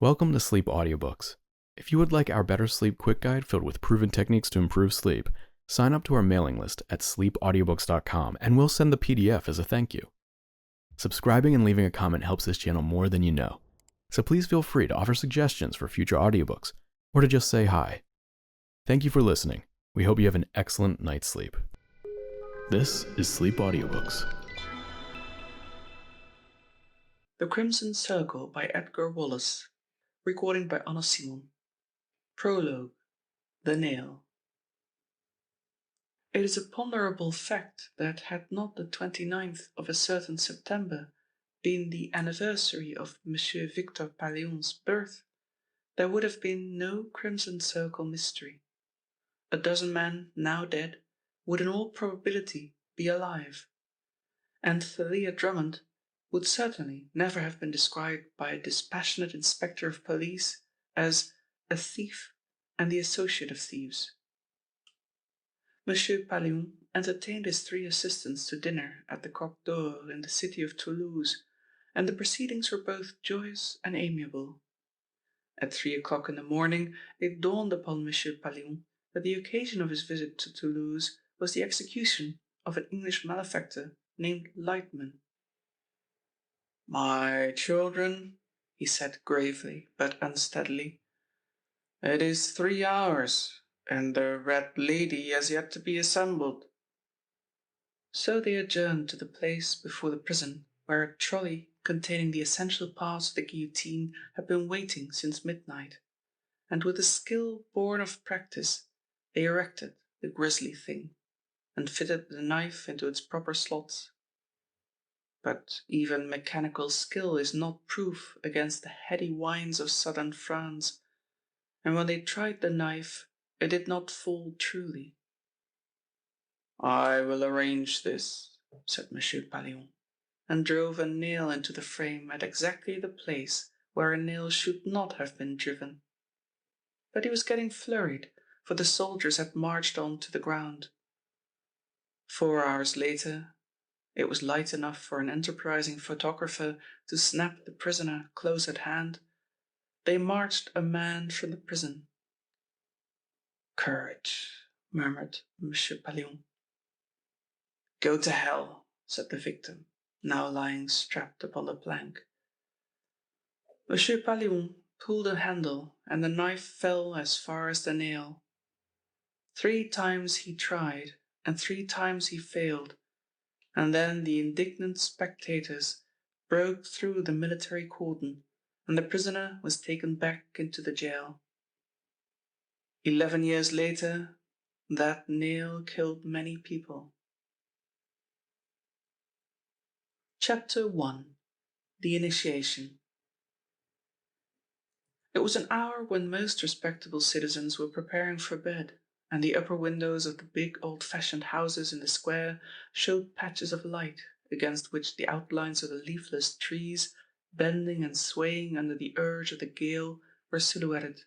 Welcome to Sleep Audiobooks. If you would like our Better Sleep Quick Guide filled with proven techniques to improve sleep, sign up to our mailing list at sleepaudiobooks.com and we'll send the PDF as a thank you. Subscribing and leaving a comment helps this channel more than you know, so please feel free to offer suggestions for future audiobooks or to just say hi. Thank you for listening. We hope you have an excellent night's sleep. This is Sleep Audiobooks. The Crimson Circle by Edgar Wallace. Recording by Anna Simon. Prologue. The Nail. It is a ponderable fact that had not the 29th of a certain September been the anniversary of Monsieur Victor Palion's birth, there would have been no Crimson Circle mystery. A dozen men, now dead, would in all probability be alive, and Thalia Drummond would certainly never have been described by a dispassionate inspector of police as a thief and the associate of thieves. Monsieur Palion entertained his three assistants to dinner at the Coq d'Or in the city of Toulouse, and the proceedings were both joyous and amiable. At 3 o'clock in the morning it dawned upon Monsieur Palion that the occasion of his visit to Toulouse was the execution of an English malefactor named Lightman. "My children," he said gravely but unsteadily, "it is 3 hours, and the Red Lady has yet to be assembled." So they adjourned to the place before the prison, where a trolley containing the essential parts of the guillotine had been waiting since midnight, and with a skill born of practice they erected the grisly thing, and fitted the knife into its proper slots. But even mechanical skill is not proof against the heady wines of southern France, and when they tried the knife, it did not fall truly. "I will arrange this," said Monsieur Palion, and drove a nail into the frame at exactly the place where a nail should not have been driven. But he was getting flurried, for the soldiers had marched on to the ground. 4 hours later, it was light enough for an enterprising photographer to snap the prisoner close at hand, they marched a man from the prison. "Courage," murmured Monsieur Palion. "Go to hell," said the victim, now lying strapped upon the plank. Monsieur Palion pulled a handle, and the knife fell as far as the nail. 3 times he tried, and 3 times he failed, and then the indignant spectators broke through the military cordon, and the prisoner was taken back into the jail. 11 years later, that nail killed many people. Chapter 1. The Initiation. It was an hour when most respectable citizens were preparing for bed, and the upper windows of the big old-fashioned houses in the square showed patches of light, against which the outlines of the leafless trees, bending and swaying under the urge of the gale, were silhouetted.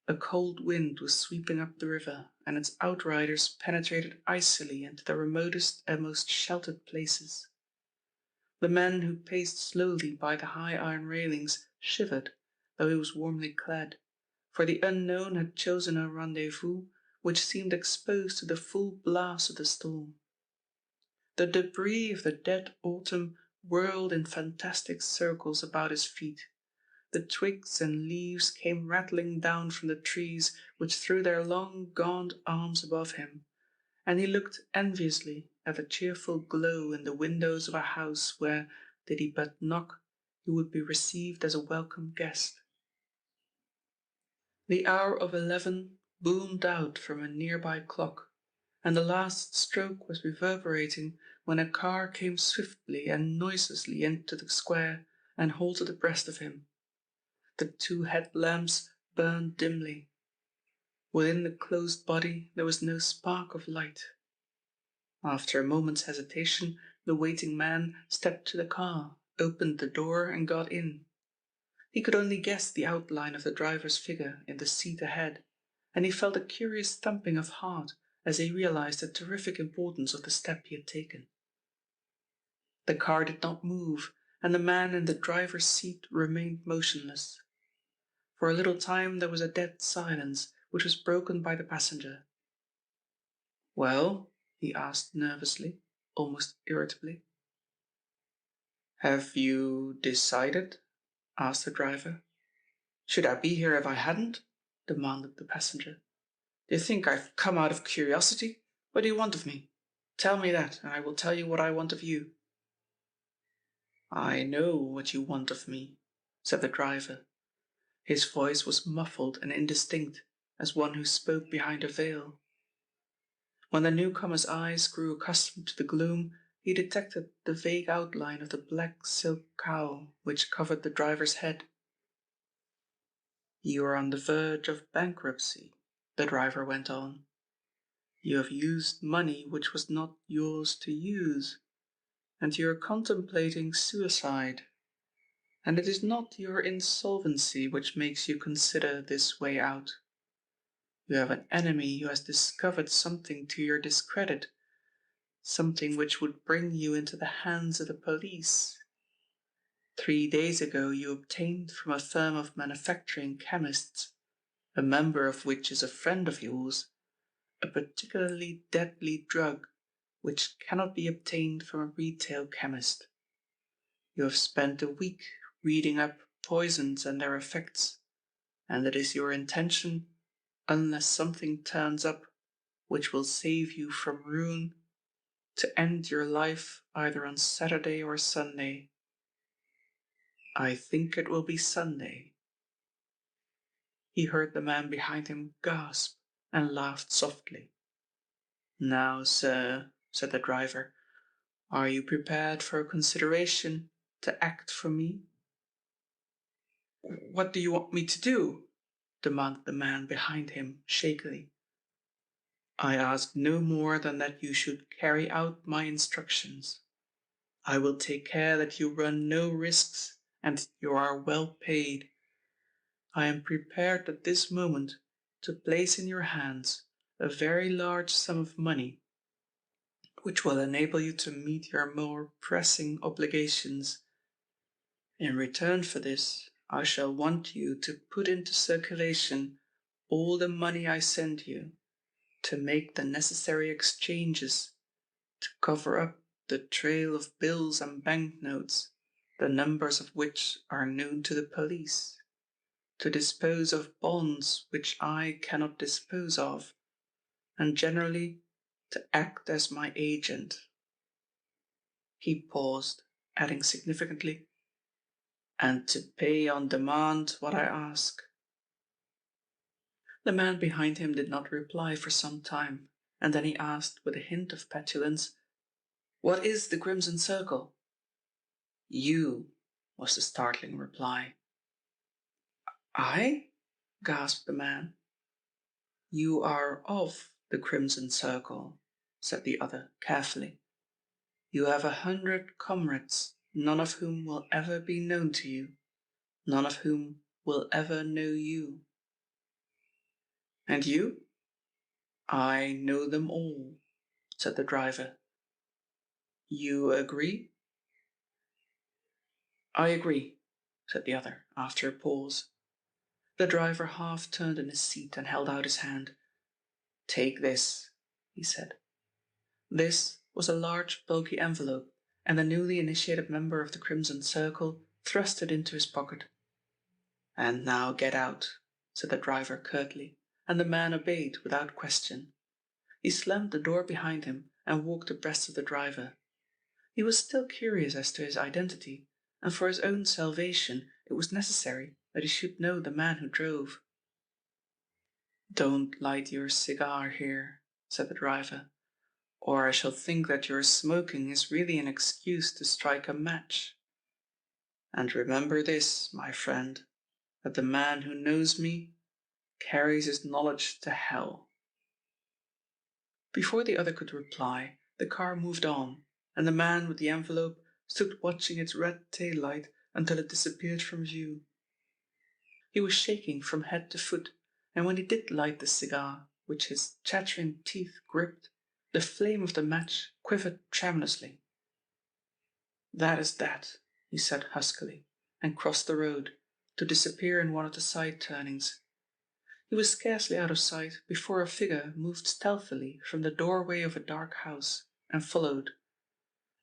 A cold wind was sweeping up the river, and its outriders penetrated icily into the remotest and most sheltered places. The men who paced slowly by the high iron railings shivered, though he was warmly clad, for the unknown had chosen a rendezvous which seemed exposed to the full blast of the storm. The debris of the dead autumn whirled in fantastic circles about his feet. The twigs and leaves came rattling down from the trees which threw their long gaunt arms above him, and he looked enviously at the cheerful glow in the windows of a house where, did he but knock, he would be received as a welcome guest. The hour of 11 boomed out from a nearby clock, and the last stroke was reverberating when a car came swiftly and noiselessly into the square and halted abreast of him. The 2 headlamps burned dimly. Within the closed body there was no spark of light. After a moment's hesitation, the waiting man stepped to the car, opened the door, and got in. He could only guess the outline of the driver's figure in the seat ahead, and he felt a curious thumping of heart as he realized the terrific importance of the step he had taken. The car did not move, and the man in the driver's seat remained motionless. For a little time there was a dead silence, which was broken by the passenger. "Well?" he asked nervously, almost irritably. "Have you decided?" asked the driver. "Should I be here if I hadn't?" demanded the passenger. "Do you think I've come out of curiosity? What do you want of me? Tell me that, and I will tell you what I want of you." "I know what you want of me," said the driver. His voice was muffled and indistinct, as one who spoke behind a veil. When the newcomer's eyes grew accustomed to the gloom, he detected the vague outline of the black silk cowl which covered the driver's head. "You are on the verge of bankruptcy," the driver went on. "You have used money which was not yours to use, and you are contemplating suicide. And it is not your insolvency which makes you consider this way out. You have an enemy who has discovered something to your discredit, something which would bring you into the hands of the police. 3 days ago you obtained from a firm of manufacturing chemists, a member of which is a friend of yours, a particularly deadly drug which cannot be obtained from a retail chemist. You have spent a week reading up poisons and their effects, and it is your intention, unless something turns up which will save you from ruin, to end your life either on Saturday or Sunday. I think it will be Sunday." He heard the man behind him gasp and laughed softly. "Now, sir," said the driver, "are you prepared for a consideration to act for me?" "What do you want me to do?" demanded the man behind him shakily. "I ask no more than that you should carry out my instructions. I will take care that you run no risks and you are well paid. I am prepared at this moment to place in your hands a very large sum of money, which will enable you to meet your more pressing obligations. In return for this, I shall want you to put into circulation all the money I send you, to make the necessary exchanges, to cover up the trail of bills and banknotes, the numbers of which are known to the police, to dispose of bonds which I cannot dispose of, and generally to act as my agent." He paused, adding significantly, "and to pay on demand what I ask." The man behind him did not reply for some time, and then he asked with a hint of petulance, "What is the Crimson Circle?" "You," was the startling reply. "I?" gasped the man. "You are of the Crimson Circle," said the other carefully. "You have 100 comrades, none of whom will ever be known to you, none of whom will ever know you." "And you?" "I know them all," said the driver. "You agree?" "I agree," said the other, after a pause. The driver half turned in his seat and held out his hand. "Take this," he said. This was a large, bulky envelope, and the newly initiated member of the Crimson Circle thrust it into his pocket. "And now get out," said the driver curtly, and the man obeyed without question. He slammed the door behind him and walked abreast of the driver. He was still curious as to his identity, and for his own salvation it was necessary that he should know the man who drove. "Don't light your cigar here," said the driver, "or I shall think that your smoking is really an excuse to strike a match. And remember this, my friend, that the man who knows me carries his knowledge to hell." Before the other could reply, the car moved on, and the man with the envelope stood watching its red tail light until it disappeared from view. He was shaking from head to foot, and when he did light the cigar, which his chattering teeth gripped, the flame of the match quivered tremulously. "That is that," he said huskily, and crossed the road, to disappear in one of the side turnings. He was scarcely out of sight before a figure moved stealthily from the doorway of a dark house and followed.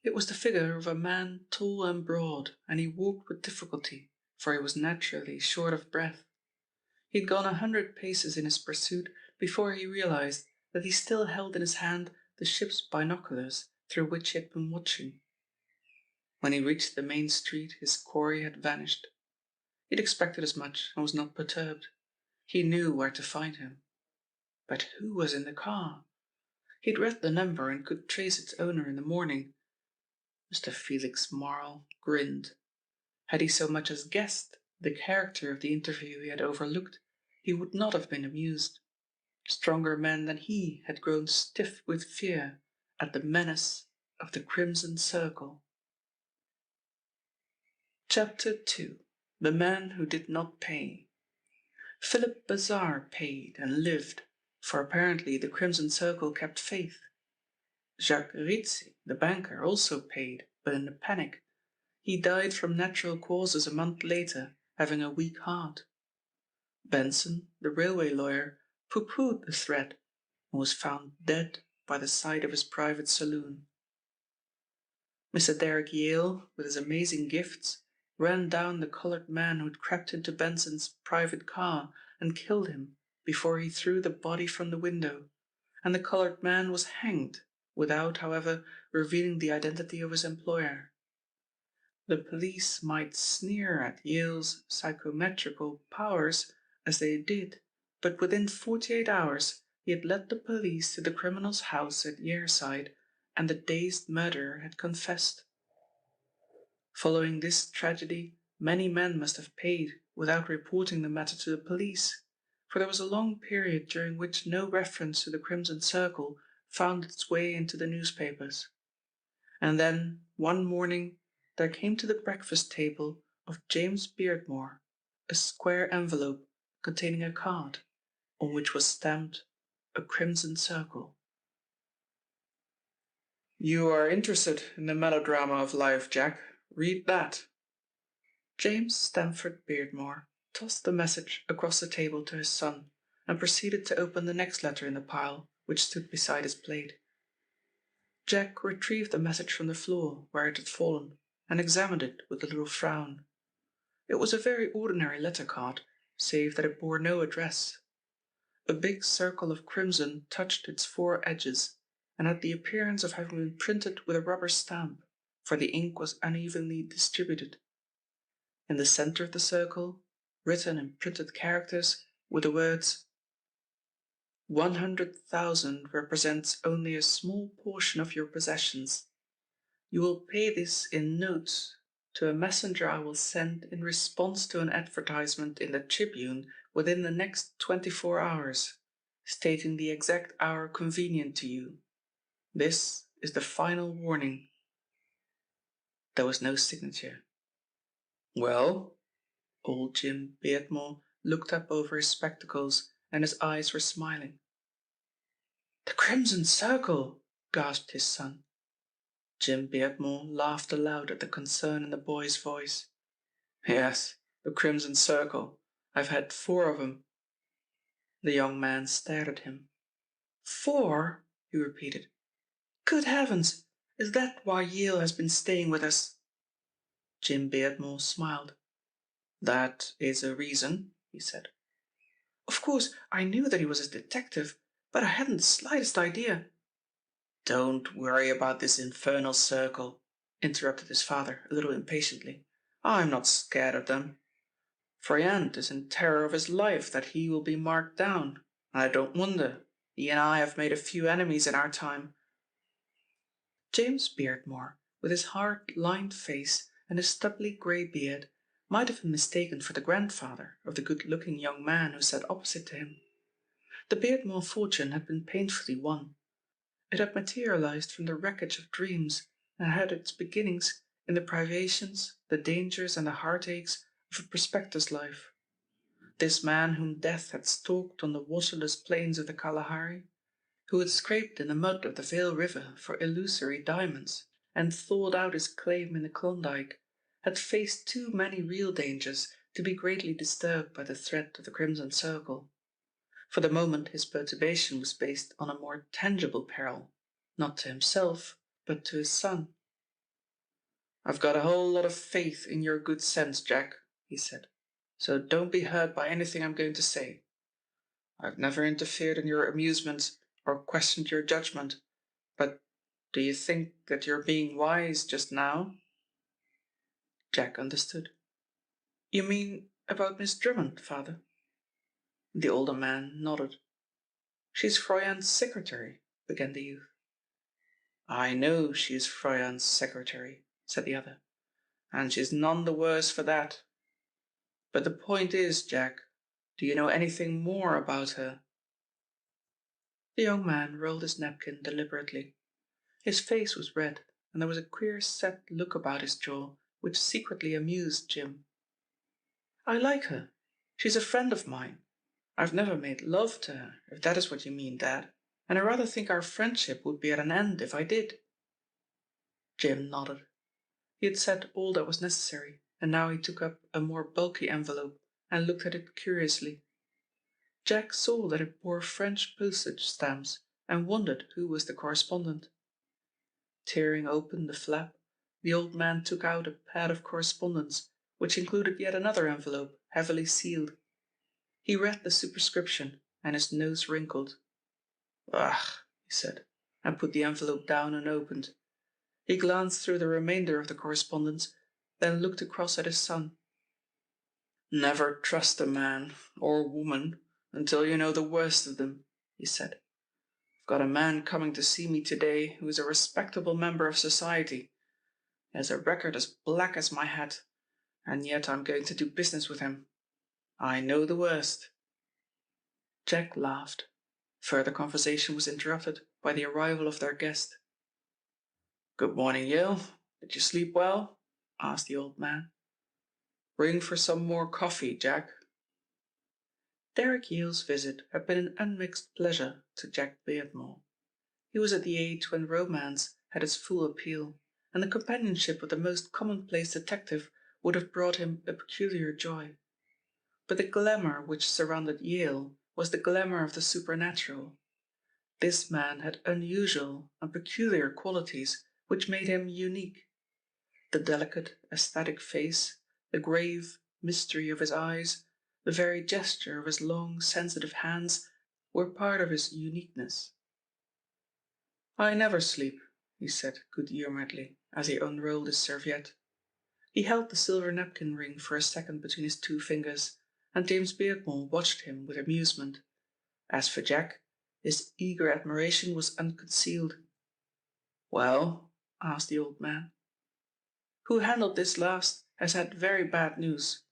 It was the figure of a man tall and broad, and he walked with difficulty, for he was naturally short of breath. He had gone 100 paces in his pursuit before he realized that he still held in his hand the ship's binoculars through which he had been watching. When he reached the main street, his quarry had vanished. He had expected as much and was not perturbed. He knew where to find him. But who was in the car? He had read the number and could trace its owner in the morning. Mr. Felix Marl grinned. Had he so much as guessed the character of the interview he had overlooked, he would not have been amused. Stronger men than he had grown stiff with fear at the menace of the Crimson Circle. Chapter 2. The Man Who Did Not Pay. Philip Bazar paid and lived, for apparently the Crimson Circle kept faith. Jacques Rizzi, the banker, also paid, but in a panic. He died from natural causes a month later, having a weak heart. Benson, the railway lawyer, pooh-poohed the threat and was found dead by the side of his private saloon. Mr. Derrick Yale, with his amazing gifts, ran down the coloured man who had crept into Benson's private car and killed him before he threw the body from the window, and the coloured man was hanged, without, however, revealing the identity of his employer. The police might sneer at Yale's psychometrical powers, as they did, but within 48 hours he had led the police to the criminal's house at Yearside, and the dazed murderer had confessed. Following this tragedy, many men must have paid without reporting the matter to the police, for there was a long period during which no reference to the Crimson Circle found its way into the newspapers. And then, one morning, there came to the breakfast table of James Beardmore a square envelope containing a card, on which was stamped a Crimson Circle. "You are interested in the melodrama of life, Jack. Read that." James Stamford Beardmore tossed the message across the table to his son and proceeded to open the next letter in the pile, which stood beside his plate. Jack retrieved the message from the floor where it had fallen and examined it with a little frown. It was a very ordinary letter card, save that it bore no address. A big circle of crimson touched its four edges, and had the appearance of having been printed with a rubber stamp, for the ink was unevenly distributed. In the centre of the circle, written in printed characters, were the words, 100,000 represents only a small portion of your possessions. You will pay this in notes to a messenger I will send in response to an advertisement in the Tribune within the next 24 hours, stating the exact hour convenient to you. This is the final warning. There was no signature. Well? Old Jim Beardmore looked up over his spectacles, and his eyes were smiling. "The Crimson Circle!" gasped his son. Jim Beardmore laughed aloud at the concern in the boy's voice. "Yes, the Crimson Circle. I've had 4 of 'em." The young man stared at him. "4?" he repeated. "Good heavens! Is that why Yale has been staying with us?" Jim Beardmore smiled. "That is a reason," he said. "Of course, I knew that he was a detective, but I hadn't the slightest idea—" "Don't worry about this infernal circle," interrupted his father a little impatiently. "I'm not scared of them. Froyant is in terror of his life that he will be marked down, and I don't wonder. He and I have made a few enemies in our time." James Beardmore, with his hard-lined face and his stubbly grey beard, might have been mistaken for the grandfather of the good-looking young man who sat opposite to him. The Beardmore fortune had been painfully won. It had materialized from the wreckage of dreams, and had its beginnings in the privations, the dangers and the heartaches of a prospector's life. This man whom death had stalked on the waterless plains of the Kalahari, who had scraped in the mud of the Veil River for illusory diamonds, and thawed out his claim in the Klondike, had faced too many real dangers to be greatly disturbed by the threat of the Crimson Circle. For the moment his perturbation was based on a more tangible peril, not to himself, but to his son. "I've got a whole lot of faith in your good sense, Jack," he said, "so don't be hurt by anything I'm going to say. I've never interfered in your amusements or questioned your judgment, but do you think that you're being wise just now?" Jack understood. "You mean about Miss Drummond, father?" The older man nodded. "She's Froyant's secretary," began the youth. "I know she is Froyant's secretary," said the other, "and she's none the worse for that. But the point is, Jack, do you know anything more about her?" The young man rolled his napkin deliberately. His face was red, and there was a queer set look about his jaw which secretly amused Jim. "I like her. She's a friend of mine. I've never made love to her, if that is what you mean, Dad, and I rather think our friendship would be at an end if I did." Jim nodded. He had said all that was necessary, and now he took up a more bulky envelope and looked at it curiously. Jack saw that it bore French postage stamps and wondered who was the correspondent. Tearing open the flap, the old man took out a pad of correspondence, which included yet another envelope, heavily sealed. He read the superscription, and his nose wrinkled. "Ugh," he said, and put the envelope down unopened. He glanced through the remainder of the correspondence, then looked across at his son. "Never trust a man, or woman, until you know the worst of them," he said. "I've got a man coming to see me today who is a respectable member of society. He has a record as black as my hat, and yet I'm going to do business with him. I know the worst." Jack laughed. Further conversation was interrupted by the arrival of their guest. "Good morning, Yale. Did you sleep well?" asked the old man. "Ring for some more coffee, Jack." Derek Yale's visit had been an unmixed pleasure to Jack Beardmore. He was at the age when romance had its full appeal, and the companionship of the most commonplace detective would have brought him a peculiar joy. But the glamour which surrounded Yale was the glamour of the supernatural. This man had unusual and peculiar qualities which made him unique. The delicate, aesthetic face, the grave mystery of his eyes, the very gesture of his long, sensitive hands were part of his uniqueness. "I never sleep," he said good-humouredly, as he unrolled his serviette. He held the silver napkin ring for a second between his two fingers, and James Beardmore watched him with amusement. As for Jack, his eager admiration was unconcealed. "Well?" asked the old man. "Who handled this last has had very bad news.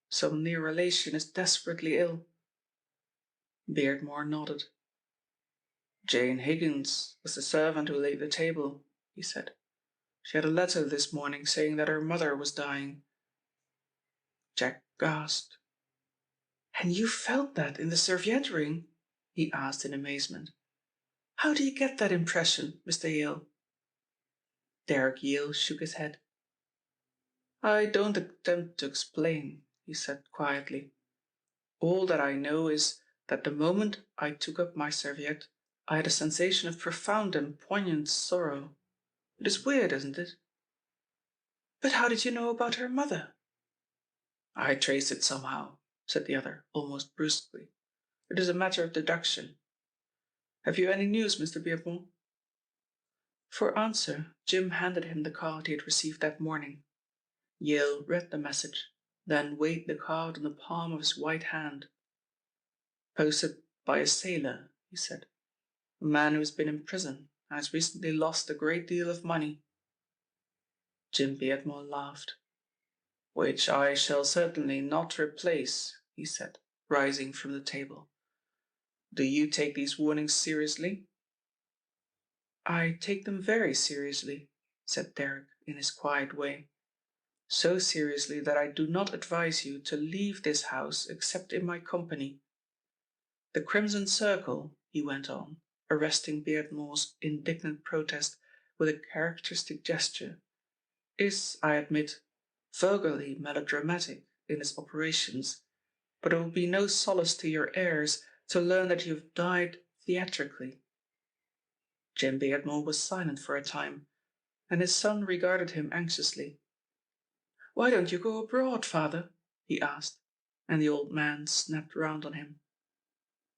Some near relation is desperately ill." Beardmore nodded. "Jane Higgins was the servant who laid the table," he said. "She had a letter this morning saying that her mother was dying." Jack gasped. "And you felt that in the serviette ring?" he asked in amazement. "How do you get that impression, Mr. Yale?" Derek Yale shook his head. "I don't attempt to explain," he said quietly. "All that I know is that the moment I took up my serviette, I had a sensation of profound and poignant sorrow. It is weird, isn't it?" "But how did you know about her mother?" "I traced it somehow," said the other, almost brusquely. "It is a matter of deduction. Have you any news, Mr. Beardmore?" For answer, Jim handed him the card he had received that morning. Yale read the message, then weighed the card on the palm of his white hand. "Posted by a sailor," he said. "A man who has been in prison and has recently lost a great deal of money." Jim Beardmore laughed. "Which I shall certainly not replace," he said, rising from the table. "Do you take these warnings seriously?" "I take them very seriously," said Derek in his quiet way. "So seriously that I do not advise you to leave this house except in my company. The Crimson Circle," he went on, arresting Beardmore's indignant protest with a characteristic gesture, "is, I admit, vulgarly melodramatic in its operations, but it will be no solace to your heirs to learn that you have died theatrically." Jim Beardmore was silent for a time, and his son regarded him anxiously. "Why don't you go abroad, father?" he asked, and the old man snapped round on him.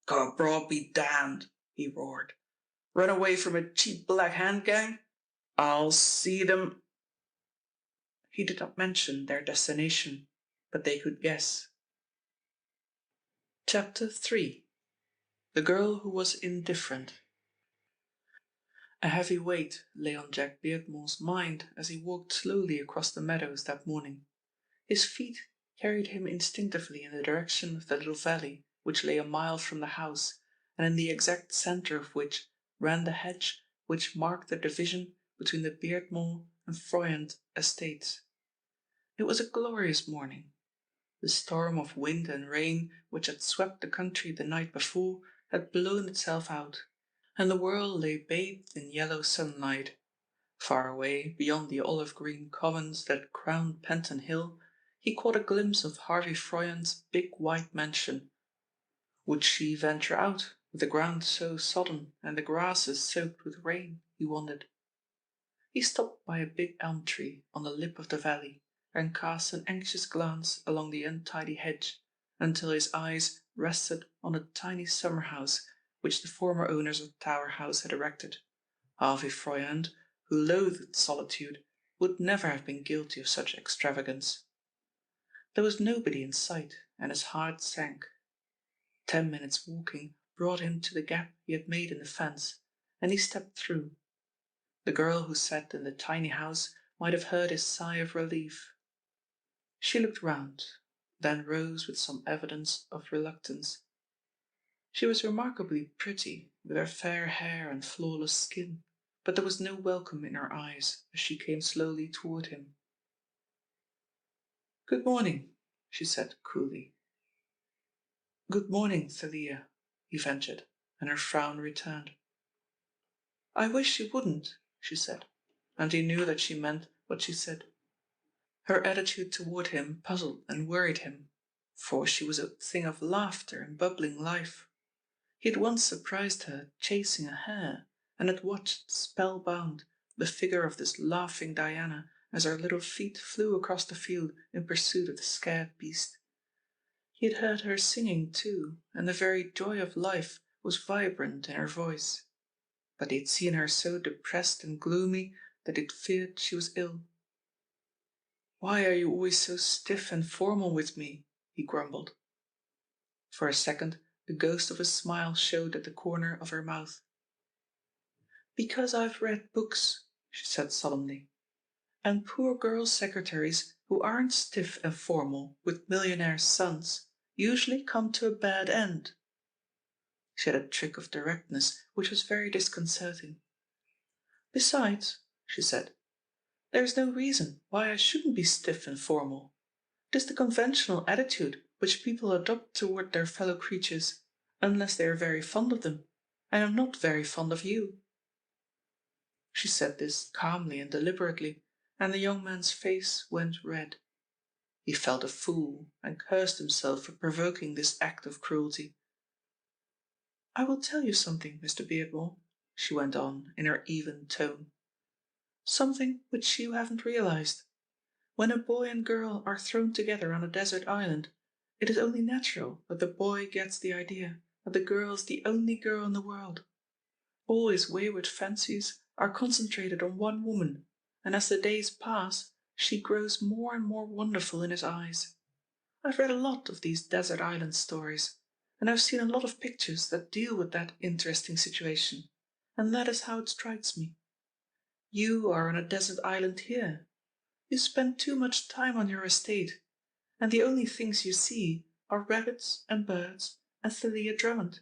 "Go abroad be damned!" he roared. "Run away from a cheap Black Hand gang? I'll see them—" He did not mention their destination, but they could guess. Chapter 3. The Girl Who Was Indifferent. A heavy weight lay on Jack Beardmore's mind as he walked slowly across the meadows that morning. His feet carried him instinctively in the direction of the little valley which lay a mile from the house, and in the exact centre of which ran the hedge which marked the division between the Beardmore and Froyant estates. It was a glorious morning. The storm of wind and rain which had swept the country the night before had blown itself out, and the world lay bathed in yellow sunlight. Far away, beyond the olive-green commons that crowned Penton Hill, he caught a glimpse of Harvey Froyant's big white mansion. Would she venture out, with the ground so sodden and the grasses soaked with rain, he wondered. He stopped by a big elm tree on the lip of the valley, and cast an anxious glance along the untidy hedge, until his eyes rested on a tiny summer-house which the former owners of Tower House had erected. Harvey Froyant, who loathed solitude, would never have been guilty of such extravagance. There was nobody in sight, and his heart sank. 10 minutes' walking brought him to the gap he had made in the fence, and he stepped through. The girl who sat in the tiny house might have heard his sigh of relief. She looked round, then rose with some evidence of reluctance. She was remarkably pretty, with her fair hair and flawless skin, but there was no welcome in her eyes as she came slowly toward him. "Good morning," she said coolly. "Good morning, Thalia," he ventured, and her frown returned. "I wish you wouldn't," she said, and he knew that she meant what she said. Her attitude toward him puzzled and worried him, for she was a thing of laughter and bubbling life. He had once surprised her chasing a hare, and had watched, spellbound, the figure of this laughing Diana as her little feet flew across the field in pursuit of the scared beast. He had heard her singing too, and the very joy of life was vibrant in her voice. But he had seen her so depressed and gloomy that he had feared she was ill. "Why are you always so stiff and formal with me?" he grumbled. For a second a ghost of a smile showed at the corner of her mouth. "Because I've read books," she said solemnly, "and poor girl secretaries who aren't stiff and formal with millionaires' sons usually come to a bad end." She had a trick of directness which was very disconcerting. "Besides," she said, "there is no reason why I shouldn't be stiff and formal. It is the conventional attitude which people adopt toward their fellow creatures, unless they are very fond of them, and I'm not very fond of you." She said this calmly and deliberately, and the young man's face went red. He felt a fool and cursed himself for provoking this act of cruelty. "I will tell you something, Mr. Beardmore," she went on in her even tone. "Something which you haven't realized. When a boy and girl are thrown together on a desert island, it is only natural that the boy gets the idea that the girl is the only girl in the world. All his wayward fancies are concentrated on one woman, and as the days pass, she grows more and more wonderful in his eyes. I've read a lot of these desert island stories, and I've seen a lot of pictures that deal with that interesting situation, and that is how it strikes me. You are on a desert island here. You spend too much time on your estate, and the only things you see are rabbits and birds and Thalia Drummond.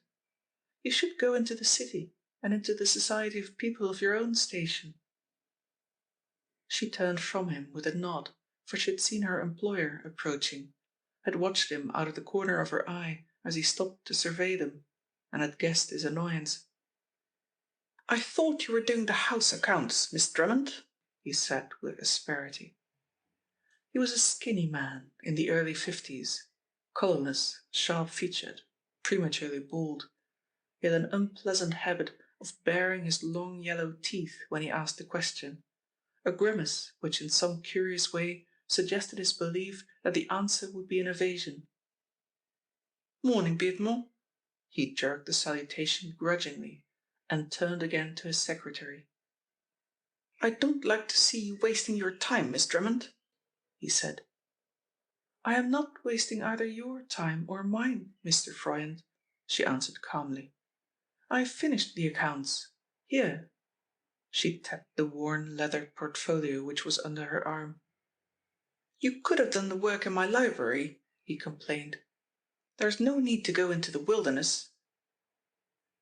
You should go into the city and into the society of people of your own station." She turned from him with a nod, for she had seen her employer approaching, had watched him out of the corner of her eye as he stopped to survey them, and had guessed his annoyance. "I thought you were doing the house accounts, Miss Drummond," he said with asperity. He was a skinny man in the early 50s, colourless, sharp-featured, prematurely bald. He had an unpleasant habit of baring his long yellow teeth when he asked a question, a grimace which in some curious way suggested his belief that the answer would be an evasion. "Morning, Beardmore." He jerked the salutation grudgingly and turned again to his secretary. "I don't like to see you wasting your time, Miss Drummond," he said. "I am not wasting either your time or mine, Mr. Froyant," she answered calmly. "I've finished the accounts. Here." She tapped the worn leather portfolio which was under her arm. "You could have done the work in my library," he complained. "There's no need to go into the wilderness."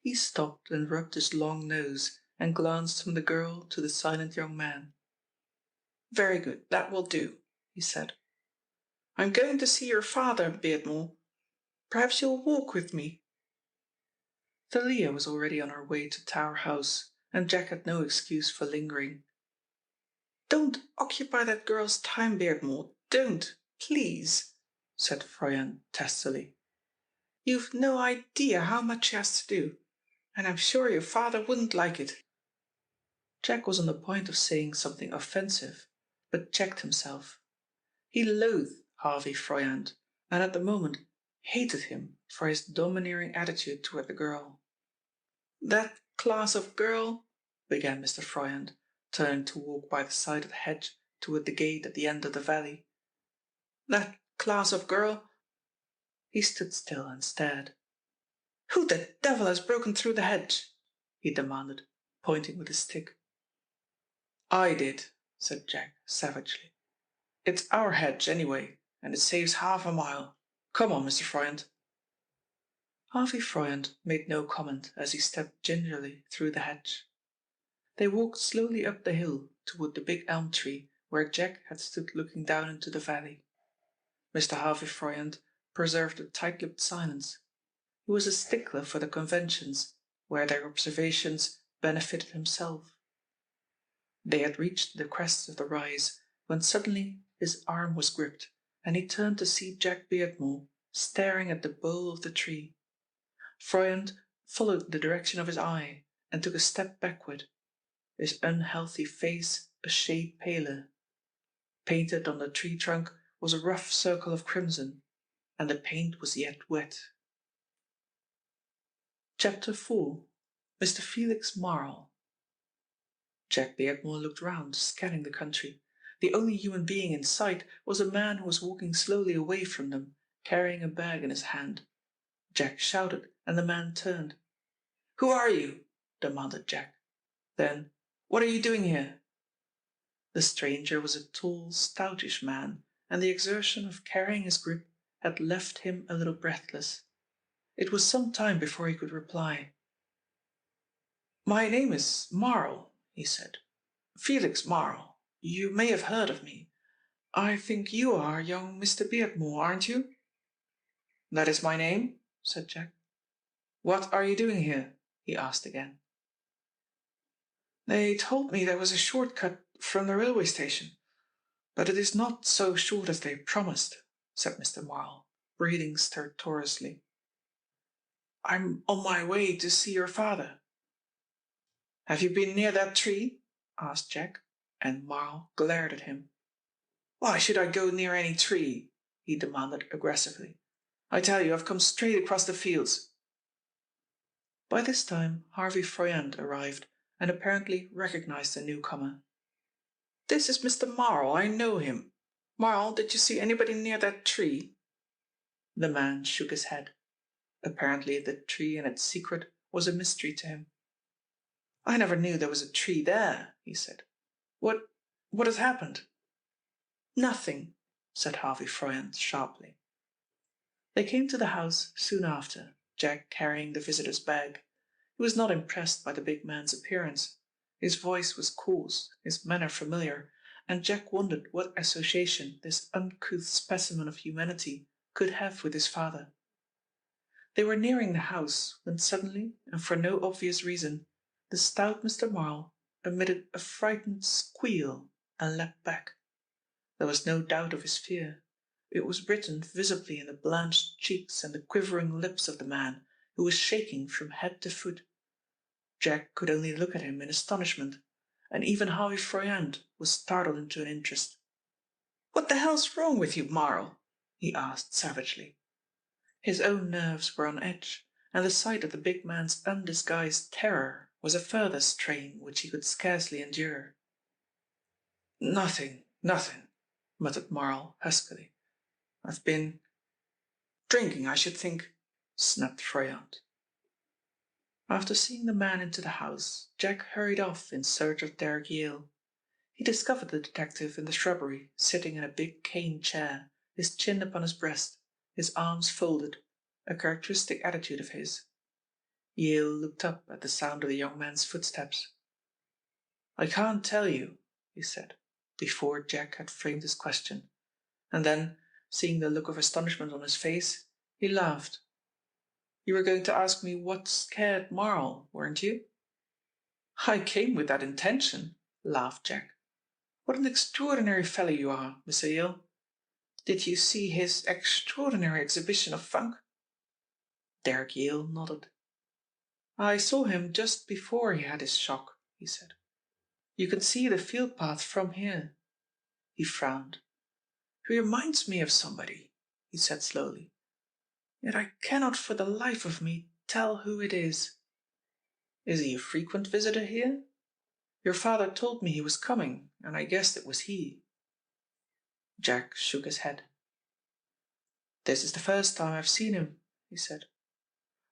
He stopped and rubbed his long nose and glanced from the girl to the silent young man. "Very good, that will do," he said. "I'm going to see your father, Beardmore. Perhaps you'll walk with me." Thalia was already on her way to Tower House, and Jack had no excuse for lingering. "Don't occupy that girl's time, Beardmore. Don't, please," said Froyant testily. "You've no idea how much she has to do, and I'm sure your father wouldn't like it." Jack was on the point of saying something offensive, but checked himself. He loathed Harvey Froyant, and at the moment hated him for his domineering attitude toward the girl. "That class of girl," began Mr. Froyant, turning to walk by the side of the hedge toward the gate at the end of the valley. "That class of girl—" He stood still and stared. "Who the devil has broken through the hedge?" he demanded, pointing with his stick. "I did," said Jack savagely. "It's our hedge, anyway, and it saves half a mile. Come on, Mr. Froyant." Harvey Froyant made no comment as he stepped gingerly through the hedge. They walked slowly up the hill toward the big elm tree where Jack had stood looking down into the valley. Mr. Harvey Froyant preserved a tight-lipped silence. He was a stickler for the conventions, where their observations benefited himself. They had reached the crest of the rise when suddenly his arm was gripped, and he turned to see Jack Beardmore staring at the bole of the tree. Froyant followed the direction of his eye and took a step backward, his unhealthy face a shade paler. Painted on the tree trunk was a rough circle of crimson, and the paint was yet wet. Chapter 4. Mr. Felix Marl. Jack Beardmore looked round, scanning the country. The only human being in sight was a man who was walking slowly away from them, carrying a bag in his hand. Jack shouted, and the man turned. "Who are you?" demanded Jack. Then, "What are you doing here?" The stranger was a tall, stoutish man, and the exertion of carrying his grip had left him a little breathless. It was some time before he could reply. "My name is Marl," he said. "Felix Marl. You may have heard of me. I think you are young Mr. Beardmore, aren't you?" "That is my name," said Jack. "What are you doing here?" he asked again. "They told me there was a short cut from the railway station, but it is not so short as they promised," said Mr. Marl, breathing stertorously. "I'm on my way to see your father." "Have you been near that tree?" asked Jack, and Marl glared at him. "Why should I go near any tree?" he demanded aggressively. "I tell you, I've come straight across the fields." By this time Harvey Froyant arrived and apparently recognized the newcomer. "This is Mr. Marl, I know him. Marl, did you see anybody near that tree?" The man shook his head. Apparently the tree and its secret was a mystery to him. "I never knew there was a tree there," he said. What has happened?" "Nothing," said Harvey Froyant sharply. They came to the house soon after, Jack carrying the visitor's bag. He was not impressed by the big man's appearance. His voice was coarse, his manner familiar, and Jack wondered what association this uncouth specimen of humanity could have with his father. They were nearing the house when suddenly, and for no obvious reason, the stout Mr. Marl emitted a frightened squeal and leapt back. There was no doubt of his fear. It was written visibly in the blanched cheeks and the quivering lips of the man, who was shaking from head to foot. Jack could only look at him in astonishment, and even Harvey Froyant was startled into an interest. "What the hell's wrong with you, Morrow?" he asked savagely. His own nerves were on edge, and the sight of the big man's undisguised terror was a further strain which he could scarcely endure. Nothing," muttered Morrow huskily. "I've been drinking, I should think," snapped Froyant. After seeing the man into the house, Jack hurried off in search of Derek Yale. He discovered the detective in the shrubbery, sitting in a big cane chair, his chin upon his breast, his arms folded, a characteristic attitude of his. Yale looked up at the sound of the young man's footsteps. "I can't tell you," he said, before Jack had framed his question, and then, seeing the look of astonishment on his face, he laughed. "You were going to ask me what scared Marl, weren't you?" "I came with that intention," laughed Jack. "What an extraordinary fellow you are, Mr. Yale. Did you see his extraordinary exhibition of funk?" Derek Yale nodded. "I saw him just before he had his shock," he said. "You can see the field path from here." He frowned. "He reminds me of somebody," he said slowly. "Yet I cannot for the life of me tell who it is." "Is he a frequent visitor here? Your father told me he was coming, and I guessed it was he." Jack shook his head. "This is the first time I've seen him," he said.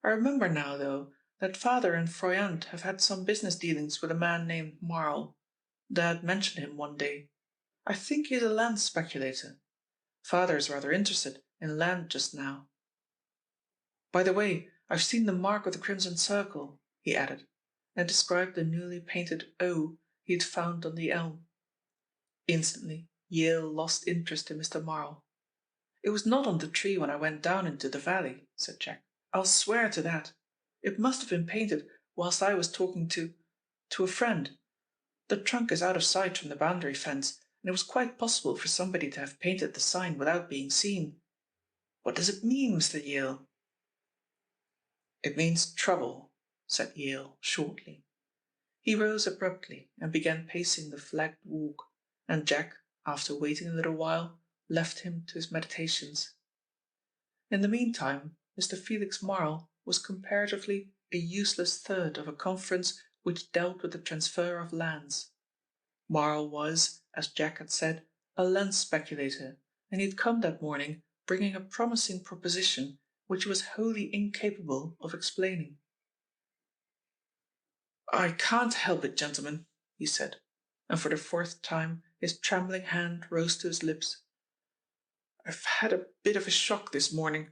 "I remember now, though, that father and Froyant have had some business dealings with a man named Marl. Dad mentioned him one day. I think he's a land speculator. Father is rather interested in land just now. By the way, I've seen the mark of the Crimson Circle," he added, and described the newly painted O he had found on the elm. Instantly Yale lost interest in Mr. Marl. "It was not on the tree when I went down into the valley," said Jack. "I'll swear to that. It must have been painted whilst I was talking to a friend. The trunk is out of sight from the boundary fence, and it was quite possible for somebody to have painted the sign without being seen. What does it mean, Mr. Yale?" "It means trouble," said Yale shortly. He rose abruptly and began pacing the flagged walk, and Jack, after waiting a little while, left him to his meditations. In the meantime, Mr. Felix Marl was comparatively a useless third of a conference which dealt with the transfer of lands. Marl was, as Jack had said, a land speculator, and he had come that morning bringing a promising proposition which he was wholly incapable of explaining. "I can't help it, gentlemen," he said, and for the fourth time his trembling hand rose to his lips. "I've had a bit of a shock this morning."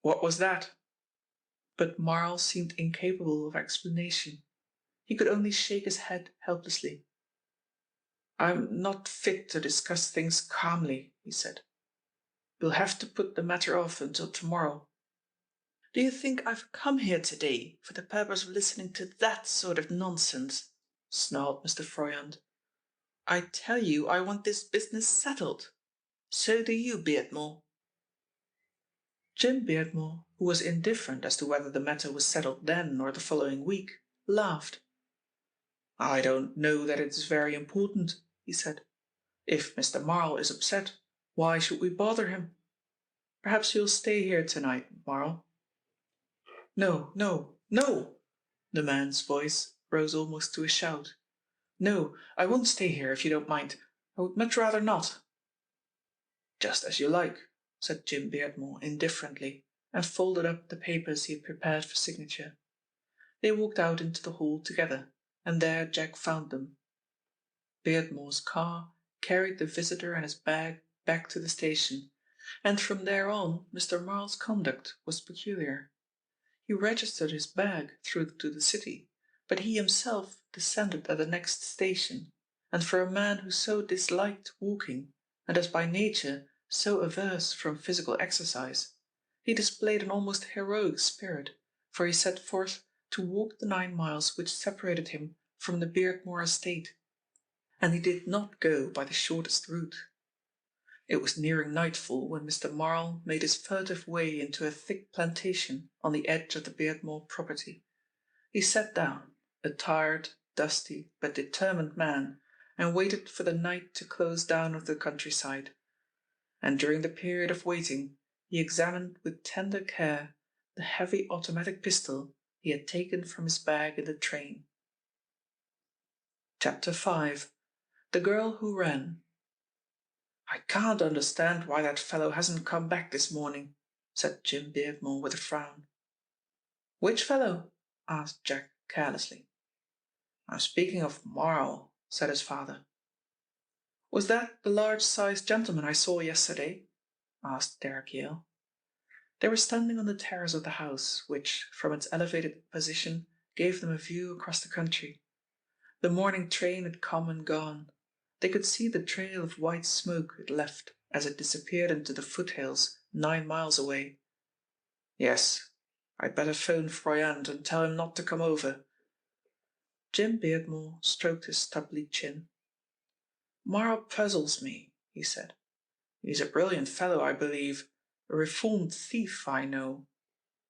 "What was that?" But Marl seemed incapable of explanation. He could only shake his head helplessly. "I'm not fit to discuss things calmly," he said. "We'll have to put the matter off until tomorrow." "Do you think I've come here today for the purpose of listening to that sort of nonsense?" snarled Mr. Froyant. "I tell you I want this business settled. So do you, Beardmore." Jim Beardmore, who was indifferent as to whether the matter was settled then or the following week, laughed. "I don't know that it's very important," he said. "If Mr. Marl is upset, why should we bother him? Perhaps you'll stay here tonight, Marl." "No, no, no!" The man's voice rose almost to a shout. "No, I won't stay here if you don't mind. I would much rather not." "Just as you like," said Jim Beardmore indifferently, and folded up the papers he had prepared for signature. They walked out into the hall together, and there Jack found them. Beardmore's car carried the visitor and his bag back to the station, and from there on Mr. Marl's conduct was peculiar. He registered his bag through to the city, but he himself descended at the next station, and for a man who so disliked walking, and was by nature so averse from physical exercise, he displayed an almost heroic spirit, for he set forth to walk the 9 miles which separated him from the Beardmore estate. and he did not go by the shortest route. It was nearing nightfall when Mr. Marle made his furtive way into a thick plantation on the edge of the Beardmore property. He sat down, a tired, dusty, but determined man, and waited for the night to close down over the countryside. And during the period of waiting, he examined with tender care the heavy automatic pistol he had taken from his bag in the train. Chapter 5. The Girl Who Ran. "I can't understand why that fellow hasn't come back this morning," said Jim Beardmore with a frown. "Which fellow?" asked Jack carelessly. "I'm speaking of Morrow," said his father. "Was that the large-sized gentleman I saw yesterday?" asked Derek Yale. They were standing on the terrace of the house, which, from its elevated position, gave them a view across the country. The morning train had come and gone. They could see the trail of white smoke it left as it disappeared into the foothills 9 miles away. "Yes, I'd better phone Froyant and tell him not to come over." Jim Beardmore stroked his stubbly chin. "Morrow puzzles me," he said. "He's a brilliant fellow, I believe. A reformed thief, I know.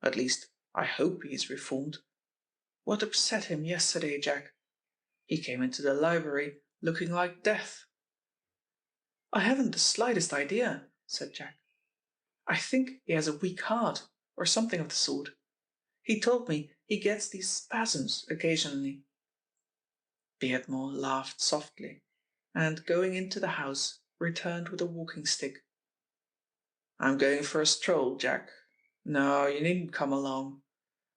At least, I hope he is reformed. What upset him yesterday, Jack? He came into the library looking like death." "I haven't the slightest idea," said Jack. "I think he has a weak heart, or something of the sort. He told me he gets these spasms occasionally." Beardmore laughed softly, and going into the house, returned with a walking stick. "I'm going for a stroll, Jack. No, you needn't come along.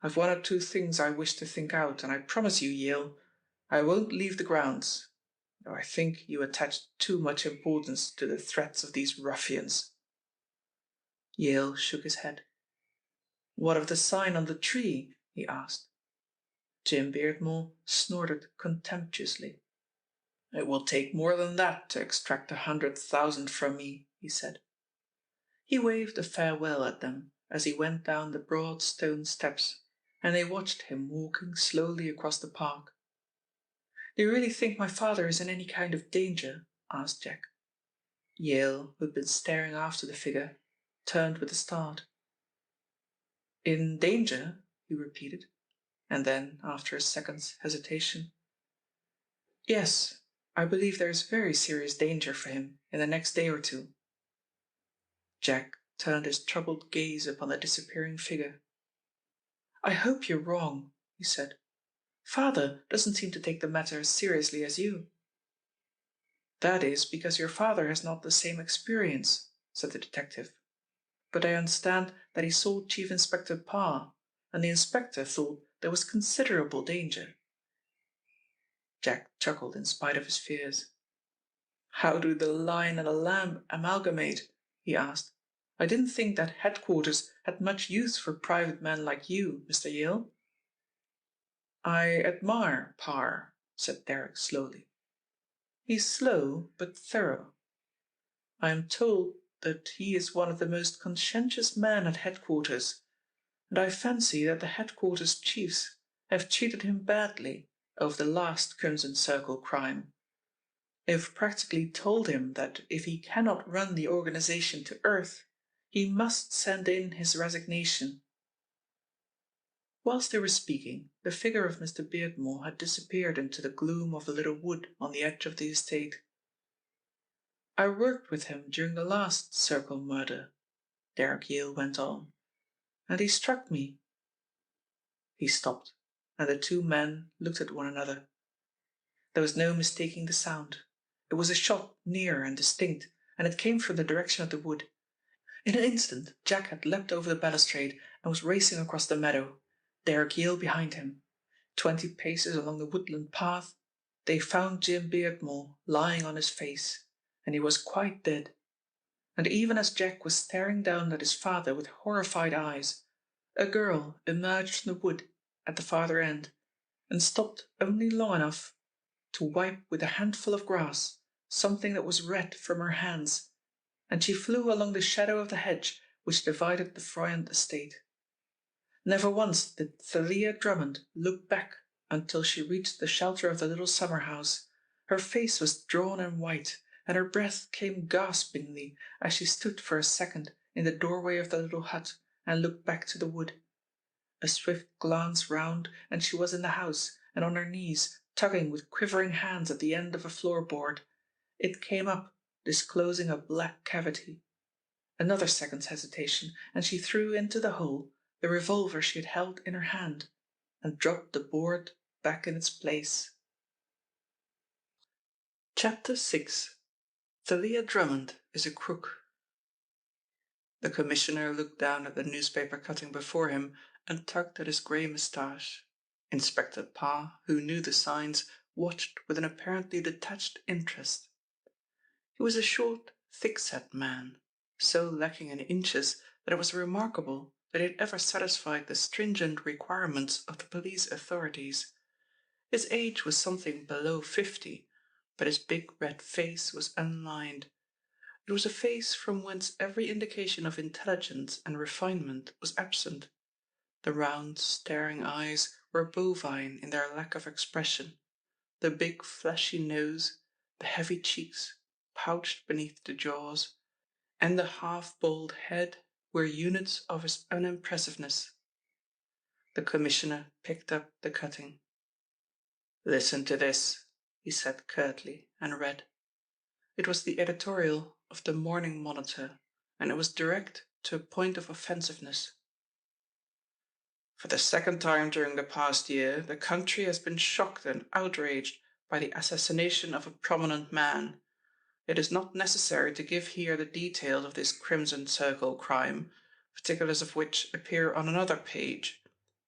I've 1 or 2 things I wish to think out, and I promise you, Yale, I won't leave the grounds, though I think you attach too much importance to the threats of these ruffians." Yale shook his head. "What of the sign on the tree?" he asked. Jim Beardmore snorted contemptuously. "It will take more than that to extract 100,000 from me," he said. He waved a farewell at them as he went down the broad stone steps, and they watched him walking slowly across the park. "Do you really think my father is in any kind of danger?" asked Jack. Yale, who had been staring after the figure, turned with a start. "In danger?" he repeated, and then, after a second's hesitation, "Yes, I believe there is very serious danger for him in the next day or 2. Jack turned his troubled gaze upon the disappearing figure. "I hope you're wrong," he said. "Father doesn't seem to take the matter as seriously as you." "That is because your father has not the same experience," said the detective. "But I understand that he saw Chief Inspector Parr, and the inspector thought there was considerable danger." Jack chuckled in spite of his fears. "How do the lion and the lamb amalgamate?" he asked. "I didn't think that headquarters had much use for private men like you, Mr. Yale." "I admire Parr," said Derek slowly. "He's slow, but thorough. I am told that he is one of the most conscientious men at headquarters, and I fancy that the headquarters chiefs have treated him badly over the last Crimson Circle crime. They've practically told him that if he cannot run the organization to earth, he must send in his resignation." Whilst they were speaking, the figure of Mr. Beardmore had disappeared into the gloom of a little wood on the edge of the estate. "I worked with him during the last Circle murder," Derek Yale went on, "and he struck me—" He stopped, and the 2 men looked at one another. There was no mistaking the sound. It was a shot near and distinct, and it came from the direction of the wood. In an instant Jack had leapt over the balustrade and was racing across the meadow, Derek Yale behind him. 20 paces along the woodland path, they found Jim Beardmore lying on his face, and he was quite dead. And even as Jack was staring down at his father with horrified eyes, a girl emerged from the wood at the farther end, and stopped only long enough to wipe with a handful of grass something that was red from her hands, and she flew along the shadow of the hedge which divided the Froyant estate. Never once did Thalia Drummond look back until she reached the shelter of the little summer house, Her face was drawn and white, and her breath came gaspingly as she stood for a second in the doorway of the little hut and looked back to the wood. A swift glance round, and she was in the house and on her knees, tugging with quivering hands at the end of a floorboard. It came up, disclosing a black cavity. Another second's hesitation, and she threw into the hole the revolver she had held in her hand, and dropped the board back in its place. Chapter 6. Thalia Drummond is a crook. The Commissioner looked down at the newspaper cutting before him and tugged at his grey moustache. Inspector Parr, who knew the signs, watched with an apparently detached interest. He was a short, thick-set man, so lacking in inches that it was remarkable that he had ever satisfied the stringent requirements of the police authorities. His age was something below 50, but his big red face was unlined. It was a face from whence every indication of intelligence and refinement was absent. The round, staring eyes were bovine in their lack of expression. The big, fleshy nose, the heavy cheeks, pouched beneath the jaws, and the half-bald head were units of his unimpressiveness. The Commissioner picked up the cutting. "Listen to this," he said curtly, and read. It was the editorial of the Morning Monitor, and it was direct to a point of offensiveness. "For the second time during the past year, the country has been shocked and outraged by the assassination of a prominent man. It is not necessary to give here the details of this Crimson Circle crime, particulars of which appear on another page,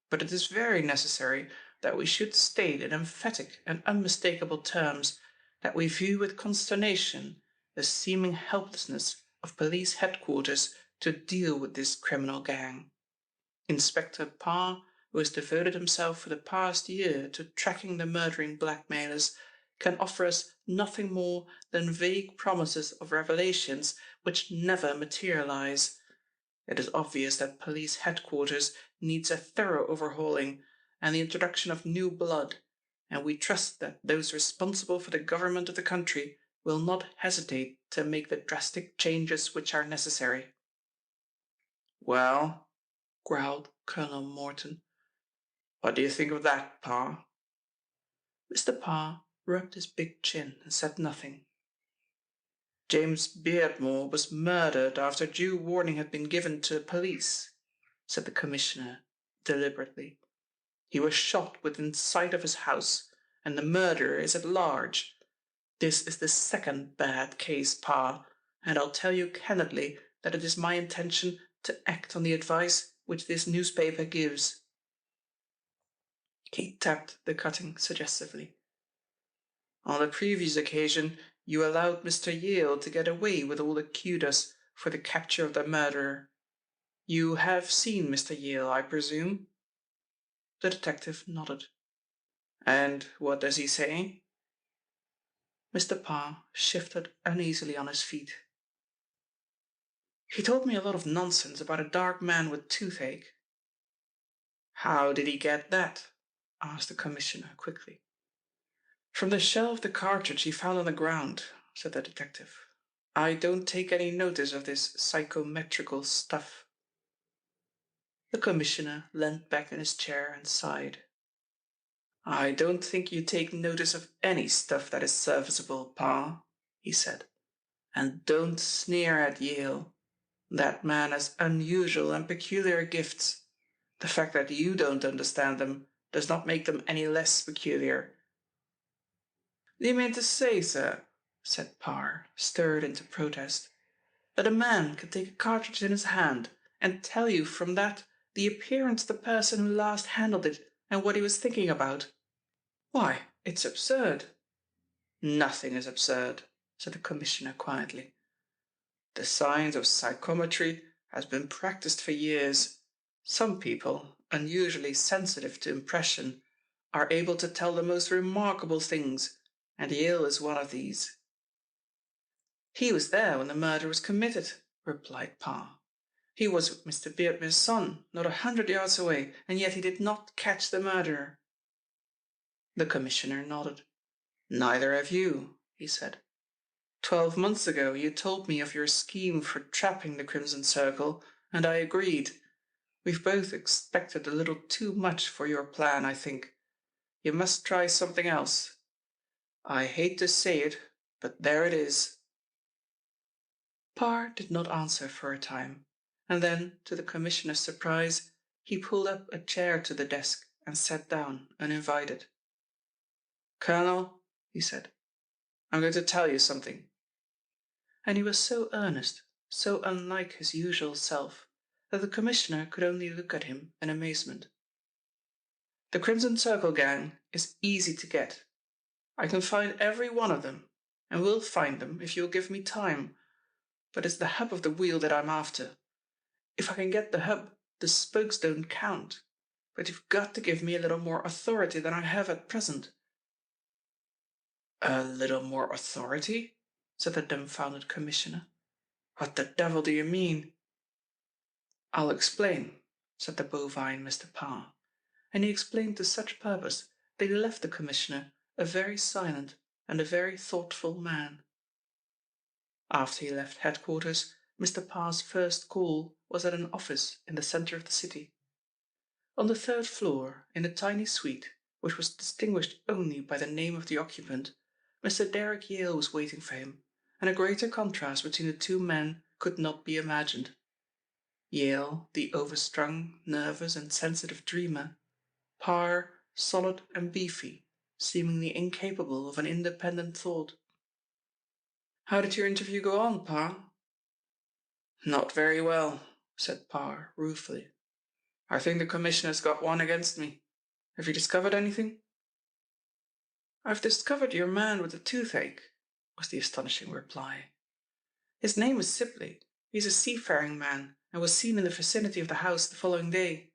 but it is very necessary that we should state in emphatic and unmistakable terms that we view with consternation the seeming helplessness of police headquarters to deal with this criminal gang. Inspector Parr, who has devoted himself for the past year to tracking the murdering blackmailers, can offer us nothing more than vague promises of revelations which never materialize. It is obvious that police headquarters needs a thorough overhauling and the introduction of new blood, and we trust that those responsible for the government of the country will not hesitate to make the drastic changes which are necessary." "Well," growled Colonel Morton, "what do you think of that, Parr?" Mr. Parr rubbed his big chin and said nothing. "James Beardmore was murdered after due warning had been given to the police," said the Commissioner deliberately. "He was shot within sight of his house, and the murderer is at large. This is the second bad case, Parr, and I'll tell you candidly that it is my intention to act on the advice which this newspaper gives." He tapped the cutting suggestively. "On the previous occasion, you allowed Mr. Yale to get away with all the kudos for the capture of the murderer. You have seen Mr. Yale, I presume?" The detective nodded. "And what does he say?" Mr. Parr shifted uneasily on his feet. "He told me a lot of nonsense about a dark man with toothache." "How did he get that?" asked the Commissioner quickly. "From the shell of the cartridge he found on the ground," said the detective. "I don't take any notice of this psychometrical stuff." The Commissioner leant back in his chair and sighed. "I don't think you take notice of any stuff that is serviceable, Parr," he said. "And don't sneer at Yale. That man has unusual and peculiar gifts. The fact that you don't understand them does not make them any less peculiar." "Do you mean to say, sir," said Parr, stirred into protest, "that a man can take a cartridge in his hand and tell you from that the appearance of the person who last handled it and what he was thinking about? Why, it's absurd." "Nothing is absurd," said the Commissioner quietly. "The science of psychometry has been practiced for years. Some people, unusually sensitive to impression, are able to tell the most remarkable things, and Yale is one of these." "He was there when the murder was committed," replied Parr. "He was with Mr. Beardmore's son, not 100 yards away, and yet he did not catch the murderer." The Commissioner nodded. Neither have you, he said. 12 months ago you told me of your scheme for trapping the Crimson Circle, and I agreed. We've both expected a little too much for your plan, I think. You must try something else. I hate to say it, but there it is." Parr did not answer for a time, and then, to the Commissioner's surprise, he pulled up a chair to the desk and sat down, uninvited. "Colonel," he said, "I'm going to tell you something." And he was so earnest, so unlike his usual self, that the Commissioner could only look at him in amazement. "The Crimson Circle gang is easy to get. I can find every one of them, and will find them if you'll give me time. But it's the hub of the wheel that I'm after. If I can get the hub, the spokes don't count. But you've got to give me a little more authority than I have at present." "A little more authority?" said the dumbfounded Commissioner. "What the devil do you mean?" "I'll explain," said the bovine Mr. Parr, and he explained to such purpose that he left the Commissioner a very silent and a very thoughtful man. After he left headquarters, Mr. Parr's first call was at an office in the centre of the city. On the 3rd floor, in a tiny suite, which was distinguished only by the name of the occupant, Mr. Derrick Yale was waiting for him, and a greater contrast between the two men could not be imagined. Yale, the overstrung, nervous and sensitive dreamer; Parr, solid and beefy, seemingly incapable of an independent thought. "How did your interview go on, Parr?" "Not very well," said Parr ruefully. "I think the Commissioner's got one against me. Have you discovered anything?" "I've discovered your man with the toothache," was the astonishing reply. "His name is Sibley. He's a seafaring man, and was seen in the vicinity of the house the following day.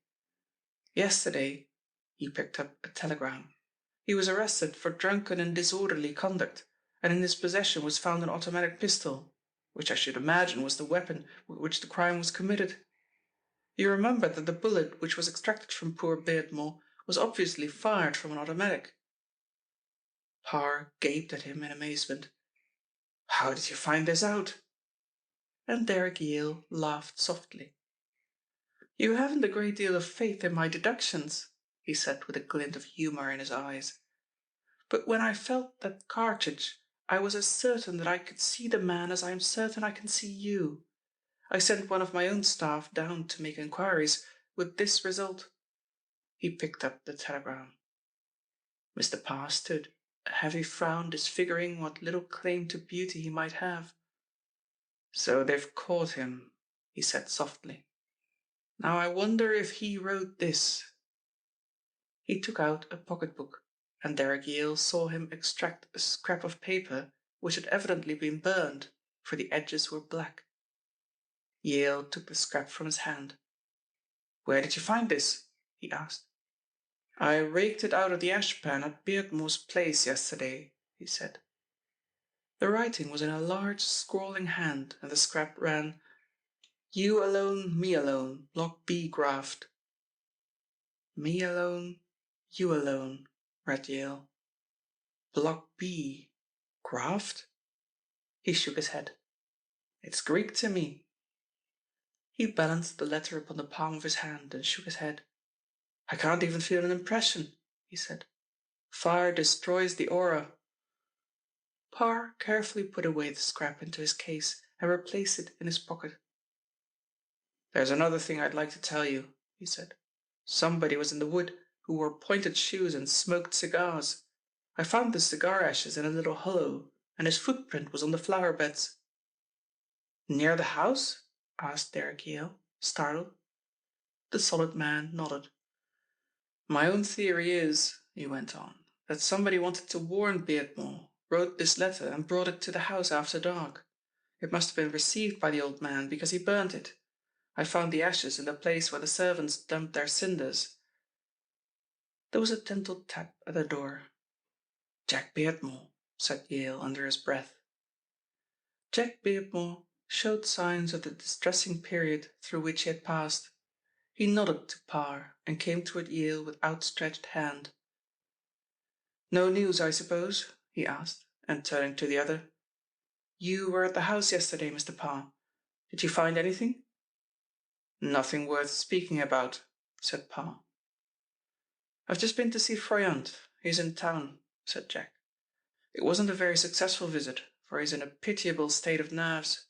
Yesterday," he picked up a telegram, "he was arrested for drunken and disorderly conduct, and in his possession was found an automatic pistol, which I should imagine was the weapon with which the crime was committed. You remember that the bullet which was extracted from poor Beardmore was obviously fired from an automatic." Parr gaped at him in amazement. "How did you find this out?" And Derrick Yale laughed softly. "You haven't a great deal of faith in my deductions," he said with a glint of humour in his eyes. "But when I felt that cartridge, I was as certain that I could see the man as I am certain I can see you. I sent one of my own staff down to make inquiries, with this result." He picked up the telegram. Mr. Parr stood, a heavy frown disfiguring what little claim to beauty he might have. "So they've caught him," he said softly. "Now I wonder if he wrote this." He took out a pocketbook, and Derrick Yale saw him extract a scrap of paper which had evidently been burned, for the edges were black. Yale took the scrap from his hand. "Where did you find this?" he asked. "I raked it out of the ashpan at Beardmore's place yesterday," he said. The writing was in a large scrawling hand, and the scrap ran: "You alone, me alone, Block B graft." "Me alone, you alone," read Yale. "Block B graft?" He shook his head. "It's Greek to me." He balanced the letter upon the palm of his hand and shook his head. "I can't even feel an impression," he said. "Fire destroys the aura." Parr carefully put away the scrap into his case and replaced it in his pocket. "There's another thing I'd like to tell you," he said. "Somebody was in the wood who wore pointed shoes and smoked cigars. I found the cigar ashes in a little hollow, and his footprint was on the flower beds." "Near the house?" asked Derrick Yale, startled. The solid man nodded. "My own theory is," he went on, "that somebody wanted to warn Beardmore, wrote this letter and brought it to the house after dark. It must have been received by the old man, because he burnt it. I found the ashes in the place where the servants dumped their cinders." There was a gentle tap at the door. "Jack Beardmore," said Yale under his breath. Jack Beardmore showed signs of the distressing period through which he had passed. He nodded to Parr and came toward Yale with outstretched hand. "No news, I suppose?" he asked, and turning to the other. "You were at the house yesterday, Mr. Parr. Did you find anything?" "Nothing worth speaking about," said Parr. "I've just been to see Froyant. He's in town," said Jack. "It wasn't a very successful visit, for he's in a pitiable state of nerves."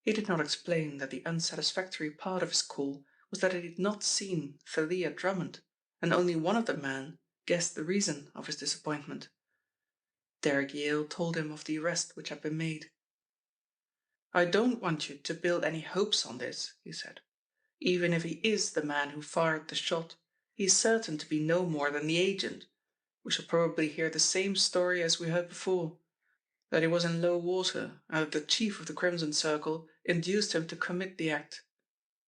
He did not explain that the unsatisfactory part of his call was that he had not seen Thalia Drummond, and only one of the men guessed the reason of his disappointment. Derrick Yale told him of the arrest which had been made. "I don't want you to build any hopes on this," he said. "Even if he is the man who fired the shot, he is certain to be no more than the agent. We shall probably hear the same story as we heard before, that he was in low water and that the chief of the Crimson Circle induced him to commit the act.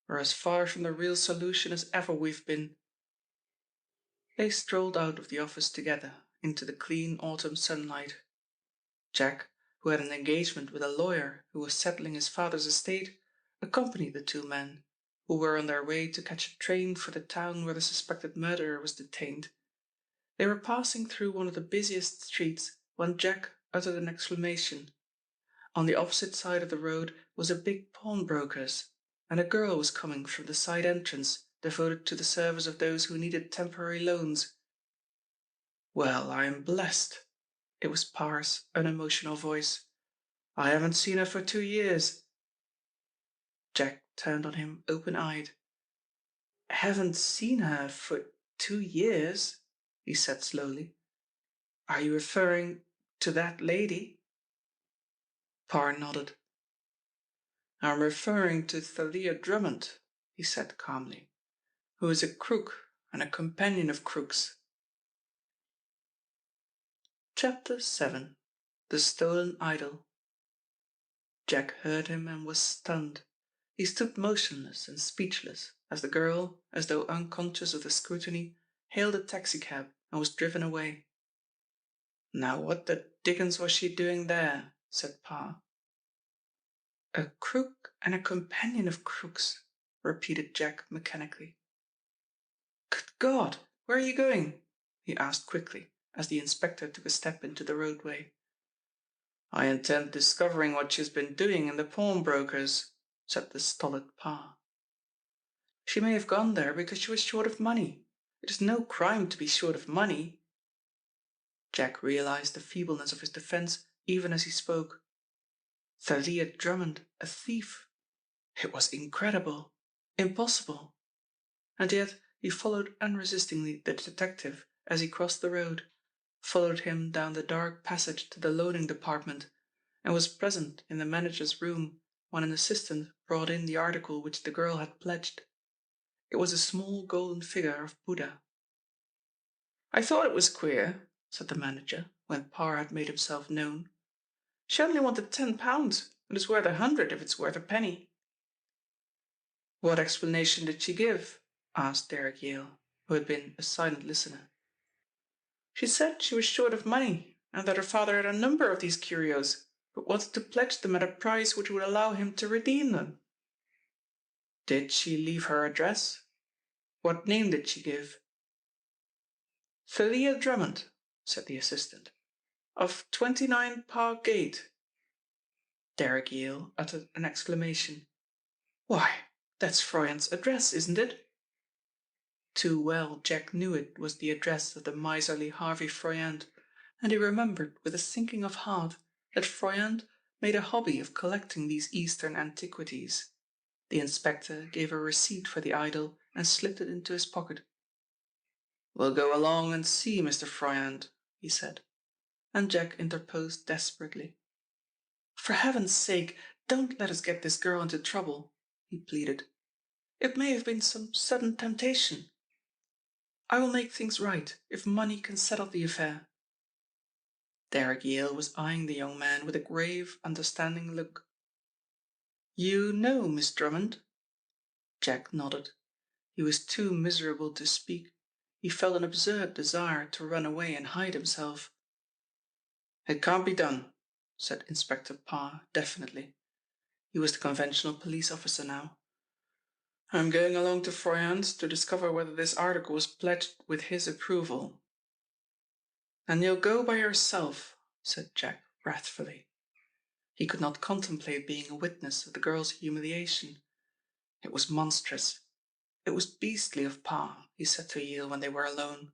We're as far from the real solution as ever we've been." They strolled out of the office together into the clean autumn sunlight. Jack, who had an engagement with a lawyer who was settling his father's estate, accompanied the two men, who were on their way to catch a train for the town where the suspected murderer was detained. They were passing through one of the busiest streets when Jack uttered an exclamation. On the opposite side of the road was a big pawnbroker's, and a girl was coming from the side entrance devoted to the service of those who needed temporary loans. "Well, I'm blessed." It was Parr's unemotional voice. "I haven't seen her for 2 years." Jack turned on him open-eyed. "Haven't seen her for 2 years?" he said slowly. "Are you referring to that lady?" Parr nodded. "I'm referring to Thalia Drummond," he said calmly, "who is a crook and a companion of crooks." Chapter 7. The Stolen Idol. Jack heard him and was stunned. He stood motionless and speechless as the girl, as though unconscious of the scrutiny, hailed a taxicab and was driven away. "Now what the dickens was she doing there?" said Parr. "A crook and a companion of crooks," repeated Jack mechanically. "Good God! Where are you going?" he asked quickly, as the inspector took a step into the roadway. "I intend discovering what she's been doing in the pawnbroker's," said the stolid Parr. "She may have gone there because she was short of money. It is no crime to be short of money." Jack realised the feebleness of his defence even as he spoke. Thalia Drummond a thief! It was incredible, impossible. And yet he followed unresistingly the detective as he crossed the road, followed him down the dark passage to the loaning department, and was present in the manager's room when an assistant brought in the article which the girl had pledged. It was a small golden figure of Buddha. "I thought it was queer," said the manager, when Parr had made himself known. "She only wanted £10, and it's worth 100 if it's worth a penny." "What explanation did she give?" asked Derrick Yale, who had been a silent listener. "She said she was short of money, and that her father had a number of these curios, but wanted to pledge them at a price which would allow him to redeem them." "Did she leave her address? What name did she give?" "Thalia Drummond," said the assistant, "of 29 Park Gate." Derrick Yale uttered an exclamation. "Why, that's Froyant's address, isn't it?" Too well Jack knew it was the address of the miserly Harvey Froyant, and he remembered with a sinking of heart that Froyant made a hobby of collecting these Eastern antiquities. The inspector gave a receipt for the idol and slipped it into his pocket. "We'll go along and see Mr. Froyant," he said, and Jack interposed desperately. "For heaven's sake, don't let us get this girl into trouble," he pleaded. "It may have been some sudden temptation. I will make things right if money can settle the affair." Derrick Yale was eyeing the young man with a grave, understanding look. "You know Miss Drummond?" Jack nodded. He was too miserable to speak. He felt an absurd desire to run away and hide himself. "It can't be done," said Inspector Parr definitely. He was the conventional police officer now. "I'm going along to Froyant's to discover whether this article was pledged with his approval." "Then you'll go by yourself," said Jack wrathfully. He could not contemplate being a witness of the girl's humiliation. It was monstrous. It was beastly of Parr, he said to Yale when they were alone.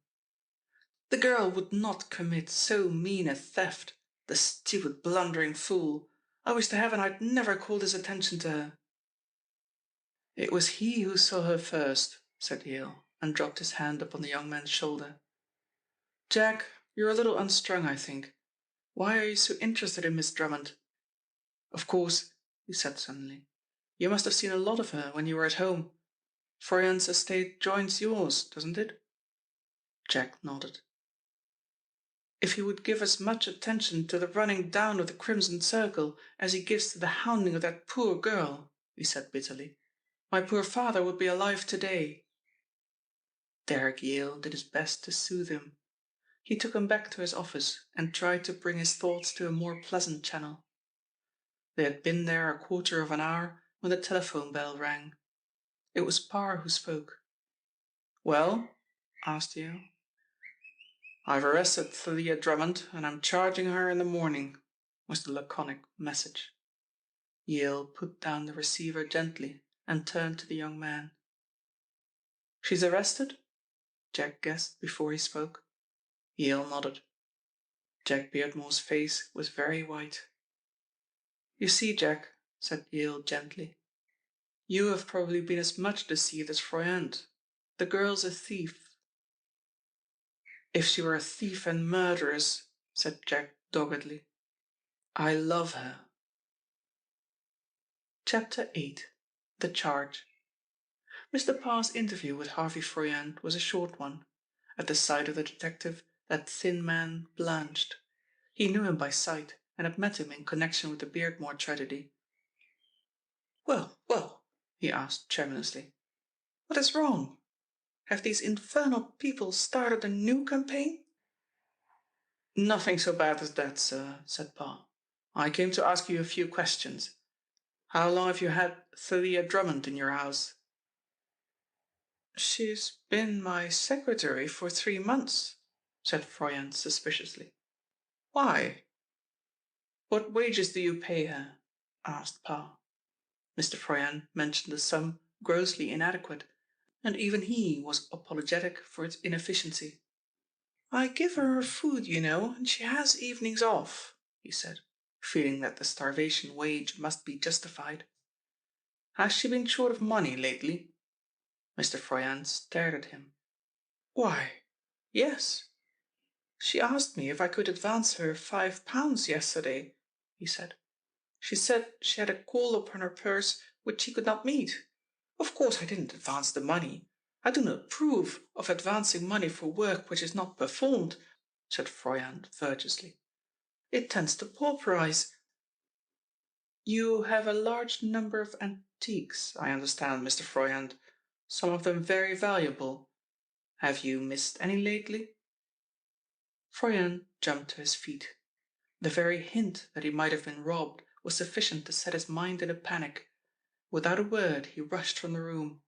The girl would not commit so mean a theft. The stupid, blundering fool. I wish to heaven I'd never called his attention to her. It was he who saw her first, said Yale, and dropped his hand upon the young man's shoulder. Jack, you're a little unstrung, I think. Why are you so interested in Miss Drummond? Of course, he said suddenly. You must have seen a lot of her when you were at home. Froyant's estate joins yours, doesn't it? Jack nodded. If he would give as much attention to the running down of the Crimson Circle as he gives to the hounding of that poor girl, he said bitterly, my poor father would be alive today. Derek Yale did his best to soothe him. He took him back to his office and tried to bring his thoughts to a more pleasant channel. They had been there a quarter of an hour when the telephone bell rang. It was Parr who spoke. Well? Asked Yale. I've arrested Thalia Drummond and I'm charging her in the morning, was the laconic message. Yale put down the receiver gently and turned to the young man. She's arrested? Jack guessed before he spoke. Yale nodded. Jack Beardmore's face was very white. You see, Jack, said Yale gently, you have probably been as much deceived as Froyant. The girl's a thief. If she were a thief and murderess, said Jack doggedly, I love her. Chapter 8. The Charge. Mr. Parr's interview with Harvey Froyant was a short one. At the sight of the detective, that thin man blanched. He knew him by sight and had met him in connection with the Beardmore tragedy. Well, he asked tremulously. What is wrong? Have these infernal people started a new campaign? Nothing so bad as that, sir, said Parr. I came to ask you a few questions. How long have you had Thalia Drummond in your house? She's been my secretary for 3 months, said Froyant suspiciously. Why? What wages do you pay her? Asked Parr. Mr. Froyant mentioned a sum grossly inadequate, and even he was apologetic for its inefficiency. I give her food, you know, and she has evenings off, he said, feeling that the starvation wage must be justified. Has she been short of money lately? Mr. Froyant stared at him. Why, yes. She asked me if I could advance her £5 yesterday, he said. She said she had a call upon her purse which she could not meet. Of course I didn't advance the money. I do not approve of advancing money for work which is not performed, said Froyant virtuously. It tends to pauperize. You have a large number of antiques, I understand, Mr. Froyant, some of them very valuable. Have you missed any lately? Froyant jumped to his feet. The very hint that he might have been robbed was sufficient to set his mind in a panic. Without a word, he rushed from the room.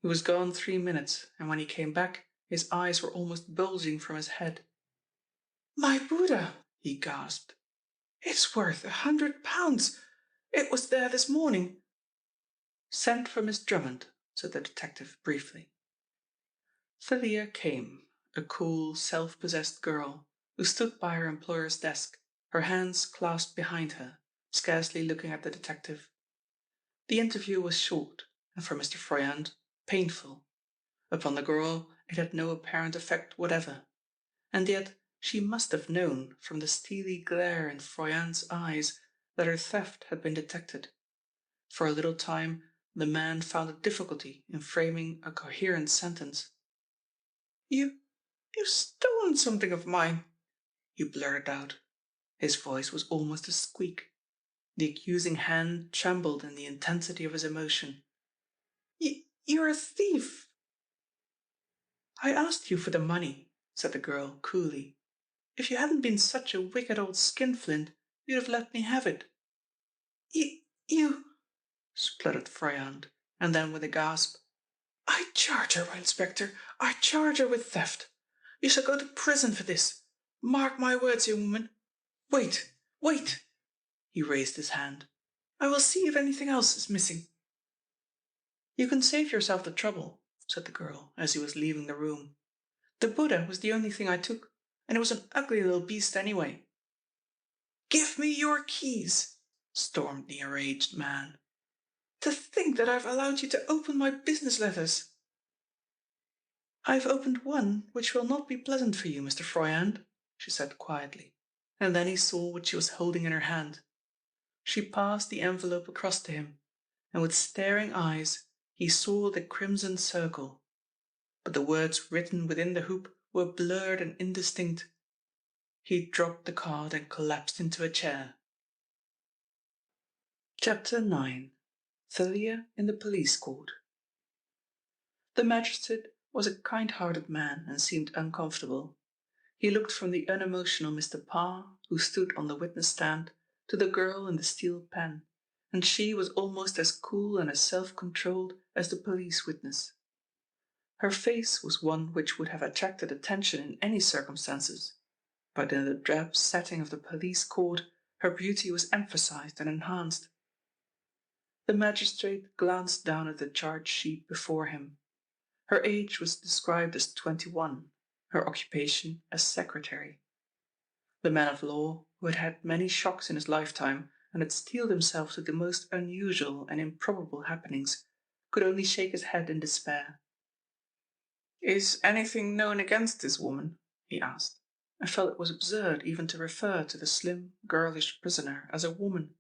He was gone 3 minutes, and when he came back, his eyes were almost bulging from his head. My Buddha, he gasped. It's worth £100. It was there this morning. Send for Miss Drummond, said the detective briefly. Thalia came, a cool, self-possessed girl, who stood by her employer's desk, her hands clasped behind her, scarcely looking at the detective. The interview was short, and for Mr. Froyant, painful. Upon the girl it had no apparent effect whatever. And yet she must have known, from the steely glare in Froyant's eyes, that her theft had been detected. For a little time the man found a difficulty in framing a coherent sentence. You've stolen something of mine, he blurted out. His voice was almost a squeak. The accusing hand trembled in the intensity of his emotion. You're a thief. I asked you for the money, said the girl coolly. If you hadn't been such a wicked old skinflint, you'd have let me have it. You, spluttered Froyant, and then with a gasp, I charge her, Inspector. I charge her with theft. You shall go to prison for this. Mark my words, young woman. Wait, wait! He raised his hand. I will see if anything else is missing. You can save yourself the trouble, said the girl as he was leaving the room. The Buddha was the only thing I took, and it was an ugly little beast anyway. Give me your keys, stormed the enraged man. To think that I've allowed you to open my business letters. I've opened one which will not be pleasant for you, Mr. Froyant, she said quietly, and then he saw what she was holding in her hand. She passed the envelope across to him, and with staring eyes he saw the crimson circle, but the words written within the hoop were blurred and indistinct. He dropped the card and collapsed into a chair. Chapter 9. Thalia in the Police Court. The magistrate was a kind-hearted man and seemed uncomfortable. He looked from the unemotional Mr. Parr, who stood on the witness stand, to the girl in the steel pen, and she was almost as cool and as self-controlled as the police witness. Her face was one which would have attracted attention in any circumstances, but in the drab setting of the police court her beauty was emphasized and enhanced. The magistrate glanced down at the charge sheet before him. Her age was described as 21, her occupation as secretary. The man of law, who had had many shocks in his lifetime and had steeled himself to the most unusual and improbable happenings, could only shake his head in despair. Is anything known against this woman? He asked, and felt it was absurd even to refer to the slim, girlish prisoner as a woman.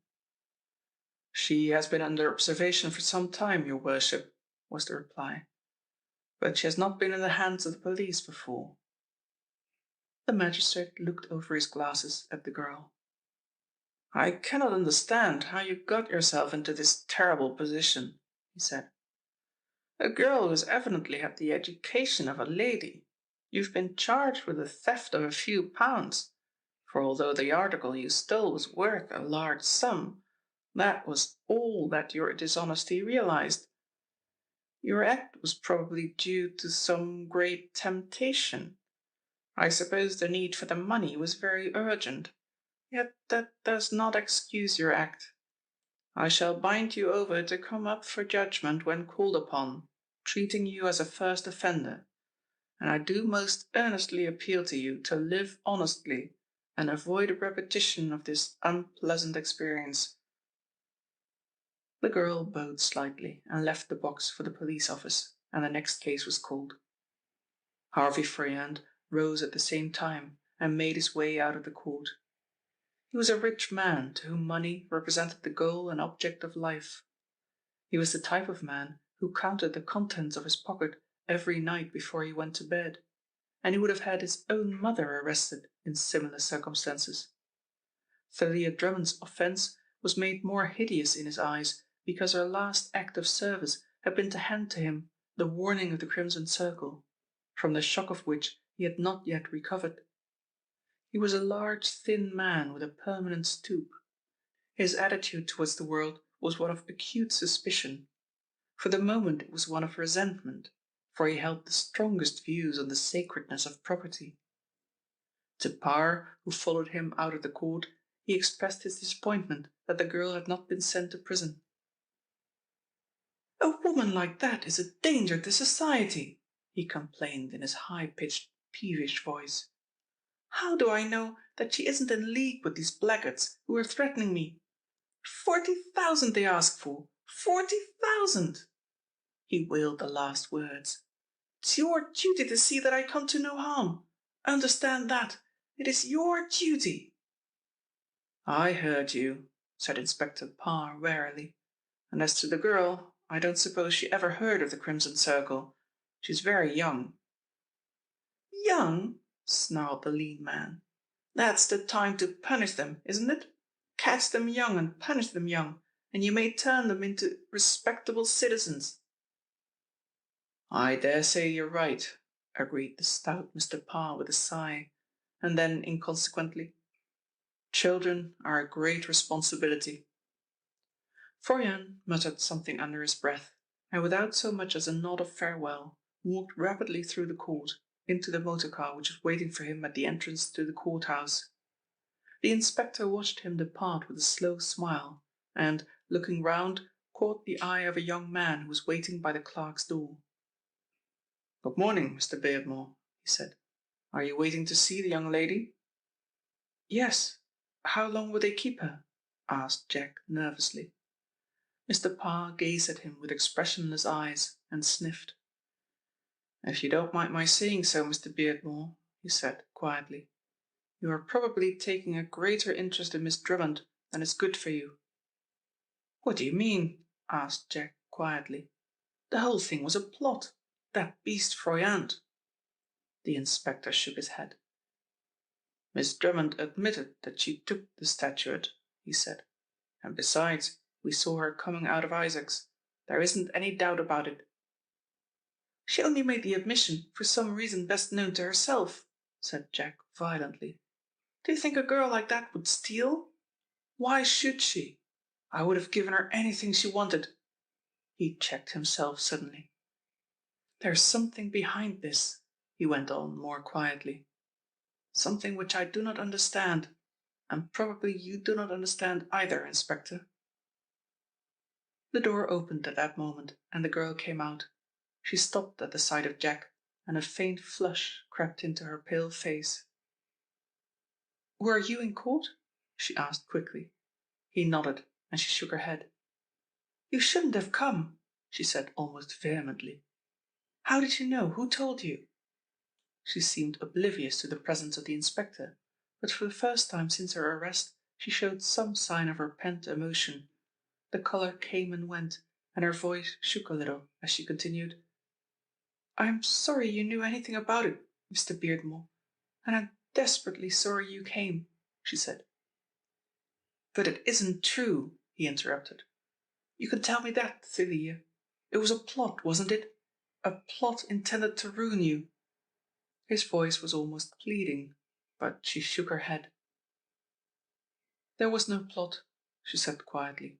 She has been under observation for some time, your worship, was the reply, but she has not been in the hands of the police before. The magistrate looked over his glasses at the girl. I cannot understand how you got yourself into this terrible position, he said. A girl who has evidently had the education of a lady. You've been charged with the theft of a few pounds, for although the article you stole was worth a large sum, that was all that your dishonesty realized. Your act was probably due to some great temptation. I suppose the need for the money was very urgent, yet that does not excuse your act. I shall bind you over to come up for judgment when called upon, treating you as a first offender, and I do most earnestly appeal to you to live honestly and avoid a repetition of this unpleasant experience. The girl bowed slightly and left the box for the police office, and the next case was called. Harvey Froyant rose at the same time and made his way out of the court. He was a rich man to whom money represented the goal and object of life. He was the type of man who counted the contents of his pocket every night before he went to bed, and he would have had his own mother arrested in similar circumstances. Thalia Drummond's offence was made more hideous in his eyes because her last act of service had been to hand to him the warning of the Crimson Circle, from the shock of which he had not yet recovered. He was a large, thin man with a permanent stoop. His attitude towards the world was one of acute suspicion. For the moment it was one of resentment, for he held the strongest views on the sacredness of property. To Parr, who followed him out of the court, he expressed his disappointment that the girl had not been sent to prison. A woman like that is a danger to society, he complained in his high-pitched, peevish voice. How do I know that she isn't in league with these blackguards who are threatening me? 40,000 they ask for. 40,000! He wailed the last words. It's your duty to see that I come to no harm. Understand that. It is your duty. I heard you, said Inspector Parr warily. And as to the girl, I don't suppose she ever heard of the Crimson Circle. She's very young. Young? Snarled the lean man. That's the time to punish them, isn't it? Catch them young and punish them young, and you may turn them into respectable citizens. I dare say you're right, agreed the stout Mr. Parr with a sigh, and then inconsequently, children are a great responsibility. Froyant muttered something under his breath, and without so much as a nod of farewell, walked rapidly through the court, into the motor car which was waiting for him at the entrance to the courthouse. The inspector watched him depart with a slow smile, and, looking round, caught the eye of a young man who was waiting by the clerk's door. "Good morning, Mr. Beardmore," he said. "Are you waiting to see the young lady?" "Yes. How long will they keep her?" asked Jack nervously. Mr. Parr gazed at him with expressionless eyes and sniffed. "If you don't mind my saying so, Mr. Beardmore," he said quietly, "you are probably taking a greater interest in Miss Drummond than is good for you." "What do you mean?" asked Jack quietly. "The whole thing was a plot. That beast Froyant." The inspector shook his head. "Miss Drummond admitted that she took the statuette," he said. "And besides, we saw her coming out of Isaac's. There isn't any doubt about it." "She only made the admission for some reason best known to herself," said Jack violently. "Do you think a girl like that would steal? Why should she? I would have given her anything she wanted." He checked himself suddenly. "There's something behind this," he went on more quietly. "Something which I do not understand, and probably you do not understand either, Inspector." The door opened at that moment, and the girl came out. She stopped at the sight of Jack, and a faint flush crept into her pale face. "Were you in court?" she asked quickly. He nodded, and she shook her head. "You shouldn't have come," she said almost vehemently. "How did you know? Who told you?" She seemed oblivious to the presence of the inspector, but for the first time since her arrest she showed some sign of her pent emotion. The colour came and went, and her voice shook a little as she continued. "I'm sorry you knew anything about it, Mr. Beardmore, and I'm desperately sorry you came," she said. "But it isn't true," he interrupted. "You can tell me that, Thalia. It was a plot, wasn't it? A plot intended to ruin you." His voice was almost pleading, but she shook her head. "There was no plot," she said quietly.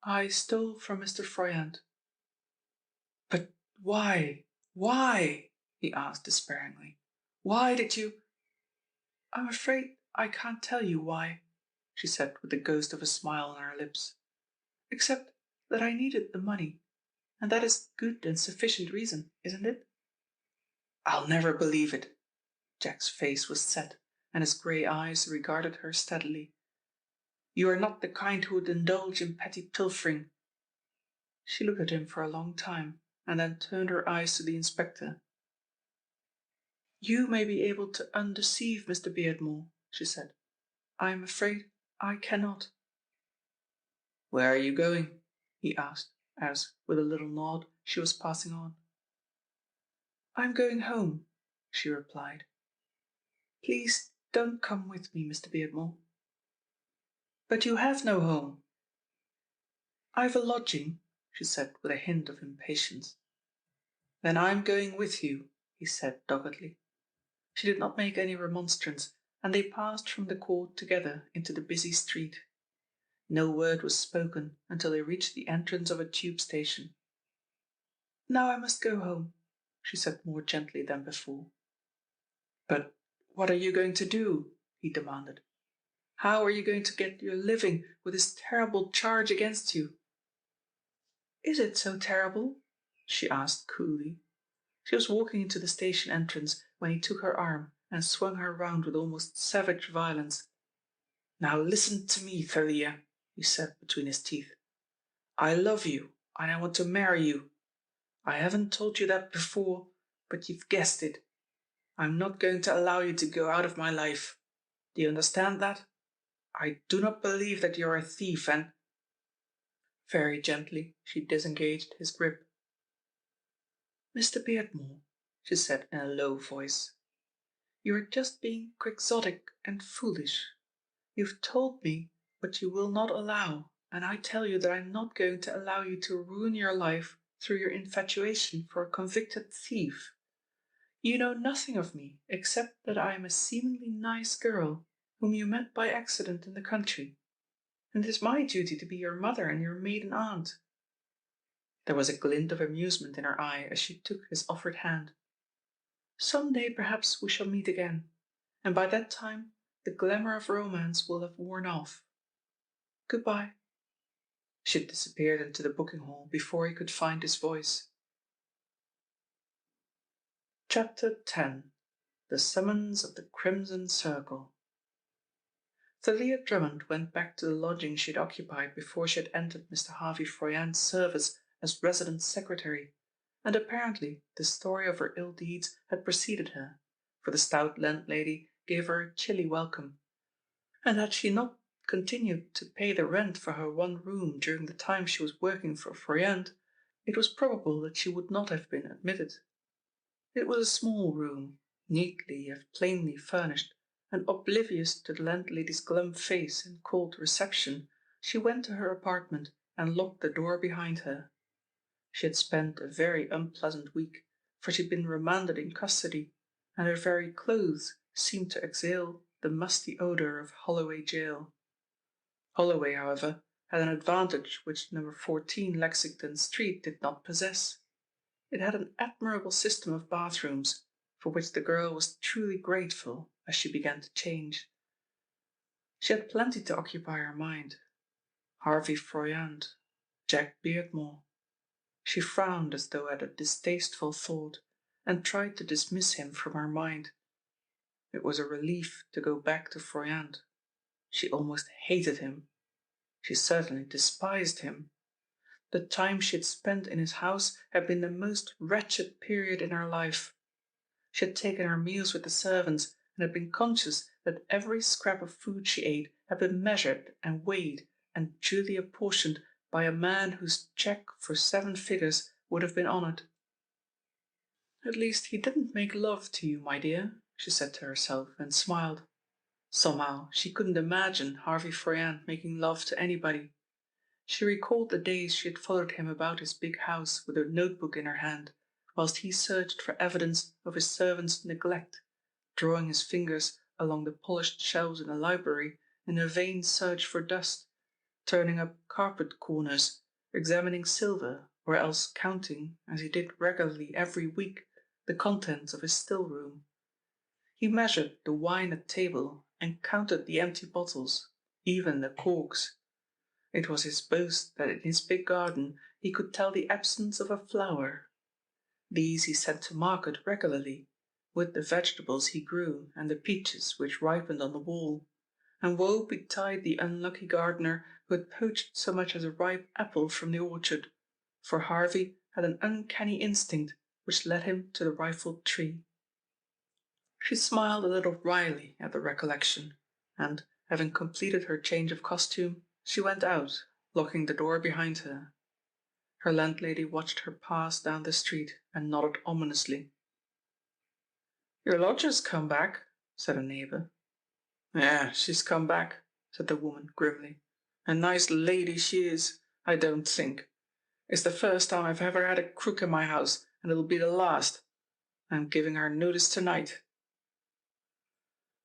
"I stole from Mr. Froyant." "But why? Why?" he asked despairingly. "Why did you—" "I'm afraid I can't tell you why," she said with the ghost of a smile on her lips. "Except that I needed the money, and that is good and sufficient reason, isn't it?" "I'll never believe it." Jack's face was set, and his grey eyes regarded her steadily. "You are not the kind who would indulge in petty pilfering." She looked at him for a long time, and then turned her eyes to the inspector. "You may be able to undeceive Mr. Beardmore," she said. "I am afraid I cannot." "Where are you going?" he asked, as, with a little nod, she was passing on. "I'm going home," she replied. "Please don't come with me, Mr. Beardmore." "But you have no home." "I've a lodging," she said with a hint of impatience. "Then I'm going with you," he said doggedly. She did not make any remonstrance, and they passed from the court together into the busy street. No word was spoken until they reached the entrance of a tube station. "Now I must go home," she said more gently than before. "But what are you going to do?" he demanded. "How are you going to get your living with this terrible charge against you?" "Is it so terrible?" she asked coolly. She was walking into the station entrance when he took her arm and swung her round with almost savage violence. "Now listen to me, Thalia," he said between his teeth. "I love you, and I want to marry you. I haven't told you that before, but you've guessed it. I'm not going to allow you to go out of my life. Do you understand that? I do not believe that you're a thief, and—" Very gently she disengaged his grip. "Mr. Beardmore," she said in a low voice, "you are just being quixotic and foolish. You've told me what you will not allow, and I tell you that I'm not going to allow you to ruin your life through your infatuation for a convicted thief. You know nothing of me except that I am a seemingly nice girl whom you met by accident in the country, and it is my duty to be your mother and your maiden aunt." There was a glint of amusement in her eye as she took his offered hand. Some day perhaps we shall meet again, and by that time the glamour of romance will have worn off. Goodbye." She had disappeared into the booking hall before he could find his voice. Chapter 10. The Summons of the Crimson Circle. Thalia Drummond went back to the lodging she had occupied before she had entered Mr. Harvey Froyant's service as resident secretary, and apparently the story of her ill deeds had preceded her, for the stout landlady gave her a chilly welcome. And had she not continued to pay the rent for her one room during the time she was working for Froyant, it was probable that she would not have been admitted. It was a small room, neatly if plainly furnished, and oblivious to the landlady's glum face and cold reception, she went to her apartment and locked the door behind her. She had spent a very unpleasant week, for she had been remanded in custody, and her very clothes seemed to exhale the musty odour of Holloway Gaol. Holloway, however, had an advantage which No. 14 Lexington Street did not possess. It had an admirable system of bathrooms, for which the girl was truly grateful as she began to change. She had plenty to occupy her mind. Harvey Froyant, Jack Beardmore. She frowned as though at a distasteful thought, and tried to dismiss him from her mind. It was a relief to go back to Froyant. She almost hated him. She certainly despised him. The time she had spent in his house had been the most wretched period in her life. She had taken her meals with the servants, and had been conscious that every scrap of food she ate had been measured and weighed and duly apportioned by a man whose cheque for 7 figures would have been honoured. "At least he didn't make love to you, my dear," she said to herself, and smiled. Somehow she couldn't imagine Harvey Froyant making love to anybody. She recalled the days she had followed him about his big house with a notebook in her hand, whilst he searched for evidence of his servants' neglect, drawing his fingers along the polished shelves in the library in a vain search for dust, turning up carpet corners, examining silver, or else counting, as he did regularly every week, the contents of his still room. He measured the wine at table and counted the empty bottles, even the corks. It was his boast that in his big garden he could tell the absence of a flower. These he sent to market regularly, with the vegetables he grew and the peaches which ripened on the wall, and woe betide the unlucky gardener who had poached so much as a ripe apple from the orchard, for Harvey had an uncanny instinct which led him to the rifled tree. She smiled a little wryly at the recollection, and, having completed her change of costume, she went out, locking the door behind her. Her landlady watched her pass down the street and nodded ominously. "Your lodger's come back," said a neighbour. "Yeah, she's come back," said the woman grimly. "A nice lady she is, I don't think. It's the first time I've ever had a crook in my house, and it'll be the last. I'm giving her notice tonight."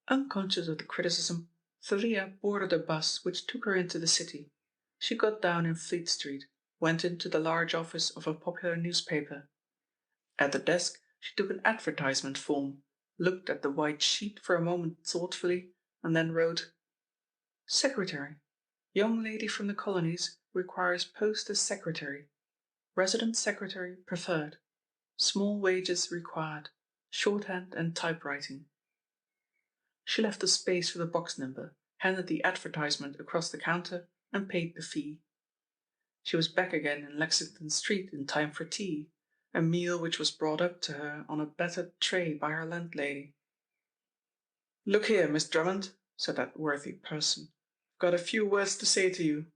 Unconscious of the criticism, Thalia boarded a bus which took her into the city. She got down in Fleet Street, went into the large office of a popular newspaper. At the desk she took an advertisement form, looked at the white sheet for a moment thoughtfully, and then wrote: "Secretary. Young lady from the colonies requires post as secretary. Resident secretary preferred. Small wages required. Shorthand and typewriting." She left a space for the box number, handed the advertisement across the counter, and paid the fee. She was back again in Lexington Street in time for tea, a meal which was brought up to her on a battered tray by her landlady. "Look here, Miss Drummond," said that worthy person, "I've got a few words to say to you."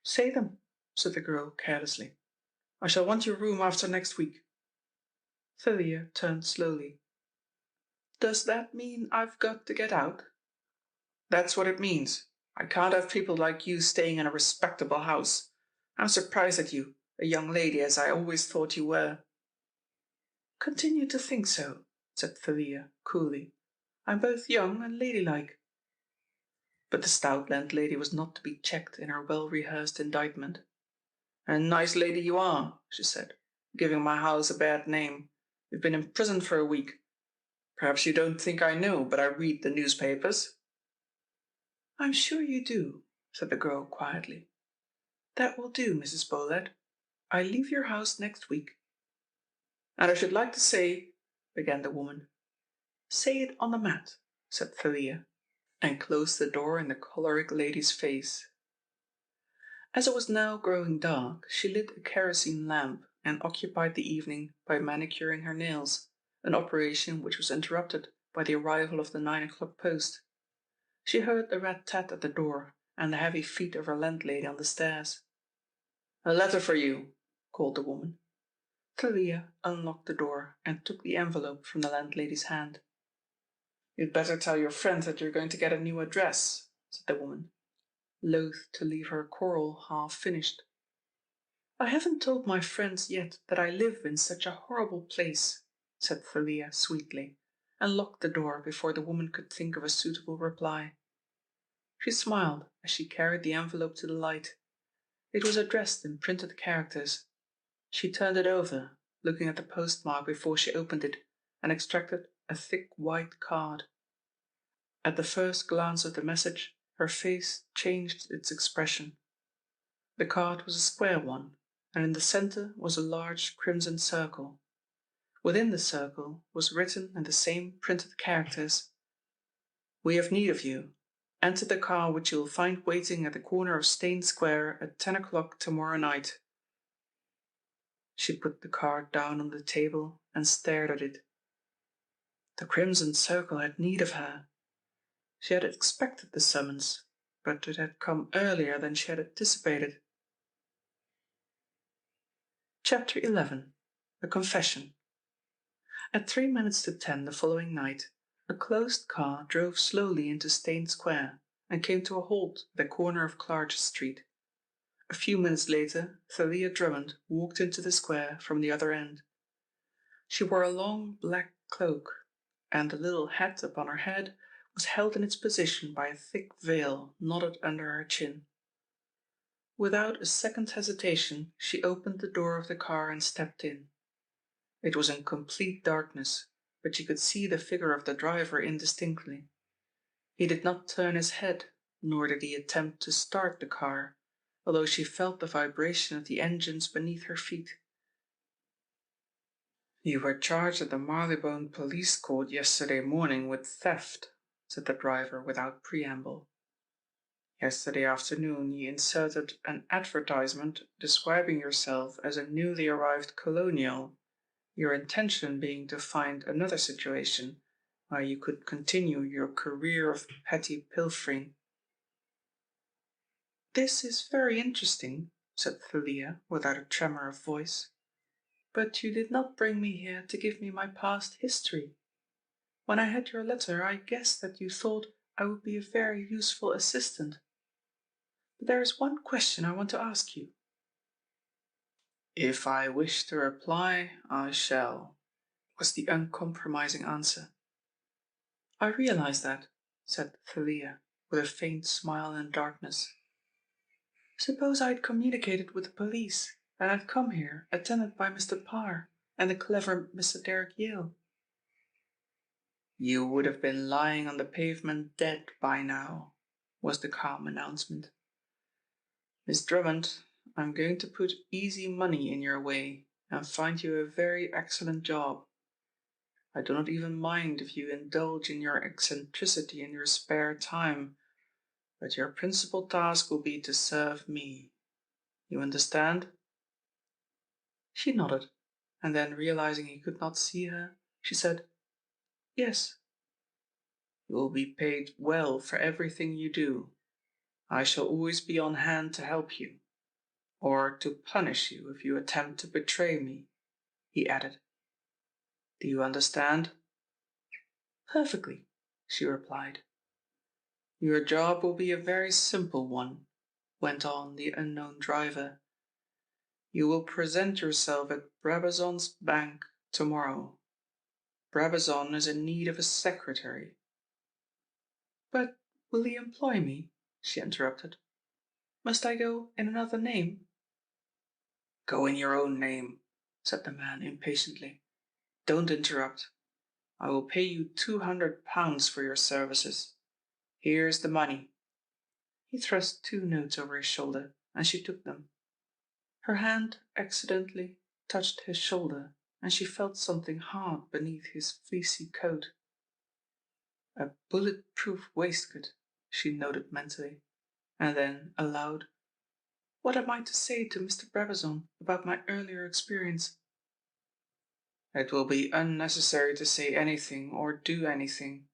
"Say them," said the girl carelessly. "I shall want your room after next week." Thalia turned slowly. "Does that mean I've got to get out?" "That's what it means. I can't have people like you staying in a respectable house. I'm surprised at you, a young lady as I always thought you were." "Continue to think so," said Thalia coolly. "I'm both young and ladylike." But the stout landlady was not to be checked in her well-rehearsed indictment. "A nice lady you are," she said, "giving my house a bad name. You've been in prison for a week. Perhaps you don't think I know, but I read the newspapers." "I'm sure you do," said the girl quietly. "That will do, Mrs. Bolett. I leave your house next week." "And I should like to say—" began the woman. "Say it on the mat," said Thalia, and closed the door in the choleric lady's face. As it was now growing dark, she lit a kerosene lamp and occupied the evening by manicuring her nails, an operation which was interrupted by the arrival of the 9 o'clock post. She heard the rat-tat at the door and the heavy feet of her landlady on the stairs. "A letter for you," called the woman. Thalia unlocked the door and took the envelope from the landlady's hand. "You'd better tell your friend that you're going to get a new address," said the woman, loath to leave her choral half-finished. "I haven't told my friends yet that I live in such a horrible place," said Thalia sweetly, and locked the door before the woman could think of a suitable reply. She smiled as she carried the envelope to the light. It was addressed in printed characters. She turned it over, looking at the postmark before she opened it, and extracted a thick white card. At the first glance of the message, her face changed its expression. The card was a square one, and in the center was a large crimson circle. Within the circle was written in the same printed characters: "We have need of you. Enter the car which you will find waiting at the corner of Stane Square at 10 o'clock tomorrow night." She put the card down on the table and stared at it. The crimson circle had need of her. She had expected the summons, but it had come earlier than she had anticipated. Chapter 11. A Confession. At 3 minutes to 10 the following night, a closed car drove slowly into Stane Square and came to a halt at the corner of Clarges Street. A few minutes later, Thalia Drummond walked into the square from the other end. She wore a long black cloak, and the little hat upon her head was held in its position by a thick veil knotted under her chin. Without a second's hesitation, she opened the door of the car and stepped in. It was in complete darkness, but she could see the figure of the driver indistinctly. He did not turn his head, nor did he attempt to start the car, although she felt the vibration of the engines beneath her feet. "You were charged at the Marylebone Police Court yesterday morning with theft," said the driver without preamble. "Yesterday afternoon you inserted an advertisement describing yourself as a newly arrived colonial, your intention being to find another situation where you could continue your career of petty pilfering." "This is very interesting," said Thalia without a tremor of voice. "But you did not bring me here to give me my past history. When I had your letter, I guessed that you thought I would be a very useful assistant. But there is one question I want to ask you." "If I wish to reply, I shall," was the uncompromising answer. "I realize that," said Thalia, with a faint smile in the darkness. "Suppose I had communicated with the police, and had come here, attended by Mr. Parr and the clever Mr. Derrick Yale?" "You would have been lying on the pavement dead by now," was the calm announcement. "Miss Drummond, I'm going to put easy money in your way and find you a very excellent job. I do not even mind if you indulge in your eccentricity in your spare time, but your principal task will be to serve me. You understand?" She nodded, and then realizing he could not see her, she said, "Yes." "You will be paid well for everything you do. I shall always be on hand to help you, or to punish you if you attempt to betray me," he added. "Do you understand?" "Perfectly," she replied. "Your job will be a very simple one," went on the unknown driver. "You will present yourself at Brabazon's bank tomorrow. Brabazon is in need of a secretary." "But will he employ me?" she interrupted. "Must I go in another name?" "Go in your own name," said the man impatiently. Don't interrupt. I will pay you £200 for your services. Here's the money." He thrust 2 notes over his shoulder, and she took them. Her hand accidentally touched his shoulder, and she felt something hard beneath his fleecy coat. "A bullet-proof waistcoat," she noted mentally, and then aloud, "What am I to say to Mr. Brabazon about my earlier experience?" "It will be unnecessary to say anything or do anything.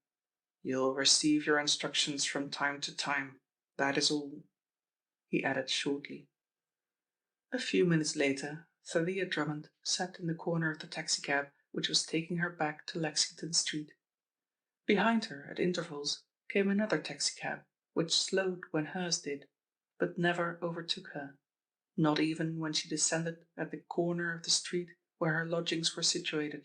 You'll receive your instructions from time to time. That is all," he added shortly. A few minutes later, Thalia Drummond sat in the corner of the taxicab which was taking her back to Lexington Street. Behind her, at intervals, came another taxicab, which slowed when hers did, but never overtook her, not even when she descended at the corner of the street where her lodgings were situated.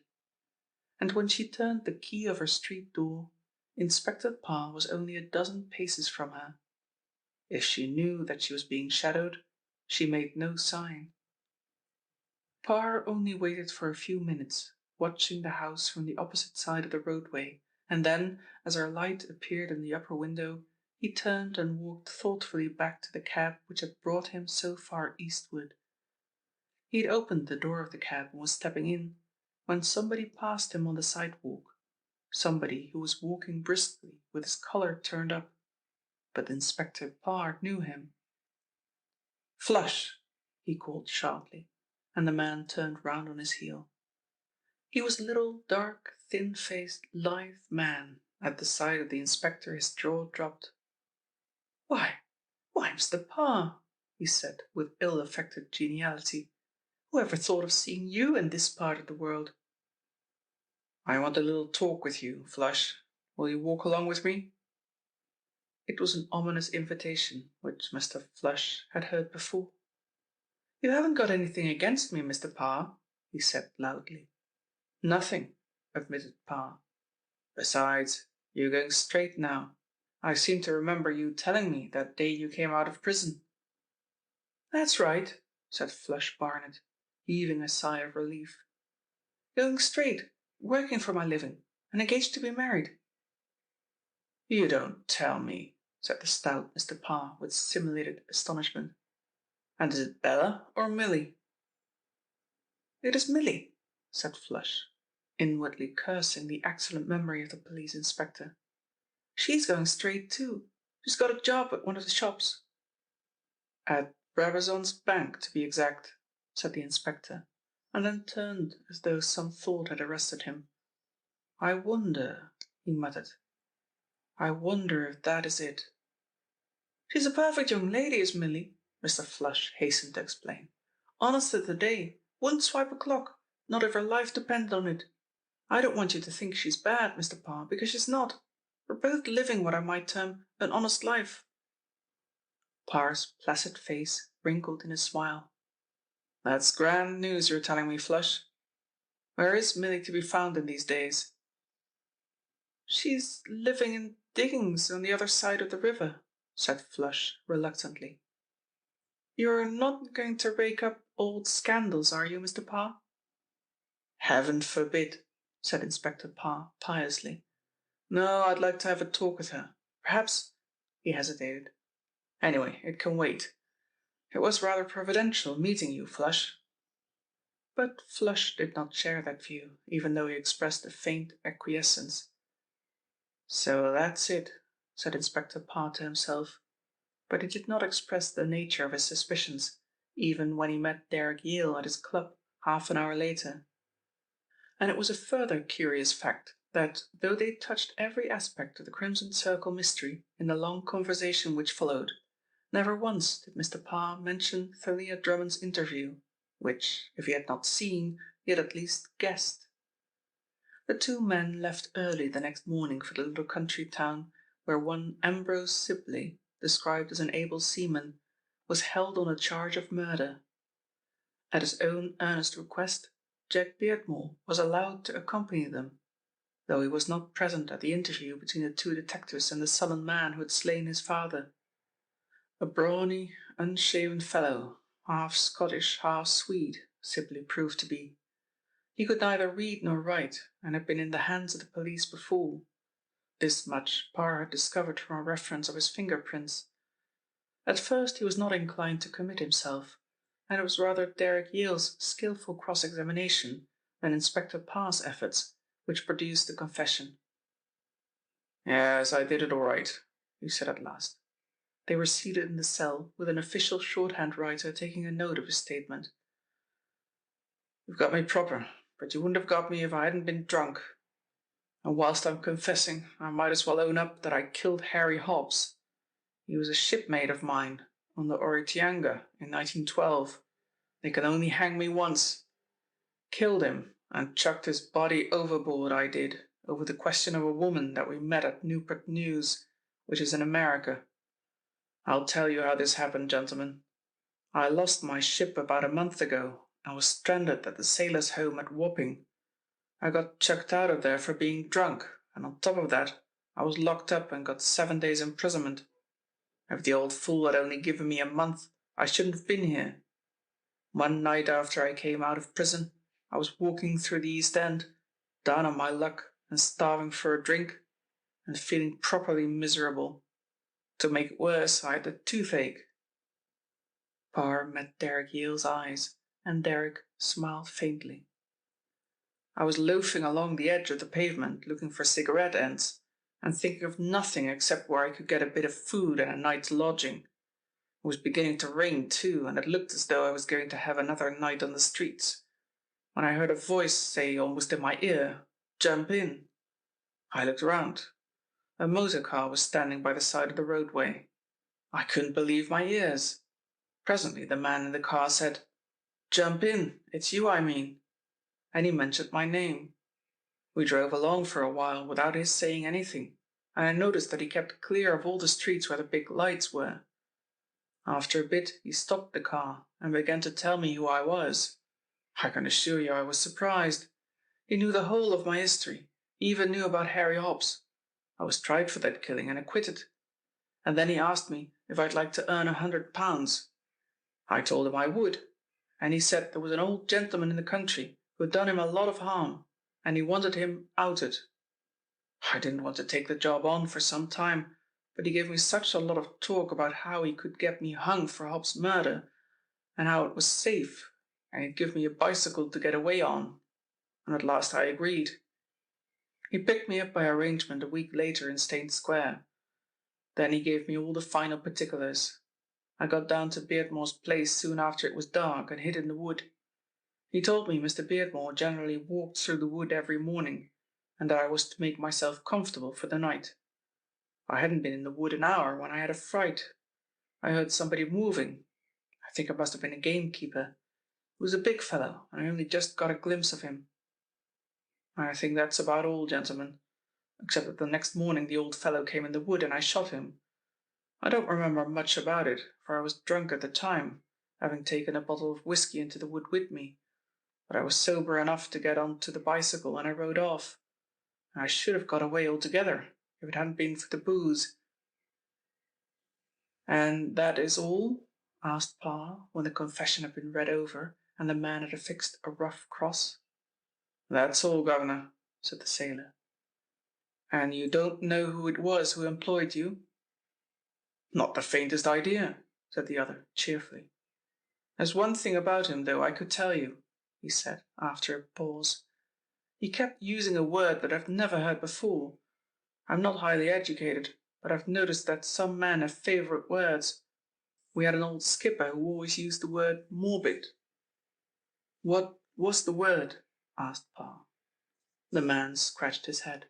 And when she turned the key of her street door, Inspector Parr was only a dozen paces from her. If she knew that she was being shadowed, she made no sign. Parr only waited for a few minutes, watching the house from the opposite side of the roadway, and then, as her light appeared in the upper window, he turned and walked thoughtfully back to the cab which had brought him so far eastward. He had opened the door of the cab and was stepping in, when somebody passed him on the sidewalk, somebody who was walking briskly with his collar turned up. But Inspector Parr knew him. "Flush!" he called sharply, and the man turned round on his heel. He was a little, dark, thin-faced, lithe man. At the sight of the inspector his jaw dropped. Why, Mr. Parr," he said with ill-affected geniality. "Who ever thought of seeing you in this part of the world?" "I want a little talk with you, Flush. Will you walk along with me?" It was an ominous invitation, which Mr. Flush had heard before. "You haven't got anything against me, Mr. Parr," he said loudly. "Nothing," admitted Parr. "Besides, you're going straight now. I seem to remember you telling me that day you came out of prison." "That's right," said Flush Barnett, heaving a sigh of relief. "Going straight, working for my living, and engaged to be married." "You don't tell me," said the stout Mr. Parr with simulated astonishment. "And is it Bella or Milly?" "It is Milly," said Flush, inwardly cursing the excellent memory of the police inspector. "She's going straight too. She's got a job at one of the shops." "At Brabazon's bank, to be exact," said the inspector, and then turned as though some thought had arrested him. "I wonder," he muttered. "I wonder if that is it." "She's a perfect young lady, is Milly," Mr. Flush hastened to explain. "Honest to the day, wouldn't swipe a clock, not if her life depended on it. I don't want you to think she's bad, Mr. Parr, because she's not. We're both living what I might term an honest life." Parr's placid face wrinkled in a smile. "That's grand news you're telling me, Flush. Where is Milly to be found in these days?" "She's living in diggings on the other side of the river," said Flush reluctantly. "You're not going to rake up old scandals, are you, Mr. Parr?" "Heaven forbid," said Inspector Parr piously. "No, I'd like to have a talk with her. Perhaps—" he hesitated. "Anyway, it can wait. It was rather providential meeting you, Flush." But Flush did not share that view, even though he expressed a faint acquiescence. "So that's it," said Inspector Parr to himself, but he did not express the nature of his suspicions, even when he met Derek Yale at his club half an hour later. And it was a further curious fact that, though they touched every aspect of the Crimson Circle mystery in the long conversation which followed, never once did Mr. Parr mention Thalia Drummond's interview, which, if he had not seen, he had at least guessed. The 2 men left early the next morning for the little country town where one Ambrose Sibley, described as an able seaman, was held on a charge of murder. At his own earnest request, Jack Beardmore was allowed to accompany them, though he was not present at the interview between the 2 detectives and the sullen man who had slain his father. A brawny, unshaven fellow, half Scottish, half Swede, Sibley proved to be. He could neither read nor write, and had been in the hands of the police before. This much Parr had discovered from a reference of his fingerprints. At first he was not inclined to commit himself, and it was rather Derek Yale's skillful cross-examination than Inspector Parr's efforts which produced the confession. "Yes, I did it all right," he said at last. They were seated in the cell, with an official shorthand writer taking a note of his statement. "You've got me proper, but you wouldn't have got me if I hadn't been drunk. And whilst I'm confessing, I might as well own up that I killed Harry Hobbs. He was a shipmate of mine on the Oritianga in 1912. They can only hang me once. Killed him and chucked his body overboard, I did, over the question of a woman that we met at Newport News, which is in America. I'll tell you how this happened, gentlemen. I lost my ship about a month ago and was stranded at the sailors' home at Wapping. I got chucked out of there for being drunk, and on top of that, I was locked up and got 7 days imprisonment. If the old fool had only given me a month, I shouldn't have been here. One night after I came out of prison, I was walking through the East End, down on my luck and starving for a drink, and feeling properly miserable. To make it worse, I had the toothache." Parr met Derek Yale's eyes, and Derek smiled faintly. "I was loafing along the edge of the pavement looking for cigarette ends, and thinking of nothing except where I could get a bit of food and a night's lodging. It was beginning to rain too, and it looked as though I was going to have another night on the streets, when I heard a voice say almost in my ear, 'Jump in.' I looked round. A motor car was standing by the side of the roadway. I couldn't believe my ears. Presently the man in the car said, 'Jump in, it's you I mean,' and he mentioned my name. We drove along for a while without his saying anything, and I noticed that he kept clear of all the streets where the big lights were. After a bit he stopped the car and began to tell me who I was. I can assure you I was surprised. He knew the whole of my history. He even knew about Harry Hobbs. I was tried for that killing and acquitted. And then he asked me if I'd like to earn £100. I told him I would, and he said there was an old gentleman in the country who had done him a lot of harm, and he wanted him outed. I didn't want to take the job on for some time, but he gave me such a lot of talk about how he could get me hung for Hobbs' murder, and how it was safe, and he'd give me a bicycle to get away on, and at last I agreed. He picked me up by arrangement a week later in Staines Square. Then he gave me all the final particulars. I got down to Beardmore's place soon after it was dark and hid in the wood. He told me Mr. Beardmore generally walked through the wood every morning, and that I was to make myself comfortable for the night. I hadn't been in the wood an hour when I had a fright. I heard somebody moving. I think it must have been a gamekeeper. He was a big fellow, and I only just got a glimpse of him. I think that's about all, gentlemen, except that the next morning the old fellow came in the wood and I shot him. I don't remember much about it, for I was drunk at the time, having taken a bottle of whiskey into the wood with me, but I was sober enough to get on to the bicycle and I rode off. And I should have got away altogether if it hadn't been for the booze." "And that is all?" asked Parr, when the confession had been read over and the man had affixed a rough cross. "That's all, governor," said the sailor. "And you don't know who it was who employed you?" "Not the faintest idea," said the other, cheerfully. "There's one thing about him, though, I could tell you," he said, after a pause. "He kept using a word that I've never heard before. I'm not highly educated, but I've noticed that some men have favourite words. We had an old skipper who always used the word morbid." "What was the word?" asked Parr. The man scratched his head.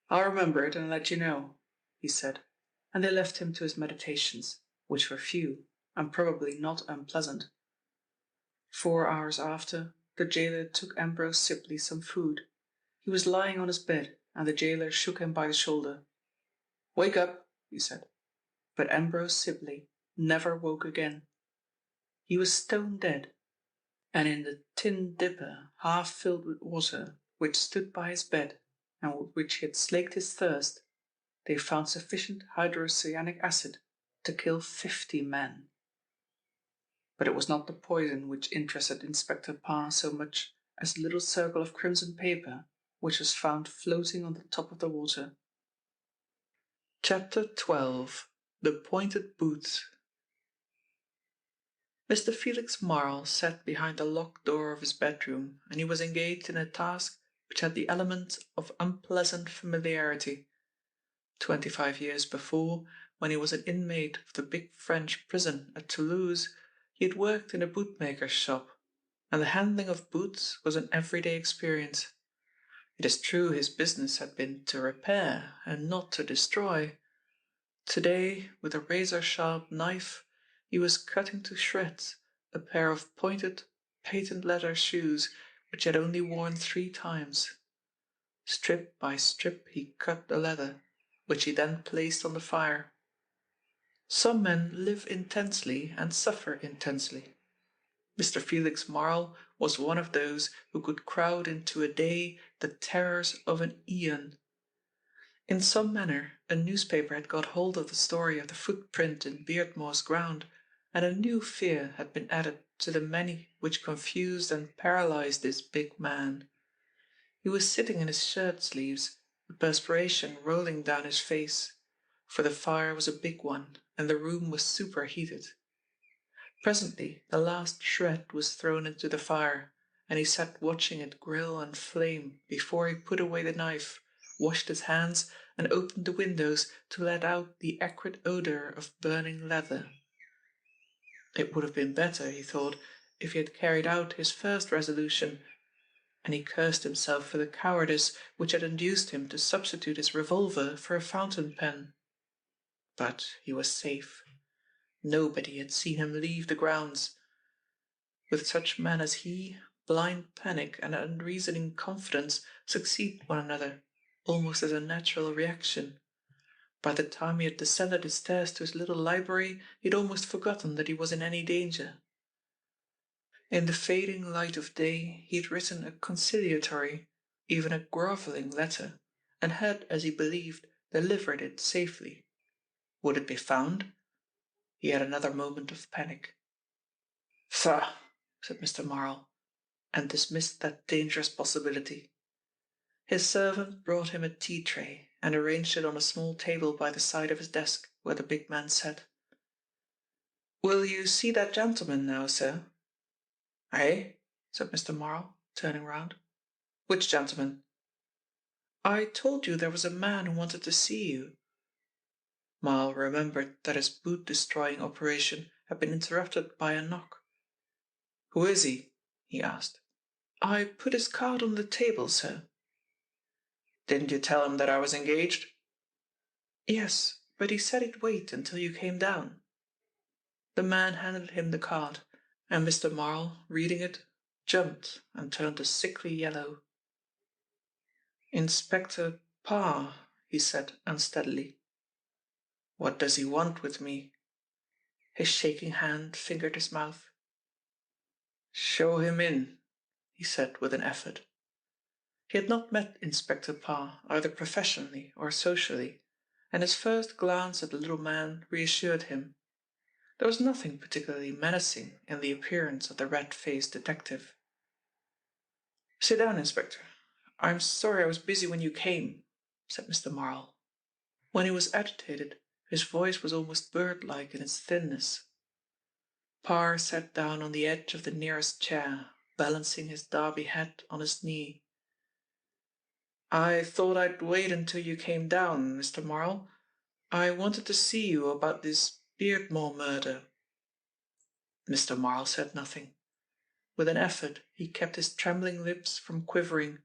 "I'll remember it and let you know," he said, and they left him to his meditations, which were few, and probably not unpleasant. 4 hours after, the jailer took Ambrose Sibley some food. He was lying on his bed, and the jailer shook him by the shoulder. "Wake up," he said. But Ambrose Sibley never woke again. He was stone dead, and in the tin dipper half filled with water, which stood by his bed, and with which he had slaked his thirst, they found sufficient hydrocyanic acid to kill 50 men. But it was not the poison which interested Inspector Parr so much as a little circle of crimson paper, which was found floating on the top of the water. Chapter 12. The Pointed Boots. Mr. Felix Marl sat behind the locked door of his bedroom, and he was engaged in a task which had the element of unpleasant familiarity. 25 years before, when he was an inmate of the big French prison at Toulouse, he had worked in a bootmaker's shop, and the handling of boots was an everyday experience. It is true his business had been to repair and not to destroy. Today, with a razor-sharp knife, he was cutting to shreds a pair of pointed, patent leather shoes which he had only worn 3 times. Strip by strip he cut the leather, which he then placed on the fire. Some men live intensely and suffer intensely. Mr. Felix Marl was one of those who could crowd into a day the terrors of an aeon. In some manner, a newspaper had got hold of the story of the footprint in Beardmore's ground, and a new fear had been added to the many which confused and paralyzed this big man. He was sitting in his shirt sleeves, the perspiration rolling down his face, for the fire was a big one and the room was superheated. Presently the last shred was thrown into the fire, and he sat watching it grill and flame before he put away the knife, washed his hands, and opened the windows to let out the acrid odour of burning leather. It would have been better, he thought, if he had carried out his first resolution, and he cursed himself for the cowardice which had induced him to substitute his revolver for a fountain pen. But he was safe. Nobody had seen him leave the grounds. With such men as he, blind panic and unreasoning confidence succeed one another, almost as a natural reaction. By the time he had descended his stairs to his little library, he had almost forgotten that he was in any danger. In the fading light of day he had written a conciliatory, even a grovelling letter, and had, as he believed, delivered it safely. Would it be found? He had another moment of panic. "Pshaw!" said Mr. Marl, and dismissed that dangerous possibility. His servant brought him a tea-tray and arranged it on a small table by the side of his desk where the big man sat. "Will you see that gentleman now, sir?" "Eh?" said Mr. Marl, turning round. "Which gentleman?" "I told you there was a man who wanted to see you." Marl remembered that his boot-destroying operation had been interrupted by a knock. "Who is he?" he asked. "I put his card on the table, sir." "Didn't you tell him that I was engaged?" "Yes, but he said he'd wait until you came down." The man handed him the card, and Mr. Marl, reading it, jumped and turned a sickly yellow. "Inspector Parr," he said unsteadily. "What does he want with me?" His shaking hand fingered his mouth. "Show him in," he said with an effort. He had not met Inspector Parr either professionally or socially, and his first glance at the little man reassured him. There was nothing particularly menacing in the appearance of the red-faced detective. "Sit down, Inspector. I'm sorry I was busy when you came," said Mr. Marl. When he was agitated, his voice was almost bird-like in its thinness. Parr sat down on the edge of the nearest chair, balancing his derby hat on his knee. "I thought I'd wait until you came down, Mr. Marl. I wanted to see you about this Beardmore murder." Mr. Marl said nothing. With an effort he kept his trembling lips from quivering,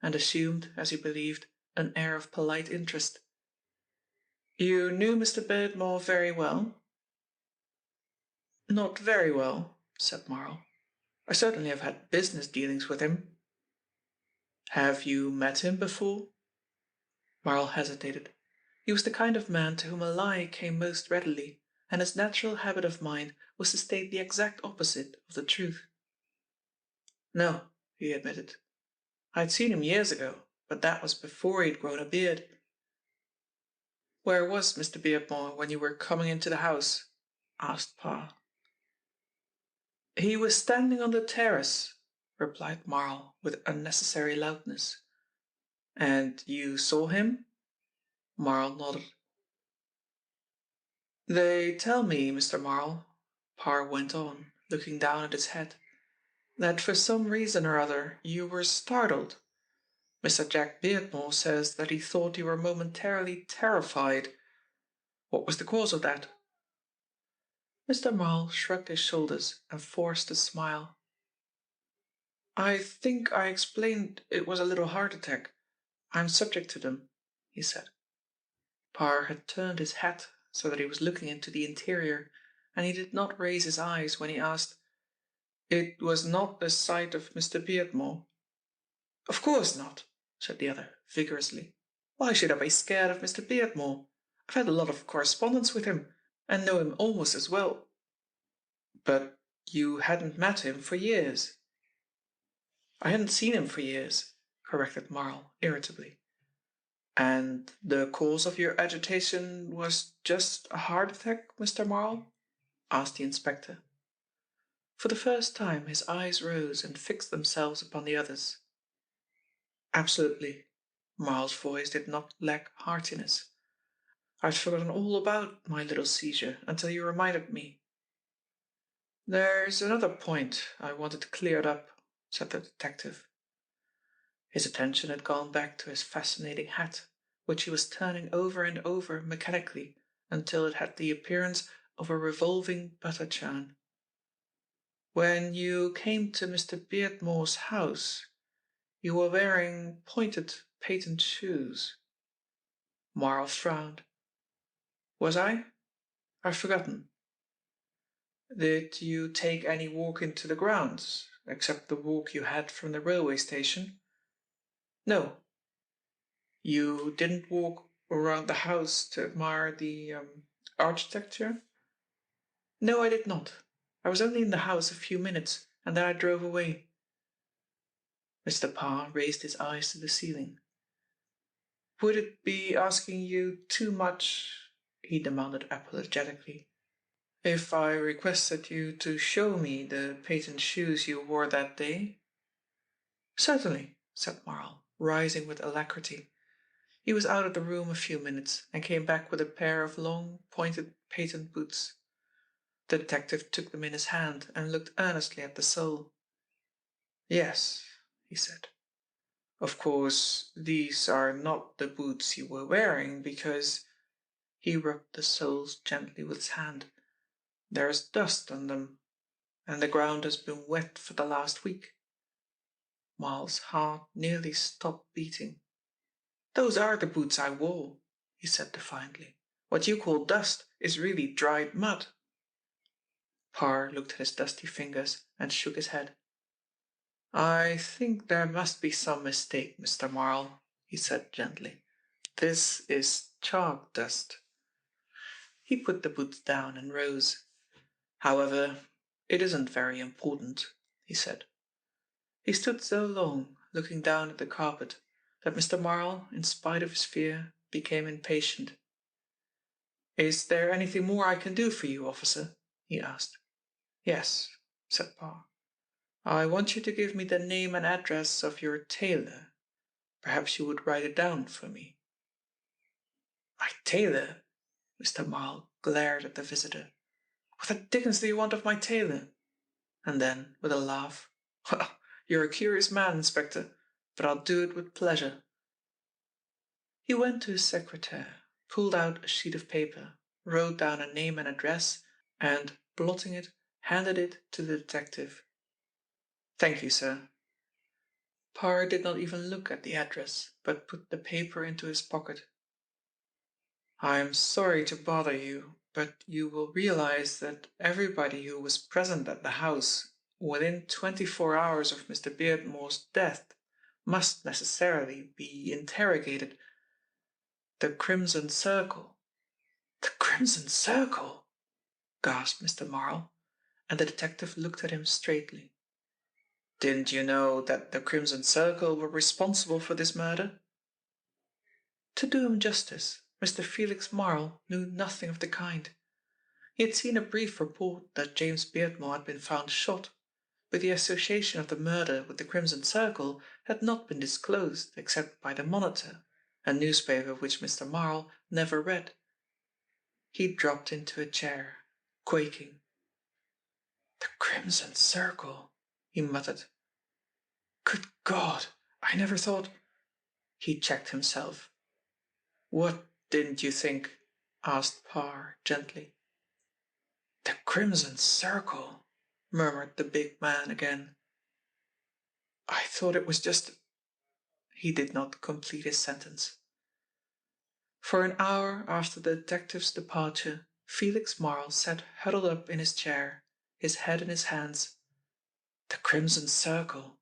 and assumed, as he believed, an air of polite interest. "You knew Mr. Beardmore very well?" "Not very well," said Marl. "I certainly have had business dealings with him." "Have you met him before?" Marl hesitated. He was the kind of man to whom a lie came most readily, and his natural habit of mind was to state the exact opposite of the truth. "No," he admitted. "I'd seen him years ago, but that was before he'd grown a beard." "Where was Mr. Beardmore when you were coming into the house?" asked Parr. "He was standing on the terrace," replied Morrow with unnecessary loudness. And you saw him? Morrow nodded. They tell me, Mr. Morrow, Parr went on, looking down at his head, that for some reason or other you were startled. Mr. Jack Beardmore says that he thought you were momentarily terrified. What was the cause of that? Mr. Morrow shrugged his shoulders and forced a smile. I think I explained it was a little heart attack. I'm subject to them, he said. Parr had turned his hat so that he was looking into the interior, and he did not raise his eyes when he asked, It was not the sight of Mr. Beardmore? Of course not, said the other vigorously. Why should I be scared of Mr. Beardmore? I've had a lot of correspondence with him, and know him almost as well. But you hadn't met him for years. I hadn't seen him for years, corrected Morrow irritably. And the cause of your agitation was just a heart attack, Mr. Morrow? Asked the inspector. For the first time his eyes rose and fixed themselves upon the others. Absolutely. Morrow's voice did not lack heartiness. I'd forgotten all about my little seizure until you reminded me. There's another point I wanted cleared up, said the detective. His attention had gone back to his fascinating hat, which he was turning over and over mechanically until it had the appearance of a revolving butter churn. When you came to Mr. Beardmore's house, you were wearing pointed patent shoes. Morrow frowned. Was I? I've forgotten. Did you take any walk into the grounds, except the walk you had from the railway station? No. You didn't walk around the house to admire the architecture? No, I did not. I was only in the house a few minutes, and then I drove away. Mr. Parr raised his eyes to the ceiling. Would it be asking you too much, he demanded apologetically, if I requested you to show me the patent shoes you wore that day? Certainly, said Morrow, rising with alacrity. He was out of the room a few minutes and came back with a pair of long, pointed patent boots. The detective took them in his hand and looked earnestly at the sole. Yes, he said. Of course, these are not the boots you were wearing because... He rubbed the soles gently with his hand. There's dust on them, and the ground has been wet for the last week. Miles' heart nearly stopped beating. Those are the boots I wore, he said defiantly. What you call dust is really dried mud. Parr looked at his dusty fingers and shook his head. I think there must be some mistake, Mr. Morrow, he said gently. This is chalk dust. He put the boots down and rose. However, it isn't very important, he said. He stood so long, looking down at the carpet, that Mr. Morrow, in spite of his fear, became impatient. Is there anything more I can do for you, officer? He asked. Yes, said Parr. I want you to give me the name and address of your tailor. Perhaps you would write it down for me. My tailor? Mr. Morrow glared at the visitor. What the dickens do you want of my tailor? And then, with a laugh, Well, you're a curious man, Inspector, but I'll do it with pleasure. He went to his secretaire, pulled out a sheet of paper, wrote down a name and address, and, blotting it, handed it to the detective. Thank you, sir. Parr did not even look at the address, but put the paper into his pocket. I'm sorry to bother you, but you will realize that everybody who was present at the house within 24 hours of Mr. Beardmore's death must necessarily be interrogated. The Crimson Circle. The Crimson Circle! Gasped Mr. Morrow, and the detective looked at him straightly. Didn't you know that the Crimson Circle were responsible for this murder? To do him justice, Mr. Felix Morrow knew nothing of the kind. He had seen a brief report that James Beardmore had been found shot, but the association of the murder with the Crimson Circle had not been disclosed except by the Monitor, a newspaper which Mr. Marl never read. He dropped into a chair, quaking. "The Crimson Circle," he muttered. "Good God, I never thought—" He checked himself. "What didn't you think?" asked Parr gently. "The Crimson Circle," murmured the big man again. "I thought it was just—" He did not complete his sentence. For an hour after the detective's departure, Felix Marl sat huddled up in his chair, his head in his hands. The Crimson Circle.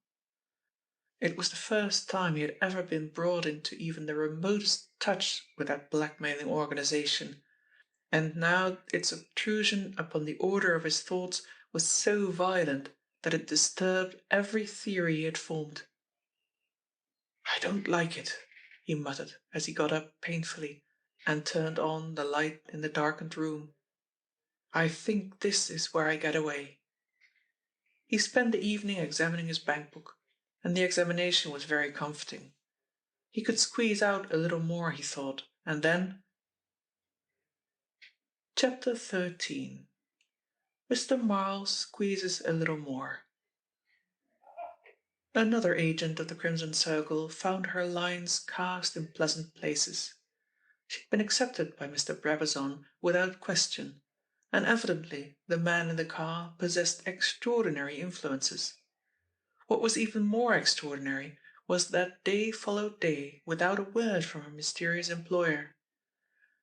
It was the first time he had ever been brought into even the remotest touch with that blackmailing organization, and now its obtrusion upon the order of his thoughts was so violent that it disturbed every theory he had formed. "I don't like it," he muttered as he got up painfully and turned on the light in the darkened room. "I think this is where I get away." He spent the evening examining his bank book, and the examination was very comforting. He could squeeze out a little more, he thought, and then— Chapter 13. Mr. Marl squeezes a little more. Another agent of the Crimson Circle found her lines cast in pleasant places. She'd been accepted by Mr. Brabazon without question, and evidently the man in the car possessed extraordinary influences. What was even more extraordinary was that day followed day without a word from her mysterious employer.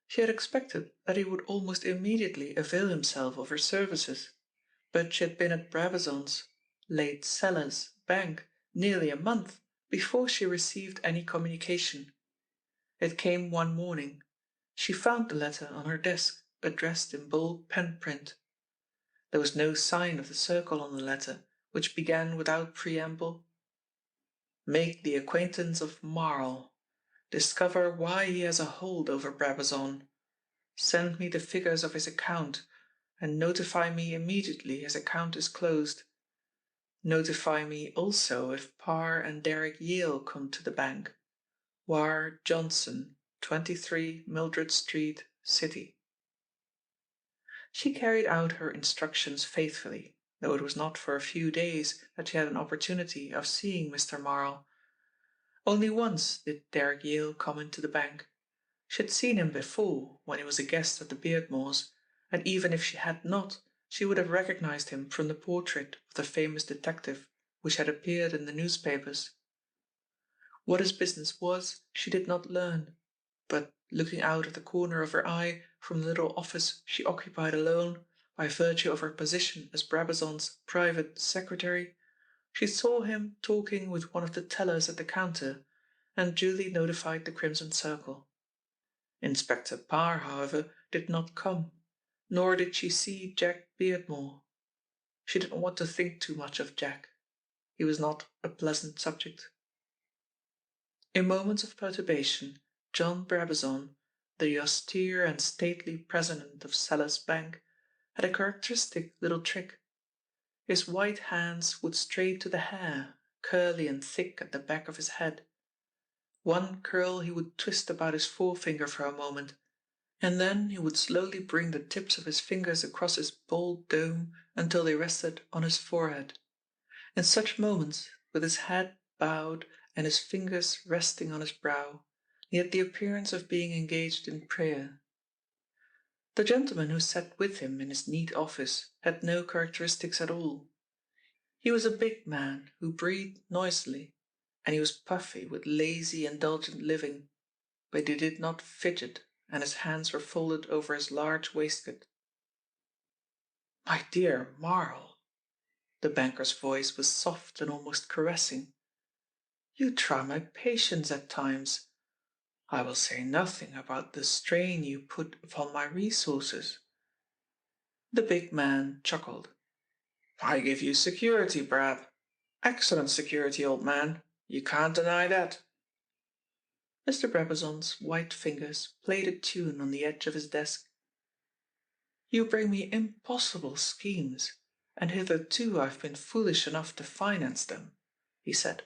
She had expected that he would almost immediately avail himself of her services, but she had been at Brabazon's, late Sellers, bank nearly a month before she received any communication. It came one morning. She found the letter on her desk, addressed in bold pen print. There was no sign of the circle on the letter, which began without preamble: "Make the acquaintance of Marl. Discover why he has a hold over Brabazon. Send me the figures of his account, and notify me immediately his account is closed. Notify me also if Parr and Derek Yale come to the bank. Wire Johnson, 23 Mildred Street, City." She carried out her instructions faithfully, though it was not for a few days that she had an opportunity of seeing Mr. Marl. Only once did Derek Yale come into the bank. She had seen him before, when he was a guest at the Beardmores, and even if she had not, she would have recognized him from the portrait of the famous detective which had appeared in the newspapers. What his business was, she did not learn, but looking out of the corner of her eye from the little office she occupied alone, by virtue of her position as Brabazon's private secretary, she saw him talking with one of the tellers at the counter, and duly notified the Crimson Circle. Inspector Parr, however, did not come, nor did she see Jack Beardmore. She did not want to think too much of Jack. He was not a pleasant subject. In moments of perturbation, John Brabazon, the austere and stately president of Sellers Bank, had a characteristic little trick. His white hands would stray to the hair, curly and thick at the back of his head. One curl he would twist about his forefinger for a moment, and then he would slowly bring the tips of his fingers across his bald dome until they rested on his forehead. In such moments, with his head bowed and his fingers resting on his brow, he had the appearance of being engaged in prayer. The gentleman who sat with him in his neat office had no characteristics at all. He was a big man who breathed noisily, and he was puffy with lazy, indulgent living, but he did not fidget, and his hands were folded over his large waistcoat. "My dear Marl," the banker's voice was soft and almost caressing, "you try my patience at times. I will say nothing about the strain you put upon my resources." The big man chuckled. "I give you security, Brab. Excellent security, old man. You can't deny that." Mr. Brabazon's white fingers played a tune on the edge of his desk. "You bring me impossible schemes, and hitherto I've been foolish enough to finance them," he said.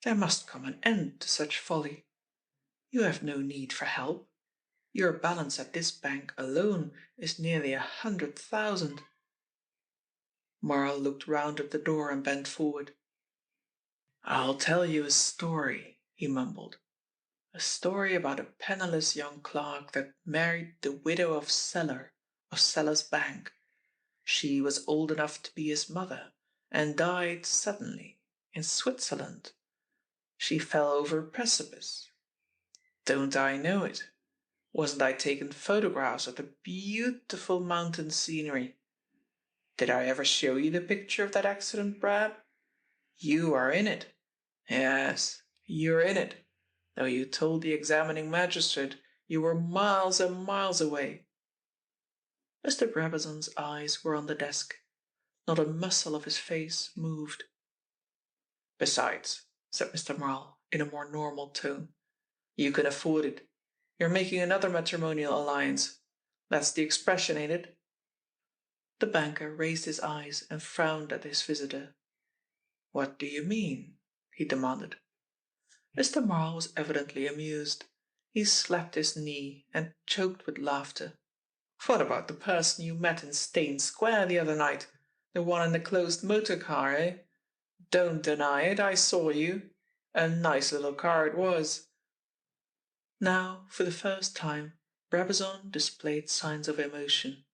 "There must come an end to such folly. You have no need for help. Your balance at this bank alone is nearly 100,000." Morrow looked round at the door and bent forward. "I'll tell you a story," he mumbled. "A story about a penniless young clerk that married the widow of Seller, of Seller's Bank. She was old enough to be his mother, and died suddenly, in Switzerland. She fell over a precipice. Don't I know it? Wasn't I taking photographs of the beautiful mountain scenery? Did I ever show you the picture of that accident, Brab? You are in it. Yes, you're in it, though you told the examining magistrate you were miles and miles away." Mr. Brabazon's eyes were on the desk. Not a muscle of his face moved. "Besides," said Mr. Marle, in a more normal tone, "you can afford it. You're making another matrimonial alliance. That's the expression, ain't it?" The banker raised his eyes and frowned at his visitor. "What do you mean?" he demanded. Mr. Marle was evidently amused. He slapped his knee and choked with laughter. "What about the person you met in Stane Square the other night? The one in the closed motor car, eh? Don't deny it, I saw you. A nice little car it was." Now, for the first time, Brabazon displayed signs of emotion.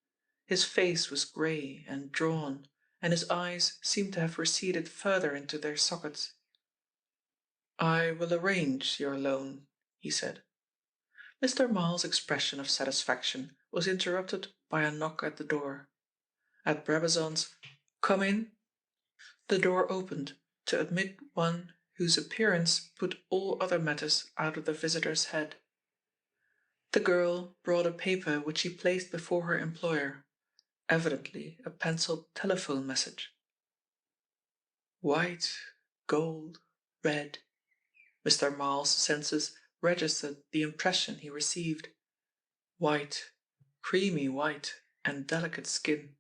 His face was grey and drawn, and his eyes seemed to have receded further into their sockets. "I will arrange your loan," he said. Mr. Marle's expression of satisfaction was interrupted by a knock at the door. At Brabazon's "Come in," the door opened to admit one whose appearance put all other matters out of the visitor's head. The girl brought a paper which she placed before her employer, evidently a penciled telephone message. White, gold, red. Mr. Marle's senses registered the impression he received. White, creamy white and delicate skin,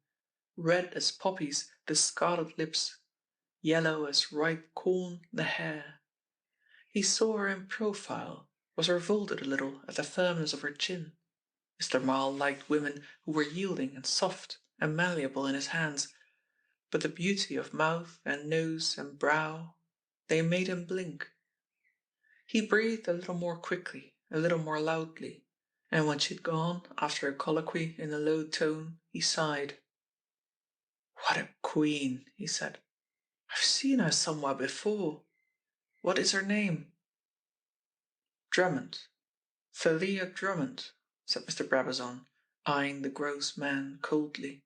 red as poppies the scarlet lips, yellow as ripe corn the hair. He saw her in profile, was revolted a little at the firmness of her chin. Mr. Marle liked women who were yielding and soft and malleable in his hands, but the beauty of mouth and nose and brow, they made him blink. He breathed a little more quickly, a little more loudly, and when she'd gone, after a colloquy in a low tone, he sighed. "What a queen," he said. "I've seen her somewhere before. What is her name?" "Drummond. Thalia Drummond," said Mr. Brabazon, eyeing the gross man coldly.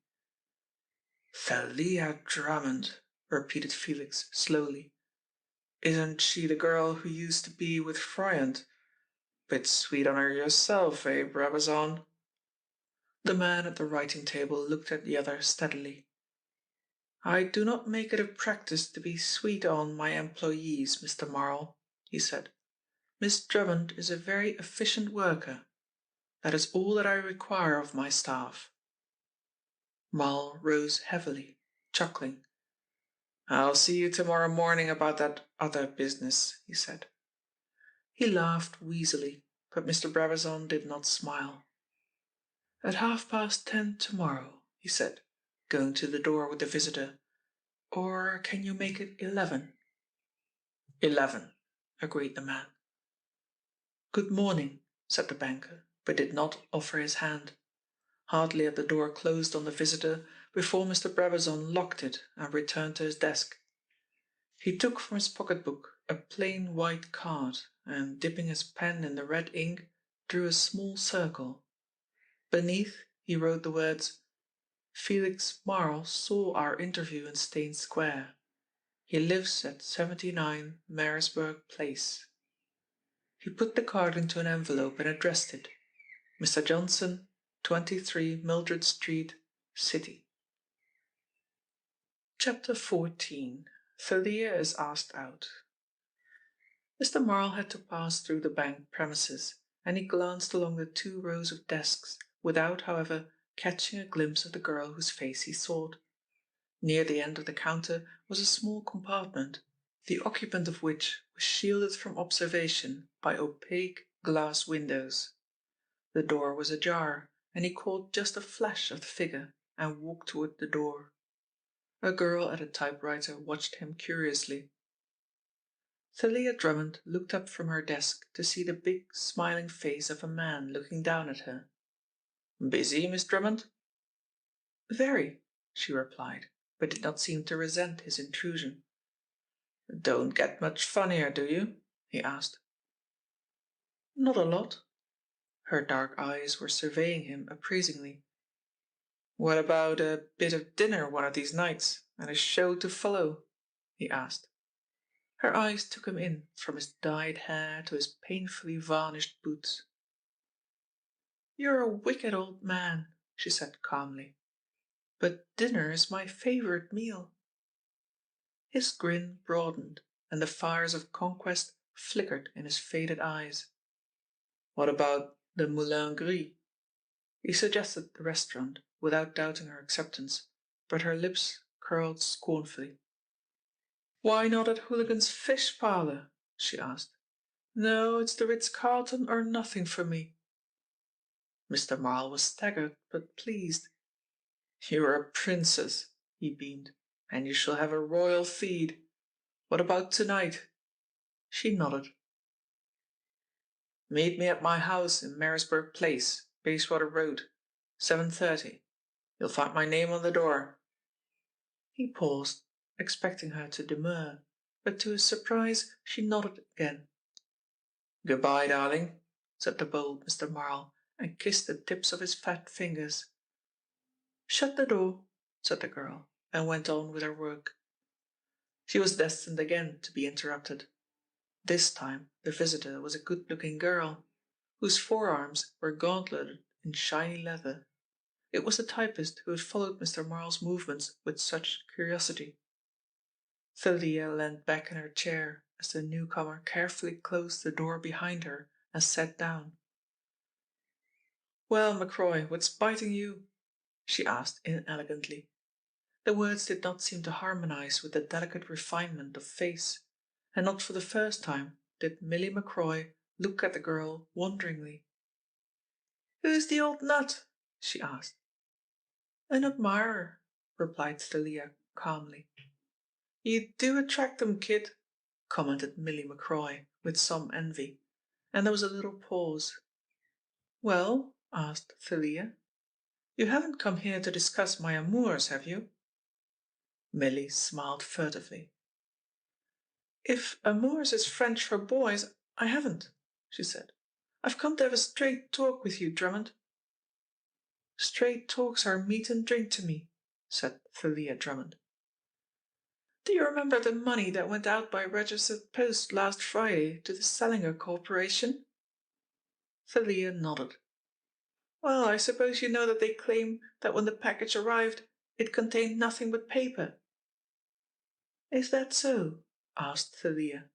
"Thalia Drummond," repeated Felix slowly. "Isn't she the girl who used to be with Froyant? Bit sweet on her yourself, eh, Brabazon?" The man at the writing table looked at the other steadily. "I do not make it a practice to be sweet on my employees, Mr. Marle," he said. "Miss Drummond is a very efficient worker. That is all that I require of my staff." Marle rose heavily, chuckling. "I'll see you tomorrow morning about that other business," he said. He laughed wheezily, but Mr. Brabazon did not smile. "At 10:30 tomorrow," he said, going to the door with the visitor. "Or can you make it 11?" 11, agreed the man. "Good morning," said the banker, but did not offer his hand. Hardly had the door closed on the visitor before Mr. Brabazon locked it and returned to his desk. He took from his pocketbook a plain white card and, dipping his pen in the red ink, drew a small circle. Beneath he wrote the words, "Felix Marle saw our interview in Stane Square. He lives at 79 Marisburg Place." He put the card into an envelope and addressed it. "Mr. Johnson, 23 Mildred Street, City." Chapter 14. Thalia is asked out. Mr. Marle had to pass through the bank premises, and he glanced along the 2 rows of desks, without, however, catching a glimpse of the girl whose face he sought. Near the end of the counter was a small compartment, the occupant of which was shielded from observation by opaque glass windows. The door was ajar, and he caught just a flash of the figure and walked toward the door. A girl at a typewriter watched him curiously. Thalia Drummond looked up from her desk to see the big, smiling face of a man looking down at her. "Busy, Miss Drummond?" "Very," she replied, but did not seem to resent his intrusion. "Don't get much funnier, do you?" he asked. "Not a lot." Her dark eyes were surveying him appraisingly. "What about a bit of dinner one of these nights, and a show to follow?" he asked. Her eyes took him in, from his dyed hair to his painfully varnished boots. "You're a wicked old man," she said calmly. "But dinner is my favourite meal." His grin broadened, and the fires of conquest flickered in his faded eyes. "What about the Moulin Gris?" He suggested the restaurant, without doubting her acceptance, but her lips curled scornfully. "Why not at Hooligan's Fish Parlour?" she asked. "No, it's the Ritz-Carlton or nothing for me." Mr. Marle was staggered but pleased. "You're a princess," he beamed, "and you shall have a royal feed. What about tonight?" She nodded. "Meet me at my house in Marisburg Place, Bayswater Road, 7:30. You'll find my name on the door." He paused, expecting her to demur, but to his surprise she nodded again. "Good-bye, darling," said the bold Mr. Marle, and kissed the tips of his fat fingers. "Shut the door," said the girl, and went on with her work. She was destined again to be interrupted. This time the visitor was a good-looking girl, whose forearms were gauntleted in shiny leather. It was the typist who had followed Mr. Marle's movements with such curiosity. Thalia leaned back in her chair as the newcomer carefully closed the door behind her and sat down. "Well, Macroy, what's biting you?" she asked inelegantly. The words did not seem to harmonize with the delicate refinement of face, and not for the first time did Milly Macroy look at the girl wonderingly. "Who's the old nut?" she asked. "An admirer," replied Thalia calmly. "You do attract them, kid," commented Milly Macroy with some envy, and there was a little pause. "Well?" asked Thalia. "You haven't come here to discuss my amours, have you?" Milly smiled furtively. "If amours is French for boys, I haven't," she said. "I've come to have a straight talk with you, Drummond." "Straight talks are meat and drink to me," said Thalia Drummond. "Do you remember the money that went out by registered post last Friday to the Salinger Corporation?" Thalia nodded. "Well, I suppose you know that they claim that when the package arrived it contained nothing but paper." "Is that so?" asked Thalia.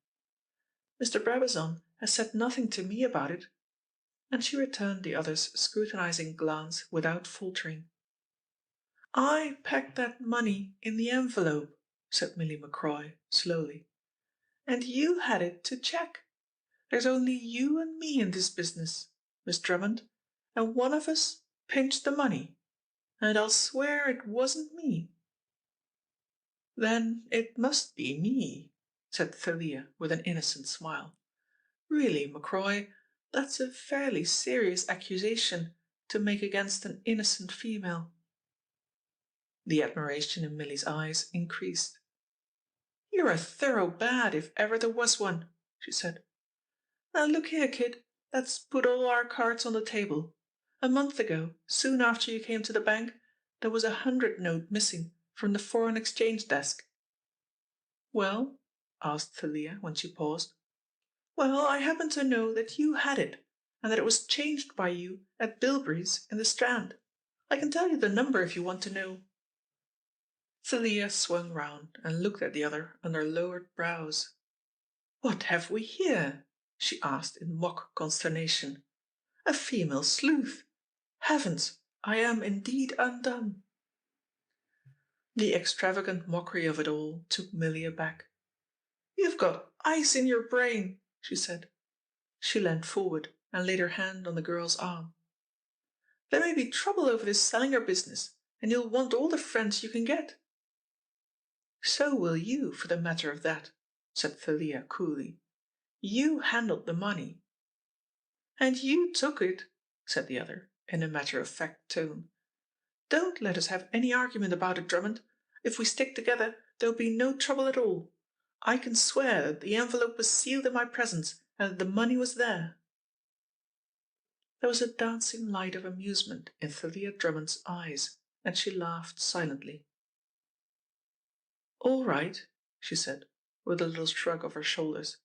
"Mr. Brabazon has said nothing to me about it," and she returned the other's scrutinizing glance without faltering. "I packed that money in the envelope," said Milly Macroy slowly, "and you had it to check. There's only you and me in this business, Miss Drummond, and one of us pinched the money, and I'll swear it wasn't me." "Then it must be me," said Thalia with an innocent smile. "Really, Macroy, that's a fairly serious accusation to make against an innocent female." The admiration in Milly's eyes increased. "You're a thorough bad if ever there was one," she said. "Now look here, kid, let's put all our cards on the table. A month ago, soon after you came to the bank, there was a 100 note missing from the foreign exchange desk." "Well?" asked Thalia when she paused. "Well, I happen to know that you had it, and that it was changed by you at Bilbury's in the Strand. I can tell you the number if you want to know." Thalia swung round and looked at the other under lowered brows. "What have we here?" she asked in mock consternation. "A female sleuth! Heavens, I am indeed undone." The extravagant mockery of it all took Milly aback. "You've got ice in your brain," she said. She leant forward and laid her hand on the girl's arm. "There may be trouble over this Sellinger business, and you'll want all the friends you can get." "So will you, for the matter of that," said Thalia coolly. "You handled the money." "And you took it," said the other, in a matter-of-fact tone. "Don't let us have any argument about it, Drummond. If we stick together, there'll be no trouble at all. I can swear that the envelope was sealed in my presence and that the money was there." There was a dancing light of amusement in Thalia Drummond's eyes, and she laughed silently. "All right," she said, with a little shrug of her shoulders.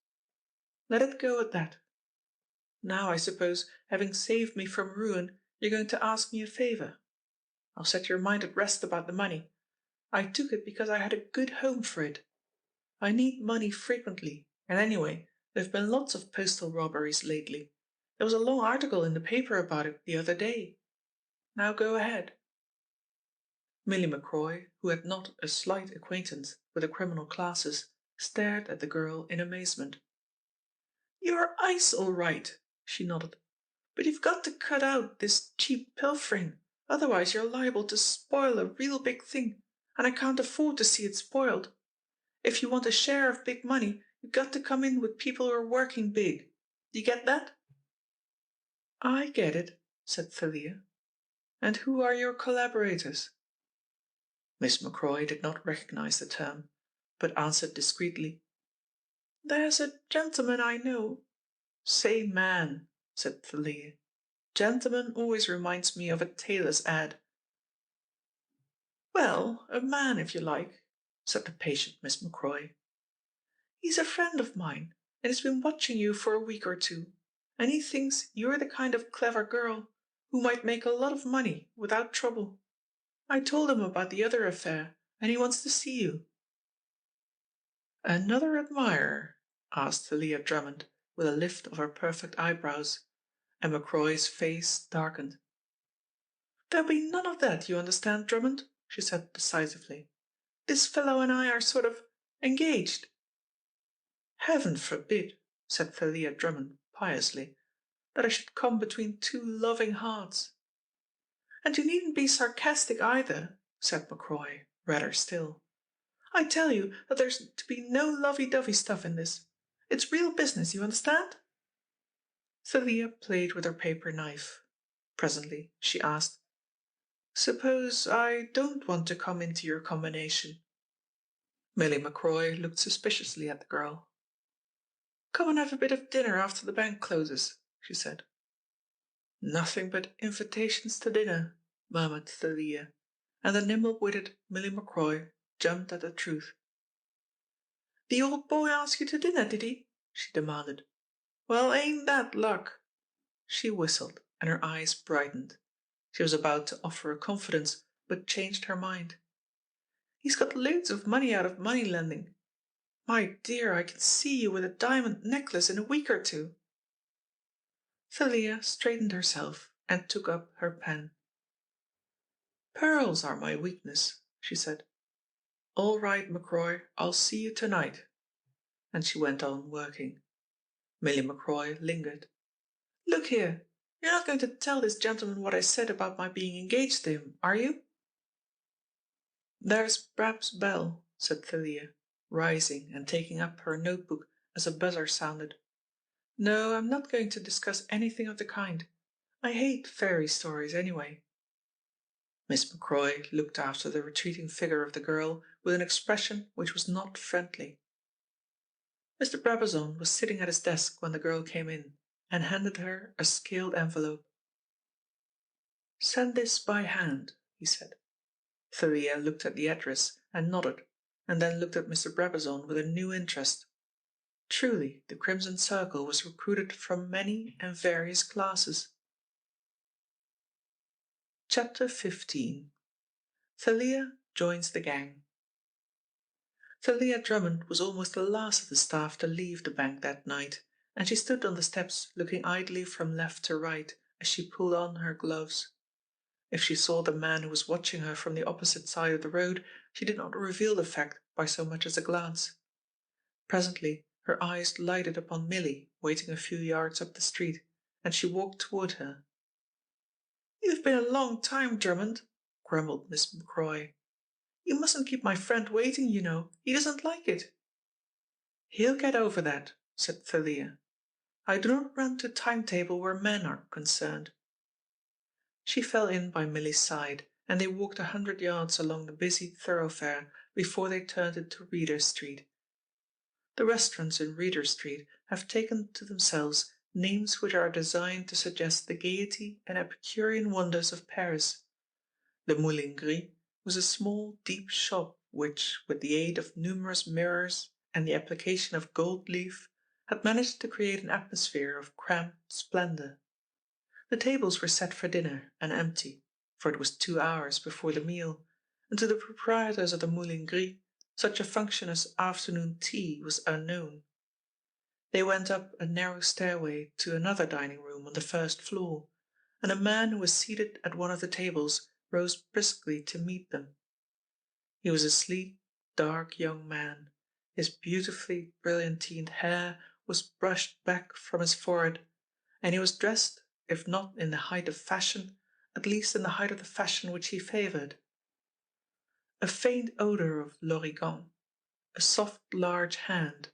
"Let it go at that. Now, I suppose, having saved me from ruin, you're going to ask me a favour. I'll set your mind at rest about the money. I took it because I had a good home for it. I need money frequently, and anyway, there've been lots of postal robberies lately. There was a long article in the paper about it the other day. Now go ahead." Milly McCroy, who had not a slight acquaintance with the criminal classes, stared at the girl in amazement. "You're ice all right," she nodded. "But you've got to cut out this cheap pilfering, otherwise you're liable to spoil a real big thing, and I can't afford to see it spoiled. If you want a share of big money, you've got to come in with people who are working big. Do you get that?" "I get it," said Thalia. "And who are your collaborators?" Miss McCroy did not recognize the term, but answered discreetly. "There's a gentleman I know—" "Say man," said Thalia. "Gentleman always reminds me of a tailor's ad." "Well, a man if you like," said the patient Miss McCroy. "He's a friend of mine, and he's been watching you for a week or two, and he thinks you're the kind of clever girl who might make a lot of money without trouble. I told him about the other affair, and he wants to see you." "Another admirer?" asked Thalia Drummond, with a lift of her perfect eyebrows, and McCroy's face darkened. "There'll be none of that, you understand, Drummond," she said decisively. "This fellow and I are sort of engaged." "Heaven forbid," said Thalia Drummond piously, "that I should come between two loving hearts." "And you needn't be sarcastic either," said McCroy, rather still. "I tell you that there's to be no lovey-dovey stuff in this. It's real business, you understand?" Thalia played with her paper knife. Presently she asked, "Suppose I don't want to come into your combination?" Milly McCroy looked suspiciously at the girl. "Come and have a bit of dinner after the bank closes," she said. "Nothing but invitations to dinner," murmured Thalia, and the nimble-witted Milly McCroy jumped at the truth. "The old boy ask you to dinner, did he?" she demanded. "Well, ain't that luck?" She whistled, and her eyes brightened. She was about to offer a confidence, but changed her mind. "He's got loads of money out of money-lending. My dear, I can see you with a diamond necklace in a week or two." Thalia straightened herself and took up her pen. "Pearls are my weakness," she said. "All right, McCroy, I'll see you tonight." And she went on working. Milly McCroy lingered. "Look here, you're not going to tell this gentleman what I said about my being engaged to him, are you?" "There's Brab's bell," said Thalia, rising and taking up her notebook as a buzzer sounded. "No, I'm not going to discuss anything of the kind. I hate fairy stories anyway." Miss McCroy looked after the retreating figure of the girl with an expression which was not friendly. Mr. Brabazon was sitting at his desk when the girl came in, and handed her a scaled envelope. "Send this by hand," he said. Thalia looked at the address and nodded, and then looked at Mr. Brabazon with a new interest. Truly, the Crimson Circle was recruited from many and various classes. Chapter 15. Thalia joins the gang. Thalia Drummond was almost the last of the staff to leave the bank that night, and she stood on the steps looking idly from left to right as she pulled on her gloves. If she saw the man who was watching her from the opposite side of the road, she did not reveal the fact by so much as a glance. Presently her eyes lighted upon Milly, waiting a few yards up the street, and she walked toward her. "You've been a long time, Drummond," grumbled Miss McCroy. "You mustn't keep my friend waiting, you know. He doesn't like it." "He'll get over that," said Thalia. "I do not run to timetable where men are concerned." She fell in by Milly's side, and they walked 100 yards along the busy thoroughfare before they turned into Reeder Street. The restaurants in Reeder Street have taken to themselves names which are designed to suggest the gaiety and Epicurean wonders of Paris. The Moulin Gris was a small, deep shop which, with the aid of numerous mirrors and the application of gold leaf, had managed to create an atmosphere of cramped splendor. The tables were set for dinner and empty, for it was 2 hours before the meal, and to the proprietors of the Moulin Gris such a function as afternoon tea was unknown. They went up a narrow stairway to another dining room on the first floor, and a man who was seated at one of the tables rose briskly to meet them. He was a sleek, dark young man. His beautifully brilliantined hair was brushed back from his forehead, and he was dressed, if not in the height of fashion, at least in the height of the fashion which he favoured. A faint odour of l'origan, a soft large hand,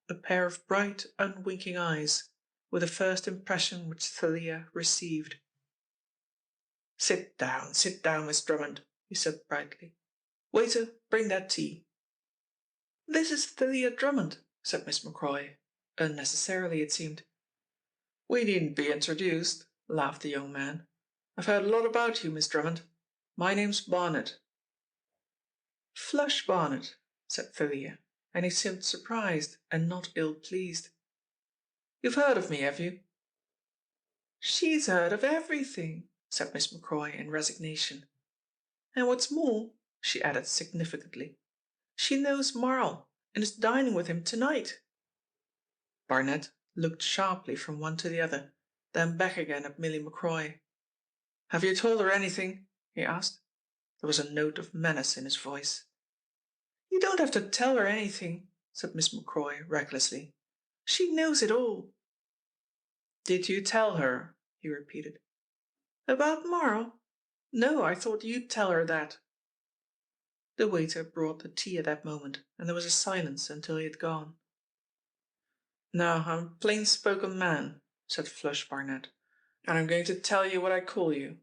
a pair of bright unwinking eyes, were the first impression which Thalia received. Sit down, Miss Drummond," he said brightly. "Waiter, bring that tea." "This is Thalia Drummond," said Miss McCroy, unnecessarily it seemed. "We needn't be introduced," laughed the young man. "I've heard a lot about you, Miss Drummond. My name's Barnett." "Flush Barnett," said Thalia, and he seemed surprised and not ill-pleased. "You've heard of me, have you?" "She's heard of everything," said Miss McCroy in resignation. "And what's more," she added significantly, "she knows Marl and is dining with him tonight." Barnett looked sharply from one to the other, then back again at Milly McCroy. "Have you told her anything?" he asked. There was a note of menace in his voice. "You don't have to tell her anything," said Miss McCroy recklessly. "She knows it all." "Did you tell her?" he repeated. "About Marl? No, I thought you'd tell her that." The waiter brought the tea at that moment, and there was a silence until he had gone. "Now, I'm a plain-spoken man," said Flush Barnett, "and I'm going to tell you what I call you."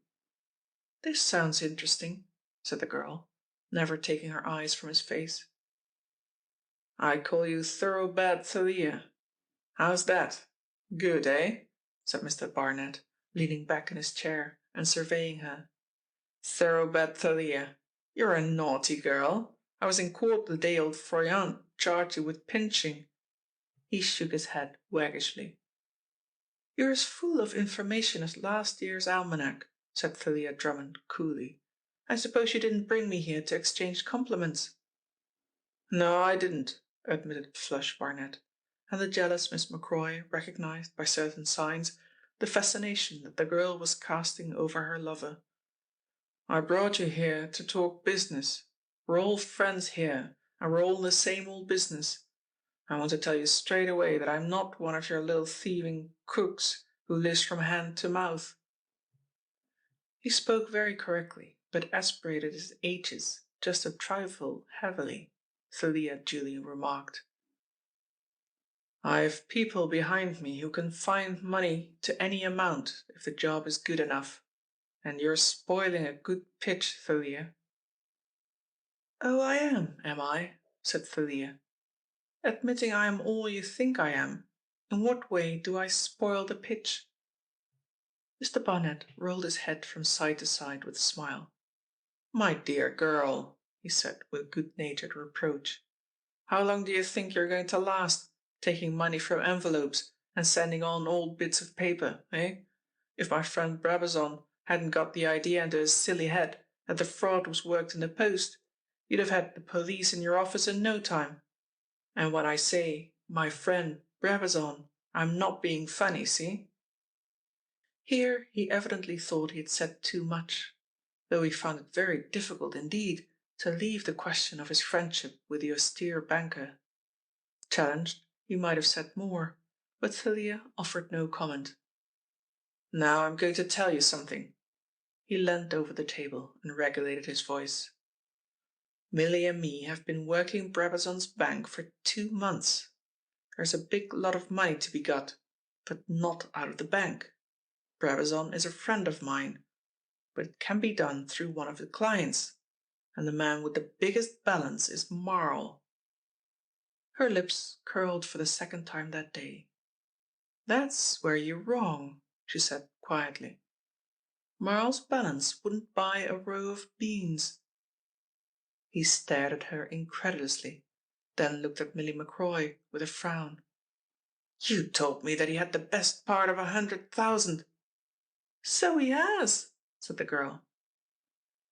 "This sounds interesting," said the girl, never taking her eyes from his face. "I call you Thoroughbad Thalia. How's that? Good, eh?" said Mr. Barnett, leaning back in his chair and surveying her. "Thoroughbad Thalia, you're a naughty girl. I was in court the day old Froyant charged you with pinching." He shook his head waggishly. "You're as full of information as last year's almanac," said Thalia Drummond coolly. "I suppose you didn't bring me here to exchange compliments." "No, I didn't," admitted Flush Barnett, and the jealous Miss McCroy recognized by certain signs the fascination that the girl was casting over her lover. "I brought you here to talk business. We're all friends here, and we're all in the same old business. I want to tell you straight away that I'm not one of your little thieving cooks who lives from hand to mouth." He spoke very correctly, but aspirated his H's just a trifle heavily, Thalia duly remarked. "I've people behind me who can find money to any amount if the job is good enough, and you're spoiling a good pitch, Thalia." "Oh, I am I?" said Thalia. "Admitting I am all you think I am, in what way do I spoil the pitch?" Mr. Barnett rolled his head from side to side with a smile. "My dear girl," he said with good-natured reproach, "how long do you think you're going to last, taking money from envelopes and sending on old bits of paper, eh? If my friend Brabazon hadn't got the idea into his silly head that the fraud was worked in the post, you'd have had the police in your office in no time. And when I say 'my friend Brabazon,' I'm not being funny, see?" Here he evidently thought he had said too much. though he found it very difficult indeed to leave the question of his friendship with the austere banker. Challenged, he might have said more, but Thalia offered no comment. "Now I'm going to tell you something." He leant over the table and regulated his voice. "Milly and me have been working Brabazon's bank for 2 months. There's a big lot of money to be got, but not out of the bank. Brabazon is a friend of mine, but it can be done through one of the clients, and the man with the biggest balance is Morrow." Her lips curled for the second time that day. "That's where you're wrong," she said quietly. "Morrow's balance wouldn't buy a row of beans." He stared at her incredulously, then looked at Milly McCroy with a frown. "You told me that he had the best part of 100,000. "So he has," said the girl.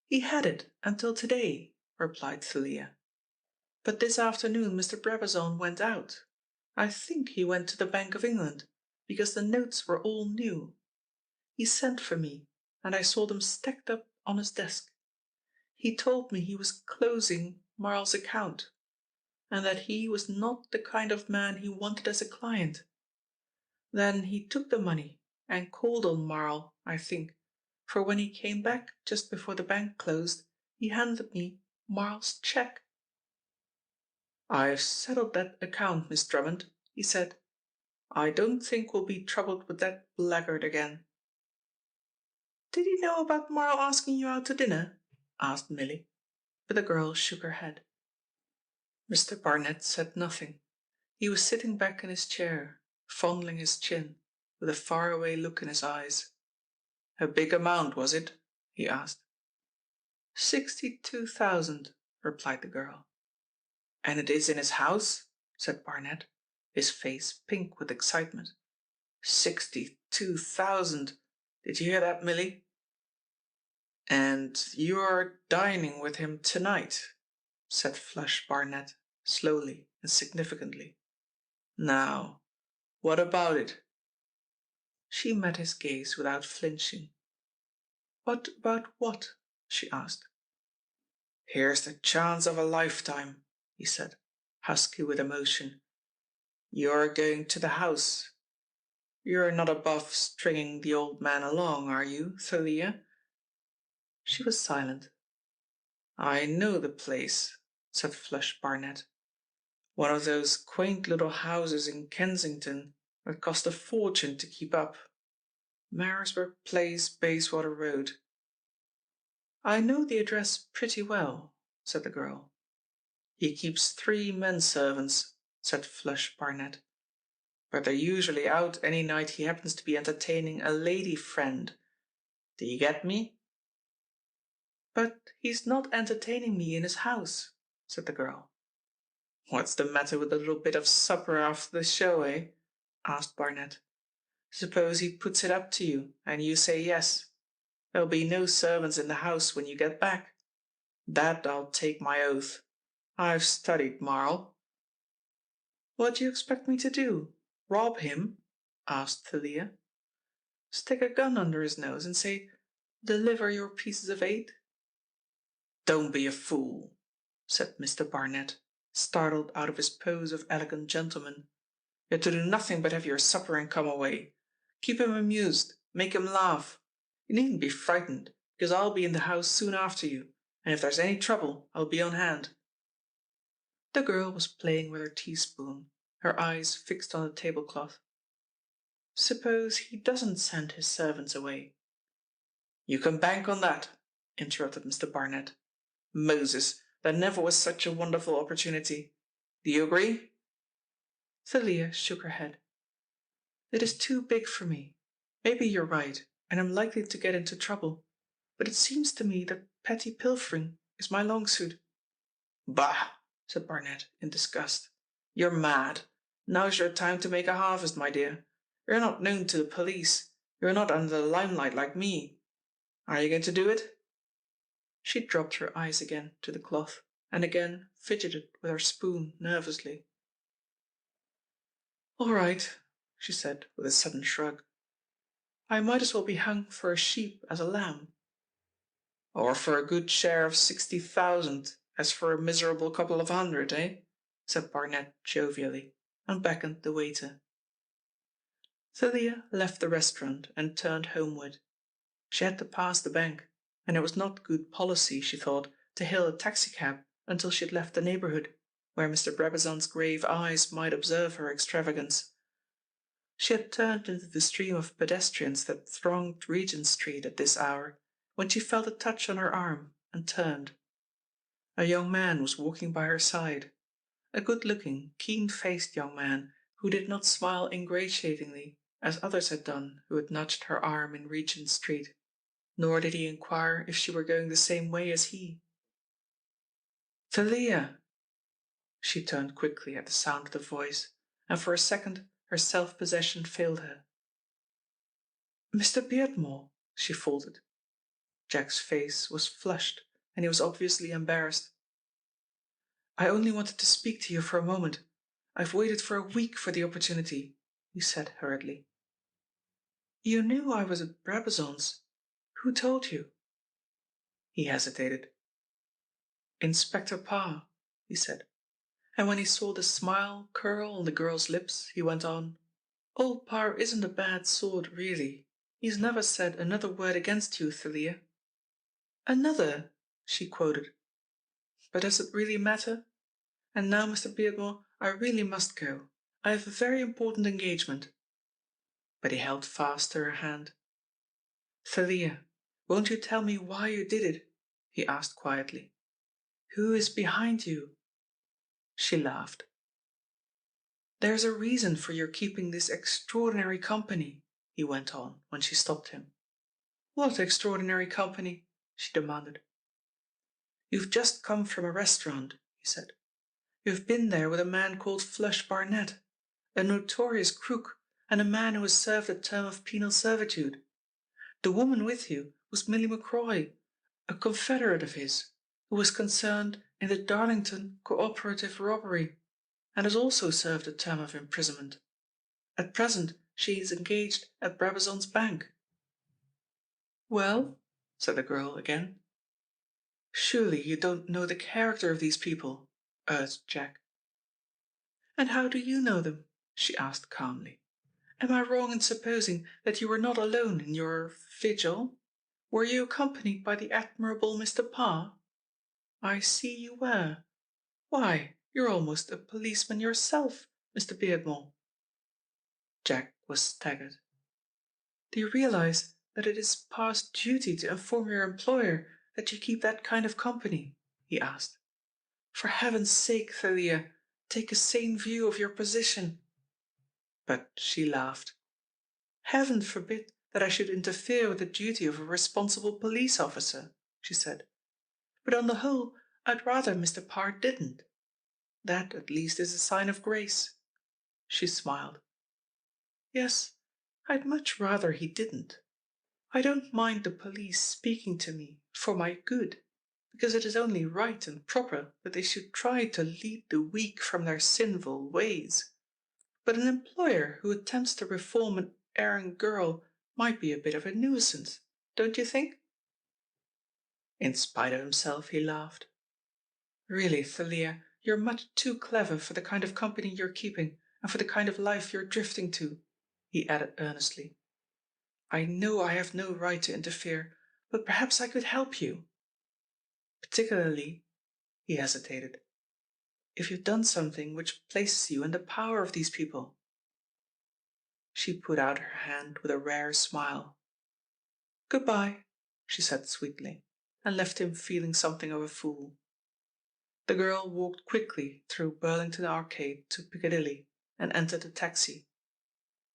"He had it until today," replied Thalia. "But this afternoon Mr. Brabazon went out. I think he went to the Bank of England, because the notes were all new. He sent for me, and I saw them stacked up on his desk. He told me he was closing Marl's account, and that he was not the kind of man he wanted as a client. Then he took the money and called on Marl, I think, for when he came back just before the bank closed, he handed me Marl's cheque. "I've settled that account, Miss Drummond," he said. "I don't think we'll be troubled with that blackguard again." "Did he know about Marl asking you out to dinner?" asked Milly, but the girl shook her head. Mr. Barnett said nothing. He was sitting back in his chair, fondling his chin, with a faraway look in his eyes. "A big amount, was it?" he asked. 62,000, replied the girl. "And it is in his house?" said Barnett, his face pink with excitement. 62,000! Did you hear that, Milly? "And you are dining with him tonight," said Flush Barnett, slowly and significantly. "Now, what about it?" She met his gaze without flinching. "What about what?" she asked. "Here's the chance of a lifetime," he said, husky with emotion. "You're going to the house. You're not above stringing the old man along, are you, Thalia?" She was silent. "I know the place," said Flush Barnett. "One of those quaint little houses in Kensington that cost a fortune to keep up. Marisburg Place, Bayswater Road." "I know the address pretty well," said the girl. "He keeps 3 men-servants," said Flush Barnett. "But they're usually out any night he happens to be entertaining a lady friend. Do you get me?" "But he's not entertaining me in his house," said the girl. "What's the matter with a little bit of supper after the show, eh?" asked Barnett. "Suppose he puts it up to you, and you say yes. There'll be no servants in the house when you get back. That I'll take my oath. I've studied Marl." "What do you expect me to do? Rob him?" asked Thalia. "Stick a gun under his nose and say, 'Deliver your pieces of 8'?" "Don't be a fool," said Mr. Barnett, startled out of his pose of elegant gentleman. "You're to do nothing but have your supper and come away. Keep him amused, make him laugh. You needn't be frightened, because I'll be in the house soon after you, and if there's any trouble, I'll be on hand." The girl was playing with her teaspoon, her eyes fixed on the tablecloth. "Suppose he doesn't send his servants away?" "You can bank on that," interrupted Mr. Barnett. "Moses, there never was such a wonderful opportunity. Do you agree?" Thalia shook her head. "It is too big for me. Maybe you're right, and I'm likely to get into trouble, but it seems to me that petty pilfering is my long suit." "Bah!" said Barnett in disgust. "You're mad. Now's your time to make a harvest, my dear. You're not known to the police. You're not under the limelight like me. Are you going to do it?" She dropped her eyes again to the cloth, and again fidgeted with her spoon nervously. "All right," she said with a sudden shrug. "I might as well be hung for a sheep as a lamb." Or for a good share of 60,000, as for a miserable couple of hundred, eh? Said Barnett jovially, and beckoned the waiter. Thalia left the restaurant and turned homeward. She had to pass the bank, and it was not good policy, she thought, to hail a taxicab until she had left the neighbourhood, where Mr. Brabazon's grave eyes might observe her extravagance. She had turned into the stream of pedestrians that thronged Regent Street at this hour, when she felt a touch on her arm and turned. A young man was walking by her side, a good-looking, keen-faced young man who did not smile ingratiatingly as others had done who had nudged her arm in Regent Street, nor did he inquire if she were going the same way as he. "Thalia!" She turned quickly at the sound of the voice, and for a second her self-possession failed her. "Mr. Beardmore," she faltered. Jack's face was flushed, and he was obviously embarrassed. "I only wanted to speak to you for a moment. I've waited for a week for the opportunity," he said hurriedly. "You knew I was at Brabazon's. Who told you?" He hesitated. "Inspector Parr," he said, and when he saw the smile curl on the girl's lips, he went on, "Old Parr isn't a bad sort, really. He's never said another word against you, Thalia." "Another," she quoted. "But does it really matter? And now, Mr. Beardmore, I really must go. I have a very important engagement." But he held fast to her hand. "Thalia, won't you tell me why you did it?" he asked quietly. "Who is behind you?" She laughed. "There's a reason for your keeping this extraordinary company," he went on when she stopped him. "What extraordinary company?" she demanded. "You've just come from a restaurant," he said. "You've been there with a man called Flush Barnett, a notorious crook and a man who has served a term of penal servitude. The woman with you was Milly McCroy, a confederate of his, who was concerned in the Darlington cooperative robbery, and has also served a term of imprisonment. At present she is engaged at Brabazon's bank." "Well?" said the girl again. "Surely you don't know the character of these people," urged Jack. "And how do you know them?" she asked calmly. "Am I wrong in supposing that you were not alone in your vigil? Were you accompanied by the admirable Mr. Parr? I see you were. Why, you're almost a policeman yourself, Mr. Beardmore." Jack was staggered. "Do you realize that it is Parr's duty to inform your employer that you keep that kind of company?" he asked. "For heaven's sake, Thalia, take a sane view of your position." But she laughed. "Heaven forbid that I should interfere with the duty of a responsible police officer," she said. "But on the whole, I'd rather Mr. Parr didn't. That at least is a sign of grace." She smiled. "Yes, I'd much rather he didn't. I don't mind the police speaking to me for my good, because it is only right and proper that they should try to lead the weak from their sinful ways. But an employer who attempts to reform an errant girl might be a bit of a nuisance, don't you think?" In spite of himself, he laughed. "Really, Thalia, you're much too clever for the kind of company you're keeping and for the kind of life you're drifting to," he added earnestly. "I know I have no right to interfere, but perhaps I could help you. Particularly," he hesitated, "if you've done something which places you in the power of these people." She put out her hand with a rare smile. "Good-bye," she said sweetly, and left him feeling something of a fool. The girl walked quickly through Burlington Arcade to Piccadilly and entered a taxi.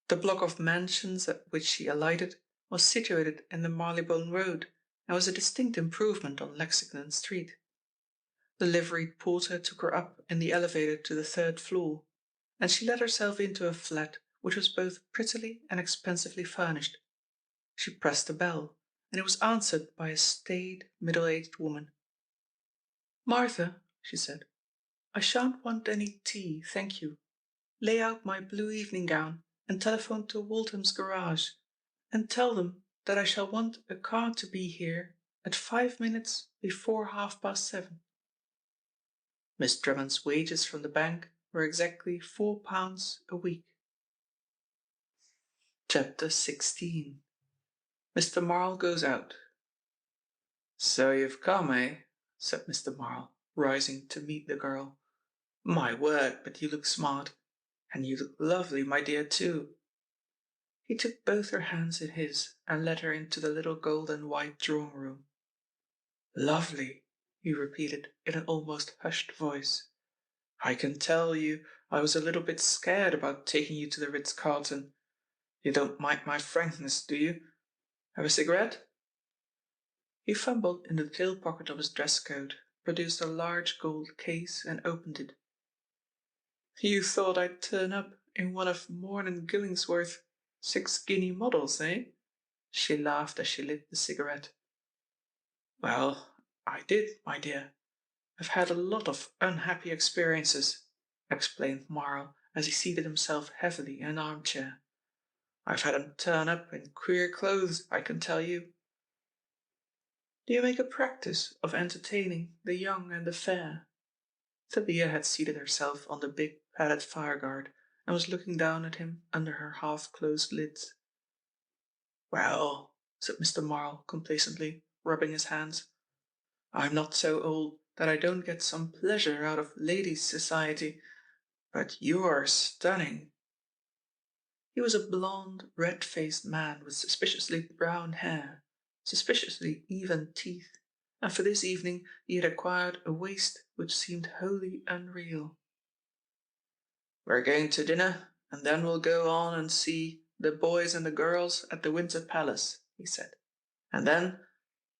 The block of mansions at which she alighted was situated in the Marylebone Road and was a distinct improvement on Lexington Street. The liveried porter took her up in the elevator to the third floor, and she let herself into a flat which was both prettily and expensively furnished. She pressed a bell, and it was answered by a staid, middle-aged woman. "Martha," she said, "I shan't want any tea, thank you. Lay out my blue evening gown and telephone to Waltham's garage, and tell them that I shall want a car to be here at 5 minutes before 7:30. Miss Drummond's wages from the bank were exactly £4 a week. Chapter 16. Mr. Marl goes out. "So you've come, eh?" said Mr. Marl, rising to meet the girl. "My word, but you look smart. And you look lovely, my dear, too." He took both her hands in his and led her into the little gold and white drawing-room. "Lovely," he repeated in an almost hushed voice. "I can tell you I was a little bit scared about taking you to the Ritz-Carlton. You don't mind my frankness, do you? Have a cigarette?" He fumbled in the tail pocket of his dress coat, produced a large gold case and opened it. "You thought I'd turn up in one of Morn & Gillingsworth's 6-guinea models, eh?" She laughed as she lit the cigarette. "Well, I did, my dear. I've had a lot of unhappy experiences," explained Morrow as he seated himself heavily in an armchair. "I've had 'em turn up in queer clothes, I can tell you." "Do you make a practice of entertaining the young and the fair?" Thalia had seated herself on the big padded fireguard and was looking down at him under her half-closed lids. "Well," said Mr. Marl complacently, rubbing his hands, "I'm not so old that I don't get some pleasure out of ladies' society, but you're stunning." He was a blond, red-faced man with suspiciously brown hair, suspiciously even teeth, and for this evening he had acquired a waist which seemed wholly unreal. "We're going to dinner, and then we'll go on and see The Boys and the Girls at the Winter Palace," he said. "And then—"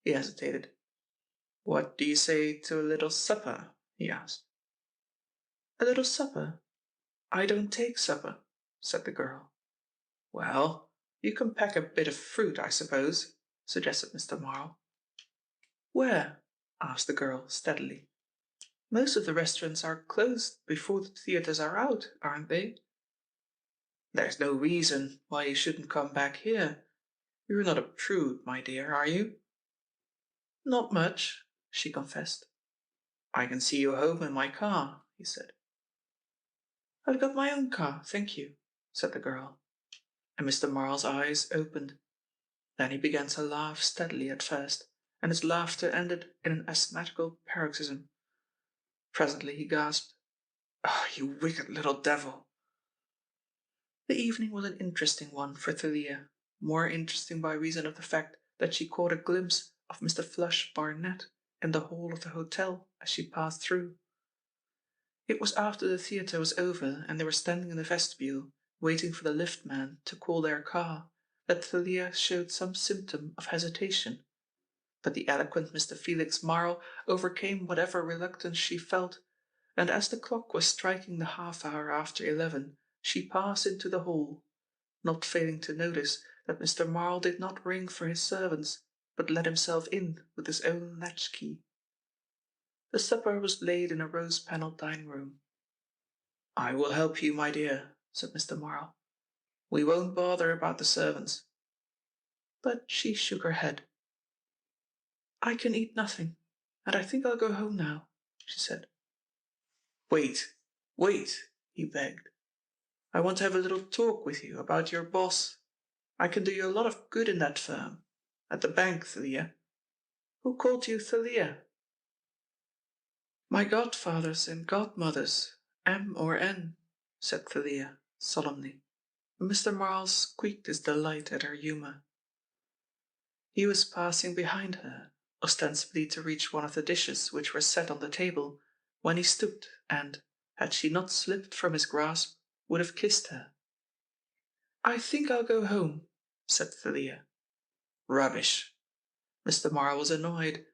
he hesitated. "What do you say to a little supper?" he asked. "A little supper? I don't take supper," said the girl. "Well, you can pack a bit of fruit, I suppose," suggested Mr. Marl. "Where?" asked the girl steadily. "Most of the restaurants are closed before the theatres are out, aren't they?" "There's no reason why you shouldn't come back here. You're not a prude, my dear, are you?" "Not much," she confessed. "I can see you home in my car," he said. "I've got my own car, thank you," said the girl. And Mr. Marl's eyes opened. Then he began to laugh steadily at first, and his laughter ended in an asthmatical paroxysm. Presently he gasped, "Oh, you wicked little devil!" The evening was an interesting one for Thalia, more interesting by reason of the fact that she caught a glimpse of Mr. Flush Barnett in the hall of the hotel as she passed through. It was after the theatre was over and they were standing in the vestibule, waiting for the lift man to call their car, that Thalia showed some symptom of hesitation. But the eloquent Mr. Felix Marl overcame whatever reluctance she felt, and as the clock was striking the half-hour after 11, she passed into the hall, not failing to notice that Mr. Marl did not ring for his servants, but let himself in with his own latchkey. The supper was laid in a rose-panelled dining-room. "I will help you, my dear," said Mr. Marl. "We won't bother about the servants." But she shook her head. "I can eat nothing, and I think I'll go home now," she said. "Wait, wait," he begged. "I want to have a little talk with you about your boss. I can do you a lot of good in that firm. At the bank, Thalia." "Who called you Thalia?" "My godfathers and godmothers, M or N," said Thalia solemnly, and Mr. Marl squeaked his delight at her humour. He was passing behind her, ostensibly to reach one of the dishes which were set on the table, when he stooped and, had she not slipped from his grasp, would have kissed her. "I think I'll go home," said Thalia. "Rubbish!" Mr. Marl was annoyed,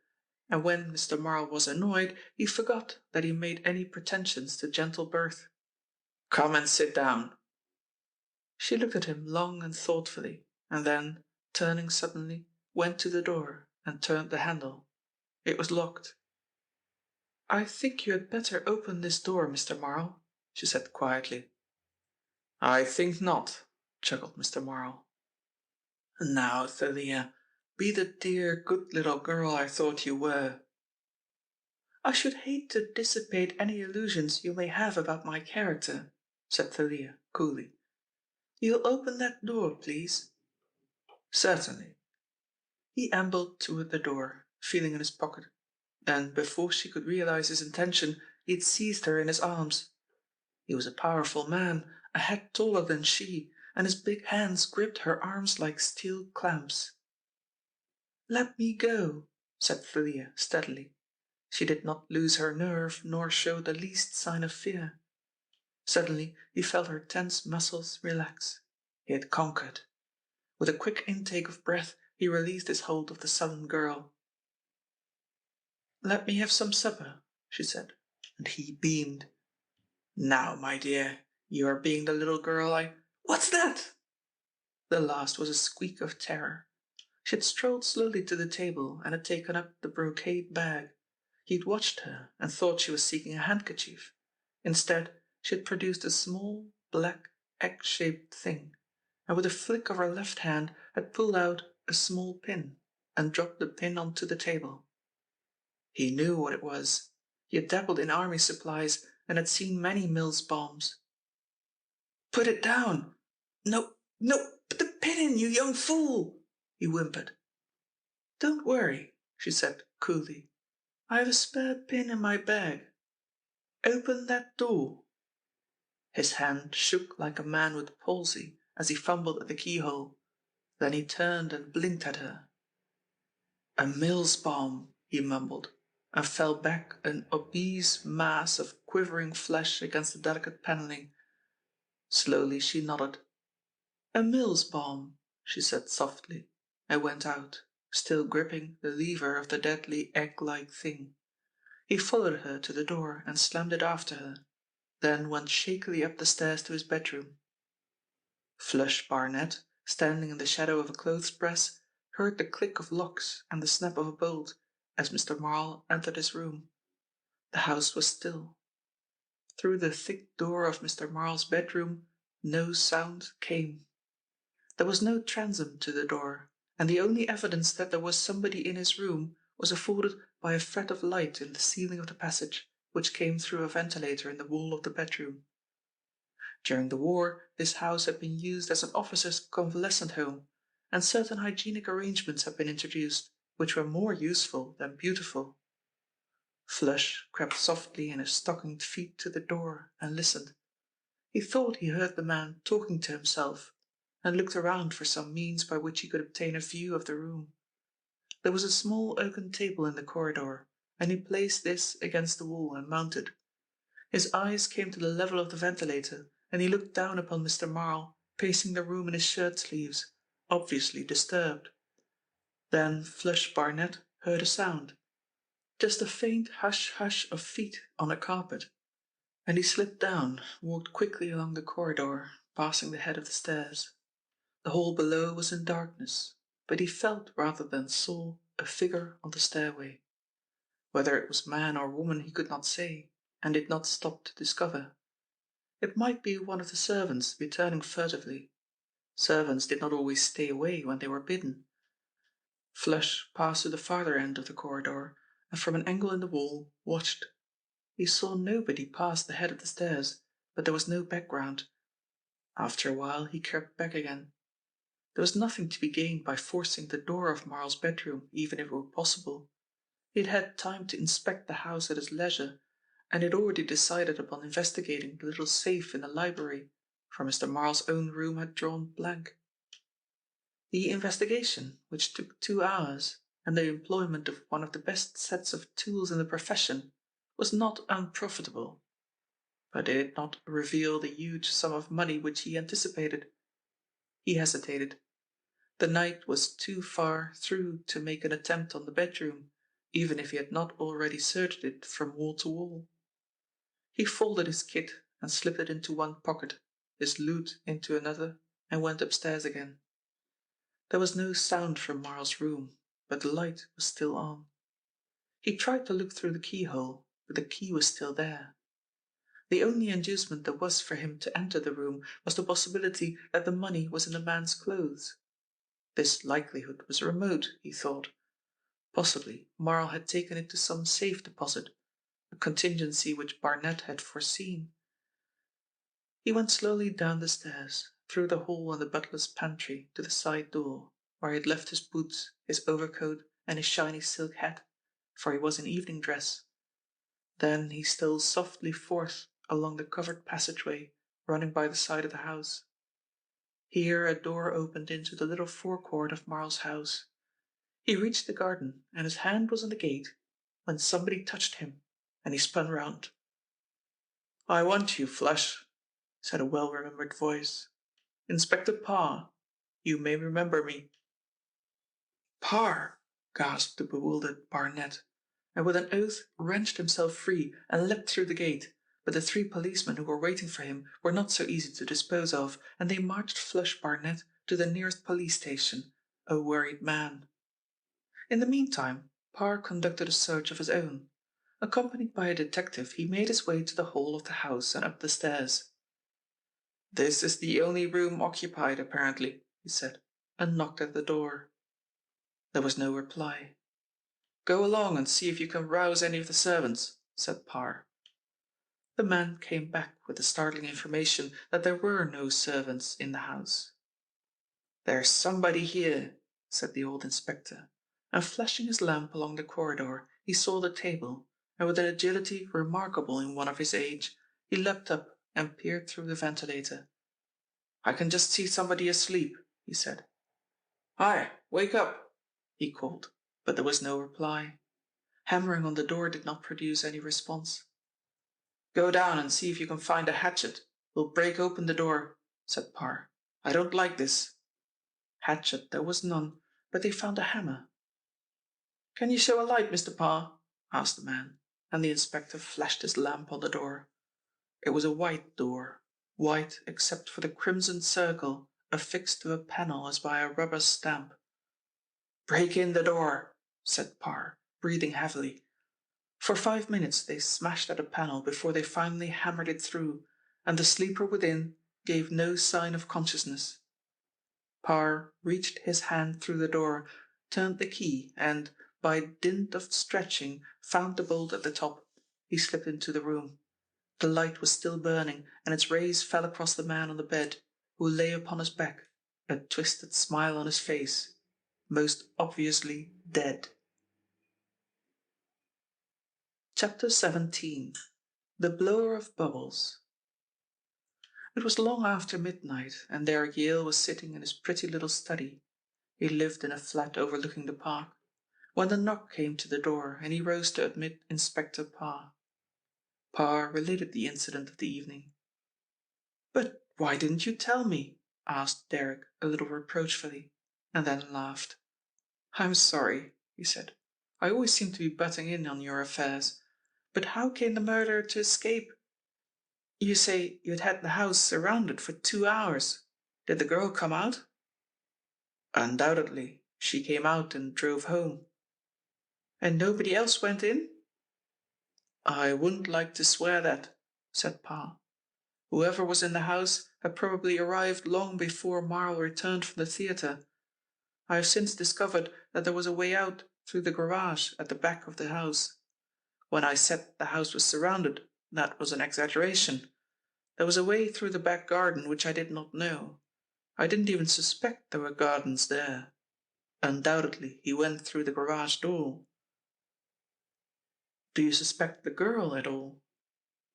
and when Mr. Marl was annoyed, he forgot that he made any pretensions to gentle birth. "Come and sit down." She looked at him long and thoughtfully, and then, turning suddenly, went to the door and turned the handle. It was locked. "I think you had better open this door, Mr. Marl," she said quietly. "I think not," chuckled Mr. Marl. "Now, Thalia, Be the dear, good little girl I thought you were." "I should hate to dissipate any illusions you may have about my character," said Thalia coolly. "You'll open that door, please?" "Certainly." He ambled toward the door, feeling in his pocket. Then, before she could realize his intention, he had seized her in his arms. He was a powerful man, a head taller than she, and his big hands gripped her arms like steel clamps. "Let me go," said Thalia steadily. She did not lose her nerve nor show the least sign of fear. Suddenly he felt her tense muscles relax. He had conquered. With a quick intake of breath, he released his hold of the sullen girl. "Let me have some supper," she said, and he beamed. "Now, my dear, you are being the little girl I—" "What's that?" The last was a squeak of terror. She had strolled slowly to the table and had taken up the brocade bag. He had watched her and thought she was seeking a handkerchief. Instead, she had produced a small, black, egg-shaped thing, and with a flick of her left hand had pulled out a small pin and dropped the pin onto the table. He knew what it was. He had dabbled in army supplies and had seen many Mills bombs. "Put it down! No, no, put the pin in, you young fool!" he whimpered. "Don't worry," she said coolly. "I have a spare pin in my bag. Open that door." His hand shook like a man with palsy as he fumbled at the keyhole. Then he turned and blinked at her. "A Mills bomb," he mumbled, and fell back an obese mass of quivering flesh against the delicate panelling. Slowly she nodded. "A Mills bomb," she said softly, and went out, still gripping the lever of the deadly egg-like thing. He followed her to the door and slammed it after her, then went shakily up the stairs to his bedroom. Flush Barnett, standing in the shadow of a clothes press, heard the click of locks and the snap of a bolt as Mr. Marle entered his room. The house was still. Through the thick door of Mr. Marle's bedroom no sound came. There was no transom to the door, and the only evidence that there was somebody in his room was afforded by a fret of light in the ceiling of the passage, which came through a ventilator in the wall of the bedroom. During the war, this house had been used as an officers' convalescent home, and certain hygienic arrangements had been introduced, which were more useful than beautiful. Flush crept softly in his stockinged feet to the door and listened. He thought he heard the man talking to himself, and looked around for some means by which he could obtain a view of the room. There was a small oaken table in the corridor, and he placed this against the wall and mounted. His eyes came to the level of the ventilator, and he looked down upon Mr. Marle, pacing the room in his shirt sleeves, obviously disturbed. Then Flush Barnett heard a sound, just a faint hush-hush of feet on a carpet, and he slipped down, walked quickly along the corridor, passing the head of the stairs. The hall below was in darkness, but he felt rather than saw a figure on the stairway. Whether it was man or woman he could not say, and did not stop to discover. It might be one of the servants returning furtively. Servants did not always stay away when they were bidden. Flush passed to the farther end of the corridor, and from an angle in the wall watched. He saw nobody pass the head of the stairs, but there was no background. After a while he crept back again. There was nothing to be gained by forcing the door of Marle's bedroom, even if it were possible. He had had time to inspect the house at his leisure, and had already decided upon investigating the little safe in the library, for Mr. Marle's own room had drawn blank. The investigation, which took 2 hours, and the employment of one of the best sets of tools in the profession, was not unprofitable. But it did not reveal the huge sum of money which he anticipated. He hesitated. The night was too far through to make an attempt on the bedroom, even if he had not already searched it from wall to wall. He folded his kit and slipped it into one pocket, his loot into another, and went upstairs again. There was no sound from Marle's room, but the light was still on. He tried to look through the keyhole, but the key was still there. The only inducement there was for him to enter the room was the possibility that the money was in the man's clothes. This likelihood was remote, he thought. Possibly Morrow had taken it to some safe deposit, a contingency which Barnett had foreseen. He went slowly down the stairs, through the hall and the butler's pantry to the side door, where he had left his boots, his overcoat, and his shiny silk hat, for he was in evening dress. Then he stole softly forth along the covered passageway running by the side of the house. Here a door opened into the little forecourt of Morrow's house. He reached the garden, and his hand was on the gate, when somebody touched him, and he spun round. "I want you, Flush," said a well-remembered voice. "Inspector Parr. You may remember me." "Parr!" gasped the bewildered Barnett, and with an oath wrenched himself free and leapt through the gate, but the 3 policemen who were waiting for him were not so easy to dispose of, and they marched Flush Barnett to the nearest police station, a worried man. In the meantime, Parr conducted a search of his own. Accompanied by a detective, he made his way to the hall of the house and up the stairs. "This is the only room occupied, apparently," he said, and knocked at the door. There was no reply. "Go along and see if you can rouse any of the servants," said Parr. The man came back with the startling information that there were no servants in the house. "There's somebody here," said the old inspector, and flashing his lamp along the corridor, he saw the table, and with an agility remarkable in one of his age, he leapt up and peered through the ventilator. "I can just see somebody asleep," he said. "Hi, wake up," he called, but there was no reply. Hammering on the door did not produce any response. "Go down and see if you can find a hatchet. We'll break open the door," said Parr. "I don't like this." Hatchet there was none, but they found a hammer. "Can you show a light, Mr. Parr?" asked the man, and the inspector flashed his lamp on the door. It was a white door, white except for the crimson circle affixed to a panel as by a rubber stamp. "Break in the door," said Parr, breathing heavily. For 5 minutes they smashed at a panel before they finally hammered it through, and the sleeper within gave no sign of consciousness. Parr reached his hand through the door, turned the key, and, by dint of stretching, found the bolt at the top. He slipped into the room. The light was still burning, and its rays fell across the man on the bed, who lay upon his back, a twisted smile on his face, most obviously dead. Chapter 17. The Blower of Bubbles. It was long after midnight, and there Yale was sitting in his pretty little study. He lived in a flat overlooking the park, when the knock came to the door, and he rose to admit Inspector Parr. Parr related the incident of the evening. "But why didn't you tell me?" asked Derek a little reproachfully, and then laughed. "I'm sorry," he said. "I always seem to be butting in on your affairs. But how came the murderer to escape? You say you had the house surrounded for 2 hours. Did the girl come out?" "Undoubtedly. She came out and drove home." "And nobody else went in?" "I wouldn't like to swear that," said Parr. "Whoever was in the house had probably arrived long before Morrow returned from the theatre. I have since discovered that there was a way out through the garage at the back of the house. When I said the house was surrounded, that was an exaggeration. There was a way through the back garden which I did not know. I didn't even suspect there were gardens there. Undoubtedly, he went through the garage door." "Do you suspect the girl at all?"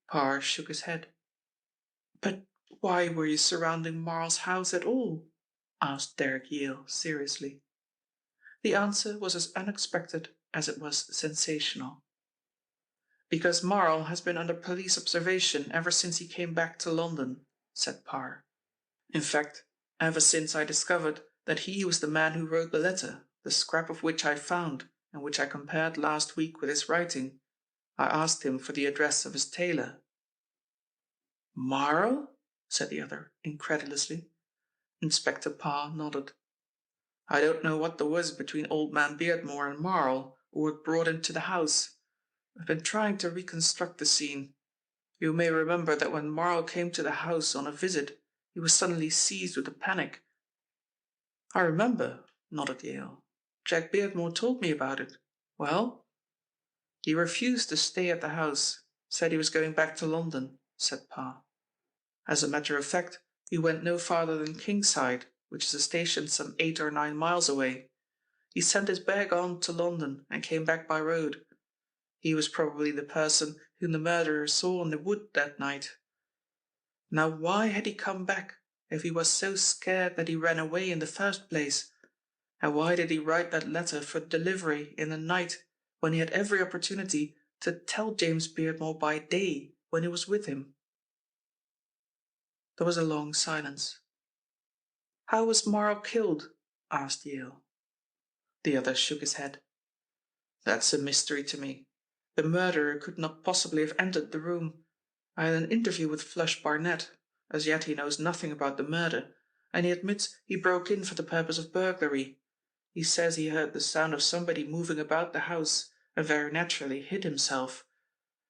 Parr shook his head. "But why were you surrounding Marl's house at all?" asked Derek Yale seriously. The answer was as unexpected as it was sensational. "Because Marl has been under police observation ever since he came back to London," said Parr. "In fact, ever since I discovered that he was the man who wrote the letter, the scrap of which I found and which I compared last week with his writing. I asked him for the address of his tailor." "Marl?" said the other incredulously. Inspector Parr nodded. "I don't know what there was between old man Beardmore and Marl, or what brought him to the house. I've been trying to reconstruct the scene. You may remember that when Marl came to the house on a visit, he was suddenly seized with a panic." "I remember. nodded Yale. "Jack Beardmore told me about it. Well?" "He refused to stay at the house. Said he was going back to London," said Parr. "As a matter of fact, he went no farther than Kingside, which is a station some 8 or 9 miles away. He sent his bag on to London and came back by road. He was probably the person whom the murderer saw in the wood that night. Now why had he come back if he was so scared that he ran away in the first place? And why did he write that letter for delivery in the night when he had every opportunity to tell James Beardmore by day when he was with him?" There was a long silence. "How was Morrow killed?" asked Yale. The other shook his head. "That's a mystery to me. The murderer could not possibly have entered the room. I had an interview with Flush Barnett. As yet he knows nothing about the murder, and he admits he broke in for the purpose of burglary. He says he heard the sound of somebody moving about the house and very naturally hid himself.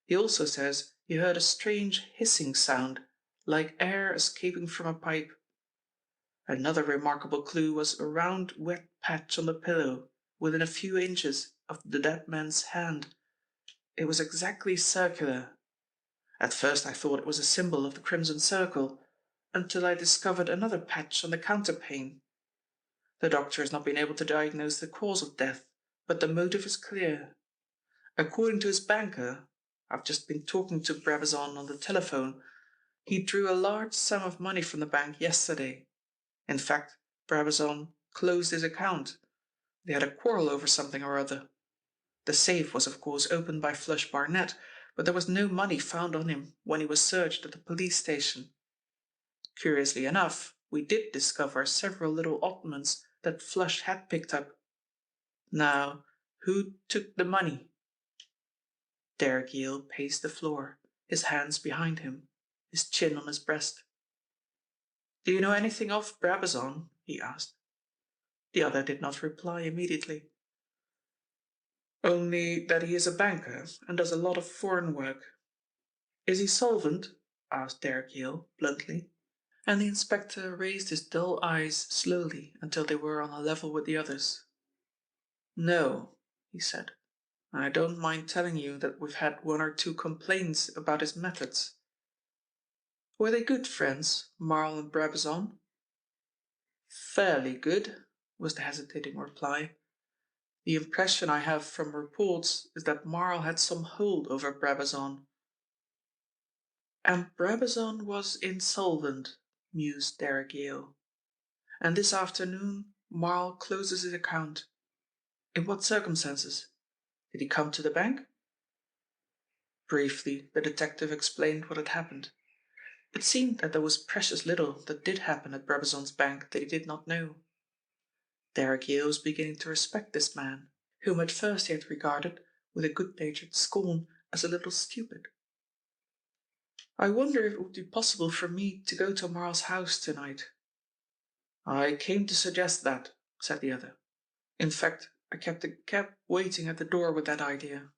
He also says he heard a strange hissing sound, like air escaping from a pipe. Another remarkable clue was a round wet patch on the pillow, within a few inches of the dead man's hand. It was exactly circular. At first I thought it was a symbol of the Crimson Circle, until I discovered another patch on the counterpane. The doctor has not been able to diagnose the cause of death, but the motive is clear. According to his banker, I've just been talking to Brabazon on the telephone, he drew a large sum of money from the bank yesterday. In fact, Brabazon closed his account. They had a quarrel over something or other. The safe was of course opened by Flush Barnett, but there was no money found on him when he was searched at the police station. Curiously enough, we did discover several little oddments that Flush had picked up. Now, who took the money?" Derek Yale paced the floor, his hands behind him, his chin on his breast. "Do you know anything of Brabazon?" he asked. The other did not reply immediately. "Only that he is a banker and does a lot of foreign work." "Is he solvent?" asked Derek Yale bluntly. And the inspector raised his dull eyes slowly until they were on a level with the others. "No," he said. "I don't mind telling you that we've had 1 or 2 complaints about his methods." "Were they good friends, Marl and Brabazon?" "Fairly good," was the hesitating reply. "The impression I have from reports is that Marl had some hold over Brabazon." "And Brabazon was insolvent," mused Derek Yale. "And this afternoon Marl closes his account. In what circumstances? Did he come to the bank?" Briefly, the detective explained what had happened. It seemed that there was precious little that did happen at Brabazon's bank that he did not know. Derek Yale was beginning to respect this man, whom at first he had regarded, with a good-natured scorn, as a little stupid. "I wonder if it would be possible for me to go to Marl's house tonight." "I came to suggest that," said the other. "In fact, I kept a cab waiting at the door with that idea."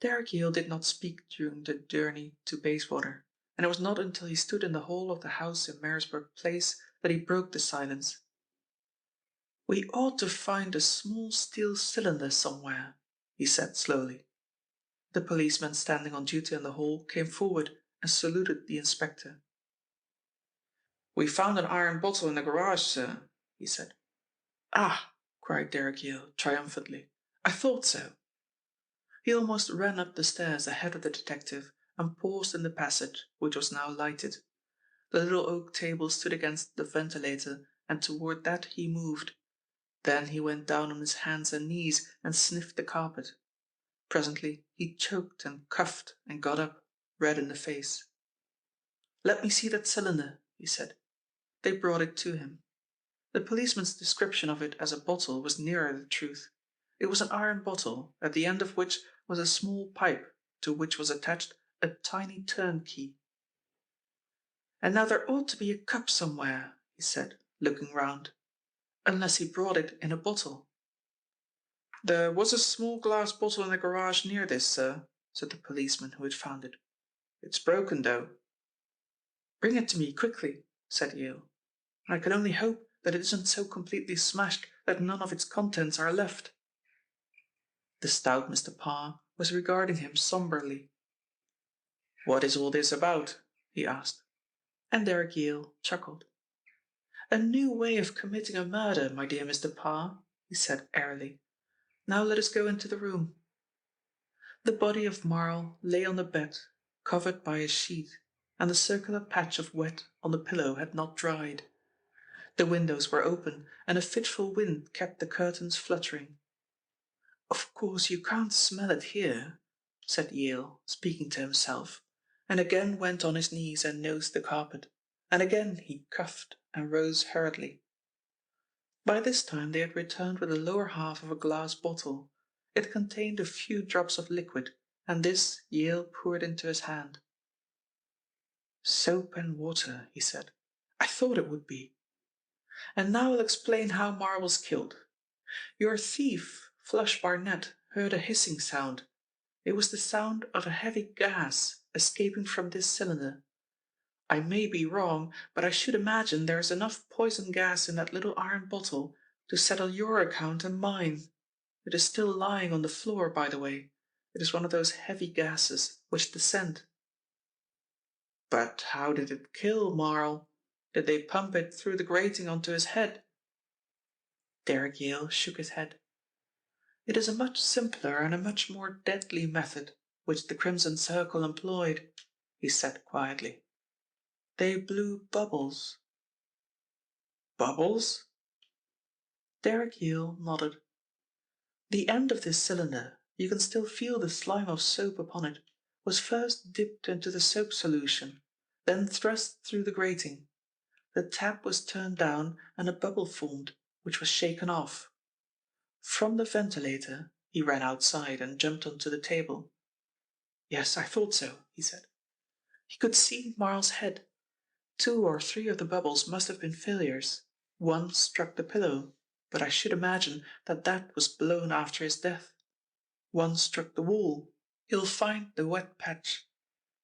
Derek Yale did not speak during the journey to Bayswater, and it was not until he stood in the hall of the house in Marisburg Place that he broke the silence. "We ought to find a small steel cylinder somewhere," he said slowly. The policeman standing on duty in the hall came forward and saluted the inspector. "We found an iron bottle in the garage, sir," he said. "Ah!" cried Derek Yale triumphantly. "I thought so." He almost ran up the stairs ahead of the detective and paused in the passage, which was now lighted. The little oak table stood against the ventilator, and toward that he moved. Then he went down on his hands and knees and sniffed the carpet. Presently he choked and coughed and got up, red in the face. "Let me see that cylinder," he said. They brought it to him. The policeman's description of it as a bottle was nearer the truth. It was an iron bottle, at the end of which was a small pipe, to which was attached a tiny turnkey. "And now there ought to be a cup somewhere," he said, looking round. "Unless he brought it in a bottle." "There was a small glass bottle in the garage near this, sir," said the policeman who had found it. "It's broken, though." "Bring it to me quickly," said Yale. "I can only hope that it isn't so completely smashed that none of its contents are left." The stout Mr. Parr was regarding him somberly. "What is all this about?" he asked. And Derek Yale chuckled. "A new way of committing a murder, my dear Mr. Parr," he said airily. "Now let us go into the room." The body of Morrow lay on the bed, covered by a sheet, and the circular patch of wet on the pillow had not dried. The windows were open, and a fitful wind kept the curtains fluttering. "Of course you can't smell it here," said Yale, speaking to himself, and again went on his knees and nosed the carpet, and again he coughed and rose hurriedly. By this time they had returned with the lower half of a glass bottle. It contained a few drops of liquid, and this Yale poured into his hand. "Soap and water," he said. "I thought it would be. And now I'll explain how Marr was killed. Your thief, Flush Barnett, heard a hissing sound. It was the sound of a heavy gas escaping from this cylinder. I may be wrong, but I should imagine there is enough poison gas in that little iron bottle to settle your account and mine. It is still lying on the floor, by the way. It is one of those heavy gases which descend." "But how did it kill Marl? Did they pump it through the grating onto his head?" Derek Yale shook his head. "It is a much simpler and a much more deadly method which the Crimson Circle employed," he said quietly. "They blew bubbles." "Bubbles?" Derek Yale nodded. "The end of this cylinder, you can still feel the slime of soap upon it, was first dipped into the soap solution, then thrust through the grating. The tap was turned down and a bubble formed, which was shaken off. From the ventilator he ran outside and jumped onto the table. Yes, I thought so, he said. He could see Marl's head. 2 or 3 of the bubbles must have been failures. One struck the pillow, but I should imagine that that was blown after his death. One struck the wall. You'll find the wet patch.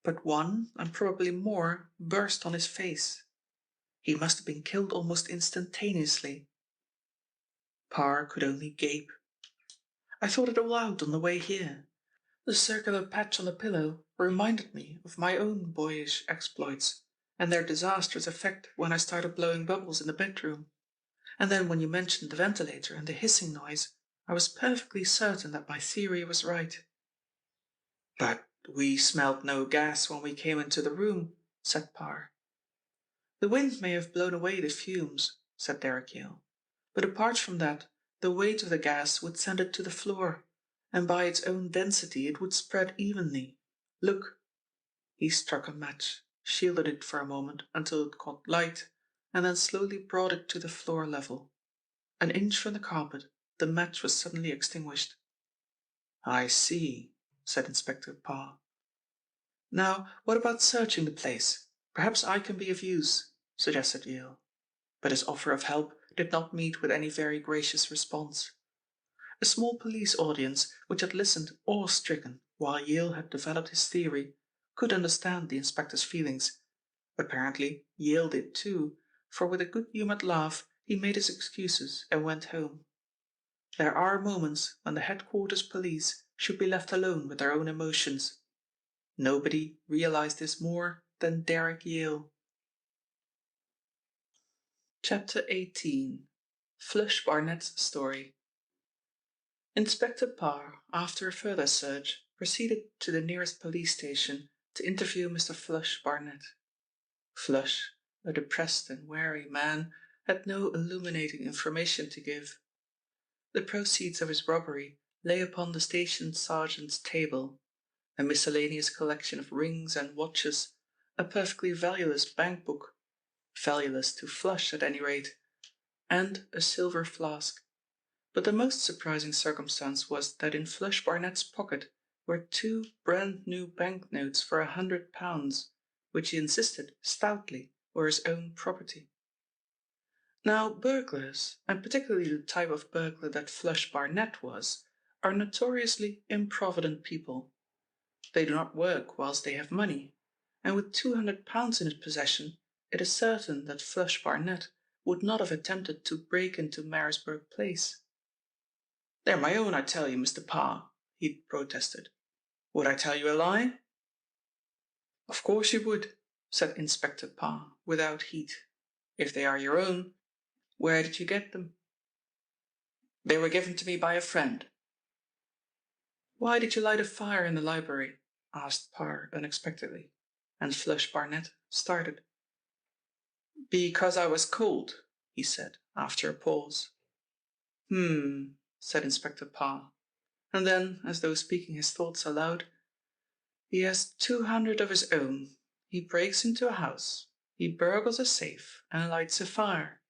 But one, and probably more, burst on his face. He must have been killed almost instantaneously. Parr could only gape. I thought it all out on the way here. The circular patch on the pillow reminded me of my own boyish exploits and their disastrous effect when I started blowing bubbles in the bedroom. And then when you mentioned the ventilator and the hissing noise, I was perfectly certain that my theory was right. "But we smelled no gas when we came into the room," said Parr. "The wind may have blown away the fumes," said Derek Yale. "But apart from that, the weight of the gas would send it to the floor, and by its own density it would spread evenly. Look." He struck a match, shielded it for a moment until it caught light, and then slowly brought it to the floor level. An inch from the carpet, the match was suddenly extinguished. "I see," said Inspector Parr. "Now, what about searching the place? Perhaps I can be of use," suggested Yale. But his offer of help did not meet with any very gracious response. A small police audience, which had listened awe-stricken while Yale had developed his theory, could understand the inspector's feelings. Apparently Yale did too, for with a good-humoured laugh he made his excuses and went home. There are moments when the headquarters police should be left alone with their own emotions. Nobody realised this more than Derek Yale. Chapter 18. Flush Barnett's Story. Inspector Parr, after a further search, proceeded to the nearest police station to interview Mr. Flush Barnett. Flush, a depressed and weary man, had no illuminating information to give. The proceeds of his robbery lay upon the station sergeant's table, a miscellaneous collection of rings and watches, a perfectly valueless bank book, valueless to Flush at any rate, and a silver flask. But the most surprising circumstance was that in Flush Barnett's pocket were 2 brand-new banknotes for £100, which he insisted stoutly were his own property. Now, burglars, and particularly the type of burglar that Flush Barnett was, are notoriously improvident people. They do not work whilst they have money, and with £200 in his possession, it is certain that Flush Barnett would not have attempted to break into Marisburg Place. "They're my own, I tell you, Mr. Parr," he protested. "Would I tell you a lie?" "Of course you would," said Inspector Parr, without heat. "If they are your own, where did you get them?" "They were given to me by a friend." "Why did you light a fire in the library?" asked Parr unexpectedly, and Flush Barnett started. "Because I was cold," he said, after a pause. Said Inspector Parr, and then, as though speaking his thoughts aloud, "He has 200 of his own. He breaks into a house, he burgles a safe, and lights a fire.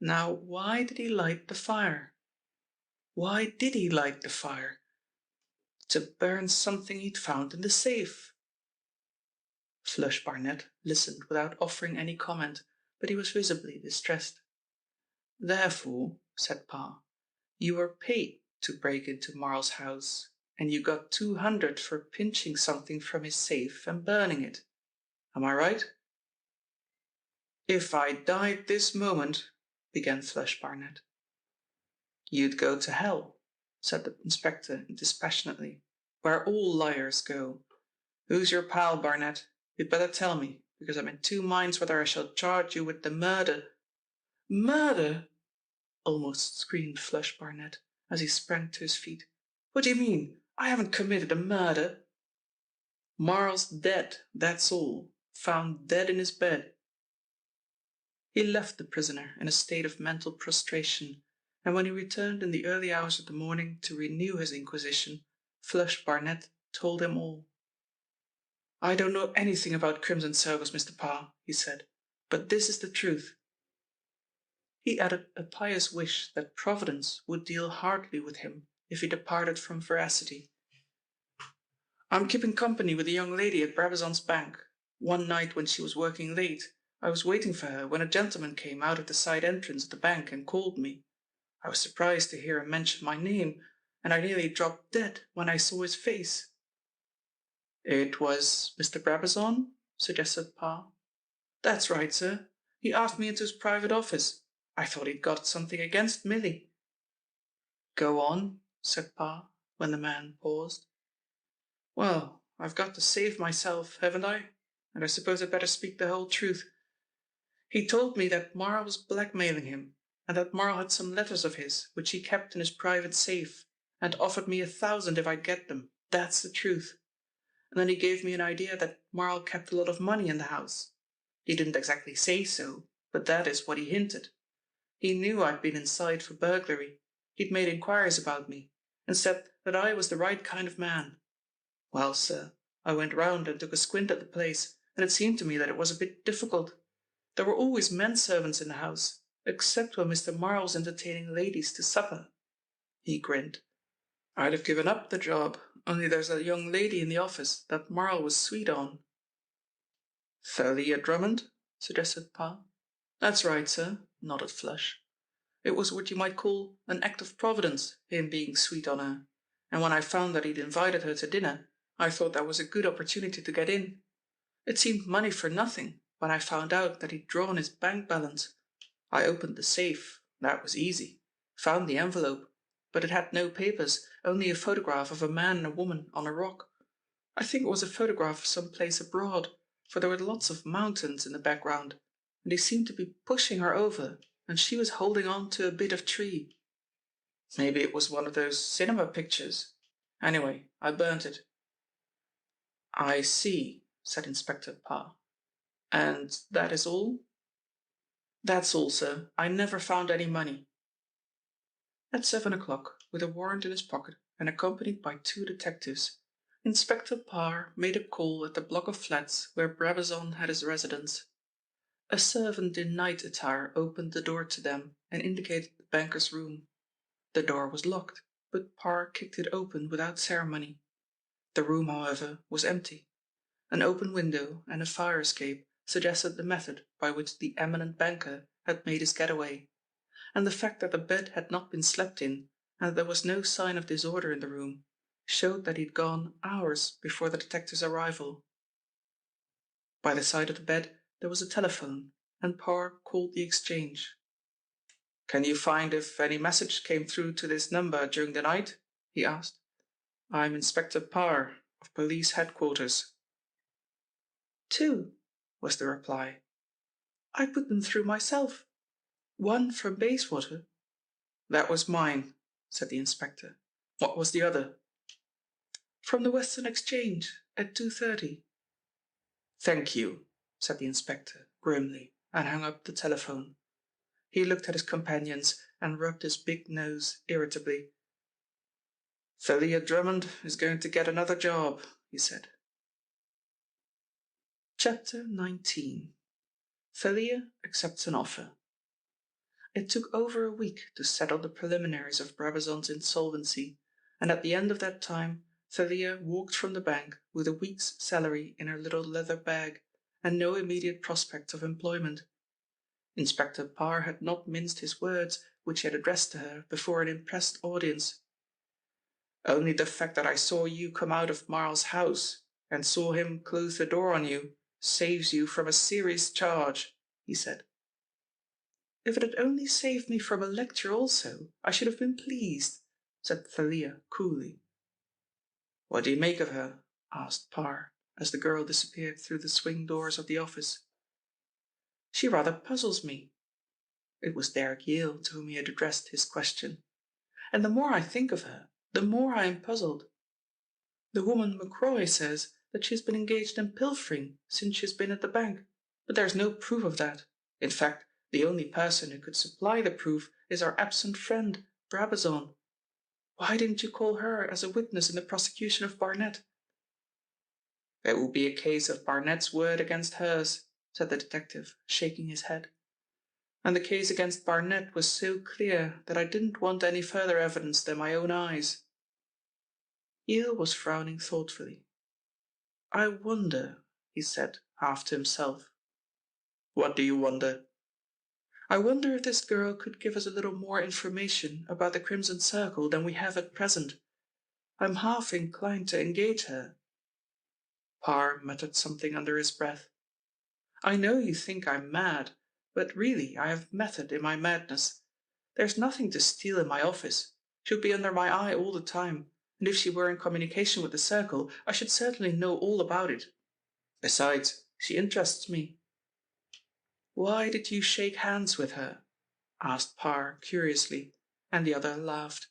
Now, why did he light the fire? Why did he light the fire? To burn something he'd found in the safe." Flush Barnett listened without offering any comment, but he was visibly distressed. "Therefore," said Parr, "you were paid to break into Marl's house, and you got 200 for pinching something from his safe and burning it. Am I right?" "If I died this moment," began Flush Barnett. "You'd go to hell," said the inspector dispassionately, "where all liars go. Who's your pal, Barnett? You'd better tell me, because I'm in two minds whether I shall charge you with the murder—" "Murder!" almost screamed Flush Barnett, as he sprang to his feet. "What do you mean? I haven't committed a murder." "Marl's dead, that's all. Found dead in his bed." He left the prisoner in a state of mental prostration, and when he returned in the early hours of the morning to renew his inquisition, Flush Barnett told him all. "I don't know anything about Crimson Circles, Mr. Parr," he said, "but this is the truth." He added a pious wish that Providence would deal hardly with him if he departed from veracity. "I'm keeping company with a young lady at Brabazon's bank. One night when she was working late, I was waiting for her when a gentleman came out of the side entrance of the bank and called me. I was surprised to hear him mention my name, and I nearly dropped dead when I saw his face." "It was Mr. Brabazon?" suggested Parr. "That's right, sir. He asked me into his private office. I thought he'd got something against Milly." "Go on," said Parr, when the man paused. "Well, I've got to save myself, haven't I? And I suppose I'd better speak the whole truth. He told me that Morrow was blackmailing him, and that Morrow had some letters of his which he kept in his private safe, and offered me 1,000 if I'd get them. That's the truth. And then he gave me an idea that Morrow kept a lot of money in the house. He didn't exactly say so, but that is what he hinted. He knew I'd been inside for burglary. He'd made inquiries about me, and said that I was the right kind of man. Well, sir, I went round and took a squint at the place, and it seemed to me that it was a bit difficult. There were always men servants in the house, except when Mr. Morrow was entertaining ladies to supper." He grinned. "I'd have given up the job, only there's a young lady in the office that Morrow was sweet on." "Thalia Drummond?" suggested Parr. "That's right, sir," nodded Flush. "It was what you might call an act of Providence, him being sweet on her, and when I found that he'd invited her to dinner, I thought that was a good opportunity to get in. It seemed money for nothing when I found out that he'd drawn his bank balance. I opened the safe. That was easy. Found the envelope, but it had no papers, only a photograph of a man and a woman on a rock. I think it was a photograph of some place abroad, for there were lots of mountains in the background, and he seemed to be pushing her over, and she was holding on to a bit of tree. Maybe it was one of those cinema pictures. Anyway, I burnt it." "I see," said Inspector Parr. "And that is all?" "That's all, sir. I never found any money." At 7 o'clock, with a warrant in his pocket and accompanied by 2 detectives, Inspector Parr made a call at the block of flats where Brabazon had his residence. A servant in night attire opened the door to them and indicated the banker's room. The door was locked, but Parr kicked it open without ceremony. The room, however, was empty. An open window and a fire escape suggested the method by which the eminent banker had made his getaway, and the fact that the bed had not been slept in and that there was no sign of disorder in the room showed that he'd gone hours before the detectives' arrival. By the side of the bed there was a telephone, and Parr called the exchange. "Can you find if any message came through to this number during the night?" he asked. "I'm Inspector Parr, of Police Headquarters." "Two," was the reply. "I put them through myself. One from Bayswater." "That was mine," said the inspector. "What was the other?" "From the Western Exchange, at 2:30. "Thank you," said the inspector grimly, and hung up the telephone. He looked at his companions and rubbed his big nose irritably. "Thalia Drummond is going to get another job," he said. Chapter 19. Thalia accepts an offer. It took over a week to settle the preliminaries of Brabazon's insolvency, and at the end of that time Thalia walked from the bank with a week's salary in her little leather bag and no immediate prospect of employment. Inspector Parr had not minced his words which he had addressed to her before an impressed audience. "Only the fact that I saw you come out of Marl's house and saw him close the door on you saves you from a serious charge," he said. "If it had only saved me from a lecture also, I should have been pleased," said Thalia coolly. "What do you make of her?" asked Parr, as the girl disappeared through the swing doors of the office. "She rather puzzles me." It was Derek Yale to whom he had addressed his question. "And the more I think of her, the more I am puzzled. The woman McCroy says that she has been engaged in pilfering since she has been at the bank, but there is no proof of that. In fact, the only person who could supply the proof is our absent friend, Brabazon. Why didn't you call her as a witness in the prosecution of Barnett?" "It will be a case of Barnett's word against hers," said the detective, shaking his head. "And the case against Barnett was so clear that I didn't want any further evidence than my own eyes." Yale was frowning thoughtfully. "I wonder," he said, half to himself. "What do you wonder?" "I wonder if this girl could give us a little more information about the Crimson Circle than we have at present. I'm half inclined to engage her." Parr muttered something under his breath. "I know you think I'm mad, but really I have method in my madness. There's nothing to steal in my office. She'll be under my eye all the time, and if she were in communication with the Circle, I should certainly know all about it. Besides, she interests me." "Why did you shake hands with her?" asked Parr curiously, and the other laughed.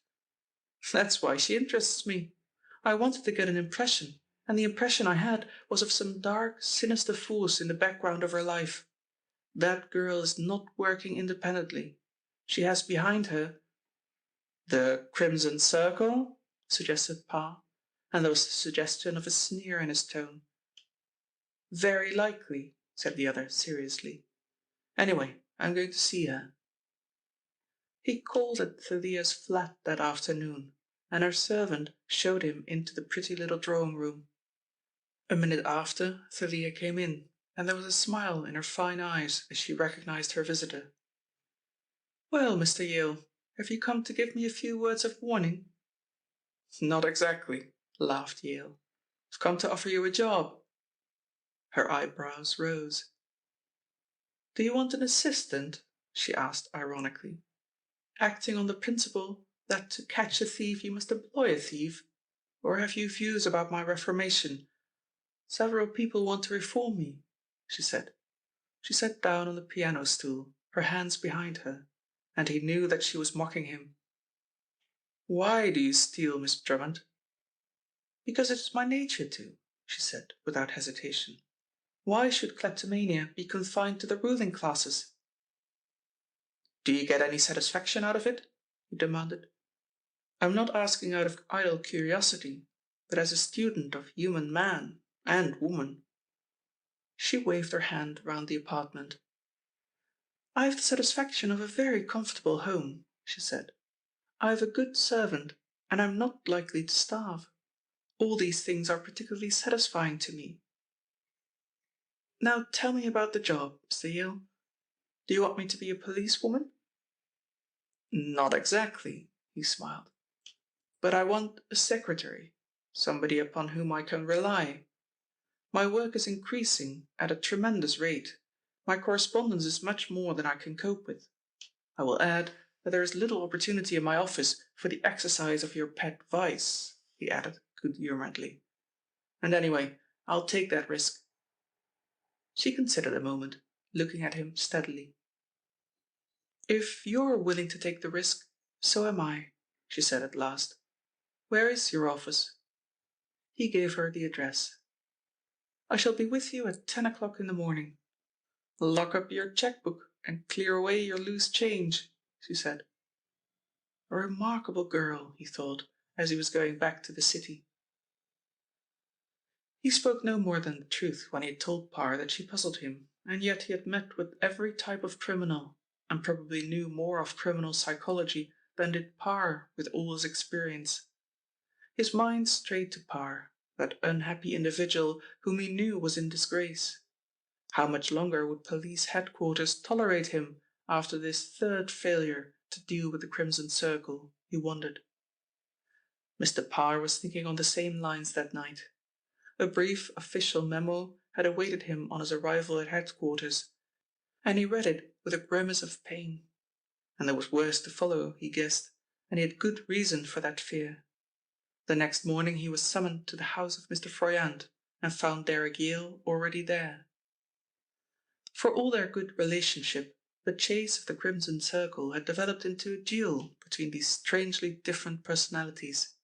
"That's why she interests me. I wanted to get an impression, and the impression I had was of some dark, sinister force in the background of her life. That girl is not working independently. She has behind her—" "The Crimson Circle?" suggested Parr, and there was the suggestion of a sneer in his tone. "Very likely," said the other seriously. "Anyway, I'm going to see her." He called at Thalia's flat that afternoon, and her servant showed him into the pretty little drawing room. A minute after, Thalia came in, and there was a smile in her fine eyes as she recognized her visitor. "Well, Mr. Yale, have you come to give me a few words of warning?" "Not exactly," laughed Yale. "I've come to offer you a job." Her eyebrows rose. "Do you want an assistant?" she asked ironically. "Acting on the principle that to catch a thief you must employ a thief? Or have you views about my reformation? Several people want to reform me," she said. She sat down on the piano stool, her hands behind her, and he knew that she was mocking him. "Why do you steal, Miss Drummond?" "Because it is my nature to," she said without hesitation. "Why should kleptomania be confined to the ruling classes?" "Do you get any satisfaction out of it?" he demanded. "I'm not asking out of idle curiosity, but as a student of human man and woman." She waved her hand round the apartment. "I have the satisfaction of a very comfortable home," she said. "I have a good servant, and I'm not likely to starve. All these things are particularly satisfying to me. Now tell me about the job, Mr. Yale. Do you want me to be a policewoman?" "Not exactly," he smiled. "But I want a secretary, somebody upon whom I can rely. My work is increasing at a tremendous rate. My correspondence is much more than I can cope with. I will add that there is little opportunity in my office for the exercise of your pet vice," he added good-humouredly. "And anyway, I'll take that risk." She considered a moment, looking at him steadily. "If you're willing to take the risk, so am I," she said at last. "Where is your office?" He gave her the address. "I shall be with you at 10 o'clock in the morning. Lock up your cheque-book and clear away your loose change," she said. A remarkable girl, he thought, as he was going back to the city. He spoke no more than the truth when he had told Parr that she puzzled him, and yet he had met with every type of criminal, and probably knew more of criminal psychology than did Parr with all his experience. His mind strayed to Parr, that unhappy individual whom he knew was in disgrace. How much longer would police headquarters tolerate him after this third failure to deal with the Crimson Circle, he wondered. Mr. Parr was thinking on the same lines that night. A brief official memo had awaited him on his arrival at headquarters, and he read it with a grimace of pain. And there was worse to follow, he guessed, and he had good reason for that fear. The next morning he was summoned to the house of Mr. Froyant, and found Derrick Yale already there. For all their good relationship, the chase of the Crimson Circle had developed into a duel between these strangely different personalities.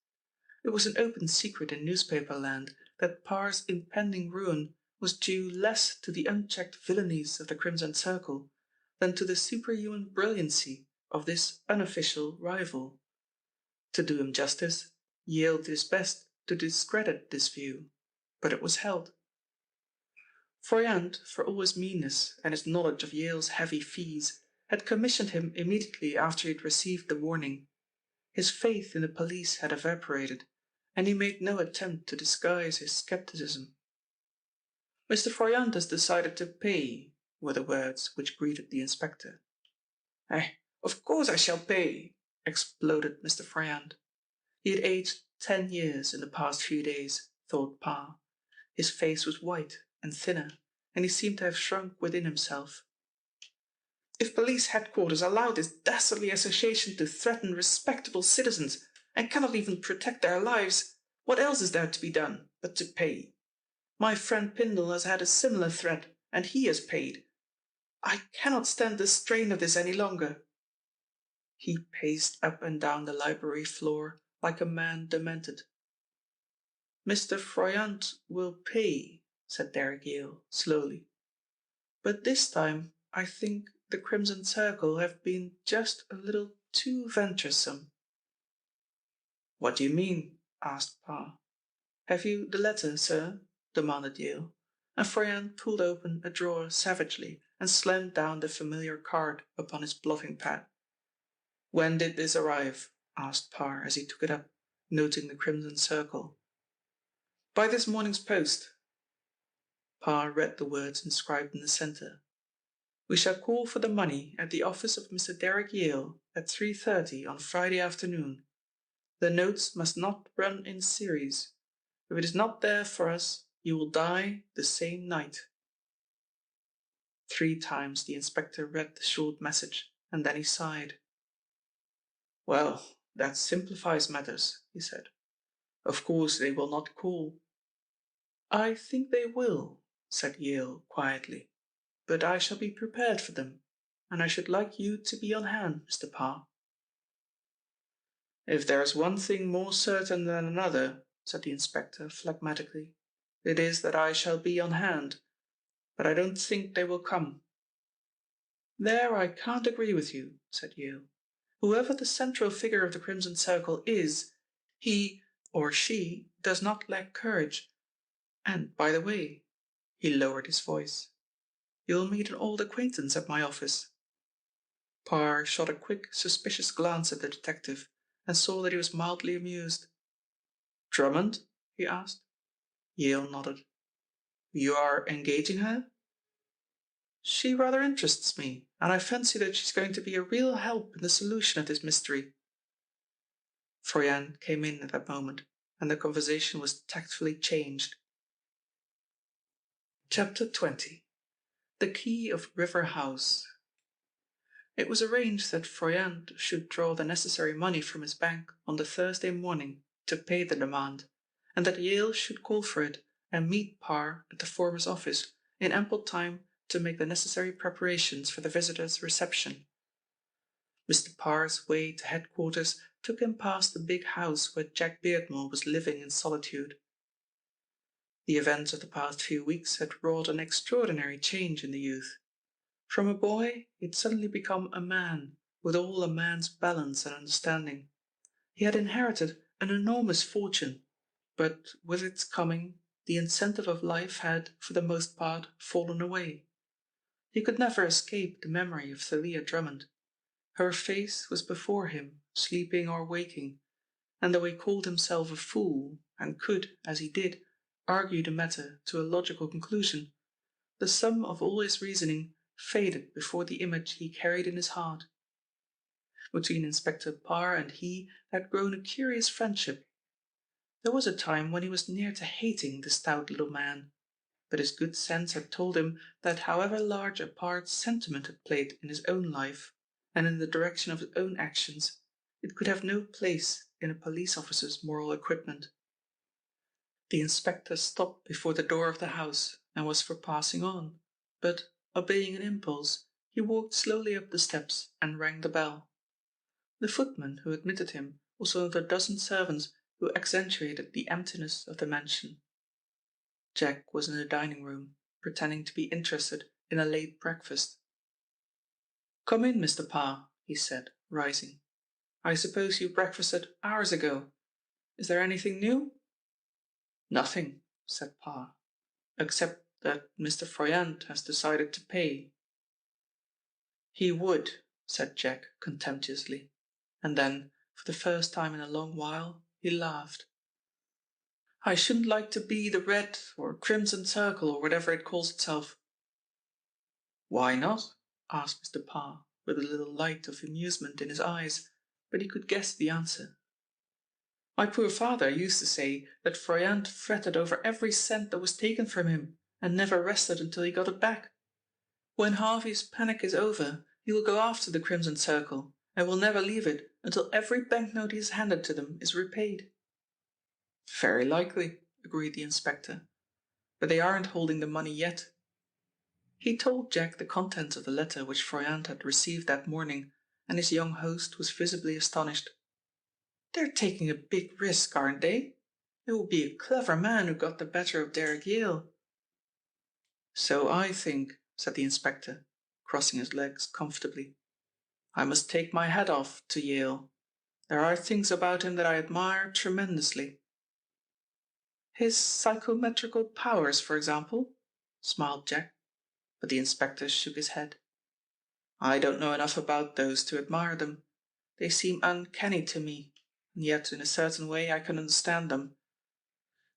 It was an open secret in newspaper land that Parr's impending ruin was due less to the unchecked villainies of the Crimson Circle than to the superhuman brilliancy of this unofficial rival. To do him justice, Yale did his best to discredit this view, but it was held. Froyant, for all his meanness and his knowledge of Yale's heavy fees, had commissioned him immediately after he had received the warning. His faith in the police had evaporated, and he made no attempt to disguise his scepticism. "Mr. Froyant has decided to pay," were the words which greeted the inspector. Of course I shall pay," exploded Mr. Froyant. He had aged 10 years in the past few days, thought Parr. His face was white and thinner, and he seemed to have shrunk within himself. "If police headquarters allow this dastardly association to threaten respectable citizens, and cannot even protect their lives, what else is there to be done but to pay? My friend Pindle has had a similar threat, and he has paid. I cannot stand the strain of this any longer." He paced up and down the library floor like a man demented. "Mr. Froyant will pay," said Derrick Yale slowly. "But this time I think the Crimson Circle have been just a little too venturesome." "What do you mean?" asked Parr. "Have you the letter, sir?" demanded Yale, and Froyant pulled open a drawer savagely and slammed down the familiar card upon his blotting pad. "When did this arrive?" asked Parr as he took it up, noting the Crimson Circle. "By this morning's post." Parr read the words inscribed in the centre. "We shall call for the money at the office of Mr. Derrick Yale at 3:30 on Friday afternoon. The notes must not run in series. If it is not there for us, you will die the same night." 3 times the inspector read the short message, and then he sighed. "Well, that simplifies matters," he said. "Of course they will not call." "I think they will," said Yale quietly, "but I shall be prepared for them, and I should like you to be on hand, Mr. Parr." "If there is one thing more certain than another," said the inspector phlegmatically, "it is that I shall be on hand. But I don't think they will come." "There I can't agree with you," said Yale. "Whoever the central figure of the Crimson Circle is, he or she does not lack courage. And, by the way," he lowered his voice, "you'll meet an old acquaintance at my office." Parr shot a quick, suspicious glance at the detective, and saw that he was mildly amused. "Drummond?" he asked. Yale nodded. "You are engaging her?" "She rather interests me, and I fancy that she's going to be a real help in the solution of this mystery." Froyant came in at that moment, and the conversation was tactfully changed. Chapter 20. The key of River House. It was arranged that Froyant should draw the necessary money from his bank on the Thursday morning to pay the demand, and that Yale should call for it and meet Parr at the former's office in ample time to make the necessary preparations for the visitor's reception. Mr. Parr's way to headquarters took him past the big house where Jack Beardmore was living in solitude. The events of the past few weeks had wrought an extraordinary change in the youth. From a boy, he had suddenly become a man, with all a man's balance and understanding. He had inherited an enormous fortune, but with its coming, the incentive of life had, for the most part, fallen away. He could never escape the memory of Thalia Drummond. Her face was before him, sleeping or waking, and though he called himself a fool, and could, as he did, argue the matter to a logical conclusion, the sum of all his reasoning faded before the image he carried in his heart. Between Inspector Parr and he had grown a curious friendship. There was a time when he was near to hating the stout little man, but his good sense had told him that however large a part sentiment had played in his own life, and in the direction of his own actions, it could have no place in a police officer's moral equipment. The inspector stopped before the door of the house and was for passing on, but, obeying an impulse, he walked slowly up the steps and rang the bell. The footman who admitted him was one of the dozen servants who accentuated the emptiness of the mansion. Jack was in the dining room, pretending to be interested in a late breakfast. "Come in, Mr. Parr," he said, rising. "I suppose you breakfasted hours ago. Is there anything new?" "Nothing," said Parr, "except that Mr. Froyant has decided to pay." "He would," said Jack contemptuously, and then, for the first time in a long while, he laughed. "I shouldn't like to be the Red or Crimson Circle or whatever it calls itself." "Why not?" asked Mr. Parr, with a little light of amusement in his eyes, but he could guess the answer. "My poor father used to say that Froyant fretted over every cent that was taken from him and never rested until he got it back. When Harvey's panic is over, he will go after the Crimson Circle and will never leave it until every banknote he has handed to them is repaid." "Very likely," agreed the inspector, "but they aren't holding the money yet." He told Jack the contents of the letter which Froyant had received that morning, and his young host was visibly astonished. "They're taking a big risk, aren't they? It would be a clever man who got the better of Derrick Yale." "So I think," said the inspector, crossing his legs comfortably. "I must take my hat off to Yale. There are things about him that I admire tremendously." "His psychometrical powers, for example?" smiled Jack, but the inspector shook his head. "I don't know enough about those to admire them. They seem uncanny to me, and yet in a certain way I can understand them.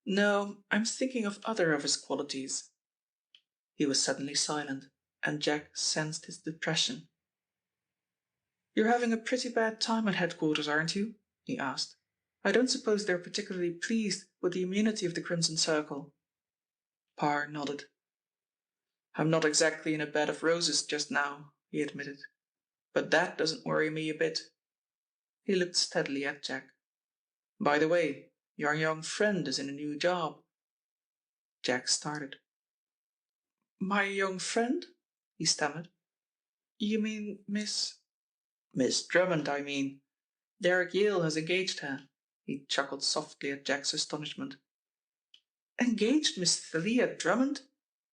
No, I'm thinking of other of his qualities." He was suddenly silent, and Jack sensed his depression. "You're having a pretty bad time at headquarters, aren't you?" he asked. "I don't suppose they're particularly pleased with the immunity of the Crimson Circle." Parr nodded. "I'm not exactly in a bed of roses just now," he admitted, "but that doesn't worry me a bit." He looked steadily at Jack. "By the way, your young friend is in a new job." Jack started. "My young friend?" he stammered. "You mean Miss Drummond, I mean. Derrick Yale has engaged her." He chuckled softly at Jack's astonishment. "Engaged Miss Thalia Drummond?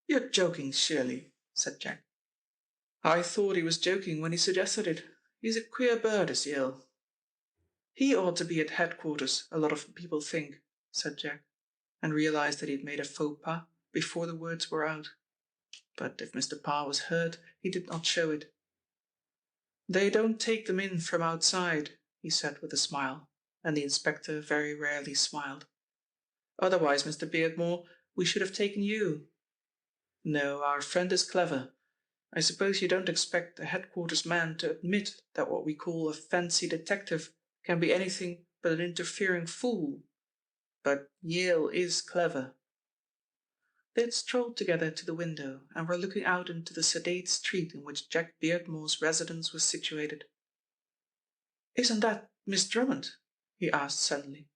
You're joking, surely," said Jack. "I thought he was joking when he suggested it. He's a queer bird, is Yale." "He ought to be at headquarters, a lot of people think," said Jack, and realized that he had made a faux pas before the words were out. But if Mr. Parr was hurt, he did not show it. "They don't take them in from outside," he said with a smile, and the inspector very rarely smiled. "Otherwise, Mr. Beardmore, we should have taken you. No, our friend is clever. I suppose you don't expect a headquarters man to admit that what we call a fancy detective can be anything but an interfering fool. But Yale is clever." They had strolled together to the window and were looking out into the sedate street in which Jack Beardmore's residence was situated. "Isn't that Miss Drummond?" he asked suddenly.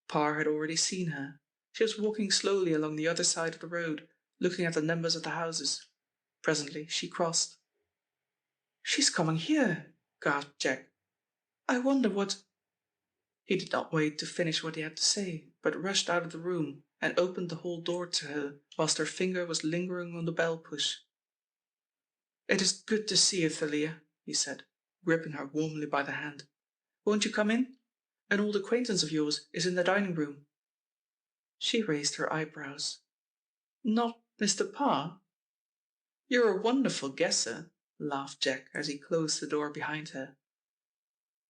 Parr had already seen her. She was walking slowly along the other side of the road, looking at the numbers of the houses. Presently she crossed. "She's coming here," gasped Jack. "I wonder what—" He did not wait to finish what he had to say, but rushed out of the room and opened the hall door to her whilst her finger was lingering on the bell push. "It is good to see you, Thalia," he said, gripping her warmly by the hand. "Won't you come in? An old acquaintance of yours is in the dining room." She raised her eyebrows. "Not Mr. Parr?" "You're a wonderful guesser," laughed Jack as he closed the door behind her.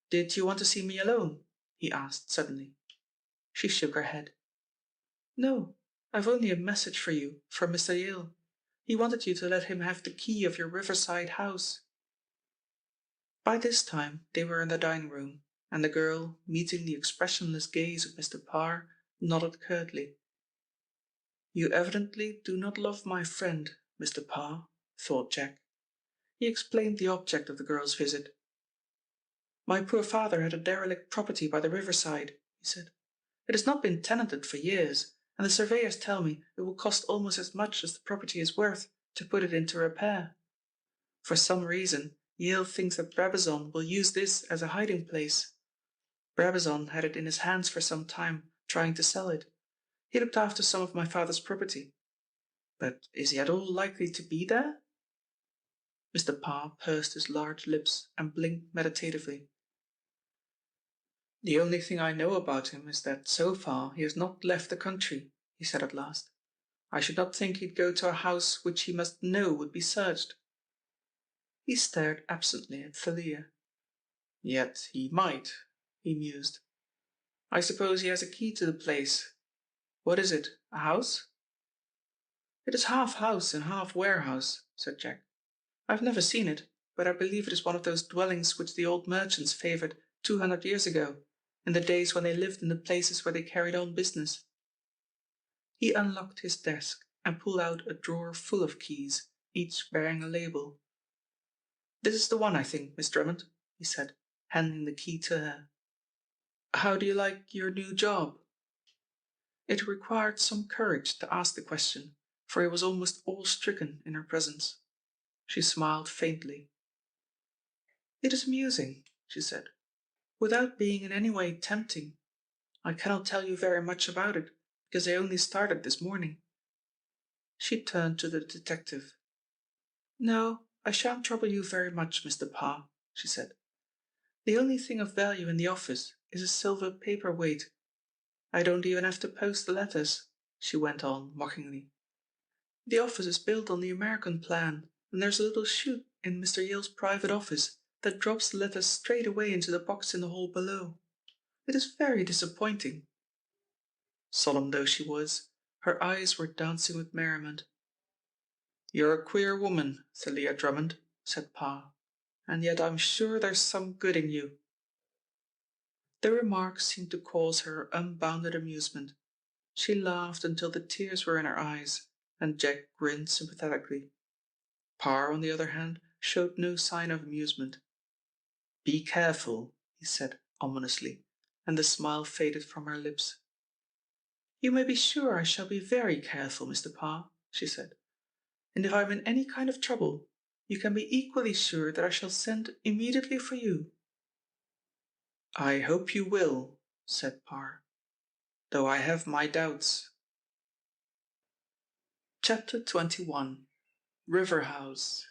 "Did you want to see me alone?" he asked suddenly. She shook her head. "No, I've only a message for you from Mr. Yale. He wanted you to let him have the key of your riverside house." By this time they were in the dining room, and the girl, meeting the expressionless gaze of Mr. Parr, nodded curtly. "You evidently do not love my friend, Mr. Parr," thought Jack. He explained the object of the girl's visit. "My poor father had a derelict property by the riverside," he said. "It has not been tenanted for years, and the surveyors tell me it will cost almost as much as the property is worth to put it into repair. For some reason, Yale thinks that Brabazon will use this as a hiding place. Brabazon had it in his hands for some time, trying to sell it. He looked after some of my father's property. But is he at all likely to be there?" Mr. Parr pursed his large lips and blinked meditatively. "The only thing I know about him is that so far he has not left the country," he said at last. "I should not think he'd go to a house which he must know would be searched." He stared absently at Thalia. "Yet he might," he mused. "I suppose he has a key to the place. What is it, a house?" "It is half house and half warehouse," said Jack. "I've never seen it, but I believe it is one of those dwellings which the old merchants favoured 200 years ago, in the days when they lived in the places where they carried on business." He unlocked his desk and pulled out a drawer full of keys, each bearing a label. "This is the one, I think, Miss Drummond," he said, handing the key to her. "How do you like your new job?" It required some courage to ask the question, for he was almost awe-stricken in her presence. She smiled faintly. "It is amusing," she said, "without being in any way tempting. I cannot tell you very much about it, because I only started this morning." She turned to the detective. "No, I shan't trouble you very much, Mr. Parr," she said. "The only thing of value in the office is a silver paper-weight. I don't even have to post the letters," she went on mockingly. "The office is built on the American plan, and there's a little chute in Mr. Yale's private office that drops the letters straight away into the box in the hall below. It is very disappointing." Solemn though she was, her eyes were dancing with merriment. "You're a queer woman, Thalia Drummond," said Parr, "and yet I'm sure there's some good in you." The remark seemed to cause her unbounded amusement. She laughed until the tears were in her eyes, and Jack grinned sympathetically. Parr, on the other hand, showed no sign of amusement. "Be careful," he said ominously, and the smile faded from her lips. "You may be sure I shall be very careful, Mr. Parr," she said. "And if I'm in any kind of trouble, you can be equally sure that I shall send immediately for you." "I hope you will," said Parr, "though I have my doubts." Chapter 21. River House.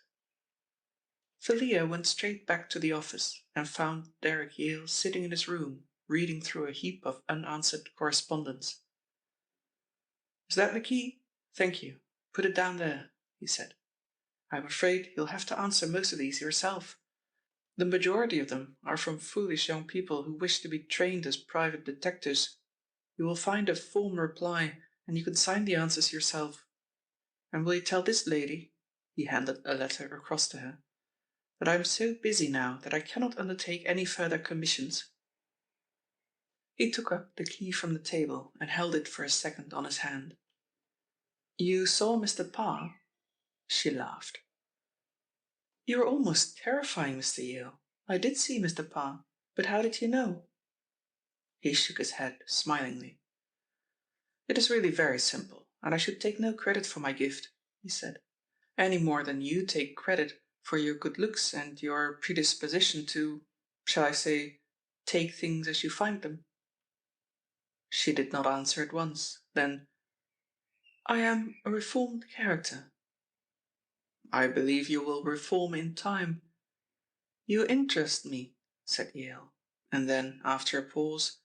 Thalia went straight back to the office and found Derek Yale sitting in his room, reading through a heap of unanswered correspondence. "Is that the key? Thank you. Put it down there," he said. "I'm afraid you'll have to answer most of these yourself. The majority of them are from foolish young people who wish to be trained as private detectives. You will find a form reply, and you can sign the answers yourself. And will you tell this lady," he handed a letter across to her, "that I am so busy now that I cannot undertake any further commissions." He took up the key from the table and held it for a second on his hand. You saw Mr. Parr? She laughed. You were almost terrifying, Mr. Yale. I did see Mr. Parr, but how did you know? He shook his head, smilingly. It is really very simple, and I should take no credit for my gift, he said, any more than you take credit for your good looks and your predisposition to, shall I say, take things as you find them. She did not answer at once. Then, I am a reformed character. I believe you will reform in time. You interest me, said Yale, and then, after a pause,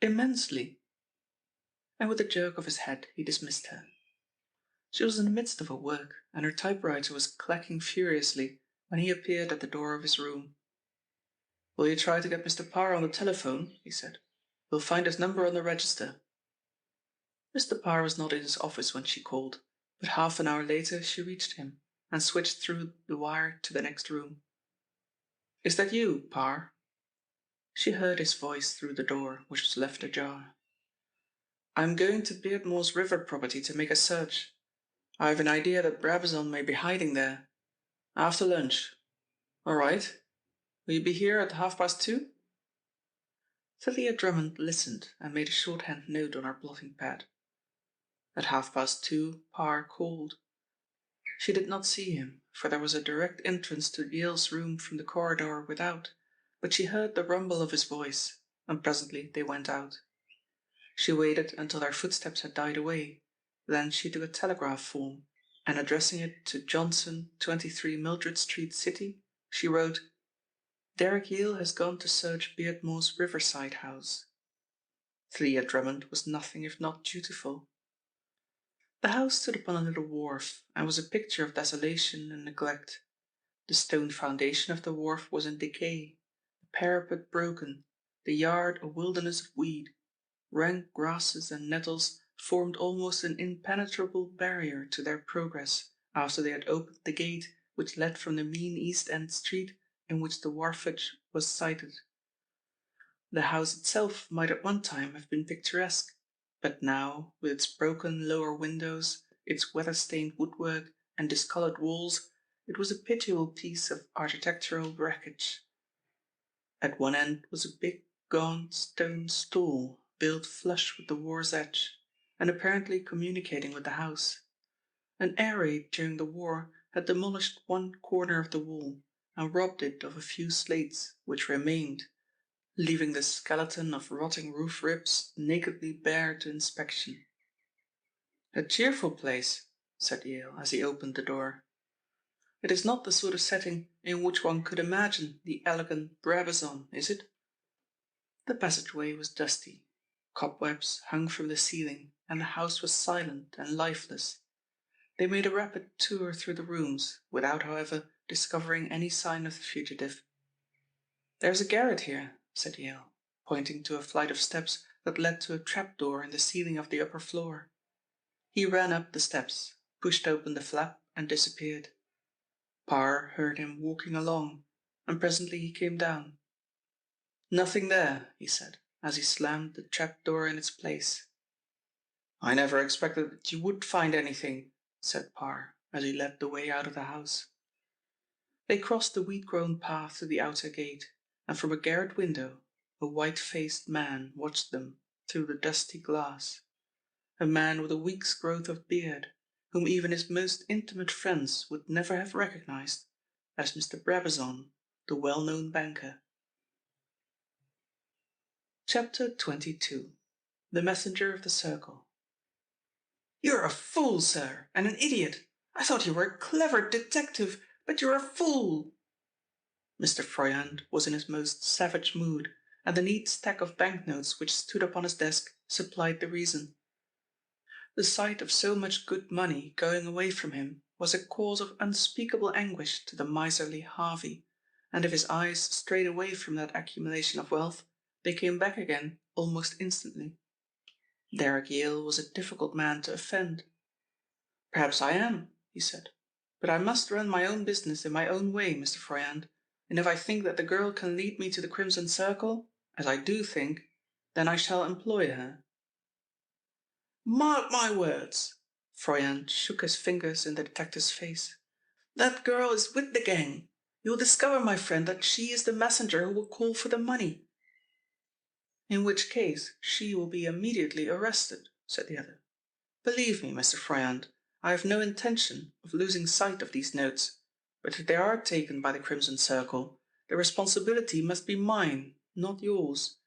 immensely. And with a jerk of his head, he dismissed her. She was in the midst of her work, and her typewriter was clacking furiously when he appeared at the door of his room. Will you try to get Mr. Parr on the telephone? He said. We'll find his number on the register. Mr. Parr was not in his office when she called, but half an hour later she reached him and switched through the wire to the next room. Is that you, Parr? She heard his voice through the door, which was left ajar. I'm going to Beardmore's river property to make a search. I have an idea that Brabazon may be hiding there. After lunch. All right. Will you be here at 2:30? Thalia Drummond listened and made a shorthand note on her blotting pad. At 2:30, Parr called. She did not see him, for there was a direct entrance to Yale's room from the corridor without, but she heard the rumble of his voice, and presently they went out. She waited until their footsteps had died away, then she took a telegraph form, and addressing it to Johnson, 23 Mildred Street, City, she wrote, Derek Yale has gone to search Beardmore's riverside house. Thalia Drummond was nothing if not dutiful. The house stood upon a little wharf, and was a picture of desolation and neglect. The stone foundation of the wharf was in decay, the parapet broken, the yard a wilderness of weed. Rank grasses and nettles formed almost an impenetrable barrier to their progress after they had opened the gate which led from the mean East End street in which the wharfage was sited. The house itself might at one time have been picturesque, but now, with its broken lower windows, its weather-stained woodwork and discoloured walls, it was a pitiable piece of architectural wreckage. At one end was a big, gaunt stone stall, built flush with the war's edge, and apparently communicating with the house. An air raid during the war had demolished one corner of the wall and robbed it of a few slates which remained, leaving the skeleton of rotting roof ribs nakedly bare to inspection. A cheerful place, said Yale as he opened the door. It is not the sort of setting in which one could imagine the elegant Brabazon, is it? The passageway was dusty. Cobwebs hung from the ceiling, and the house was silent and lifeless. They made a rapid tour through the rooms, without, however, discovering any sign of the fugitive. There's a garret here, said Yale, pointing to a flight of steps that led to a trapdoor in the ceiling of the upper floor. He ran up the steps, pushed open the flap, and disappeared. Parr heard him walking along, and presently he came down. Nothing there, he said, as he slammed the trapdoor in its place. I never expected that you would find anything, said Parr, as he led the way out of the house. They crossed the weed-grown path to the outer gate, and from a garret window a white-faced man watched them through the dusty glass, a man with a week's growth of beard, whom even his most intimate friends would never have recognized as Mr. Brabazon, the well-known banker. Chapter 22. The Messenger of the Circle. You're a fool, sir, and an idiot. I thought you were a clever detective, but you're a fool. Mr. Froyant was in his most savage mood, and the neat stack of banknotes which stood upon his desk supplied the reason. The sight of so much good money going away from him was a cause of unspeakable anguish to the miserly Harvey, and if his eyes strayed away from that accumulation of wealth, they came back again almost instantly. Derek Yale was a difficult man to offend. Perhaps I am, he said, but I must run my own business in my own way, Mr. Froyant, and if I think that the girl can lead me to the Crimson Circle, as I do think, then I shall employ her. Mark my words, Froyant shook his fingers in the detective's face. "That girl is with the gang. You will discover, my friend, that she is the messenger who will call for the money." "In which case she will be immediately arrested," said the other. "Believe me, Mr. Froyant, I have no intention of losing sight of these notes, but if they are taken by the Crimson Circle, the responsibility must be mine, not yours.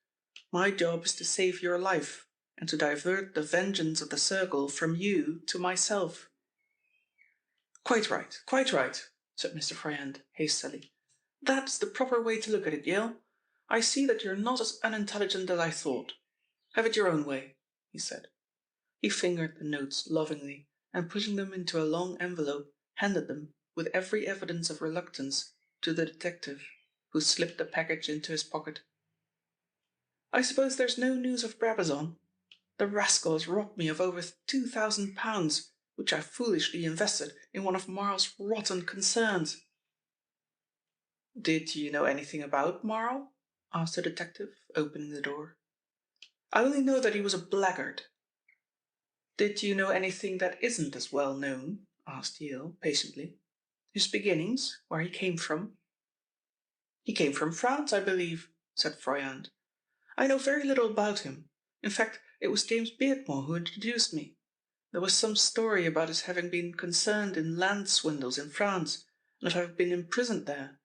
My job is to save your life, and to divert the vengeance of the Circle from you to myself." Quite right," said Mr. Froyant hastily. "That's the proper way to look at it, Yale. I see that you're not as unintelligent as I thought. Have it your own way," he said. He fingered the notes lovingly, and putting them into a long envelope, handed them, with every evidence of reluctance, to the detective, who slipped the package into his pocket. "I suppose there's no news of Brabazon? The rascal has robbed me of over £2,000, which I foolishly invested in one of Morrow's rotten concerns." "Did you know anything about Morrow?" asked the detective, opening the door. "I only know that he was a blackguard." "Did you know anything that isn't as well known?" asked Yale patiently. "His beginnings, where he came from?" "He came from France, I believe," said Froyant. "I know very little about him. In fact, it was James Beardmore who introduced me. There was some story about his having been concerned in land swindles in France, and of having been imprisoned there.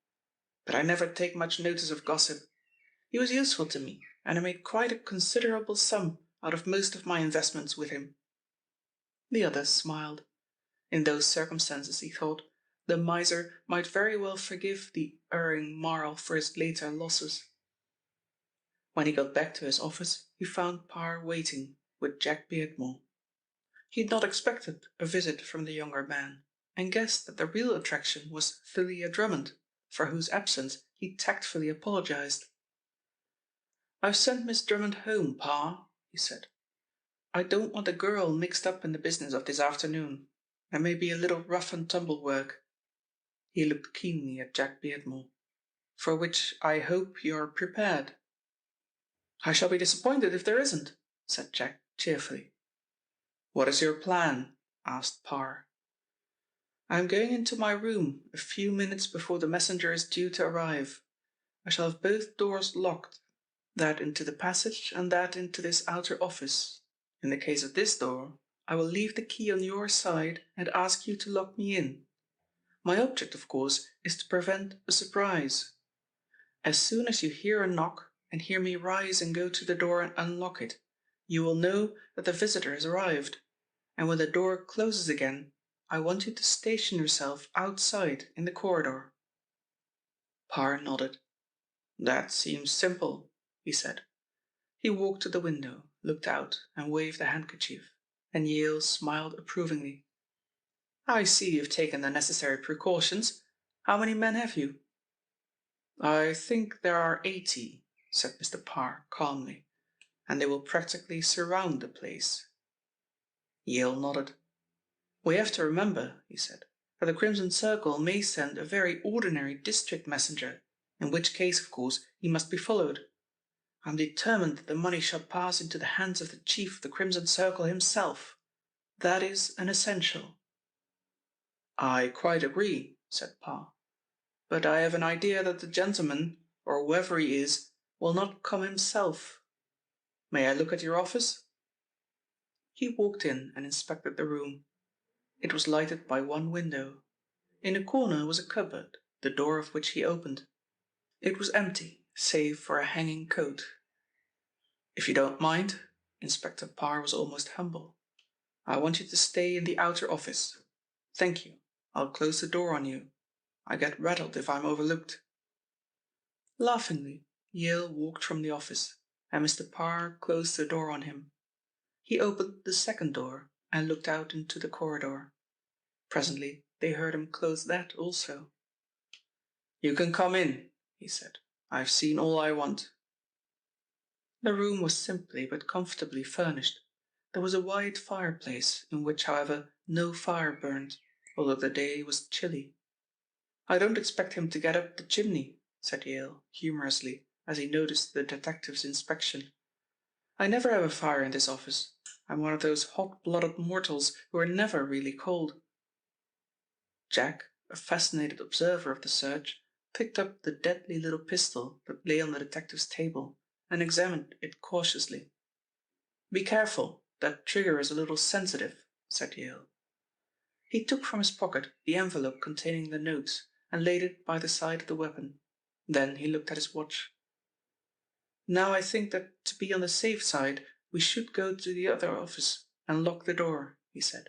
But I never take much notice of gossip. He was useful to me, and I made quite a considerable sum out of most of my investments with him." The other smiled. In those circumstances, he thought, the miser might very well forgive the erring Morrow for his later losses. When he got back to his office, he found Parr waiting, with Jack Beardmore. He had not expected a visit from the younger man, and guessed that the real attraction was Thalia Drummond, for whose absence he tactfully apologized. "I've sent Miss Drummond home, Pa," he said. "I don't want a girl mixed up in the business of this afternoon. There may be a little rough and tumble work." He looked keenly at Jack Beardmore. "For which I hope you're prepared." "I shall be disappointed if there isn't," said Jack cheerfully. "What is your plan?" asked Parr. "I am going into my room a few minutes before the messenger is due to arrive. I shall have both doors locked, that into the passage and that into this outer office. In the case of this door, I will leave the key on your side and ask you to lock me in. My object, of course, is to prevent a surprise. As soon as you hear a knock and hear me rise and go to the door and unlock it, you will know that the visitor has arrived, and when the door closes again, I want you to station yourself outside in the corridor." Parr nodded. "That seems simple," he said. He walked to the window, looked out, and waved a handkerchief, and Yale smiled approvingly. "I see you've taken the necessary precautions. How many men have you?" "I think there are 80, said Mr. Parr calmly, "and they will practically surround the place." Yale nodded. "We have to remember," he said, "that the Crimson Circle may send a very ordinary district messenger, in which case, of course, he must be followed. I'm determined that the money shall pass into the hands of the chief of the Crimson Circle himself. That is an essential." "I quite agree," said Parr, "but I have an idea that the gentleman, or whoever he is, will not come himself. May I look at your office?" He walked in and inspected the room. It was lighted by one window. In a corner was a cupboard, the door of which he opened. It was empty, save for a hanging coat. "If you don't mind," Inspector Parr was almost humble, "I want you to stay in the outer office. Thank you. I'll close the door on you. I get rattled if I'm overlooked." Laughingly, Yale walked from the office, and Mr. Parr closed the door on him. He opened the second door and looked out into the corridor. Presently they heard him close that also. "You can come in," he said. "I've seen all I want." The room was simply but comfortably furnished. There was a wide fireplace, in which, however, no fire burned, although the day was chilly. "I don't expect him to get up the chimney," said Yale humorously, as he noticed the detective's inspection. I never have a fire in this office. I'm one of those hot-blooded mortals who are never really cold. Jack, a fascinated observer of the search, picked up the deadly little pistol that lay on the detective's table and examined it cautiously. "Be careful, that trigger is a little sensitive," said Yale. He took from his pocket the envelope containing the notes and laid it by the side of the weapon. Then he looked at his watch. "Now I think that to be on the safe side, we should go to the other office and lock the door," he said.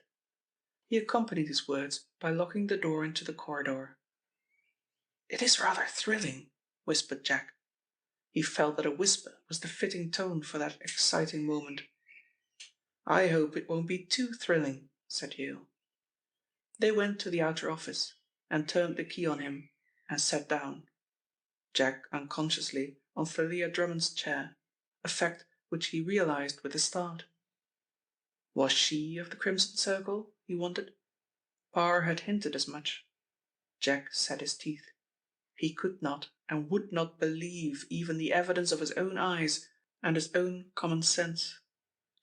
He accompanied his words by locking the door into the corridor. "It is rather thrilling," whispered Jack. He felt that a whisper was the fitting tone for that exciting moment. "I hope it won't be too thrilling," said Yale. They went to the outer office and turned the key on him and sat down, Jack unconsciously on Thalia Drummond's chair, a fact which he realized with a start. Was she of the Crimson Circle, he wondered? Parr had hinted as much. Jack set his teeth. He could not and would not believe even the evidence of his own eyes and his own common sense.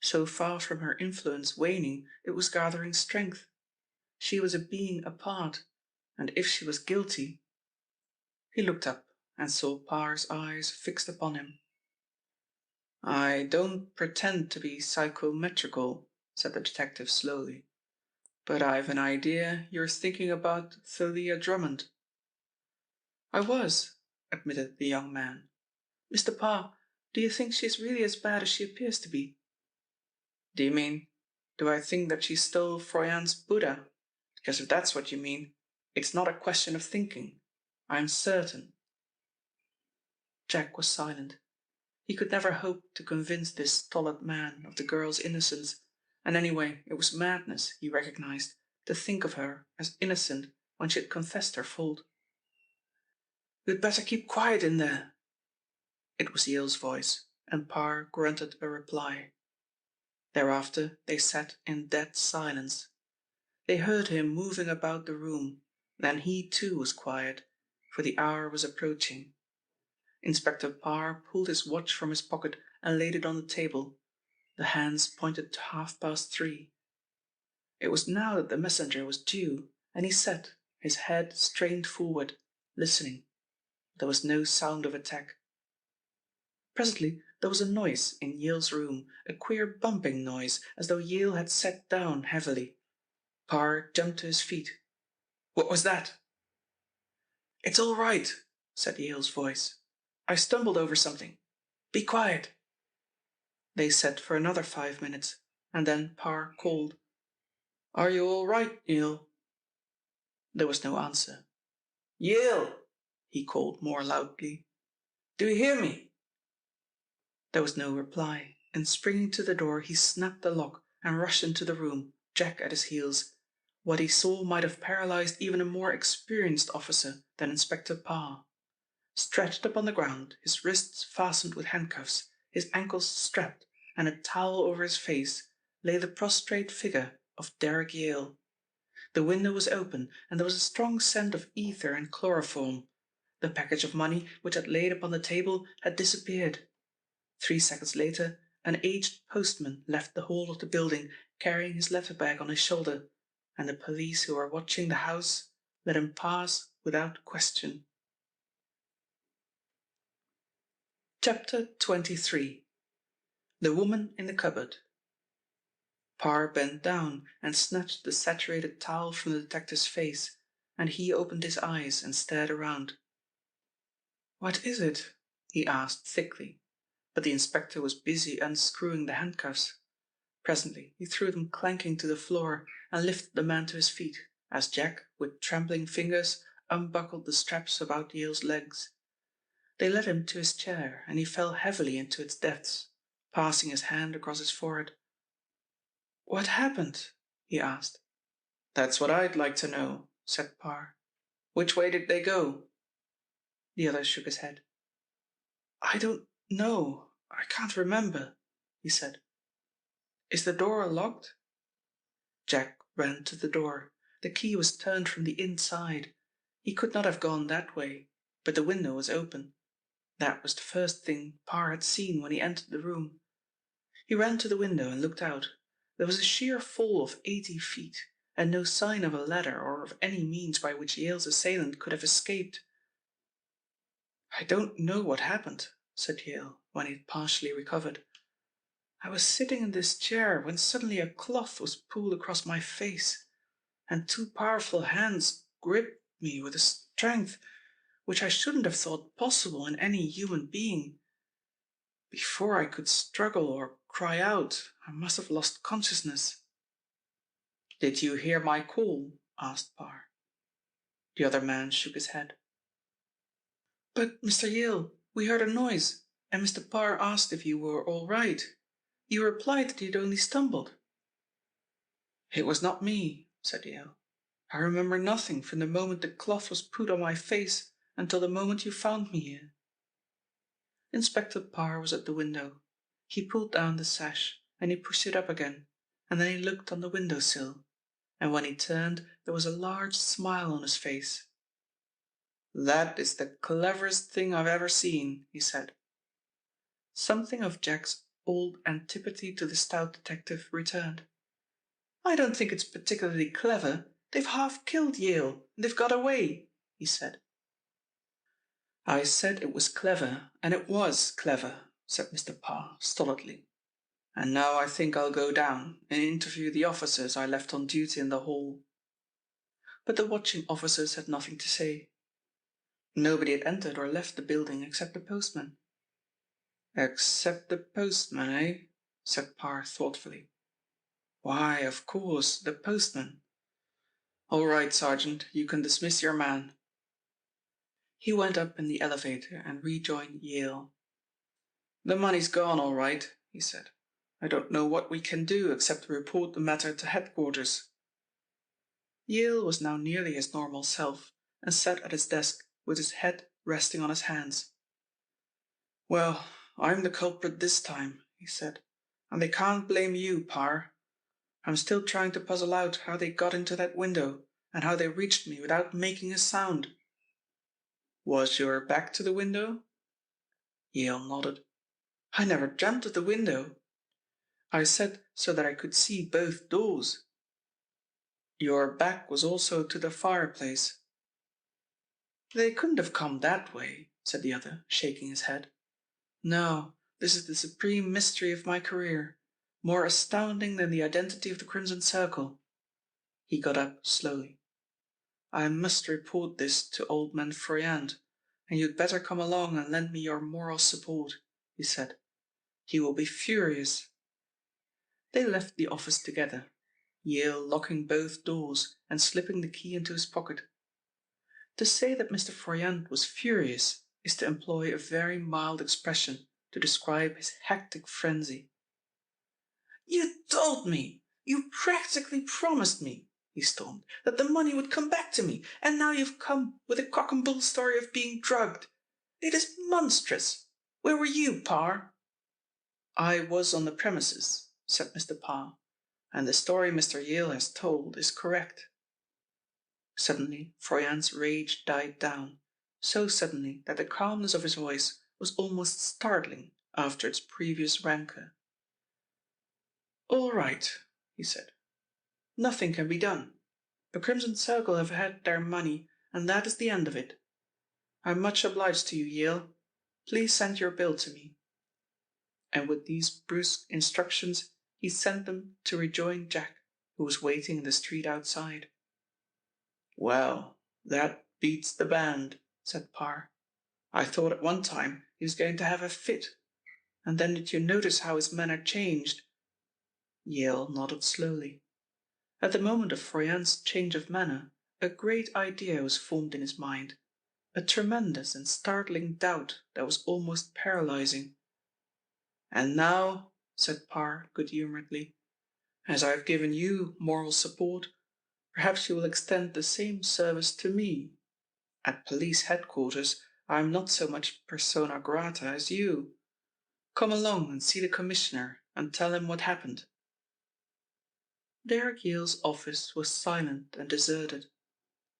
So far from her influence waning, it was gathering strength. She was a being apart, and if she was guilty... He looked up and saw Parr's eyes fixed upon him. "I don't pretend to be psychometrical," said the detective slowly, "but I've an idea you're thinking about Thalia Drummond." "I was," admitted the young man. "Mr. Parr, do you think she's really as bad as she appears to be?" "Do you mean, do I think that she stole Froyant's Buddha? Because if that's what you mean, it's not a question of thinking. I'm certain." Jack was silent. He could never hope to convince this stolid man of the girl's innocence, and anyway it was madness, he recognized, to think of her as innocent when she had confessed her fault. "You'd better keep quiet in there." It was Yale's voice, and Parr grunted a reply. Thereafter they sat in dead silence. They heard him moving about the room, then he too was quiet, for the hour was approaching. Inspector Parr pulled his watch from his pocket and laid it on the table. The hands pointed to 3:30. It was now that the messenger was due, and he sat, his head strained forward, listening. There was no sound of attack. Presently there was a noise in Yale's room, a queer bumping noise, as though Yale had sat down heavily. Parr jumped to his feet. "What was that?" "It's all right," said Yale's voice. "I stumbled over something. Be quiet." They sat for another 5 minutes, and then Parr called. "Are you all right, Yale?" There was no answer. "Yale!" he called more loudly. "Do you hear me?" There was no reply, and springing to the door he snapped the lock and rushed into the room, Jack at his heels. What he saw might have paralysed even a more experienced officer than Inspector Parr. Stretched upon the ground, his wrists fastened with handcuffs, his ankles strapped, and a towel over his face, lay the prostrate figure of Derrick Yale. The window was open, and there was a strong scent of ether and chloroform. The package of money which had laid upon the table had disappeared. 3 seconds later, an aged postman left the hall of the building, carrying his letter bag on his shoulder, and the police who were watching the house let him pass without question. Chapter 23. The Woman in the Cupboard. Parr bent down and snatched the saturated towel from the detective's face, and he opened his eyes and stared around. "What is it?" he asked thickly, but the inspector was busy unscrewing the handcuffs. Presently he threw them clanking to the floor and lifted the man to his feet, as Jack, with trembling fingers, unbuckled the straps about Yale's legs. They led him to his chair, and he fell heavily into its depths, passing his hand across his forehead. "What happened?" he asked. "That's what I'd like to know," said Parr. "Which way did they go?" The other shook his head. "I don't know. I can't remember," he said. "Is the door locked?" Jack ran to the door. The key was turned from the inside. He could not have gone that way, but the window was open. That was the first thing Parr had seen when he entered the room. He ran to the window and looked out. There was a sheer fall of 80 feet, and no sign of a ladder or of any means by which Yale's assailant could have escaped. "I don't know what happened," said Yale, when he had partially recovered. "I was sitting in this chair when suddenly a cloth was pulled across my face, and two powerful hands gripped me with a strength which I shouldn't have thought possible in any human being. Before I could struggle or cry out, I must have lost consciousness." "Did you hear my call?" asked Parr. The other man shook his head. "But, Mr. Yale, we heard a noise, and Mr. Parr asked if you were all right. You replied that you'd only stumbled." "It was not me," said Yale. "I remember nothing from the moment the cloth was put on my face until the moment you found me here." Inspector Parr was at the window. He pulled down the sash, and he pushed it up again, and then he looked on the window sill, and when he turned there was a large smile on his face. "That is the cleverest thing I've ever seen," he said. Something of Jack's old antipathy to the stout detective returned. "I don't think it's particularly clever. They've half killed Yale, and they've got away," he said. "I said it was clever, and it was clever," said Mr. Parr stolidly. "And now I think I'll go down and interview the officers I left on duty in the hall." But the watching officers had nothing to say. Nobody had entered or left the building except the postman. "Except the postman, eh?" said Parr thoughtfully. "Why, of course, the postman. All right, Sergeant, you can dismiss your man." He went up in the elevator and rejoined Yale. "The money's gone all right," he said. "I don't know what we can do except report the matter to headquarters." Yale was now nearly his normal self, and sat at his desk with his head resting on his hands. "Well, I'm the culprit this time," he said, "and they can't blame you, Parr. I'm still trying to puzzle out how they got into that window, and how they reached me without making a sound." "Was your back to the window?" Yale nodded. "I never dreamt of the window. I said so that I could see both doors." "Your back was also to the fireplace." "They couldn't have come that way," said the other, shaking his head. "No, this is the supreme mystery of my career, more astounding than the identity of the Crimson Circle." He got up slowly. "I must report this to old man Froyant, and you'd better come along and lend me your moral support," he said. "He will be furious." They left the office together, Yale locking both doors and slipping the key into his pocket. To say that Mr. Froyant was furious is to employ a very mild expression to describe his hectic frenzy. "You told me, you practically promised me," he stormed, "that the money would come back to me, and now you've come with a cock and bull story of being drugged. It is monstrous. Where were you, Parr?" "I was on the premises," said Mr. Parr, "and the story Mr. Yale has told is correct." Suddenly Froyant's rage died down, so suddenly that the calmness of his voice was almost startling after its previous rancour. "All right," he said. "Nothing can be done. The Crimson Circle have had their money, and that is the end of it. I'm much obliged to you, Yale. Please send your bill to me." And with these brusque instructions he sent them to rejoin Jack, who was waiting in the street outside. "Well, that beats the band," said Parr. "I thought at one time he was going to have a fit. And then did you notice how his manner changed?" Yale nodded slowly. At the moment of Froyant's change of manner, a great idea was formed in his mind, a tremendous and startling doubt that was almost paralyzing. "And now," said Parr good-humouredly, "as I have given you moral support, perhaps you will extend the same service to me. At police headquarters I am not so much persona grata as you. Come along and see the commissioner and tell him what happened." Derek Yale's office was silent and deserted.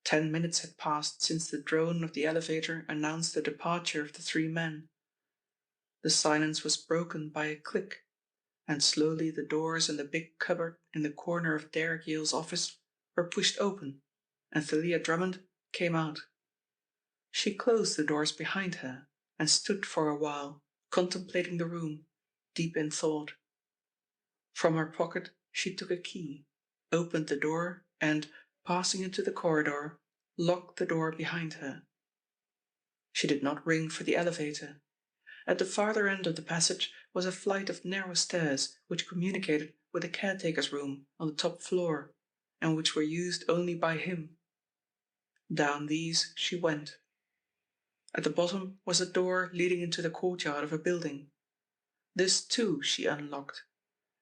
10 minutes had passed since the drone of the elevator announced the departure of the three men. The silence was broken by a click, and slowly the doors in the big cupboard in the corner of Derek Yale's office were pushed open, and Thalia Drummond came out. She closed the doors behind her and stood for a while, contemplating the room, deep in thought. From her pocket she took a key, opened the door, and, passing into the corridor, locked the door behind her. She did not ring for the elevator. At the farther end of the passage was a flight of narrow stairs which communicated with the caretaker's room on the top floor, and which were used only by him. Down these she went. At the bottom was a door leading into the courtyard of a building. This too she unlocked,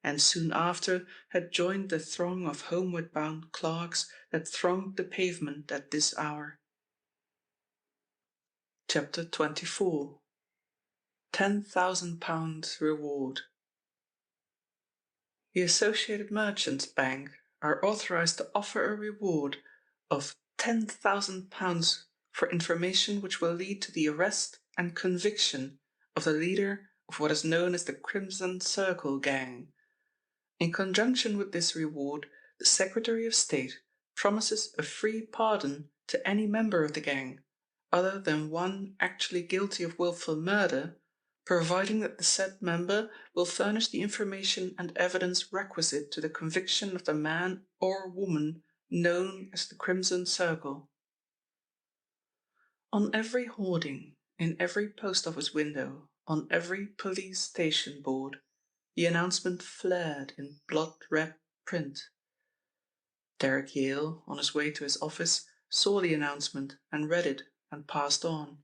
and soon after had joined the throng of homeward-bound clerks that thronged the pavement at this hour. Chapter 24. £10,000 Reward. The Associated Merchants' Bank are authorised to offer a reward of £10,000 for information which will lead to the arrest and conviction of the leader of what is known as the Crimson Circle Gang. In conjunction with this reward, the Secretary of State promises a free pardon to any member of the gang, other than one actually guilty of wilful murder, providing that the said member will furnish the information and evidence requisite to the conviction of the man or woman known as the Crimson Circle. On every hoarding, in every post office window, on every police station board, the announcement flared in blood-red print. Derek Yale, on his way to his office, saw the announcement and read it and passed on,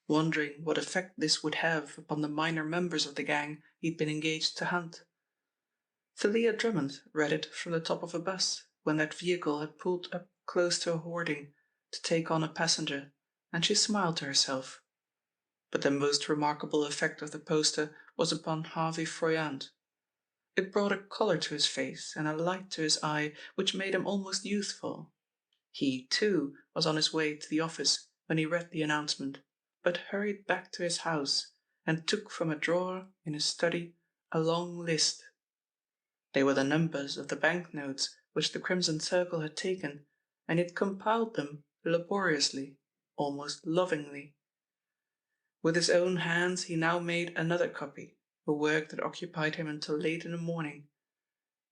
wondering what effect this would have upon the minor members of the gang he'd been engaged to hunt. Thalia Drummond read it from the top of a bus when that vehicle had pulled up close to a hoarding to take on a passenger, and she smiled to herself. But the most remarkable effect of the poster was upon Harvey Froyant. It brought a colour to his face and a light to his eye which made him almost youthful. He, too, was on his way to the office when he read the announcement, but hurried back to his house and took from a drawer in his study a long list. They were the numbers of the banknotes which the Crimson Circle had taken, and he had compiled them laboriously, almost lovingly. With his own hands he now made another copy, a work that occupied him until late in the morning.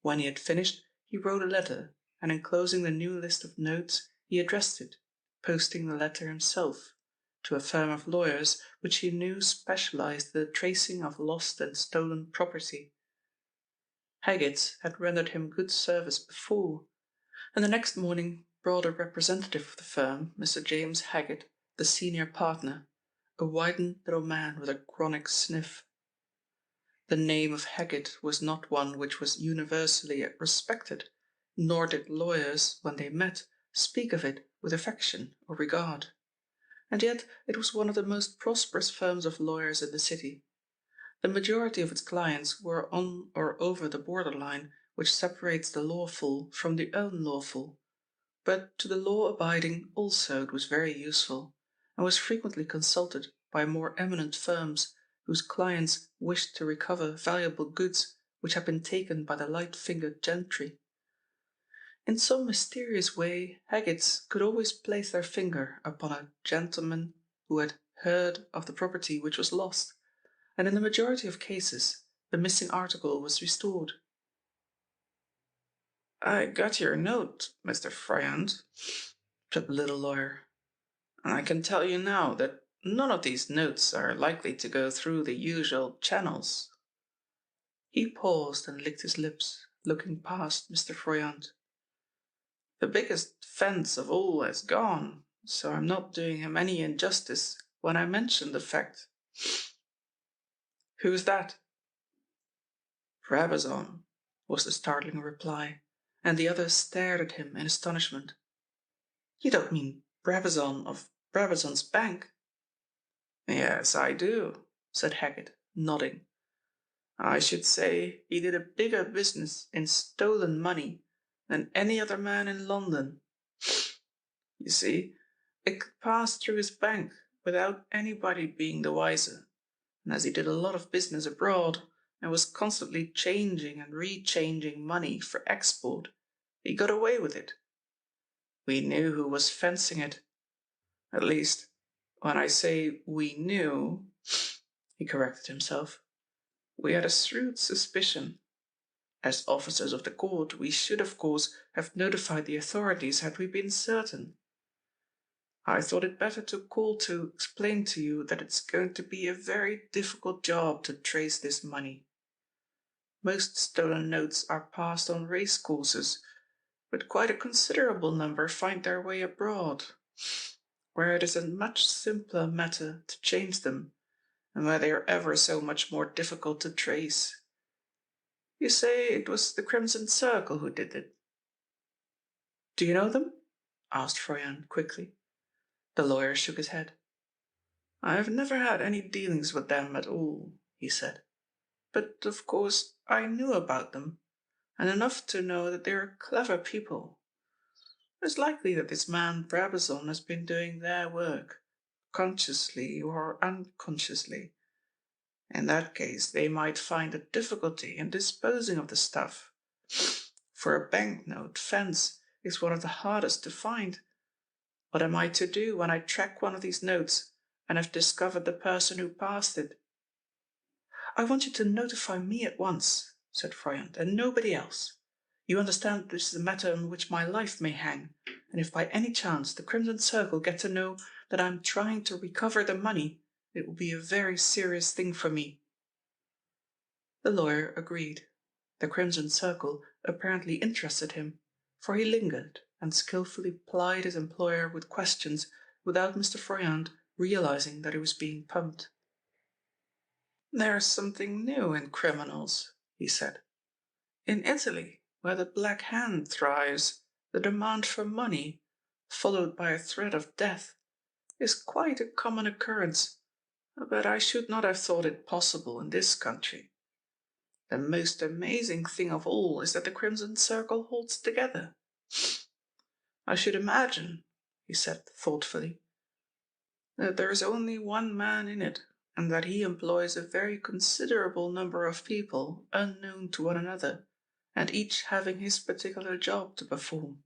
When he had finished, he wrote a letter, and enclosing the new list of notes, he addressed it, posting the letter himself, to a firm of lawyers which he knew specialized in the tracing of lost and stolen property. Haggett's had rendered him good service before, and the next morning brought a representative of the firm, Mr. James Haggett, the senior partner, a widened little man with a chronic sniff. The name of Haggett was not one which was universally respected, nor did lawyers, when they met, speak of it with affection or regard. And yet it was one of the most prosperous firms of lawyers in the city. The majority of its clients were on or over the borderline which separates the lawful from the unlawful, but to the law-abiding also it was very useful, and was frequently consulted by more eminent firms whose clients wished to recover valuable goods which had been taken by the light-fingered gentry. In some mysterious way Haggett's could always place their finger upon a gentleman who had heard of the property which was lost, and in the majority of cases the missing article was restored. "I got your note, Mr. Froyant," said the little lawyer, "and I can tell you now that none of these notes are likely to go through the usual channels." He paused and licked his lips, looking past Mr. Froyant. "The biggest fence of all has gone, so I'm not doing him any injustice when I mention the fact." "Who's that?" "Brabazon," was the startling reply, and the other stared at him in astonishment. "You don't mean Brabazon of Brabazon's Bank?" "Yes, I do," said Haggett, nodding. "I should say he did a bigger business in stolen money than any other man in London. You see, it could pass through his bank without anybody being the wiser, and as he did a lot of business abroad, and was constantly changing and rechanging money for export, he got away with it. We knew who was fencing it. At least, when I say we knew, he corrected himself, we had a shrewd suspicion. As officers of the court, we should, of course, have notified the authorities had we been certain. I thought it better to call to explain to you that it's going to be a very difficult job to trace this money. Most stolen notes are passed on race courses, but quite a considerable number find their way abroad, where it is a much simpler matter to change them, and where they are ever so much more difficult to trace. You say it was the Crimson Circle who did it. Do you know them? Asked Froyant quickly. The lawyer shook his head. I have never had any dealings with them at all, he said. But, of course, I knew about them, and enough to know that they are clever people. It's likely that this man Brabazon has been doing their work, consciously or unconsciously. In that case, they might find a difficulty in disposing of the stuff. For a banknote, fence is one of the hardest to find. What am I to do when I track one of these notes and have discovered the person who passed it? I want you to notify me at once, said Froyant, and nobody else. You understand that this is a matter on which my life may hang, and if by any chance the Crimson Circle get to know that I am trying to recover the money, it will be a very serious thing for me. The lawyer agreed. The Crimson Circle apparently interested him, for he lingered and skillfully plied his employer with questions without Mr. Froyant realizing that he was being pumped. There's something new in criminals, he said. In Italy, where the Black Hand thrives, the demand for money, followed by a threat of death, is quite a common occurrence, but I should not have thought it possible in this country. The most amazing thing of all is that the Crimson Circle holds together. I should imagine, he said thoughtfully, that there is only one man in it, and that he employs a very considerable number of people unknown to one another, and each having his particular job to perform.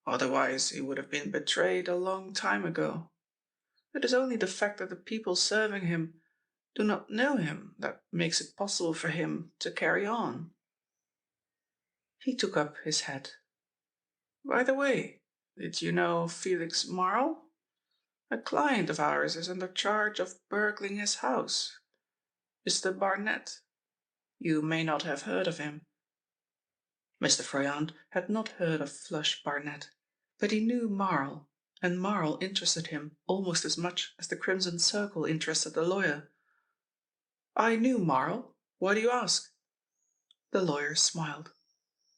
Otherwise he would have been betrayed a long time ago. It is only the fact that the people serving him do not know him that makes it possible for him to carry on. He took up his hat. By the way, did you know Felix Morrow? A client of ours is under charge of burgling his house. Mr. Barnett. You may not have heard of him. Mr. Froyant had not heard of Flush Barnett, but he knew Marl, and Marl interested him almost as much as the Crimson Circle interested the lawyer. I knew Marl. Why do you ask? The lawyer smiled.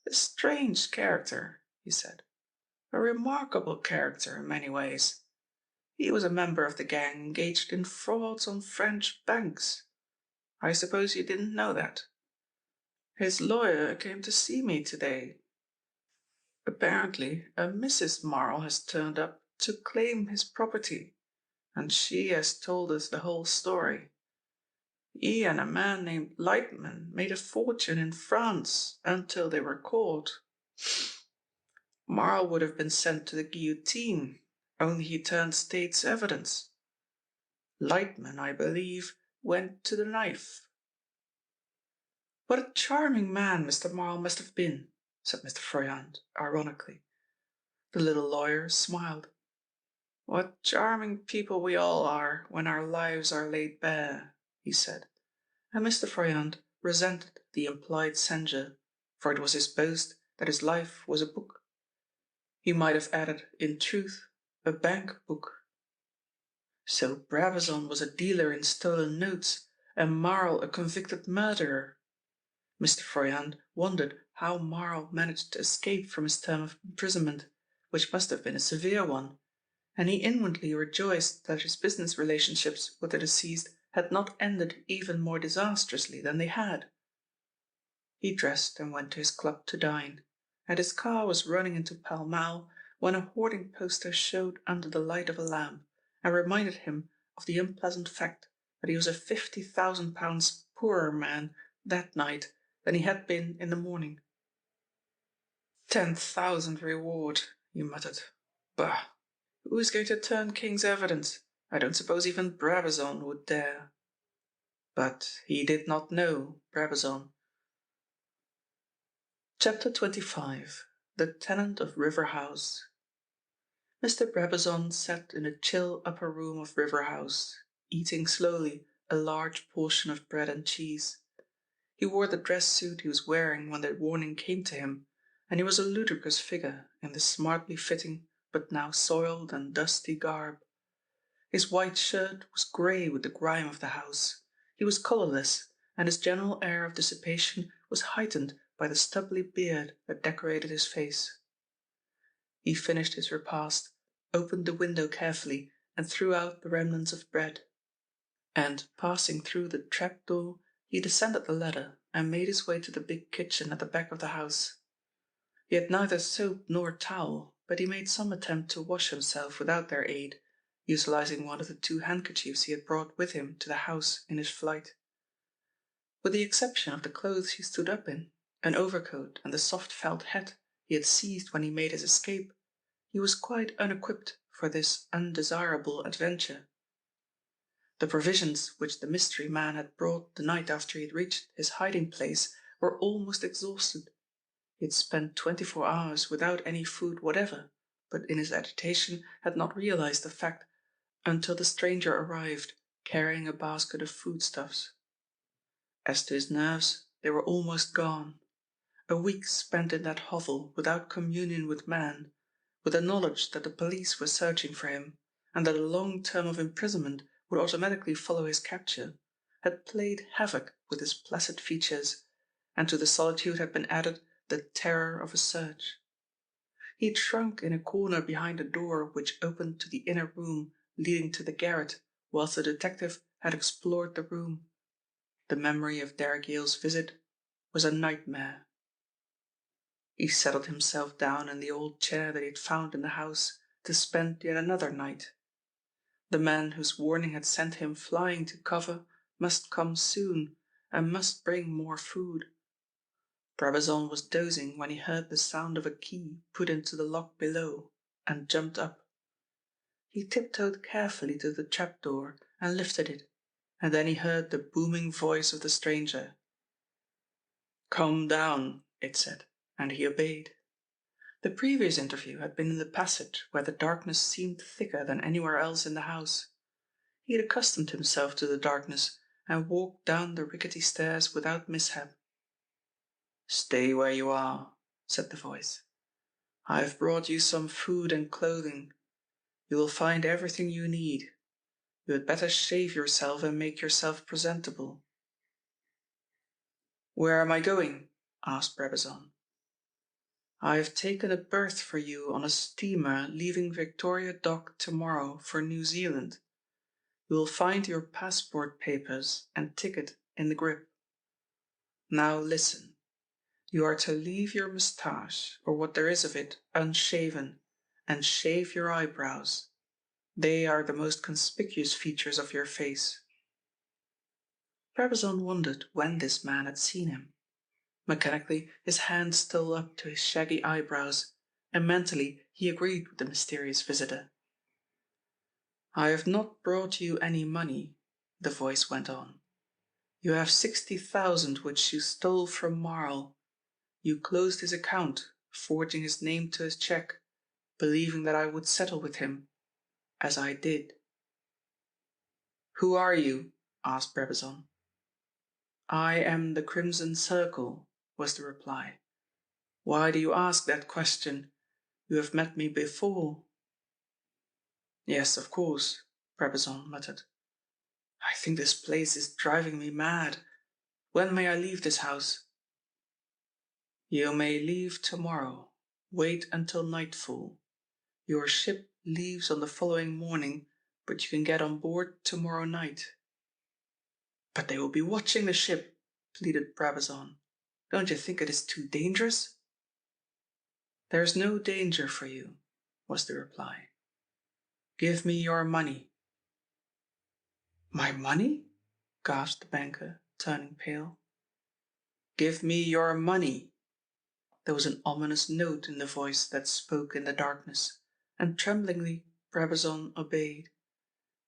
A strange character, he said. A remarkable character in many ways. He was a member of the gang engaged in frauds on French banks. I suppose you didn't know that. His lawyer came to see me today. Apparently, a Mrs. Marl has turned up to claim his property, and she has told us the whole story. He and a man named Lightman made a fortune in France until they were caught. Marl would have been sent to the guillotine, only he turned state's evidence. Lightman, I believe, went to the knife. What a charming man Mr. Marl must have been, said Mr. Froyant, ironically. The little lawyer smiled. What charming people we all are when our lives are laid bare, he said, and Mr. Froyant resented the implied censure, for it was his boast that his life was a book. He might have added, in truth, a bank book. So Brabazon was a dealer in stolen notes, and Marl a convicted murderer. Mr. Froyant wondered how Marl managed to escape from his term of imprisonment, which must have been a severe one, and he inwardly rejoiced that his business relationships with the deceased had not ended even more disastrously than they had. He dressed and went to his club to dine, and his car was running into Pall Mall when a hoarding poster showed under the light of a lamp and reminded him of the unpleasant fact that he was a £50,000 poorer man that night than he had been in the morning. 10,000 reward, he muttered. Bah! Who is going to turn King's evidence? I don't suppose even Brabazon would dare. But he did not know Brabazon. Chapter 25. The Tenant of River House. Mr. Brabazon sat in the chill upper room of River House, eating slowly a large portion of bread and cheese. He wore the dress suit he was wearing when the warning came to him, and he was a ludicrous figure in the smartly fitting but now soiled and dusty garb. His white shirt was grey with the grime of the house. He was colourless, and his general air of dissipation was heightened by the stubbly beard that decorated his face. He finished his repast, opened the window carefully, and threw out the remnants of bread. And, passing through the trap-door, he descended the ladder and made his way to the big kitchen at the back of the house. He had neither soap nor towel, but he made some attempt to wash himself without their aid, utilizing one of the 2 handkerchiefs he had brought with him to the house in his flight. With the exception of the clothes he stood up in, an overcoat and the soft felt hat he had seized when he made his escape, he was quite unequipped for this undesirable adventure. The provisions which the mystery man had brought the night after he had reached his hiding place were almost exhausted. He had spent 24 hours without any food whatever, but in his agitation had not realized the fact until the stranger arrived, carrying a basket of foodstuffs. As to his nerves, they were almost gone. A week spent in that hovel without communion with man, with the knowledge that the police were searching for him, and that a long term of imprisonment would automatically follow his capture, had played havoc with his placid features, and to the solitude had been added the terror of a search. He had shrunk in a corner behind a door which opened to the inner room leading to the garret, whilst the detective had explored the room. The memory of Derrick Yale's visit was a nightmare. He settled himself down in the old chair that he had found in the house to spend yet another night. The man whose warning had sent him flying to cover must come soon and must bring more food. Brabazon was dozing when he heard the sound of a key put into the lock below, and jumped up. He tiptoed carefully to the trapdoor and lifted it, and then he heard the booming voice of the stranger. "Come down," it said, and he obeyed. The previous interview had been in the passage, where the darkness seemed thicker than anywhere else in the house. He had accustomed himself to the darkness and walked down the rickety stairs without mishap. "Stay where you are," said the voice. "I have brought you some food and clothing. You will find everything you need. You had better shave yourself and make yourself presentable." "Where am I going?" asked Brabazon. "I have taken a berth for you on a steamer leaving Victoria Dock tomorrow for New Zealand. You will find your passport papers and ticket in the grip. Now listen. You are to leave your moustache, or what there is of it, unshaven, and shave your eyebrows. They are the most conspicuous features of your face." Brabazon wondered when this man had seen him. Mechanically, his hand stole up to his shaggy eyebrows, and mentally he agreed with the mysterious visitor. "I have not brought you any money," the voice went on. "You have 60,000 which you stole from Morrow. You closed his account, forging his name to his cheque, believing that I would settle with him, as I did." "Who are you?" asked Brabazon. "I am the Crimson Circle," was the reply. "Why do you ask that question? You have met me before." "Yes, of course," Brabazon muttered. "I think this place is driving me mad. When may I leave this house?" "You may leave tomorrow. Wait until nightfall. Your ship leaves on the following morning, but you can get on board tomorrow night." "But they will be watching the ship," pleaded Brabazon. "Don't you think it is too dangerous?" "There is no danger for you," was the reply. "Give me your money." "My money?" gasped the banker, turning pale. Give me your money." There was an ominous note in the voice that spoke in the darkness, and tremblingly Brabazon obeyed.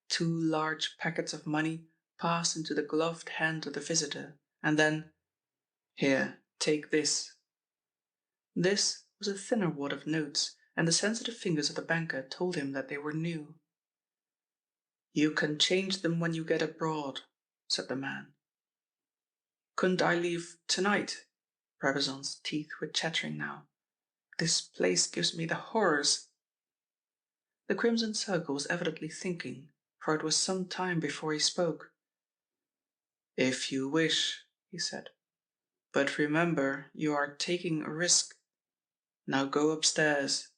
2 large packets of money passed into the gloved hand of the visitor, and then, "Here, take this." This was a thinner wad of notes, and the sensitive fingers of the banker told him that they were new. "You can change them when you get abroad," said the man. "Couldn't I leave tonight?" Brabazon's teeth were chattering now. "This place gives me the horrors." The Crimson Circle was evidently thinking, for it was some time before he spoke. "If you wish," he said. "But remember, you are taking a risk. Now go upstairs."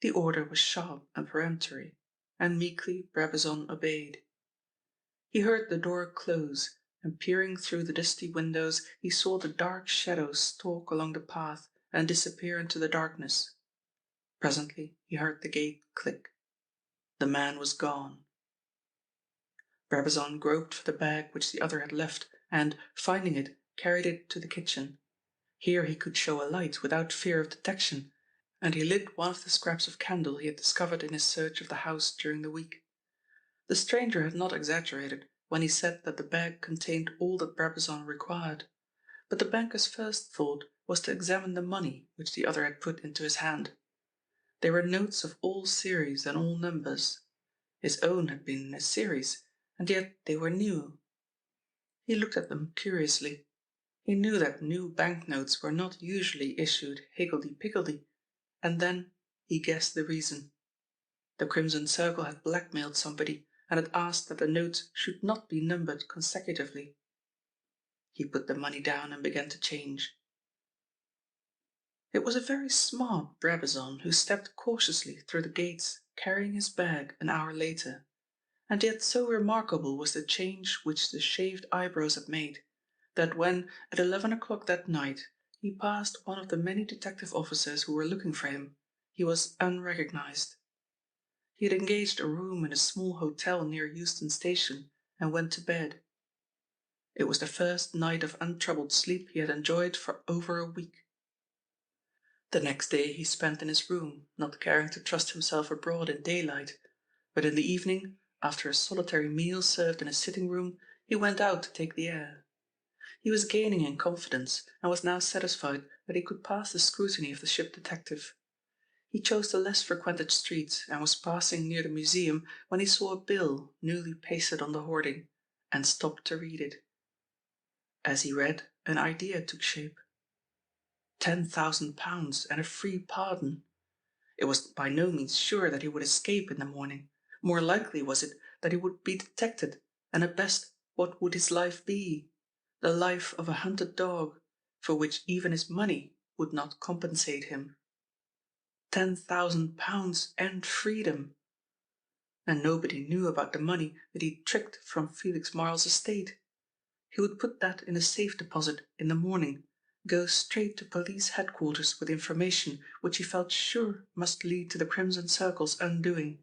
The order was sharp and peremptory, and meekly Brabazon obeyed. He heard the door close, and peering through the dusty windows, he saw the dark shadows stalk along the path and disappear into the darkness. Presently he heard the gate click. The man was gone. Brabazon groped for the bag which the other had left, and, finding it, carried it to the kitchen. Here he could show a light without fear of detection, and he lit one of the scraps of candle he had discovered in his search of the house during the week. The stranger had not exaggerated when he said that the bag contained all that Brabazon required, but the banker's first thought was to examine the money which the other had put into his hand. They were notes of all series and all numbers. His own had been in a series, and yet they were new. He looked at them curiously. He knew that new banknotes were not usually issued higgledy-piggledy, and then he guessed the reason. The Crimson Circle had blackmailed somebody and had asked that the notes should not be numbered consecutively. He put the money down and began to change. It was a very smart Brabazon who stepped cautiously through the gates, carrying his bag an hour later, and yet so remarkable was the change which the shaved eyebrows had made, that when, at 11 o'clock that night, he passed one of the many detective officers who were looking for him, he was unrecognized. He had engaged a room in a small hotel near Euston Station and went to bed. It was the first night of untroubled sleep he had enjoyed for over a week. The next day he spent in his room, not caring to trust himself abroad in daylight, but in the evening, after a solitary meal served in his sitting room, he went out to take the air. He was gaining in confidence, and was now satisfied that he could pass the scrutiny of the ship detective. He chose the less frequented streets, and was passing near the museum when he saw a bill newly pasted on the hoarding, and stopped to read it. As he read, an idea took shape. £10,000 and a free pardon. It was by no means sure that he would escape in the morning. More likely was it that he would be detected, and at best what would his life be? The life of a hunted dog, for which even his money would not compensate him. £10,000 and freedom! And nobody knew about the money that he tricked from Felix Marle's estate. He would put that in a safe deposit in the morning, go straight to police headquarters with information which he felt sure must lead to the Crimson Circle's undoing.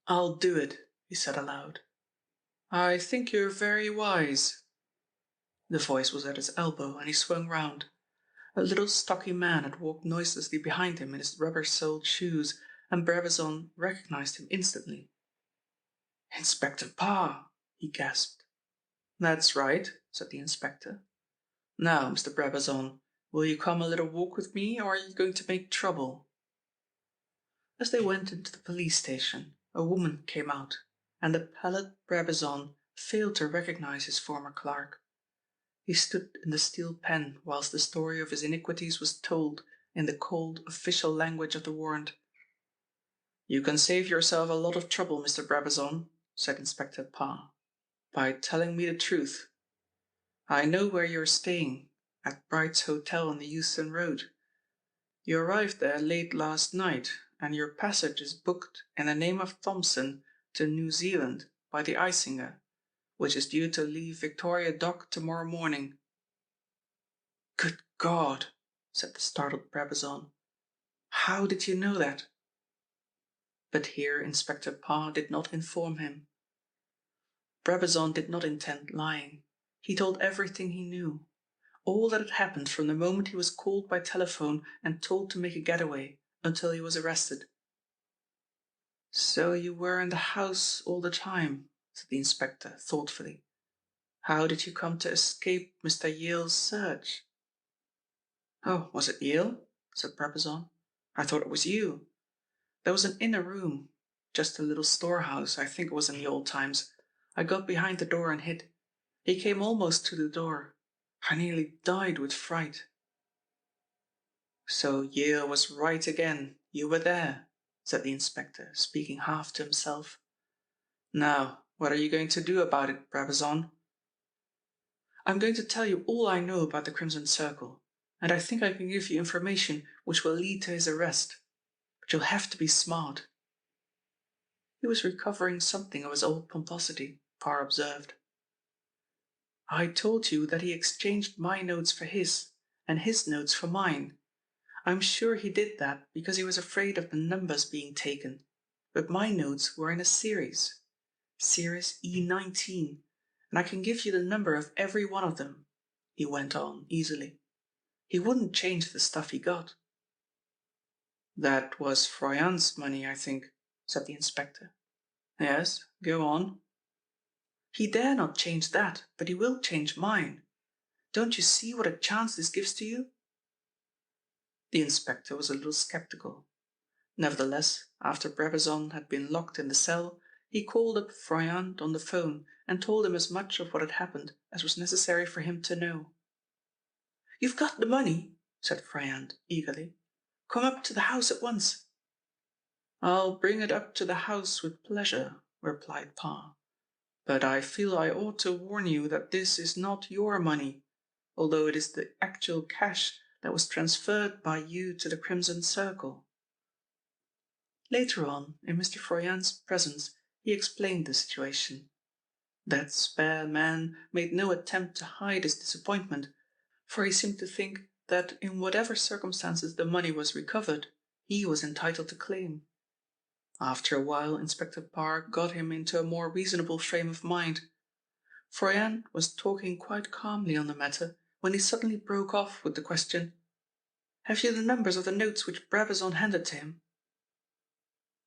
"I'll do it," he said aloud. "I think you're very wise." The voice was at his elbow, and he swung round. A little stocky man had walked noiselessly behind him in his rubber-soled shoes, and Brabazon recognized him instantly. "Inspector Parr!" he gasped. "That's right," said the inspector. "Now, Mr. Brabazon, will you come a little walk with me, or are you going to make trouble?" As they went into the police station, a woman came out, and the pallid Brabazon failed to recognize his former clerk. He stood in the steel pen whilst the story of his iniquities was told in the cold, official language of the warrant. "You can save yourself a lot of trouble, Mr. Brabazon," said Inspector Parr, "by telling me the truth. I know where you're staying, at Bright's Hotel on the Euston Road. You arrived there late last night, and your passage is booked in the name of Thompson to New Zealand by the Isinger, which is due to leave Victoria Dock tomorrow morning." "Good God!" said the startled Brabazon. "How did you know that?" But here Inspector Parr did not inform him. Brabazon did not intend lying. He told everything he knew, all that had happened from the moment he was called by telephone and told to make a getaway until he was arrested. "So you were in the house all the time," said the inspector thoughtfully. "How did you come to escape Mr. Yale's search?" "Oh, was it Yale?" said Brabazon. "I thought it was you. There was an inner room, just a little storehouse, I think it was in the old times. I got behind the door and hid. He came almost to the door. I nearly died with fright." "So Yale was right again. You were there," said the inspector, speaking half to himself. "Now, what are you going to do about it, Brabazon?" "I'm going to tell you all I know about the Crimson Circle, and I think I can give you information which will lead to his arrest. But you'll have to be smart." He was recovering something of his old pomposity, Parr observed. "I told you that he exchanged my notes for his, and his notes for mine. I'm sure he did that because he was afraid of the numbers being taken, but my notes were in a series E19, and I can give you the number of every one of them," he went on easily. "He wouldn't change the stuff he got." "That was Froyant's money, I think," said the inspector. "Yes, go on." "He dare not change that, but he will change mine. Don't you see what a chance this gives to you?" The inspector was a little sceptical. Nevertheless, after Brabazon had been locked in the cell, he called up Froyant on the phone and told him as much of what had happened as was necessary for him to know. "You've got the money?" said Froyant eagerly. "Come up to the house at once." "I'll bring it up to the house with pleasure," replied Parr. "But I feel I ought to warn you that this is not your money, although it is the actual cash that was transferred by you to the Crimson Circle." Later on, in Mr. Froyant's presence, he explained the situation. That spare man made no attempt to hide his disappointment, for he seemed to think that in whatever circumstances the money was recovered, he was entitled to claim. After a while, Inspector Parr got him into a more reasonable frame of mind. Froyant was talking quite calmly on the matter when he suddenly broke off with the question, "Have you the numbers of the notes which Brabazon handed to him?"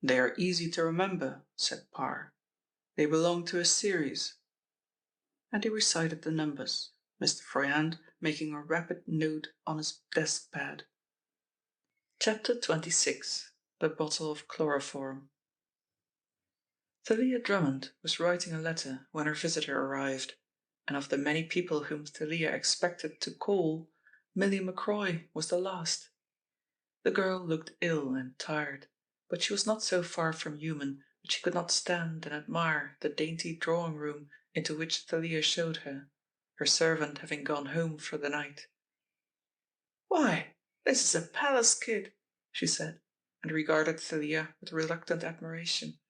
"They are easy to remember," said Parr. "They belong to a series." And he recited the numbers, Mr. Froyant making a rapid note on his desk pad. Chapter 26. The Bottle of Chloroform. Thalia Drummond was writing a letter when her visitor arrived, and of the many people whom Thalia expected to call, Milly McCroy was the last. The girl looked ill and tired, but she was not so far from human that she could not stand and admire the dainty drawing-room into which Thalia showed her servant having gone home for the night. "Why, this is a palace, kid," she said, and regarded Thalia with reluctant admiration.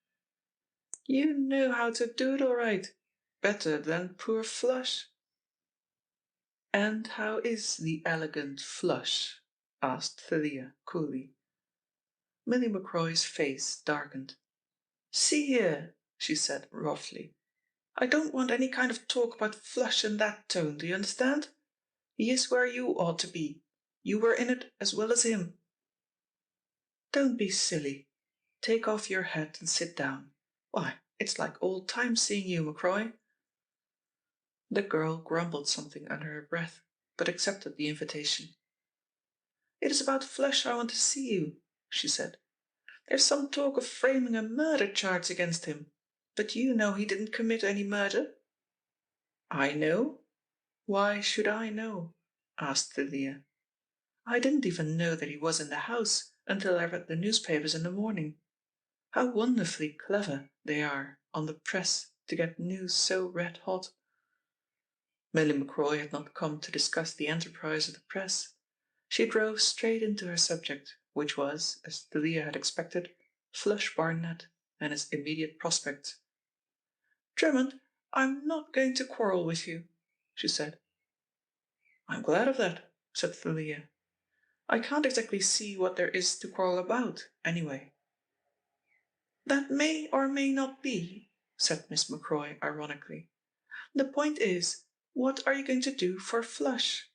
"You know how to do it all right, better than poor Flush." "And how is the elegant Flush?" asked Thalia coolly. Milly McCroy's face darkened. "See here," she said roughly. "I don't want any kind of talk about Flush in that tone, do you understand? He is where you ought to be. You were in it as well as him." "Don't be silly. Take off your hat and sit down. Why, it's like old times seeing you, McCroy." The girl grumbled something under her breath, but accepted the invitation. "It is about Flush I want to see you," she said. "There's some talk of framing a murder charge against him, but you know he didn't commit any murder." "I know? Why should I know?" asked Thalia. "I didn't even know that he was in the house until I read the newspapers in the morning. How wonderfully clever they are on the press to get news so red hot." Milly McCroy had not come to discuss the enterprise of the press. She drove straight into her subject, which was, as Thalia had expected, Flush Barnett and his immediate prospects. "Drummond, I'm not going to quarrel with you," she said. "I'm glad of that," said Thalia. "I can't exactly see what there is to quarrel about, anyway." "That may or may not be," said Miss McCroy ironically. "The point is, What are you going to do for Flush?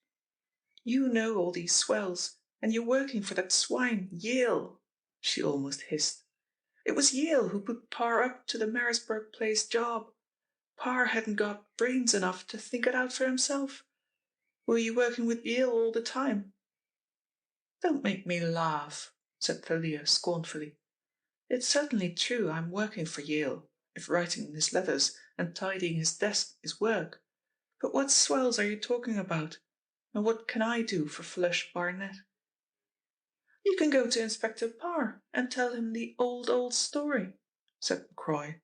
You know all these swells, and you're working for that swine, Yale," she almost hissed. "It was Yale who put Parr up to the Marisburg Place job. Parr hadn't got brains enough to think it out for himself. Were you working with Yale all the time?" "Don't make me laugh," said Thalia scornfully. "It's certainly true I'm working for Yale, if writing his letters and tidying his desk is work. But what swells are you talking about? And what can I do for Flush Barnett?" "You can go to Inspector Parr and tell him the old story," said Macroy.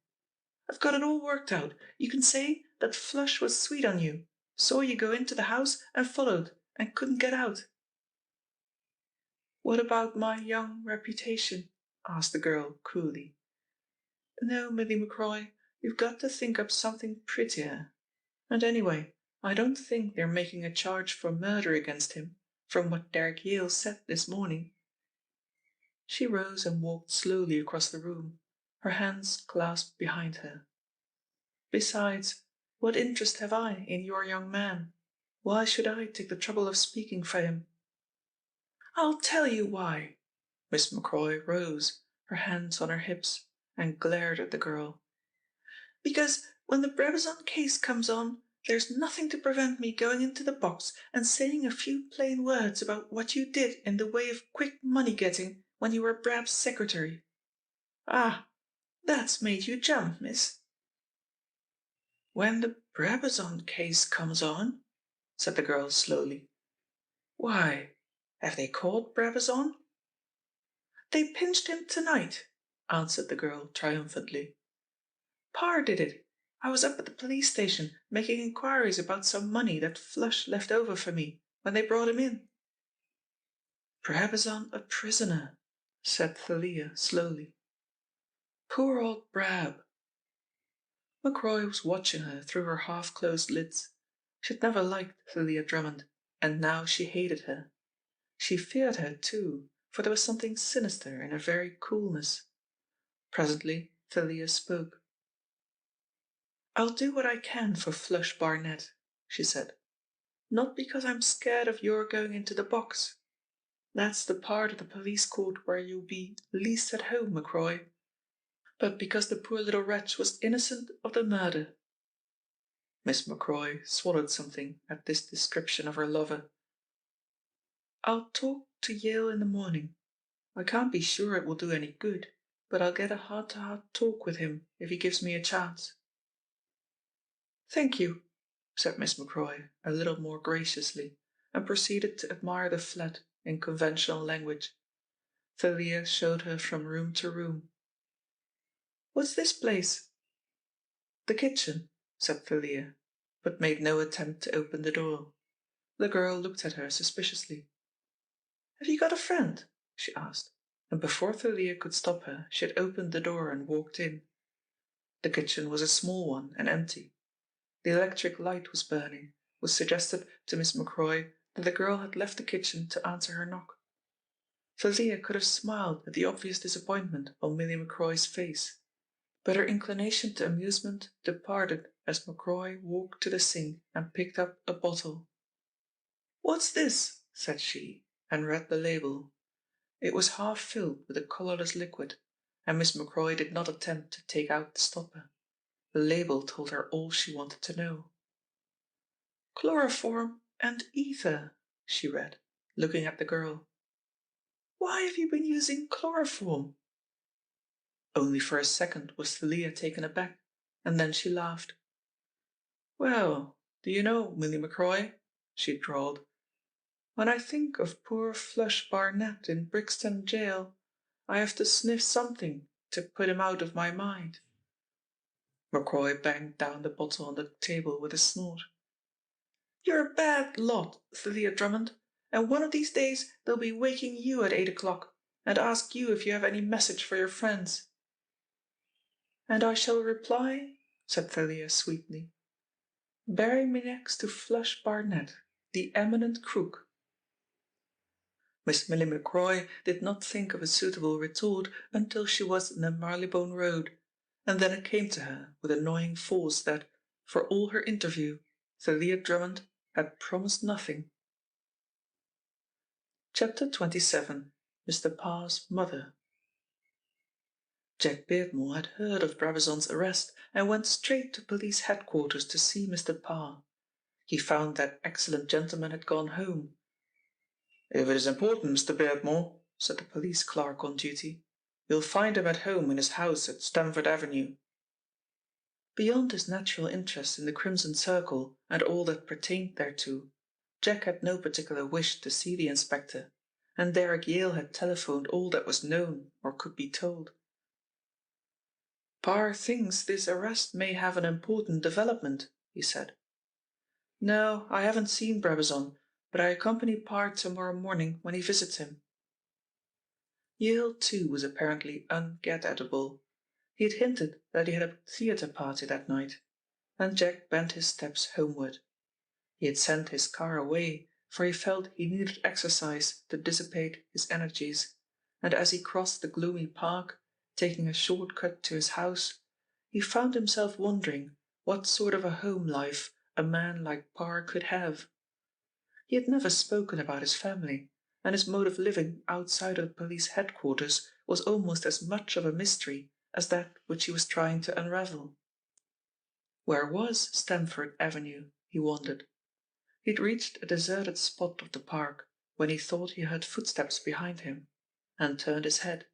"I've got it all worked out. You can say that Flush was sweet on you, saw you go into the house and followed, and couldn't get out." "What about my young reputation?" asked the girl coolly. "No, Milly Macroy, you've got to think up something prettier. And anyway, I don't think they're making a charge for murder against him, from what Derek Yale said this morning." She rose and walked slowly across the room, her hands clasped behind her. "Besides, what interest have I in your young man? Why should I take the trouble of speaking for him?" "I'll tell you why." Miss Macroy rose, her hands on her hips, and glared at the girl. "Because when the Brabazon case comes on, there's nothing to prevent me going into the box and saying a few plain words about what you did in the way of quick money getting when you were Brab's secretary. Ah, that's made you jump, miss." "When the Brabazon case comes on?" said the girl slowly. "Why, have they caught Brabazon?" "They pinched him tonight," answered the girl triumphantly. "Parr did it. I was up at the police station making inquiries about some money that Flush left over for me when they brought him in." "Brabazon a prisoner," said Thalia slowly. "Poor old Brab." Macroy was watching her through her half-closed lids. She had never liked Thalia Drummond, and now she hated her. She feared her too, for there was something sinister in her very coolness. Presently Thalia spoke. "I'll do what I can for Flush Barnett," she said. "Not because I'm scared of your going into the box. That's the part of the police court where you'll be least at home, Macroy. But because the poor little wretch was innocent of the murder." Miss Macroy swallowed something at this description of her lover. "I'll talk to Yale in the morning. I can't be sure it will do any good, but I'll get a heart-to-heart talk with him if he gives me a chance." "Thank you," said Miss Macroy a little more graciously, and proceeded to admire the flat in conventional language. Thalia showed her from room to room. "What's this place?" "The kitchen," said Thalia, but made no attempt to open the door. The girl looked at her suspiciously. "Have you got a friend?" she asked, and before Thalia could stop her she had opened the door and walked in. The kitchen was a small one and empty. The electric light was burning, which suggested to Miss Macroy that the girl had left the kitchen to answer her knock. Thalia could have smiled at the obvious disappointment on Milly Macroy's face, but her inclination to amusement departed as Macroy walked to the sink and picked up a bottle. "What's this?" said she, and read the label. It was half filled with a colourless liquid, and Miss Macroy did not attempt to take out the stopper. The label told her all she wanted to know. "Chloroform and ether," she read, looking at the girl. "Why have you been using chloroform?" Only for a second was Thalia taken aback, and then she laughed. "Well, do you know, Milly Macroy," she drawled, "when I think of poor Flush Barnett in Brixton Jail, I have to sniff something to put him out of my mind." Macroy banged down the bottle on the table with a snort. "You're a bad lot, Thalia Drummond, and one of these days they'll be waking you at 8 o'clock and ask you if you have any message for your friends." "And I shall reply," said Thalia sweetly, "bury me next to Flush Barnett, the eminent crook." Miss Milly Macroy did not think of a suitable retort until she was in the Marylebone Road, and then it came to her with annoying force that, for all her interview, Thalia Drummond had promised nothing. Chapter 27. Mr. Parr's Mother. Jack Beardmore had heard of Brabazon's arrest and went straight to police headquarters to see Mr. Parr. He found that excellent gentleman had gone home. "If it is important, Mr. Beardmore," said the police clerk on duty, "you'll find him at home in his house at Stamford Avenue." Beyond his natural interest in the Crimson Circle and all that pertained thereto, Jack had no particular wish to see the inspector, and Derrick Yale had telephoned all that was known or could be told. "Parr thinks this arrest may have an important development," he said. "No, I haven't seen Brabazon, but I accompany Parr tomorrow morning when he visits him." Yale, too, was apparently unget-atable. He had hinted that he had a theatre party that night, and Jack bent his steps homeward. He had sent his car away, for he felt he needed exercise to dissipate his energies, and as he crossed the gloomy park, taking a short cut to his house, he found himself wondering what sort of a home life a man like Parr could have. He had never spoken about his family, and his mode of living outside of the police headquarters was almost as much of a mystery as that which he was trying to unravel. Where was Stamford Avenue, he wondered. He had reached a deserted spot of the park when he thought he heard footsteps behind him, and turned his head.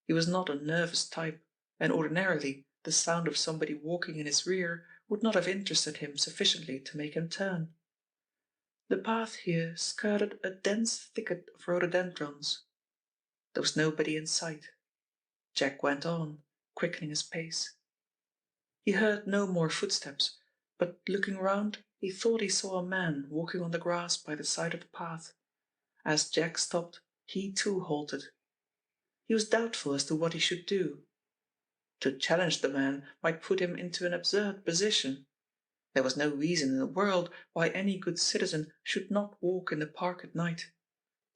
He was not a nervous type, and ordinarily the sound of somebody walking in his rear would not have interested him sufficiently to make him turn. The path here skirted a dense thicket of rhododendrons. There was nobody in sight. Jack went on, quickening his pace. He heard no more footsteps, but looking round, he thought he saw a man walking on the grass by the side of the path. As Jack stopped, he too halted. He was doubtful as to what he should do. To challenge the man might put him into an absurd position. There was no reason in the world why any good citizen should not walk in the park at night,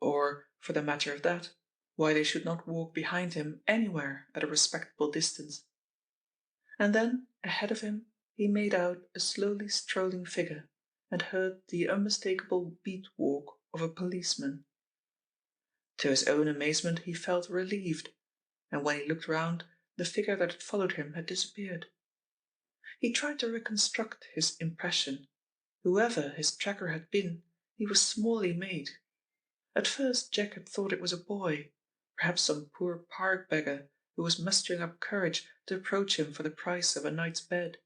or, for the matter of that, why they should not walk behind him anywhere at a respectable distance. And then, ahead of him, he made out a slowly strolling figure, and heard the unmistakable beat walk of a policeman. To his own amazement he felt relieved, and when he looked round, the figure that had followed him had disappeared. He tried to reconstruct his impression. Whoever his tracker had been, he was smallly made. At first Jack had thought it was a boy, perhaps some poor park beggar who was mustering up courage to approach him for the price of a night's bed.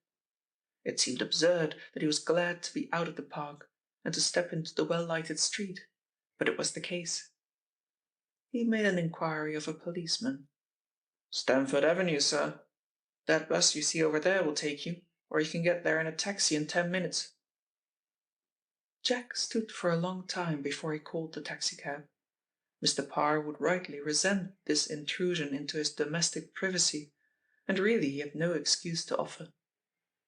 It seemed absurd that he was glad to be out of the park and to step into the well-lighted street, but it was the case. He made an inquiry of a policeman. "Stamford Avenue, sir. That bus you see over there will take you, or you can get there in a taxi in 10 minutes." Jack stood for a long time before he called the taxicab. Mr. Parr would rightly resent this intrusion into his domestic privacy, and really he had no excuse to offer.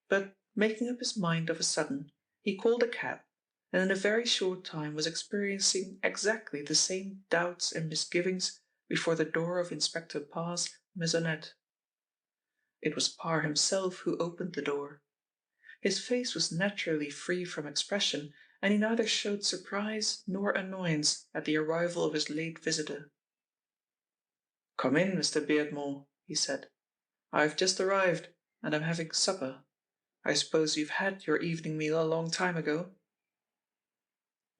But making up his mind of a sudden, he called a cab, and in a very short time was experiencing exactly the same doubts and misgivings before the door of Inspector Parr's maisonette. It was Parr himself who opened the door. His face was naturally free from expression, and he neither showed surprise nor annoyance at the arrival of his late visitor. "Come in, Mr. Beardmore," he said. "I've just arrived, and I'm having supper. I suppose you've had your evening meal a long time ago?"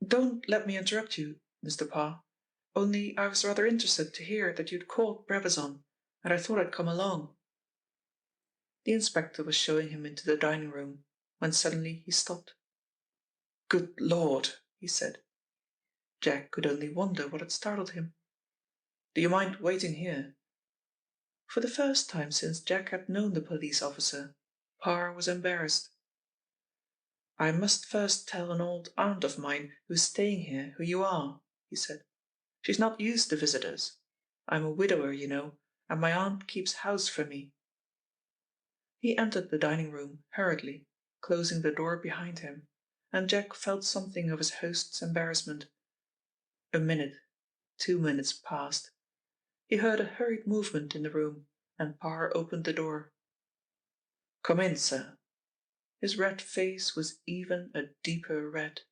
"Don't let me interrupt you, Mr. Parr. Only I was rather interested to hear that you'd caught Brabazon, and I thought I'd come along." The inspector was showing him into the dining room, when suddenly he stopped. "Good Lord!" he said. Jack could only wonder what had startled him. "Do you mind waiting here?" For the first time since Jack had known the police officer, Parr was embarrassed. "I must first tell an old aunt of mine who's staying here who you are," he said. "She's not used to visitors. I'm a widower, you know, and my aunt keeps house for me." He entered the dining room hurriedly, closing the door behind him, and Jack felt something of his host's embarrassment. A minute, 2 minutes passed. He heard a hurried movement in the room, and Parr opened the door. "Come in, sir." His red face was even a deeper red.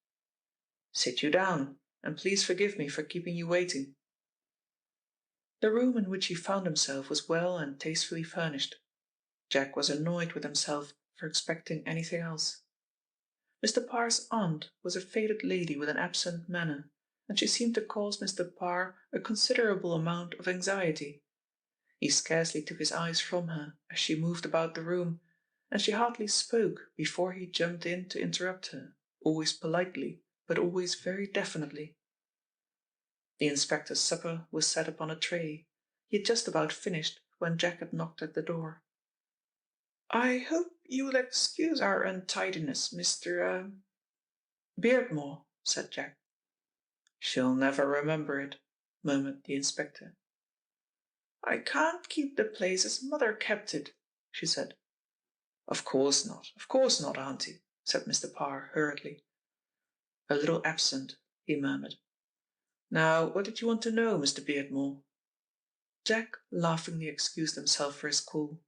"Sit you down, and please forgive me for keeping you waiting." The room in which he found himself was well and tastefully furnished. Jack was annoyed with himself for expecting anything else. Mr. Parr's aunt was a faded lady with an absent manner, and she seemed to cause Mr. Parr a considerable amount of anxiety. He scarcely took his eyes from her as she moved about the room, and she hardly spoke before he jumped in to interrupt her, always politely, but always very definitely. The inspector's supper was set upon a tray. He had just about finished when Jack had knocked at the door. "I hope you will excuse our untidiness, Mr. Beardmore," said Jack. "She'll never remember it," murmured the inspector. "I can't keep the place as mother kept it," she said. Of course not, Auntie," said Mr. Parr hurriedly. "A little absent," he murmured. "Now, what did you want to know, Mr. Beardmore?" Jack laughingly excused himself for his call.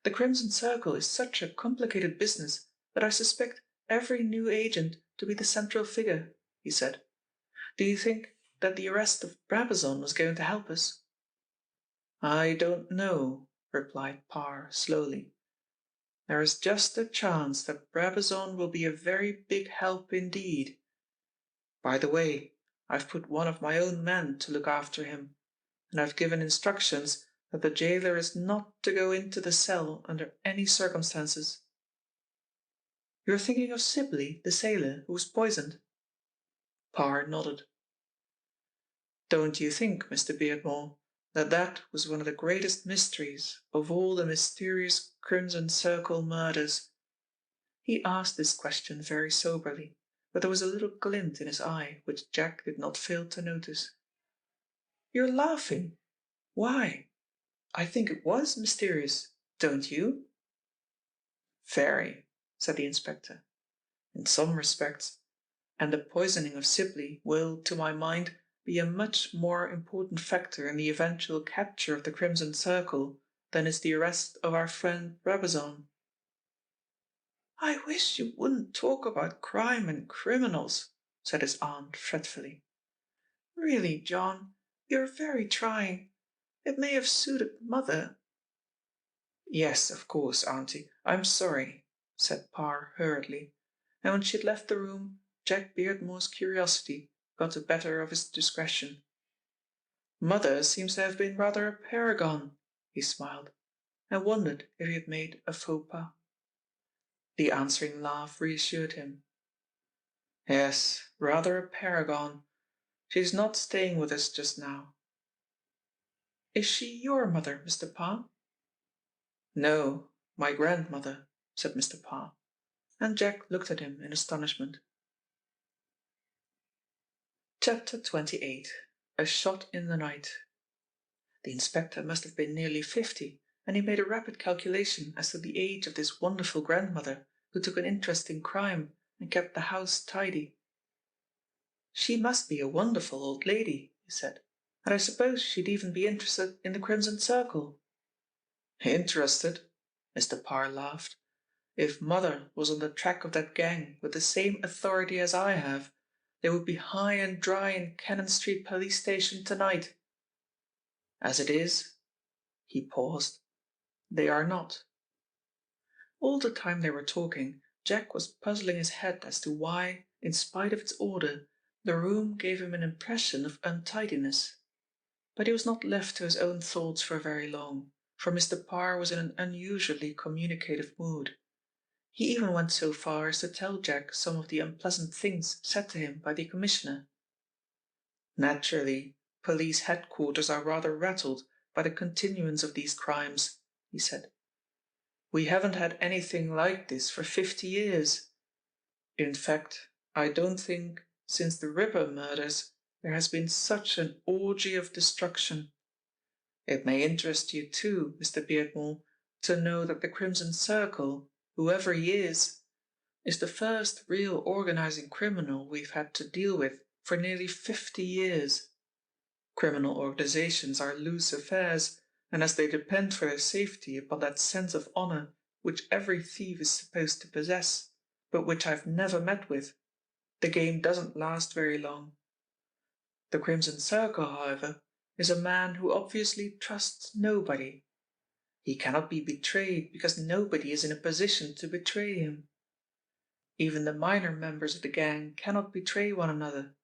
"The Crimson Circle is such a complicated business that I suspect every new agent to be the central figure," he said. "Do you think that the arrest of Brabazon was going to help us?" "I don't know," replied Parr slowly. "There is just a chance that Brabazon will be a very big help indeed. By the way, I've put one of my own men to look after him, and I've given instructions that the jailer is not to go into the cell under any circumstances." "You're thinking of Sibley, the sailor, who was poisoned?" Parr nodded. "Don't you think, Mr. Beardmore, that that was one of the greatest mysteries of all the mysterious Crimson Circle murders?" He asked this question very soberly, but there was a little glint in his eye which Jack did not fail to notice. "You're laughing. Why? I think it was mysterious, don't you?" "Very," said the inspector. "In some respects. And the poisoning of Sibley will, to my mind, be a much more important factor in the eventual capture of the Crimson Circle than is the arrest of our friend Brabazon." "I wish you wouldn't talk about crime and criminals," said his aunt fretfully. "Really, John, you're very trying. It may have suited mother." "Yes, of course, Auntie. I'm sorry," said Parr hurriedly, and when she had left the room, Jack Beardmore's curiosity got the better of his discretion. "Mother seems to have been rather a paragon," he smiled, and wondered if he had made a faux pas. The answering laugh reassured him. "Yes, rather a paragon. She's not staying with us just now." "Is she your mother, Mr. Parr?" "No, my grandmother," said Mr. Parr, and Jack looked at him in astonishment. Chapter 28. A Shot in the Night. The inspector must have been nearly 50, and he made a rapid calculation as to the age of this wonderful grandmother who took an interest in crime and kept the house tidy. "She must be a wonderful old lady," he said, "and I suppose she'd even be interested in the Crimson Circle." "Interested?" Mr. Parr laughed. "If mother was on the track of that gang with the same authority as I have, they would be high and dry in Cannon Street Police Station tonight. As it is," he paused, "they are not." All the time they were talking, Jack was puzzling his head as to why, in spite of its order, the room gave him an impression of untidiness. But he was not left to his own thoughts for very long, for Mr. Parr was in an unusually communicative mood. He even went so far as to tell Jack some of the unpleasant things said to him by the Commissioner. "Naturally, police headquarters are rather rattled by the continuance of these crimes," he said. "We haven't had anything like this for 50 years. In fact, I don't think since the Ripper murders there has been such an orgy of destruction. It may interest you too, Mr. Beardmore, to know that the Crimson Circle, whoever he is the first real organizing criminal we've had to deal with for nearly 50 years. Criminal organizations are loose affairs, and as they depend for their safety upon that sense of honor which every thief is supposed to possess, but which I've never met with. The game doesn't last very long. The Crimson Circle, however, is a man who obviously trusts nobody. He cannot be betrayed because nobody is in a position to betray him. Even the minor members of the gang cannot betray one another,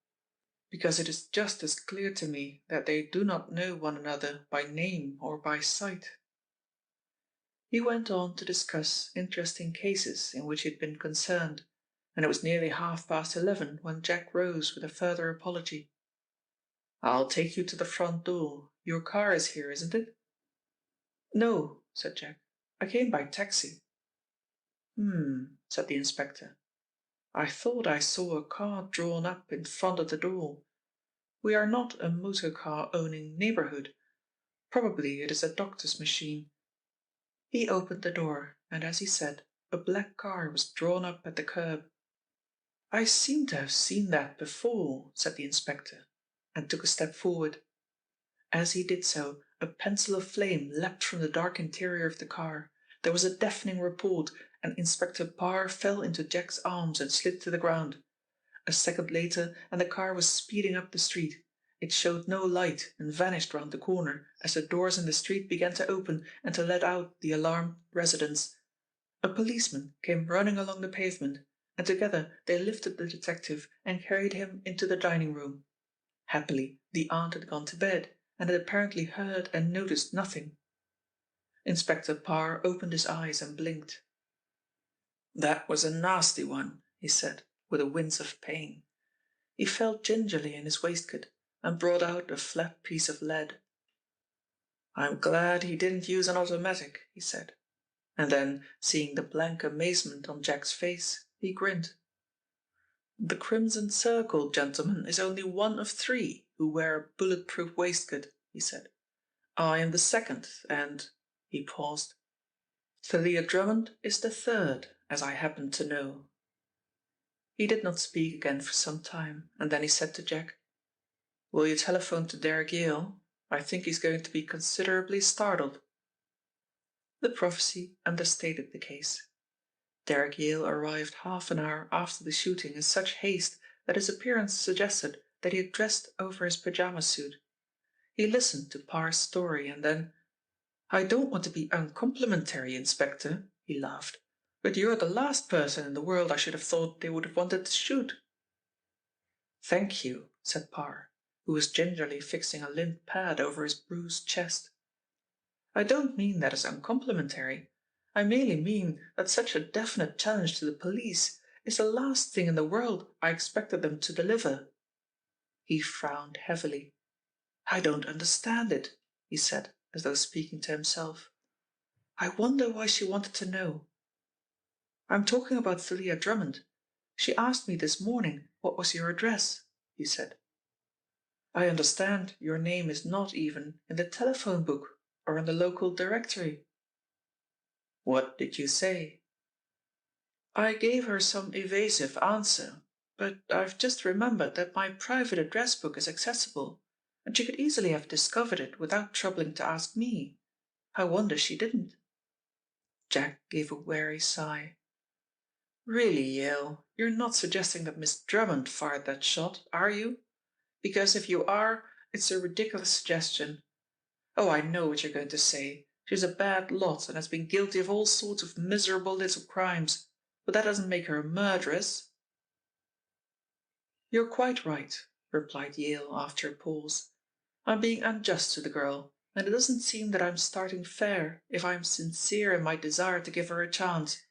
because it is just as clear to me that they do not know one another by name or by sight. He went on to discuss interesting cases in which he had been concerned, and it was nearly 11:30 when Jack rose with a further apology. "I'll take you to the front door. Your car is here, isn't it?" "No," said Jack. "I came by taxi." Said the inspector. "I thought I saw a car drawn up in front of the door. We are not a motor car owning neighborhood. Probably it is a doctor's machine." He opened the door, and as he said, a black car was drawn up at the curb. "I seem to have seen that before," said the inspector, and took a step forward. As he did so, a pencil of flame leapt from the dark interior of the car. There was a deafening report, and Inspector Parr fell into Jack's arms and slid to the ground. A second later, and the car was speeding up the street. It showed no light and vanished round the corner as the doors in the street began to open and to let out the alarmed residents. A policeman came running along the pavement, and together they lifted the detective and carried him into the dining room. Happily, the aunt had gone to bed, and had apparently heard and noticed nothing. Inspector Parr opened his eyes and blinked. "That was a nasty one," he said, with a wince of pain. He felt gingerly in his waistcoat and brought out a flat piece of lead. "I'm glad he didn't use an automatic," he said. And then, seeing the blank amazement on Jack's face, he grinned. "The Crimson Circle, gentlemen, is only one of 3 who wear a bulletproof waistcoat," he said. "I am the second, and—" he paused. "Thalia Drummond is the third, as I happen to know." He did not speak again for some time, and then he said to Jack, "Will you telephone to Derek Yale? I think he's going to be considerably startled." The prophecy understated the case. Derek Yale arrived half an hour after the shooting in such haste that his appearance suggested that he had dressed over his pyjama suit. He listened to Parr's story and then, "I don't want to be uncomplimentary, Inspector," he laughed, "but you're the last person in the world I should have thought they would have wanted to shoot." "Thank you," said Parr, who was gingerly fixing a lint pad over his bruised chest. "I don't mean that as uncomplimentary. I merely mean that such a definite challenge to the police is the last thing in the world I expected them to deliver." He frowned heavily. "I don't understand it," he said, as though speaking to himself. "I wonder why she wanted to know." "I'm talking about Thalia Drummond. She asked me this morning what was your address," he said. "I understand your name is not even in the telephone book or in the local directory." "What did you say?" "I gave her some evasive answer, but I've just remembered that my private address book is accessible, and she could easily have discovered it without troubling to ask me. I wonder she didn't." Jack gave a weary sigh. "Really, Yale, you're not suggesting that Miss Drummond fired that shot, are you? Because if you are, it's a ridiculous suggestion. Oh, I know what you're going to say. She's a bad lot and has been guilty of all sorts of miserable little crimes, but that doesn't make her a murderess." "You're quite right," replied Yale after a pause. "I'm being unjust to the girl, and it doesn't seem that I'm starting fair if I'm sincere in my desire to give her a chance.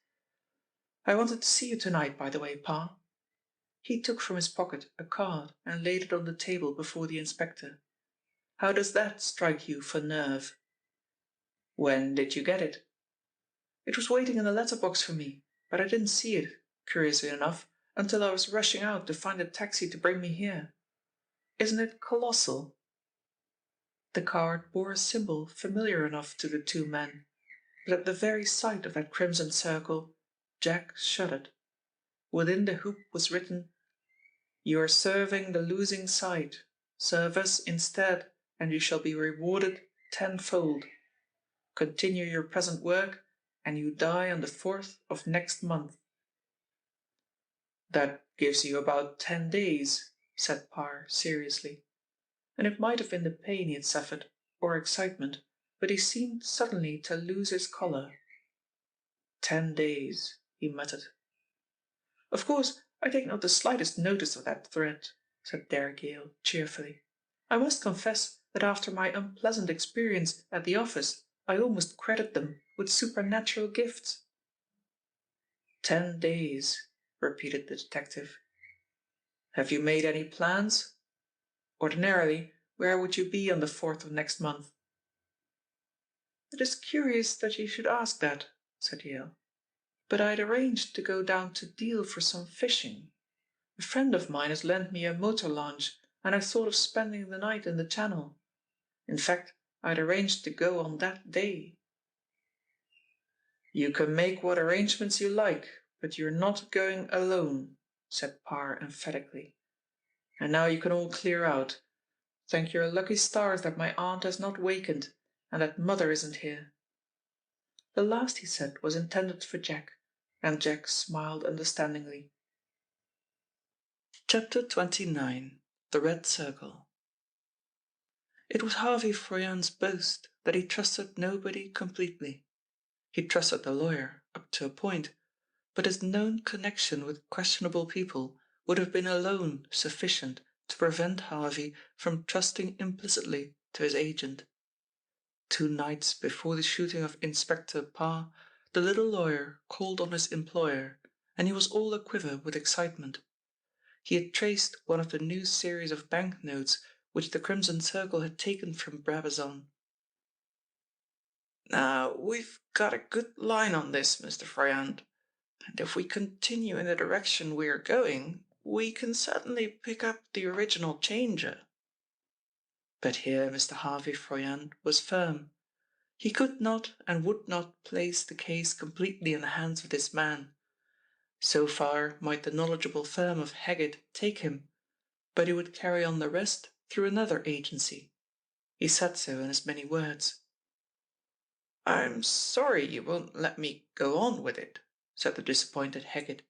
I wanted to see you tonight, by the way, Pa." He took from his pocket a card and laid it on the table before the inspector. "How does that strike you for nerve?" "When did you get it?" "It was waiting in the letter box for me, but I didn't see it, curiously enough, until I was rushing out to find a taxi to bring me here. Isn't it colossal?" The card bore a symbol familiar enough to the 2 men, but at the very sight of that crimson circle, Jack shuddered. Within the hoop was written, "You are serving the losing side. Serve us instead, and you shall be rewarded tenfold. Continue your present work, and you die on the 4th of next month." "That gives you about 10 days," said Parr seriously, and it might have been the pain he had suffered, or excitement, but he seemed suddenly to lose his colour. "10 days," he muttered. "Of course, I take not the slightest notice of that threat," said Derrick cheerfully. "I must confess that after my unpleasant experience at the office I almost credit them with supernatural gifts." "10 days," repeated the detective. "Have you made any plans? Ordinarily, where would you be on the 4th of next month?" "It is curious that you should ask that," said Yale, "but I had arranged to go down to Deal for some fishing. A friend of mine has lent me a motor launch, and I thought of spending the night in the Channel. In fact, I had arranged to go on that day." "You can make what arrangements you like, but you're not going alone," said Parr emphatically. "And now you can all clear out. Thank your lucky stars that my aunt has not wakened, and that mother isn't here." The last he said was intended for Jack, and Jack smiled understandingly. Chapter 29. The Red Circle. It was Harvey Froyant's boast that he trusted nobody completely. He trusted the lawyer, up to a point, but his known connection with questionable people would have been alone sufficient to prevent Harvey from trusting implicitly to his agent. 2 nights before the shooting of Inspector Parr, the little lawyer called on his employer, and he was all aquiver with excitement. He had traced one of the new series of bank notes which the Crimson Circle had taken from Brabazon. "Now, we've got a good line on this, Mr. Froyant, and if we continue in the direction we are going, we can certainly pick up the original changer." But here Mr. Harvey Froyant was firm. He could not and would not place the case completely in the hands of this man. So far might the knowledgeable firm of Haggett take him, but he would carry on the rest through another agency. He said so in as many words. "I'm sorry you won't let me go on with it," said the disappointed Haggett.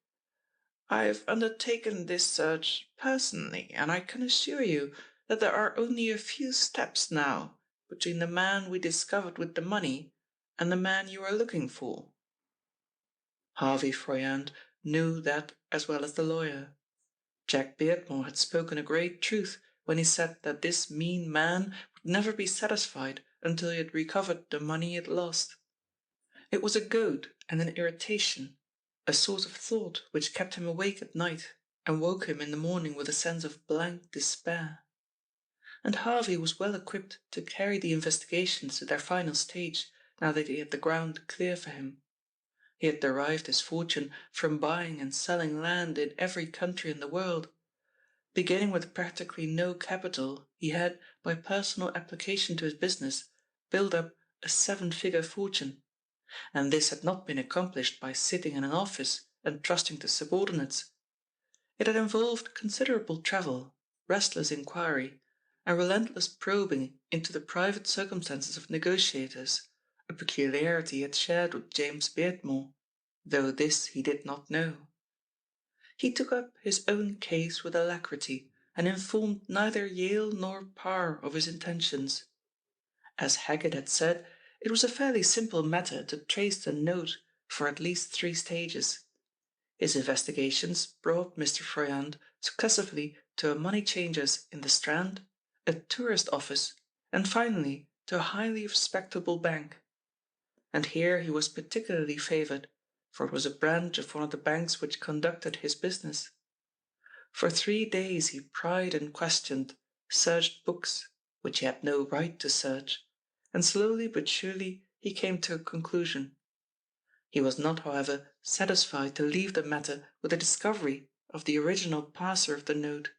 "I've undertaken this search personally, and I can assure you that there are only a few steps now between the man we discovered with the money and the man you are looking for." Harvey Froyant knew that as well as the lawyer. Jack Beardmore had spoken a great truth when he said that this mean man would never be satisfied until he had recovered the money he had lost. It was a goad and an irritation, a source of thought which kept him awake at night and woke him in the morning with a sense of blank despair. And Harvey was well equipped to carry the investigations to their final stage now that he had the ground clear for him. He had derived his fortune from buying and selling land in every country in the world. Beginning with practically no capital, he had, by personal application to his business, built up a 7-figure fortune. And this had not been accomplished by sitting in an office and trusting to subordinates. It had involved considerable travel, restless inquiry, and relentless probing into the private circumstances of negotiators, a peculiarity he had shared with James Beardmore, though this he did not know. He took up his own case with alacrity, and informed neither Yale nor Parr of his intentions. As Haggett had said, it was a fairly simple matter to trace the note for at least 3 stages. His investigations brought Mr. Froyant successively to a money changer's in the Strand, a tourist office, and finally to a highly respectable bank. And here he was particularly favoured, for it was a branch of one of the banks which conducted his business. For 3 days he pried and questioned, searched books, which he had no right to search, and slowly but surely he came to a conclusion. He was not, however, satisfied to leave the matter with the discovery of the original passer of the note.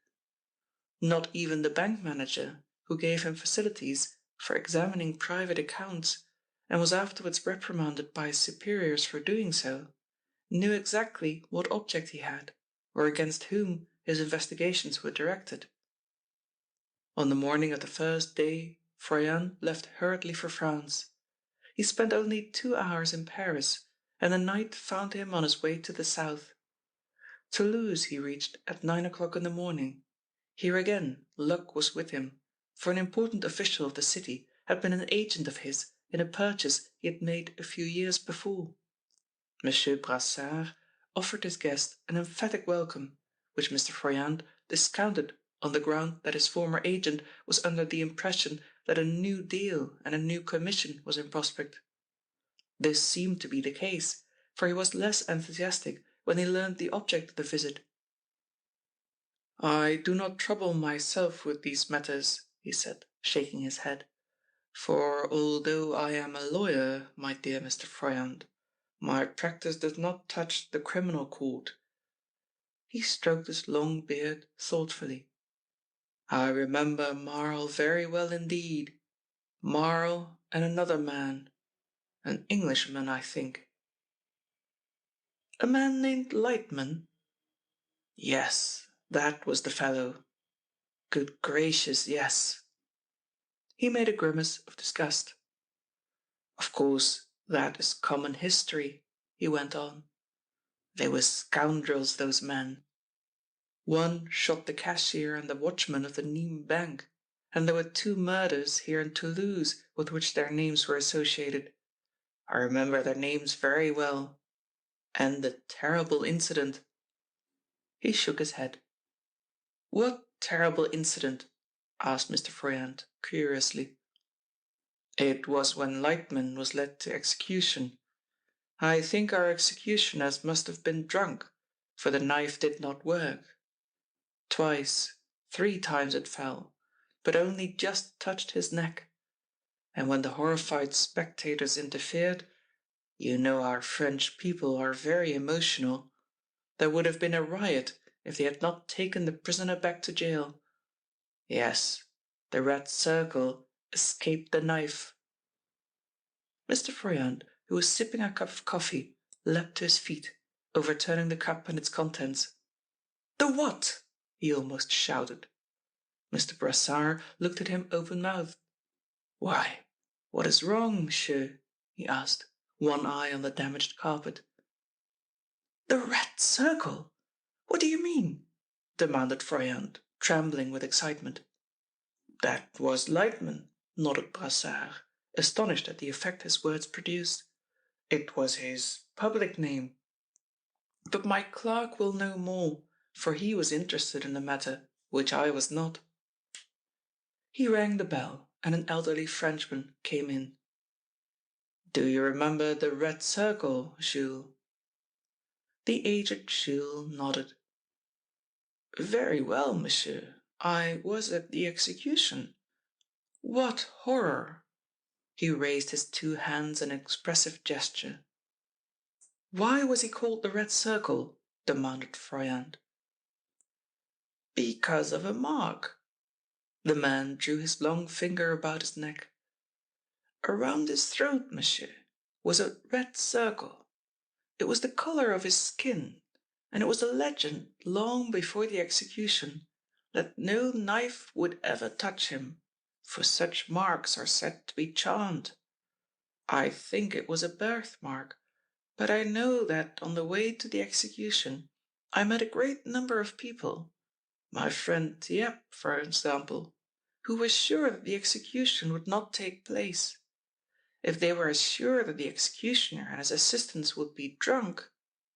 Not even the bank manager, who gave him facilities for examining private accounts, and was afterwards reprimanded by his superiors for doing so, knew exactly what object he had, or against whom his investigations were directed. On the morning of the first day, Froyant left hurriedly for France. He spent only 2 hours in Paris, and the night found him on his way to the south. Toulouse he reached at 9 o'clock in the morning. Here again luck was with him, for an important official of the city had been an agent of his in a purchase he had made a few years before. Monsieur Brassard offered his guest an emphatic welcome, which Mr. Froyant discounted on the ground that his former agent was under the impression that a new deal and a new commission was in prospect. This seemed to be the case, for he was less enthusiastic when he learned the object of the visit. "I do not trouble myself with these matters," he said, shaking his head, "for although I am a lawyer, my dear Mr. Froyant, my practice does not touch the criminal court." He stroked his long beard thoughtfully. "I remember Morrow very well indeed. Morrow and another man. An Englishman, I think." "A man named Lightman?" "Yes, that was the fellow. Good gracious, yes." He made a grimace of disgust. "Of course, that is common history," he went on. "They were scoundrels, those men. One shot the cashier and the watchman of the Nîmes Bank, and there were 2 murders here in Toulouse with which their names were associated. I remember their names very well. And the terrible incident." He shook his head. "What terrible incident?" asked Mr. Froyant curiously. "It was when Lightman was led to execution. I think our executioners must have been drunk, for the knife did not work. Twice, 3 times it fell, but only just touched his neck. And when the horrified spectators interfered, you know our French people are very emotional, there would have been a riot if they had not taken the prisoner back to jail. Yes, the Red Circle escaped the knife." Mr. Froyant, who was sipping a cup of coffee, leapt to his feet, overturning the cup and its contents. "The what?" he almost shouted. Mr. Brassard looked at him open-mouthed. "Why, what is wrong, monsieur?" he asked, one eye on the damaged carpet. "The Red Circle? What do you mean?" demanded Froyant, trembling with excitement. "That was Lightman," nodded Brassard, astonished at the effect his words produced. "It was his public name. But my clerk will know more, for he was interested in the matter, which I was not." He rang the bell, and an elderly Frenchman came in. "Do you remember the Red Circle, Jules?" The aged Jules nodded. "Very well, monsieur. I was at the execution. What horror!" He raised his 2 hands in an expressive gesture. "Why was he called the Red Circle?" demanded Froyant. "Because of a mark." The man drew his long finger about his neck. "Around his throat, monsieur, was a red circle. It was the colour of his skin, and it was a legend long before the execution that no knife would ever touch him, for such marks are said to be charmed. I think it was a birthmark, but I know that on the way to the execution I met a great number of people, my friend Dieppe, for example, who were sure that the execution would not take place. If they were as sure that the executioner and his assistants would be drunk,"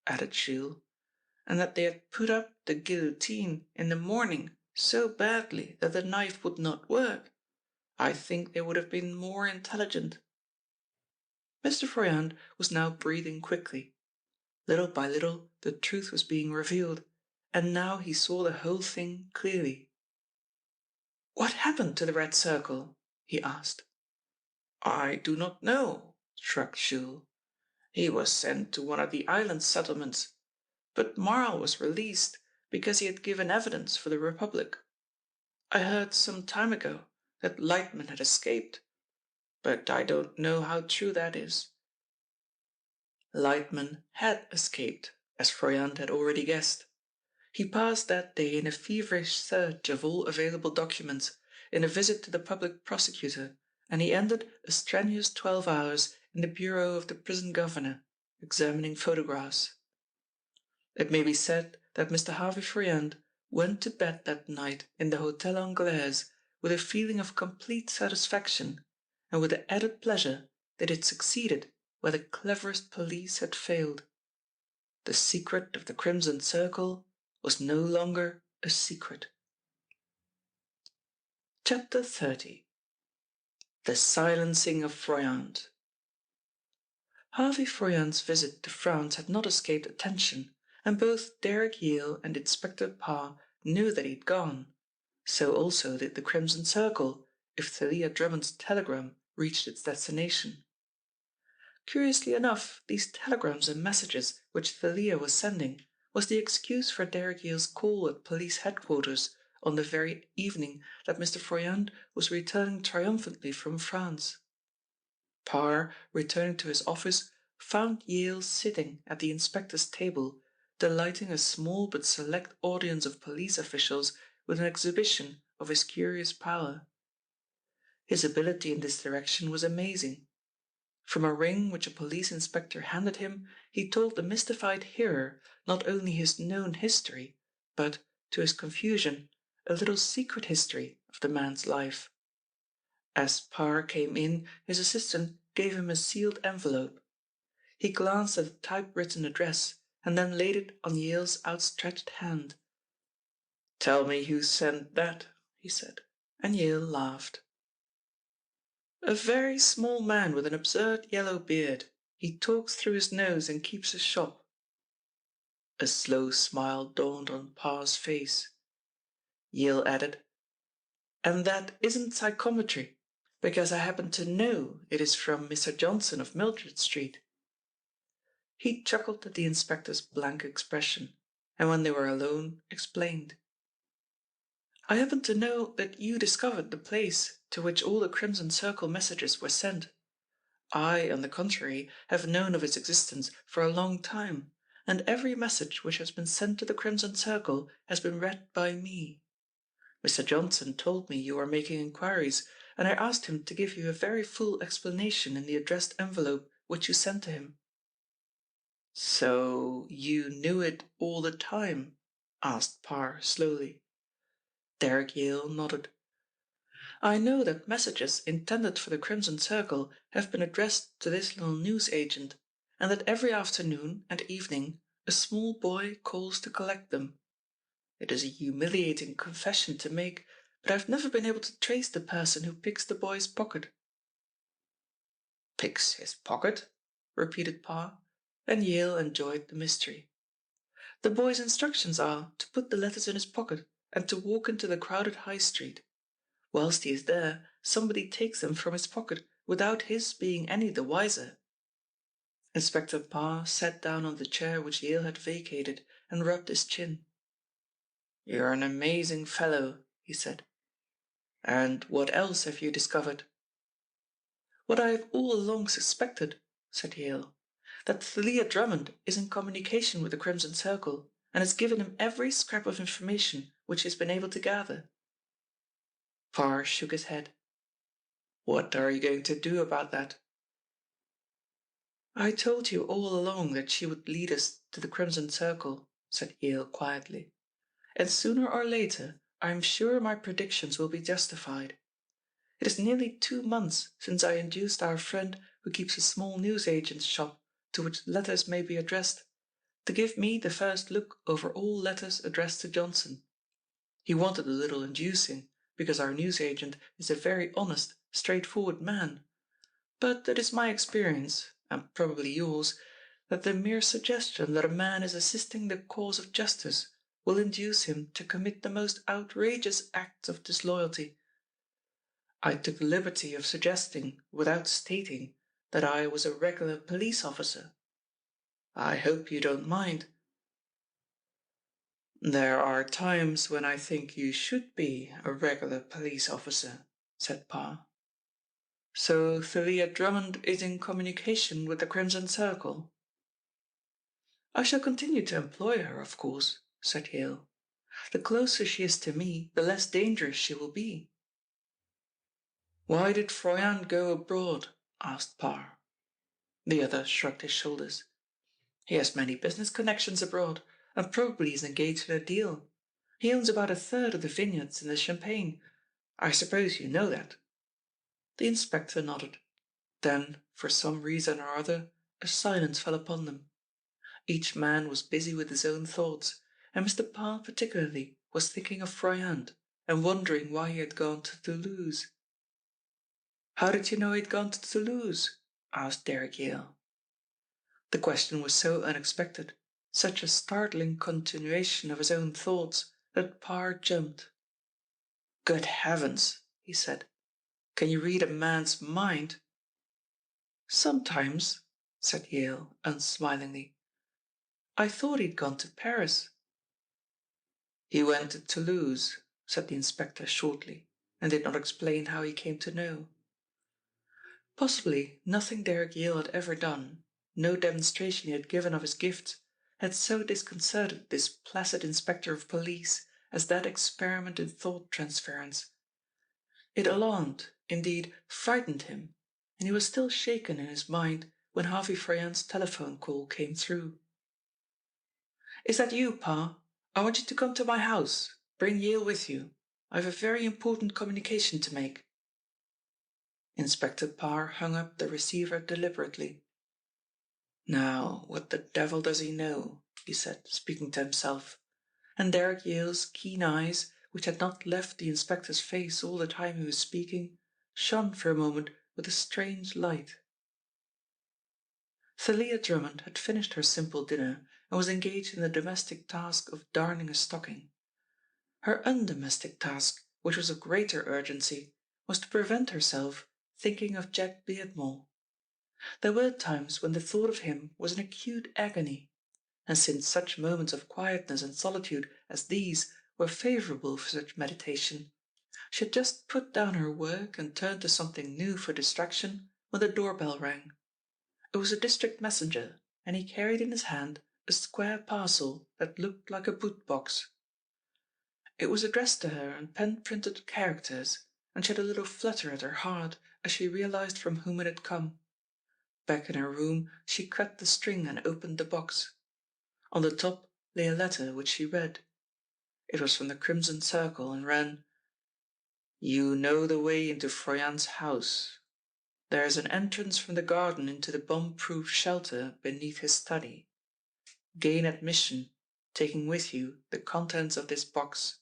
added Jules, "and that they had put up the guillotine in the morning so badly that the knife would not work, I think they would have been more intelligent." Mr. Froyant was now breathing quickly. Little by little the truth was being revealed, and now he saw the whole thing clearly. "What happened to the Red Circle?" he asked. "I do not know," shrugged Jules. "He was sent to one of the island settlements, but Marl was released because he had given evidence for the Republic. I heard some time ago that Lightman had escaped, but I don't know how true that is." Lightman had escaped, as Froyant had already guessed. He passed that day in a feverish search of all available documents, in a visit to the public prosecutor, and he ended a strenuous 12 hours in the bureau of the prison governor, examining photographs. It may be said that Mr. Harvey Froyant went to bed that night in the Hotel Anglaise with a feeling of complete satisfaction and with the added pleasure that he had succeeded where the cleverest police had failed. The secret of the Crimson Circle was no longer a secret. Chapter 30. The Silencing of Froyant. Harvey Froyant's visit to France had not escaped attention, and both Derek Yale and Inspector Parr knew that he had gone. So also did the Crimson Circle, if Thalia Drummond's telegram reached its destination. Curiously enough, these telegrams and messages which Thalia was sending was the excuse for Derek Yale's call at police headquarters on the very evening that Mr. Froyant was returning triumphantly from France. Parr, returning to his office, found Yale sitting at the inspector's table, delighting a small but select audience of police officials with an exhibition of his curious power. His ability in this direction was amazing. From a ring which a police inspector handed him, he told the mystified hearer not only his known history, but, to his confusion, a little secret history of the man's life. As Parr came in, his assistant gave him a sealed envelope. He glanced at the typewritten address and then laid it on Yale's outstretched hand. "Tell me who sent that," he said, and Yale laughed. "A very small man with an absurd yellow beard. He talks through his nose and keeps a shop." A slow smile dawned on Parr's face. Yale added, "And that isn't psychometry, because I happen to know it is from Mr. Johnson of Mildred Street." He chuckled at the inspector's blank expression, and when they were alone, explained. "I happen to know that you discovered the place to which all the Crimson Circle messages were sent. I, on the contrary, have known of its existence for a long time, and every message which has been sent to the Crimson Circle has been read by me. Mr. Johnson told me you were making inquiries, and I asked him to give you a very full explanation in the addressed envelope which you sent to him." "So you knew it all the time?" asked Parr slowly. Derek Yale nodded. "I know that messages intended for the Crimson Circle have been addressed to this little newsagent, and that every afternoon and evening a small boy calls to collect them. It is a humiliating confession to make, but I've never been able to trace the person who picks the boy's pocket." "Picks his pocket?" repeated Parr, and Yale enjoyed the mystery. "The boy's instructions are to put the letters in his pocket and to walk into the crowded High Street. Whilst he is there, somebody takes them from his pocket without his being any the wiser." Inspector Parr sat down on the chair which Yale had vacated and rubbed his chin. "You're an amazing fellow," he said. "And what else have you discovered?" "What I have all along suspected," said Yale, "that Thalia Drummond is in communication with the Crimson Circle, and has given him every scrap of information which he has been able to gather." Parr shook his head. "What are you going to do about that?" "I told you all along that she would lead us to the Crimson Circle," said Yale quietly. "And sooner or later I am sure my predictions will be justified. It is nearly 2 months since I induced our friend who keeps a small newsagent's shop to which letters may be addressed, to give me the first look over all letters addressed to Johnson. He wanted a little inducing, because our newsagent is a very honest, straightforward man. But it is my experience, and probably yours, that the mere suggestion that a man is assisting the cause of justice will induce him to commit the most outrageous acts of disloyalty. I took the liberty of suggesting, without stating, that I was a regular police officer. I hope you don't mind." "There are times when I think you should be a regular police officer," said Parr. "So Thalia Drummond is in communication with the Crimson Circle?" "I shall continue to employ her, of course," said Yale. "The closer she is to me, the less dangerous she will be." "Why did Froyant go abroad?" asked Parr. The other shrugged his shoulders. He has many business connections abroad, and probably is engaged in a deal. He owns about a third of the vineyards in the Champagne. I suppose you know that?" The inspector nodded. Then, for some reason or other, a silence fell upon them. Each man was busy with his own thoughts, and Mr. Parr particularly was thinking of Froyant and wondering why he had gone to Toulouse. "How did you know he'd gone to Toulouse?" asked Derrick Yale. The question was so unexpected, such a startling continuation of his own thoughts, that Parr jumped. "Good heavens!" he said. "Can you read a man's mind?" "Sometimes," said Yale unsmilingly. "I thought he'd gone to Paris." "He went to Toulouse," said the inspector shortly, and did not explain how he came to know. Possibly nothing Derrick Yale had ever done, no demonstration he had given of his gifts, had so disconcerted this placid inspector of police as that experiment in thought transference. It alarmed, indeed frightened him, and he was still shaken in his mind when Harvey Froyant's telephone call came through. "Is that you, Pa? I want you to come to my house. Bring Yale with you. I have a very important communication to make." Inspector Parr hung up the receiver deliberately. "Now, what the devil does he know?" he said, speaking to himself, and Derrick Yale's keen eyes, which had not left the inspector's face all the time he was speaking, shone for a moment with a strange light. Thalia Drummond had finished her simple dinner and was engaged in the domestic task of darning a stocking. Her undomestic task, which was of greater urgency, was to prevent herself thinking of Jack Beardmore. There were times when the thought of him was an acute agony, and since such moments of quietness and solitude as these were favourable for such meditation, she had just put down her work and turned to something new for distraction when the doorbell rang. It was a district messenger, and he carried in his hand a square parcel that looked like a boot box. It was addressed to her in pen-printed characters, and she had a little flutter at her heart as she realized from whom it had come. Back in her room she cut the string and opened the box. On the top lay a letter which she read. It was from the Crimson Circle and ran: "You know the way into Froyant's house. There is an entrance from the garden into the bomb-proof shelter beneath his study. Gain admission, taking with you the contents of this box.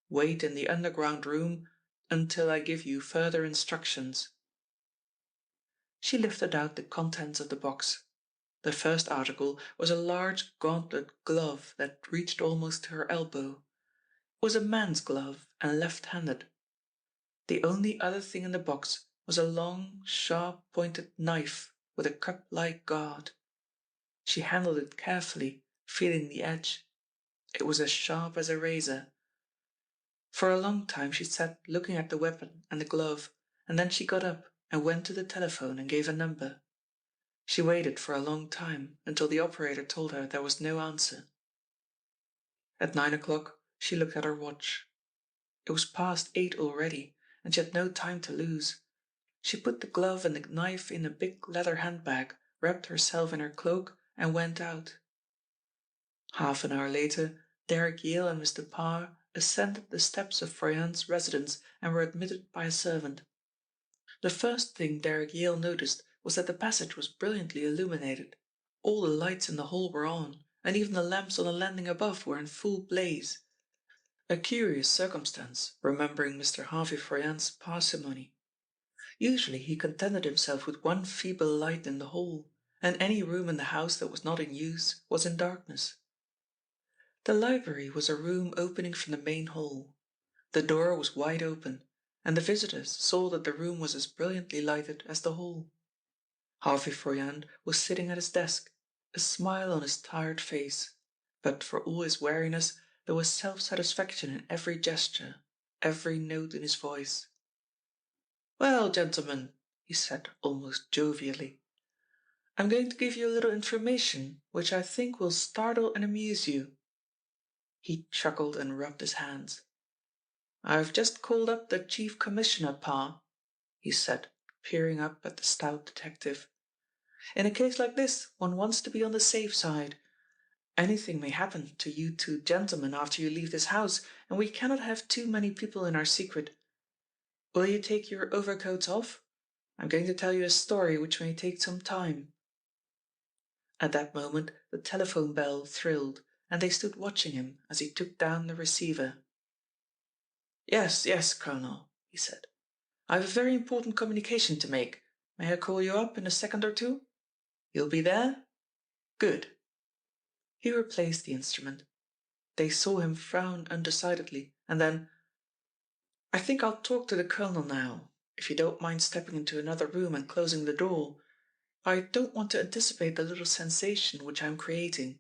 Wait in the underground room until I give you further instructions." She lifted out the contents of the box. The first article was a large gauntlet glove that reached almost to her elbow. It was a man's glove and left-handed. The only other thing in the box was a long, sharp-pointed knife with a cup-like guard. She handled it carefully, feeling the edge. It was as sharp as a razor. For a long time she sat looking at the weapon and the glove, and then she got up and went to the telephone and gave a number. She waited for a long time until the operator told her there was no answer. At 9 o'clock she looked at her watch. It was past 8 already, and she had no time to lose. She put the glove and the knife in a big leather handbag, wrapped herself in her cloak, and went out. Half an hour later, Derrick Yale and Mr. Parr ascended the steps of Froyant's residence and were admitted by a servant. The first thing Derrick Yale noticed was that the passage was brilliantly illuminated. All the lights in the hall were on, and even the lamps on the landing above were in full blaze. A curious circumstance, remembering Mr. Harvey Froyant's parsimony. Usually he contented himself with one feeble light in the hall, and any room in the house that was not in use was in darkness. The library was a room opening from the main hall. The door was wide open, and the visitors saw that the room was as brilliantly lighted as the hall. Harvey Froyant was sitting at his desk, a smile on his tired face, but for all his weariness there was self-satisfaction in every gesture, every note in his voice. "Well, gentlemen," he said almost jovially, "I'm going to give you a little information which I think will startle and amuse you." He chuckled and rubbed his hands. "I've just called up the Chief Commissioner, Pa," he said, peering up at the stout detective. In a case like this, one wants to be on the safe side. Anything may happen to you two gentlemen after you leave this house, and we cannot have too many people in our secret. Will you take your overcoats off? I'm going to tell you a story which may take some time." At that moment the telephone bell thrilled, and they stood watching him as he took down the receiver. "Yes, yes, Colonel," he said. "I have a very important communication to make. May I call you up in a second or two? You'll be there? Good." He replaced the instrument. They saw him frown undecidedly, and then, "I think I'll talk to the Colonel now, if you don't mind stepping into another room and closing the door. I don't want to anticipate the little sensation which I am creating."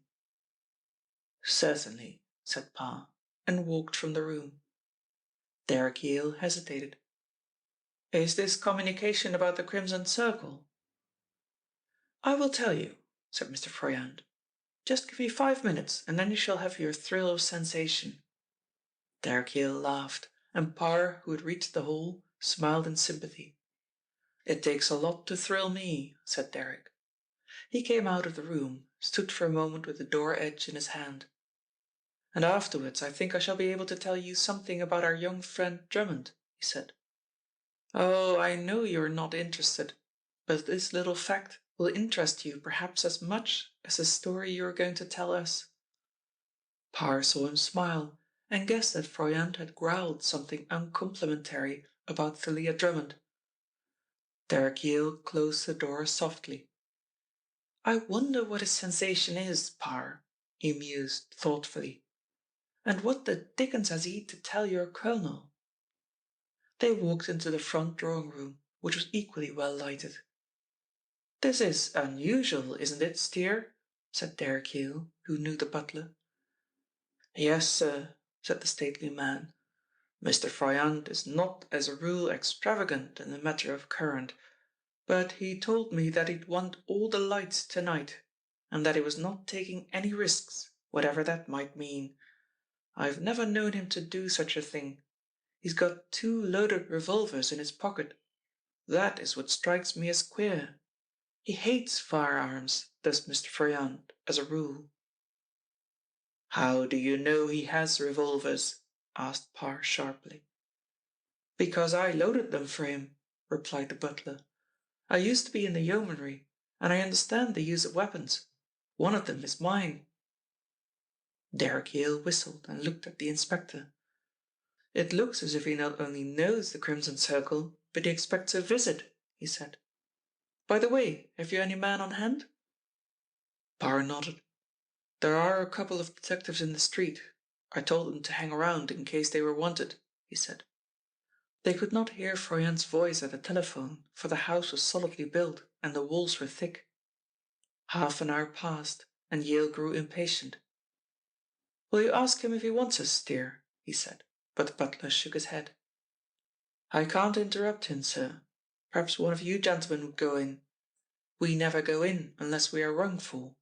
"Certainly," said Parr, and walked from the room. Derrick Yale hesitated. "Is this communication about the Crimson Circle?" "I will tell you," said Mr. Froyant. "Just give me 5 minutes, and then you shall have your thrill of sensation." Derrick Yale laughed, and Parr, who had reached the hall, smiled in sympathy. "It takes a lot to thrill me," said Derrick. He came out of the room, stood for a moment with the door edge in his hand. "And afterwards I think I shall be able to tell you something about our young friend Drummond," he said. "Oh, I know you're not interested, but this little fact will interest you perhaps as much as the story you are going to tell us." Parr saw him smile, and guessed that Froyant had growled something uncomplimentary about Thalia Drummond. Derrick Yale closed the door softly. "I wonder what his sensation is, Parr," he mused thoughtfully. "And what the dickens has he to tell your Colonel?" They walked into the front drawing room, which was equally well lighted. "This is unusual, isn't it, Steer?" said Derrick Yale, who knew the butler. "Yes, sir," said the stately man. "Mr. Froyant is not as a rule extravagant in the matter of currant, but he told me that he'd want all the lights tonight, and that he was not taking any risks, whatever that might mean. I've never known him to do such a thing. He's got 2 loaded revolvers in his pocket. That is what strikes me as queer. He hates firearms, does Mr. Froyant, as a rule." "How do you know he has revolvers?" asked Parr sharply. "Because I loaded them for him," replied the butler. "I used to be in the yeomanry, and I understand the use of weapons. One of them is mine." Derrick Yale whistled and looked at the inspector. "It looks as if he not only knows the Crimson Circle, but he expects a visit," he said. "By the way, have you any men on hand?" Parr nodded. "There are a couple of detectives in the street. I told them to hang around in case they were wanted," he said. They could not hear Froyant's voice at the telephone, for the house was solidly built and the walls were thick. Half an hour passed, and Yale grew impatient. "Will you ask him if he wants us, Steer?" he said, but the butler shook his head. "I can't interrupt him, sir. Perhaps one of you gentlemen would go in. We never go in unless we are rung for."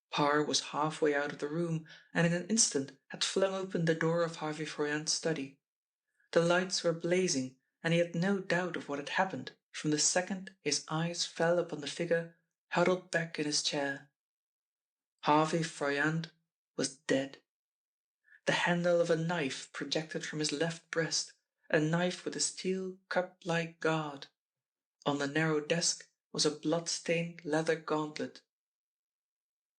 Parr was halfway out of the room, and in an instant had flung open the door of Harvey Froyant's study. The lights were blazing, and he had no doubt of what had happened from the second his eyes fell upon the figure huddled back in his chair. Harvey Froyant was dead. The handle of a knife projected from his left breast, a knife with a steel cup-like guard. On the narrow desk was a blood-stained leather gauntlet.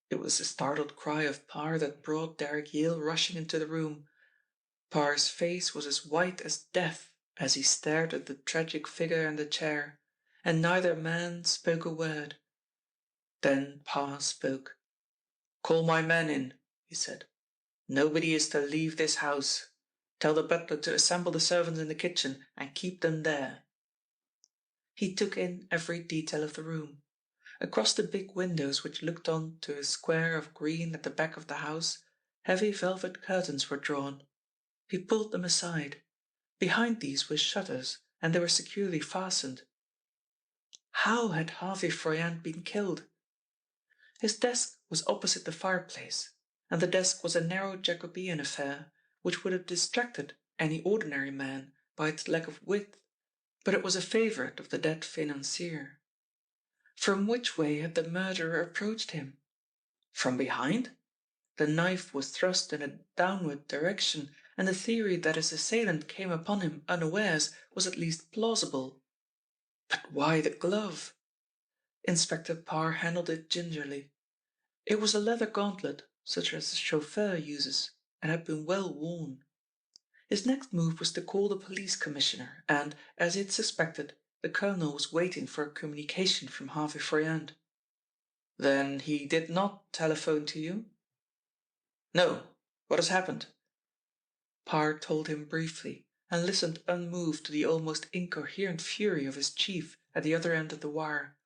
It was the startled cry of Parr that brought Derrick Yale rushing into the room. Parr's face was as white as death as he stared at the tragic figure in the chair, and neither man spoke a word. Then Parr spoke. "Call my men in," he said. "Nobody is to leave this house. Tell the butler to assemble the servants in the kitchen and keep them there." He took in every detail of the room. Across the big windows which looked on to a square of green at the back of the house, heavy velvet curtains were drawn. He pulled them aside. Behind these were shutters, and they were securely fastened. How had Harvey Froyant been killed? His desk was opposite the fireplace, and the desk was a narrow Jacobean affair, which would have distracted any ordinary man by its lack of width, but it was a favourite of the dead financier. From which way had the murderer approached him? From behind? The knife was thrust in a downward direction, and the theory that his assailant came upon him unawares was at least plausible. But why the glove? Inspector Parr handled it gingerly. It was a leather gauntlet, such as the chauffeur uses, and had been well worn. His next move was to call the police commissioner, and, as he had suspected, the colonel was waiting for a communication from Harvey Froyant. "Then he did not telephone to you?" "No. What has happened?" Parr told him briefly, and listened unmoved to the almost incoherent fury of his chief at the other end of the wire.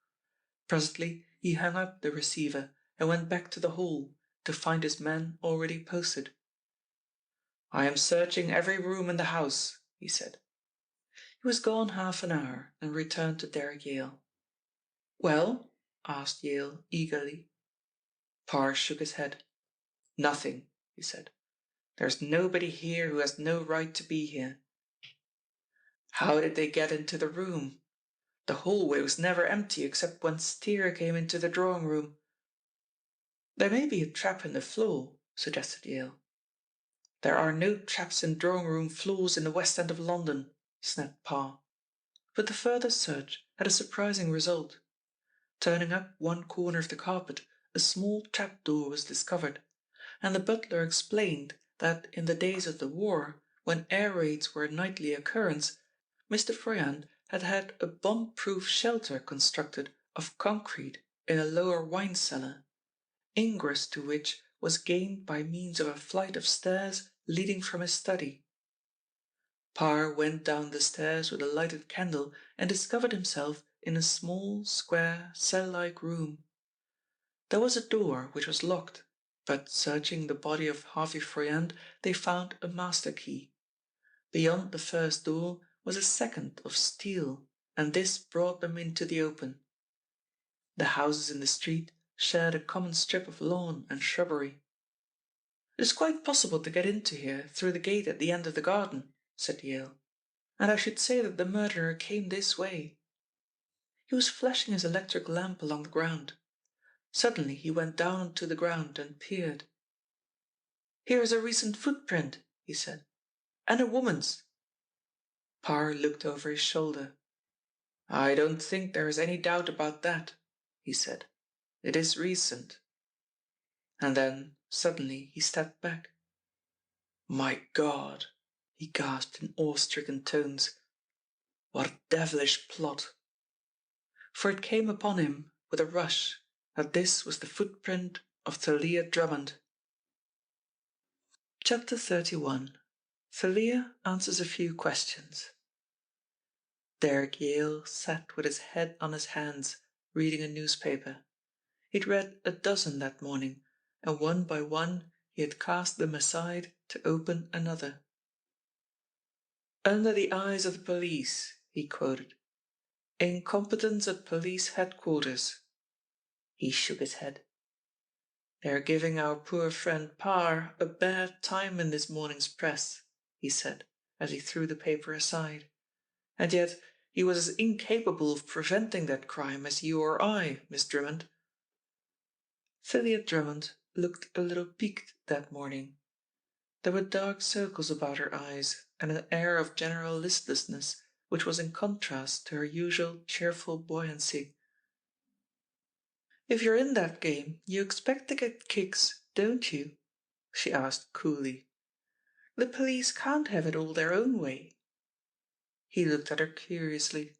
Presently he hung up the receiver and went back to the hall, to find his men already posted. "I am searching every room in the house," he said. He was gone half an hour and returned to Derrick Yale. "Well?" asked Yale eagerly. Parr shook his head. "Nothing," he said. "There's nobody here who has no right to be here." "How did they get into the room? The hallway was never empty except when Steere came into the drawing room." "There may be a trap in the floor," suggested Yale. "There are no traps in drawing room floors in the West End of London," snapped Parr. But the further search had a surprising result. Turning up one corner of the carpet, a small trap-door was discovered, and the butler explained that in the days of the war, when air raids were a nightly occurrence, Mr. Froyant had had a bomb-proof shelter constructed of concrete in a lower wine cellar, ingress to which was gained by means of a flight of stairs leading from his study. Parr went down the stairs with a lighted candle and discovered himself in a small, square, cell-like room. There was a door which was locked, but searching the body of Harvey Froyant they found a master key. Beyond the first door was a second of steel, and this brought them into the open. The houses in the street shared a common strip of lawn and shrubbery. "It is quite possible to get into here through the gate at the end of the garden," said Yale, "and I should say that the murderer came this way." He was flashing his electric lamp along the ground. Suddenly he went down onto the ground and peered. "Here is a recent footprint," he said, "and a woman's." Parr looked over his shoulder. "I don't think there is any doubt about that," he said. "It is recent." And then suddenly he stepped back. "My God!" he gasped in awe-stricken tones. "What a devilish plot!" For it came upon him with a rush that this was the footprint of Thalia Drummond. Chapter 31. Thalia answers a few questions. Derrick Yale sat with his head on his hands, reading a newspaper. He'd read a dozen that morning, and one by one he had cast them aside to open another. "Under the eyes of the police," he quoted. "Incompetence at police headquarters." He shook his head. "They're giving our poor friend Parr a bad time in this morning's press," he said, as he threw the paper aside. "And yet he was as incapable of preventing that crime as you or I, Miss Drummond." Thalia Drummond looked a little piqued that morning. There were dark circles about her eyes and an air of general listlessness which was in contrast to her usual cheerful buoyancy. "If you're in that game, you expect to get kicks, don't you?" she asked coolly. "The police can't have it all their own way." He looked at her curiously.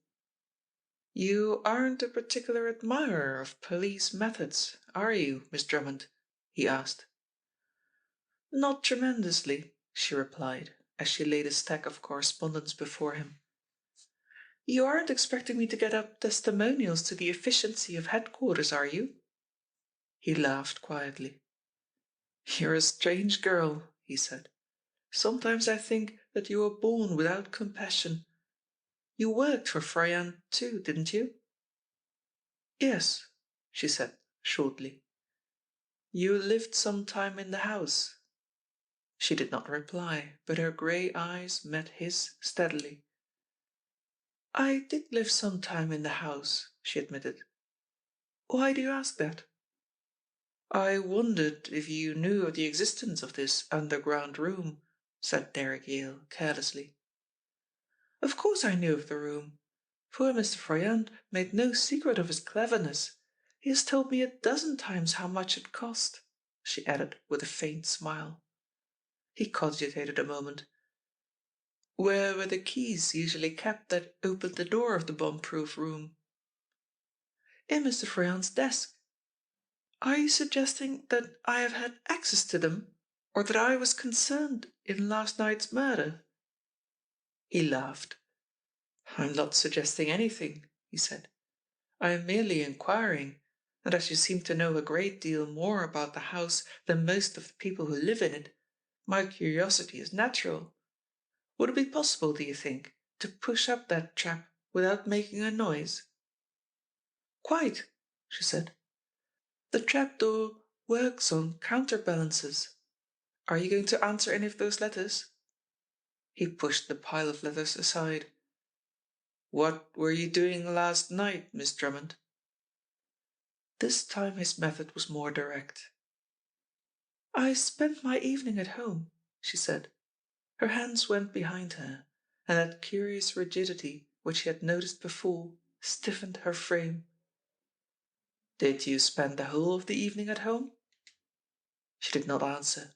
"You aren't a particular admirer of police methods, are you, Miss Drummond?" he asked. "Not tremendously," she replied, as she laid a stack of correspondence before him. "You aren't expecting me to get up testimonials to the efficiency of headquarters, are you?" He laughed quietly. "You're a strange girl," he said. "Sometimes I think that you were born without compassion. You worked for Froyant too, didn't you?" "Yes," she said shortly. "You lived some time in the house?" She did not reply, but her grey eyes met his steadily. "I did live some time in the house," she admitted. Why do you ask that? I wondered if you knew of the existence of this underground room, said Derek Yale carelessly. Of course I knew of the room. Poor Mr. Froyant made no secret of his cleverness. He has told me 12 times how much it cost, she added with a faint smile. He cogitated a moment. Where were the keys usually kept that opened the door of the bomb-proof room? In Mr. Froyant's desk. Are you suggesting that I have had access to them, or that I was concerned in last night's murder? He laughed. I'm not suggesting anything, he said. I am merely inquiring, and as you seem to know a great deal more about the house than most of the people who live in it, my curiosity is natural. Would it be possible, do you think, to push up that trap without making a noise? Quite, she said. The trapdoor works on counterbalances. Are you going to answer any of those letters? He pushed the pile of letters aside. What were you doing last night, Miss Drummond? This time his method was more direct. I spent my evening at home, she said. Her hands went behind her, and that curious rigidity which he had noticed before stiffened her frame. Did you spend the whole of the evening at home? She did not answer.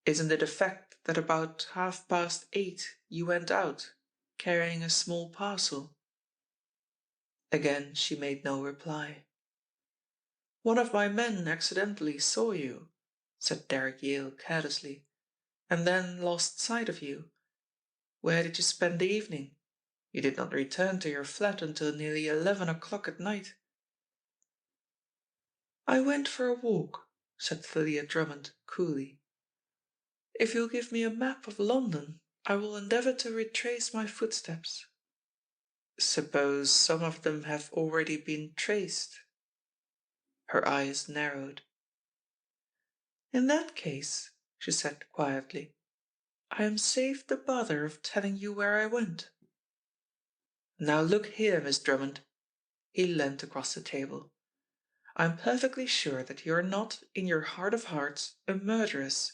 Isn't it a fact that about 8:30 you went out, carrying a small parcel? Again she made no reply. One of my men accidentally saw you, said Derek Yale carelessly, and then lost sight of you. Where did you spend the evening? You did not return to your flat until nearly 11 o'clock at night. I went for a walk, said Thalia Drummond coolly. If you'll give me a map of London, I will endeavour to retrace my footsteps. Suppose some of them have already been traced? Her eyes narrowed. In that case, she said quietly, I am saved the bother of telling you where I went. Now look here, Miss Drummond. He leant across the table. I'm perfectly sure that you're not, in your heart of hearts, a murderess.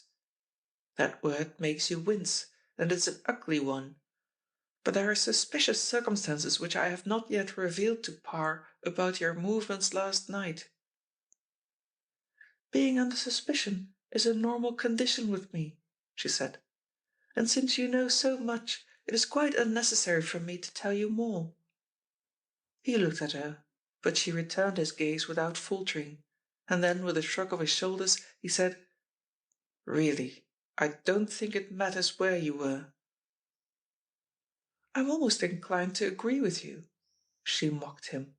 That word makes you wince, and it's an ugly one. But there are suspicious circumstances which I have not yet revealed to Parr about your movements last night. Being under suspicion is a normal condition with me, she said. And since you know so much, it is quite unnecessary for me to tell you more. He looked at her, but she returned his gaze without faltering, and then with a shrug of his shoulders he said, Really, I don't think it matters where you were. I'm almost inclined to agree with you, she mocked him,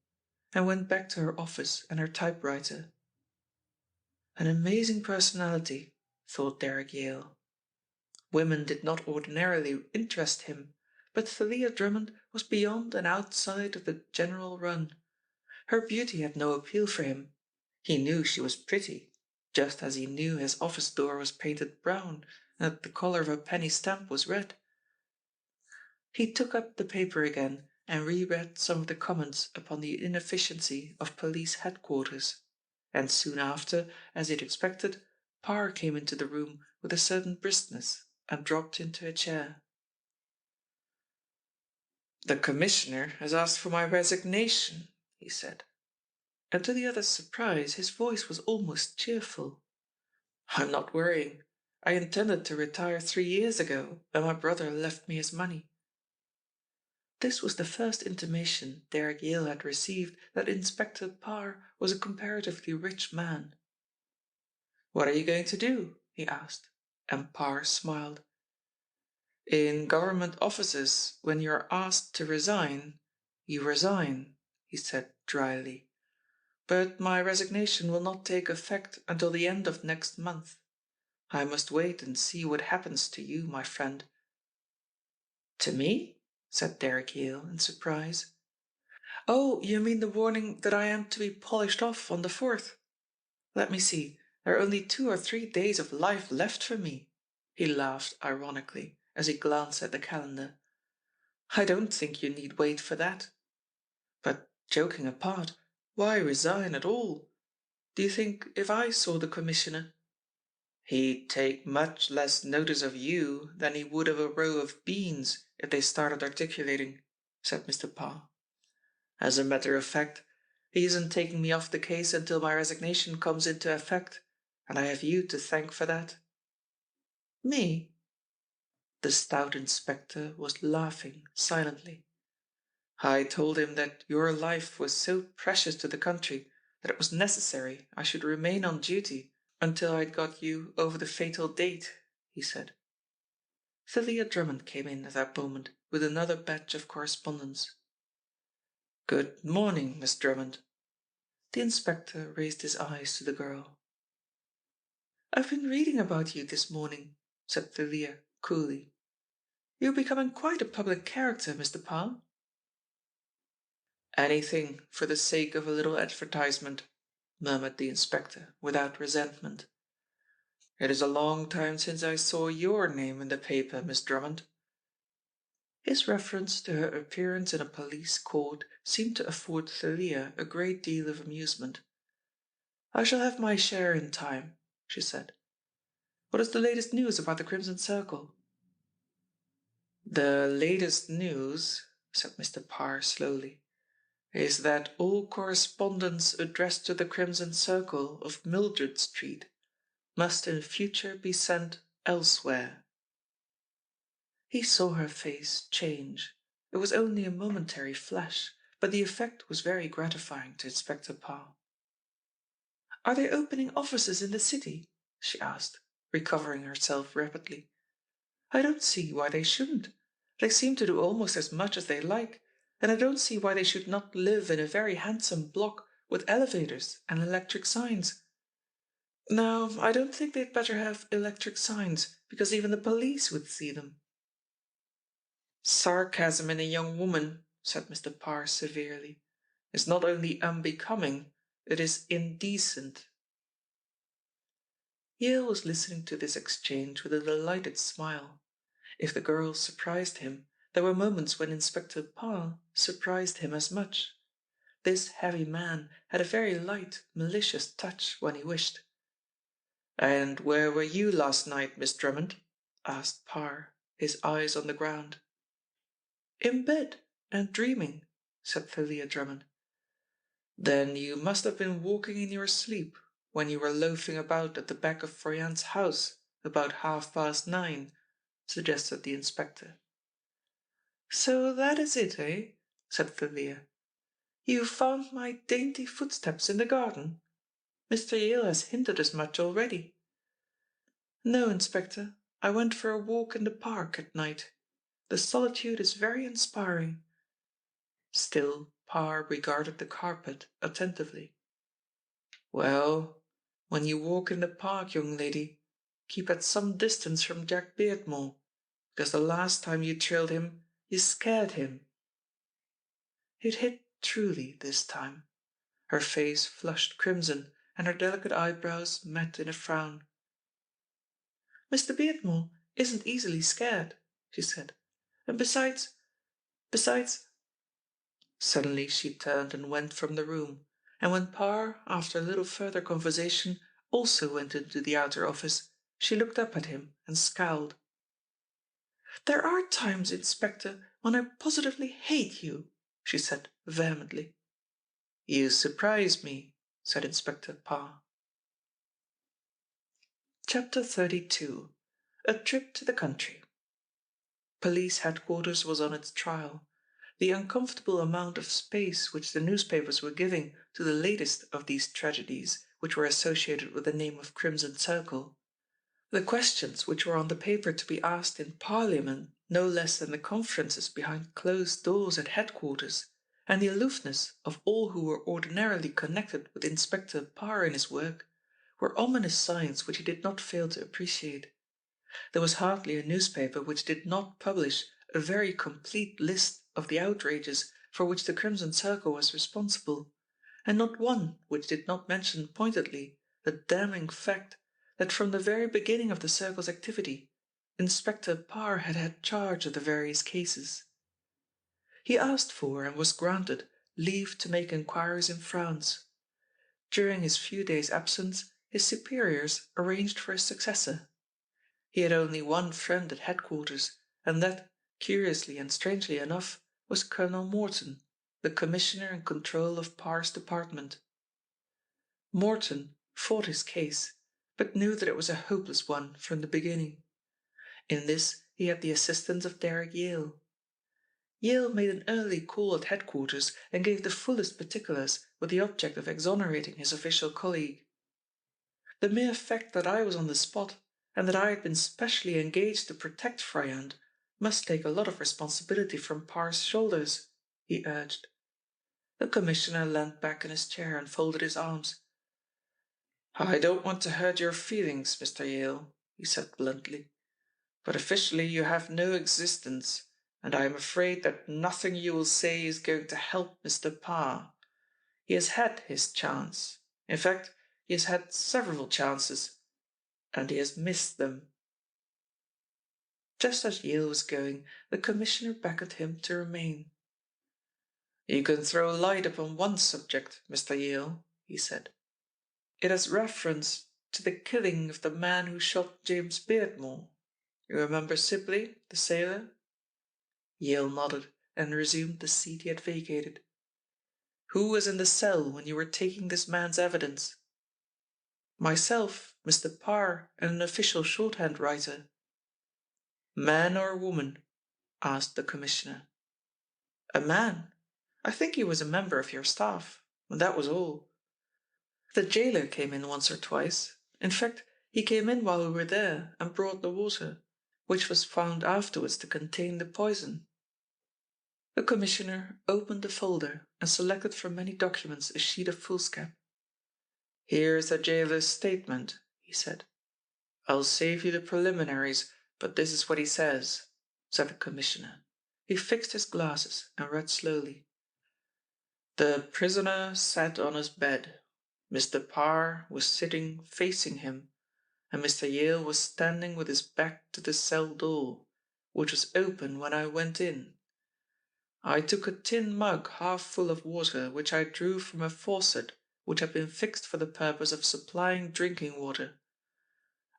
and went back to her office and her typewriter. An amazing personality, thought Derek Yale. Women did not ordinarily interest him, but Thalia Drummond was beyond and outside of the general run. Her beauty had no appeal for him. He knew she was pretty, just as he knew his office door was painted brown and that the colour of a penny stamp was red. He took up the paper again and reread some of the comments upon the inefficiency of police headquarters, and soon after, as he had expected, Parr came into the room with a certain briskness and dropped into a chair. The Commissioner has asked for my resignation, he said, and to the other's surprise his voice was almost cheerful. I'm not worrying. I intended to retire 3 years ago when my brother left me his money. This was the first intimation Derek Yale had received that Inspector Parr was a comparatively rich man. What are you going to do? He asked, and Parr smiled. In government offices, when you are asked to resign, you resign, he said dryly. But my resignation will not take effect until the end of next month. I must wait and see what happens to you, my friend. To me? Said Derek Yale in surprise. Oh, you mean the warning that I am to be polished off on the 4th? Let me see, there are only 2 or 3 days of life left for me. He laughed ironically as he glanced at the calendar. I don't think you need wait for that. But joking apart, Why resign at all? Do you think if I saw the Commissioner, he'd take much less notice of you than he would of a row of beans if they started articulating, said Mr. Parr. As a matter of fact, he isn't taking me off the case until my resignation comes into effect, and I have you to thank for that. Me? The stout inspector was laughing silently. I told him that your life was so precious to the country that it was necessary I should remain on duty until I'd got you over the fatal date, he said. Thalia Drummond came in at that moment with another batch of correspondence. Good morning, Miss Drummond. The inspector raised his eyes to the girl. I've been reading about you this morning, said Thalia coolly. You're becoming quite a public character, Mr. Parr. Anything for the sake of a little advertisement, murmured the inspector without resentment. It is a long time since I saw your name in the paper, Miss Drummond. His reference to her appearance in a police court seemed to afford Thalia a great deal of amusement. I shall have my share in time, she said. What is the latest news about the Crimson Circle? The latest news, said Mr. Parr slowly, is that all correspondence addressed to the Crimson Circle of Mildred Street must in future be sent elsewhere. He saw her face change. It was only a momentary flash, but the effect was very gratifying to Inspector Parr. Are they opening offices in the city? She asked, recovering herself rapidly. I don't see why they shouldn't. They seem to do almost as much as they like, and I don't see why they should not live in a very handsome block with elevators and electric signs. No, I don't think they'd better have electric signs, because even the police would see them. Sarcasm in a young woman, said Mr. Parr severely, is not only unbecoming, it is indecent. Yale was listening to this exchange with a delighted smile. If the girl surprised him, there were moments when Inspector Parr surprised him as much. This heavy man had a very light, malicious touch when he wished. And where were you last night, Miss Drummond? Asked Parr, his eyes on the ground. In bed and dreaming, said Thalia Drummond. Then you must have been walking in your sleep when you were loafing about at the back of Froyant's house about 9:30, suggested the inspector. So that is it, eh? Said Thalia. You found my dainty footsteps in the garden? Mr. Yale has hinted as much already. No, Inspector, I went for a walk in the park at night. The solitude is very inspiring. Still, Parr regarded the carpet attentively. Well, when you walk in the park, young lady, keep at some distance from Jack Beardmore, because the last time you trailed him, you scared him. It hit truly this time. Her face flushed crimson, and her delicate eyebrows met in a frown. Mr. Beardmore isn't easily scared, she said. And besides... Suddenly she turned and went from the room, and when Parr, after a little further conversation, also went into the outer office, she looked up at him and scowled. There are times, Inspector, when I positively hate you, she said vehemently. You surprise me, said Inspector Parr. Chapter 32. A Trip to the Country. Police headquarters was on its trial. The uncomfortable amount of space which the newspapers were giving to the latest of these tragedies which were associated with the name of Crimson Circle, the questions which were on the paper to be asked in Parliament no less than the conferences behind closed doors at headquarters, and the aloofness of all who were ordinarily connected with Inspector Parr in his work, were ominous signs which he did not fail to appreciate. There was hardly a newspaper which did not publish a very complete list of the outrages for which the Crimson Circle was responsible, and not one which did not mention pointedly the damning fact that from the very beginning of the Circle's activity, Inspector Parr had had charge of the various cases. He asked for, and was granted, leave to make inquiries in France. During his few days' absence, his superiors arranged for his successor. He had only one friend at headquarters, and that, curiously and strangely enough, was Colonel Morton, the commissioner in control of Parr's department. Morton fought his case, but knew that it was a hopeless one from the beginning. In this he had the assistance of Derek Yale. Yale made an early call at headquarters and gave the fullest particulars with the object of exonerating his official colleague. The mere fact that I was on the spot and that I had been specially engaged to protect Fryand must take a lot of responsibility from Parr's shoulders, he urged. The commissioner leant back in his chair and folded his arms. I don't want to hurt your feelings, Mr. Yale, he said bluntly, but officially you have no existence, and I am afraid that nothing you will say is going to help Mr. Parr. He has had his chance. In fact, he has had several chances, and he has missed them. Just as Yale was going, the commissioner beckoned him to remain. You can throw light upon one subject, Mr. Yale, he said. It has reference to the killing of the man who shot James Beardmore. You remember Sibley, the sailor? Yale nodded and resumed the seat he had vacated. Who was in the cell when you were taking this man's evidence? Myself, Mr. Parr, and an official shorthand writer. Man or woman? Asked the commissioner. A man. I think he was a member of your staff. That was all. The jailer came in once or twice. In fact, he came in while we were there and brought the water, which was found afterwards to contain the poison. The commissioner opened the folder and selected from many documents a sheet of foolscap. Here's the jailer's statement, he said. I'll save you the preliminaries, but this is what he says, said the commissioner. He fixed his glasses and read slowly. The prisoner sat on his bed. Mr. Parr was sitting facing him, and Mr. Yale was standing with his back to the cell door, which was open when I went in. I took a tin mug half full of water which I drew from a faucet which had been fixed for the purpose of supplying drinking water.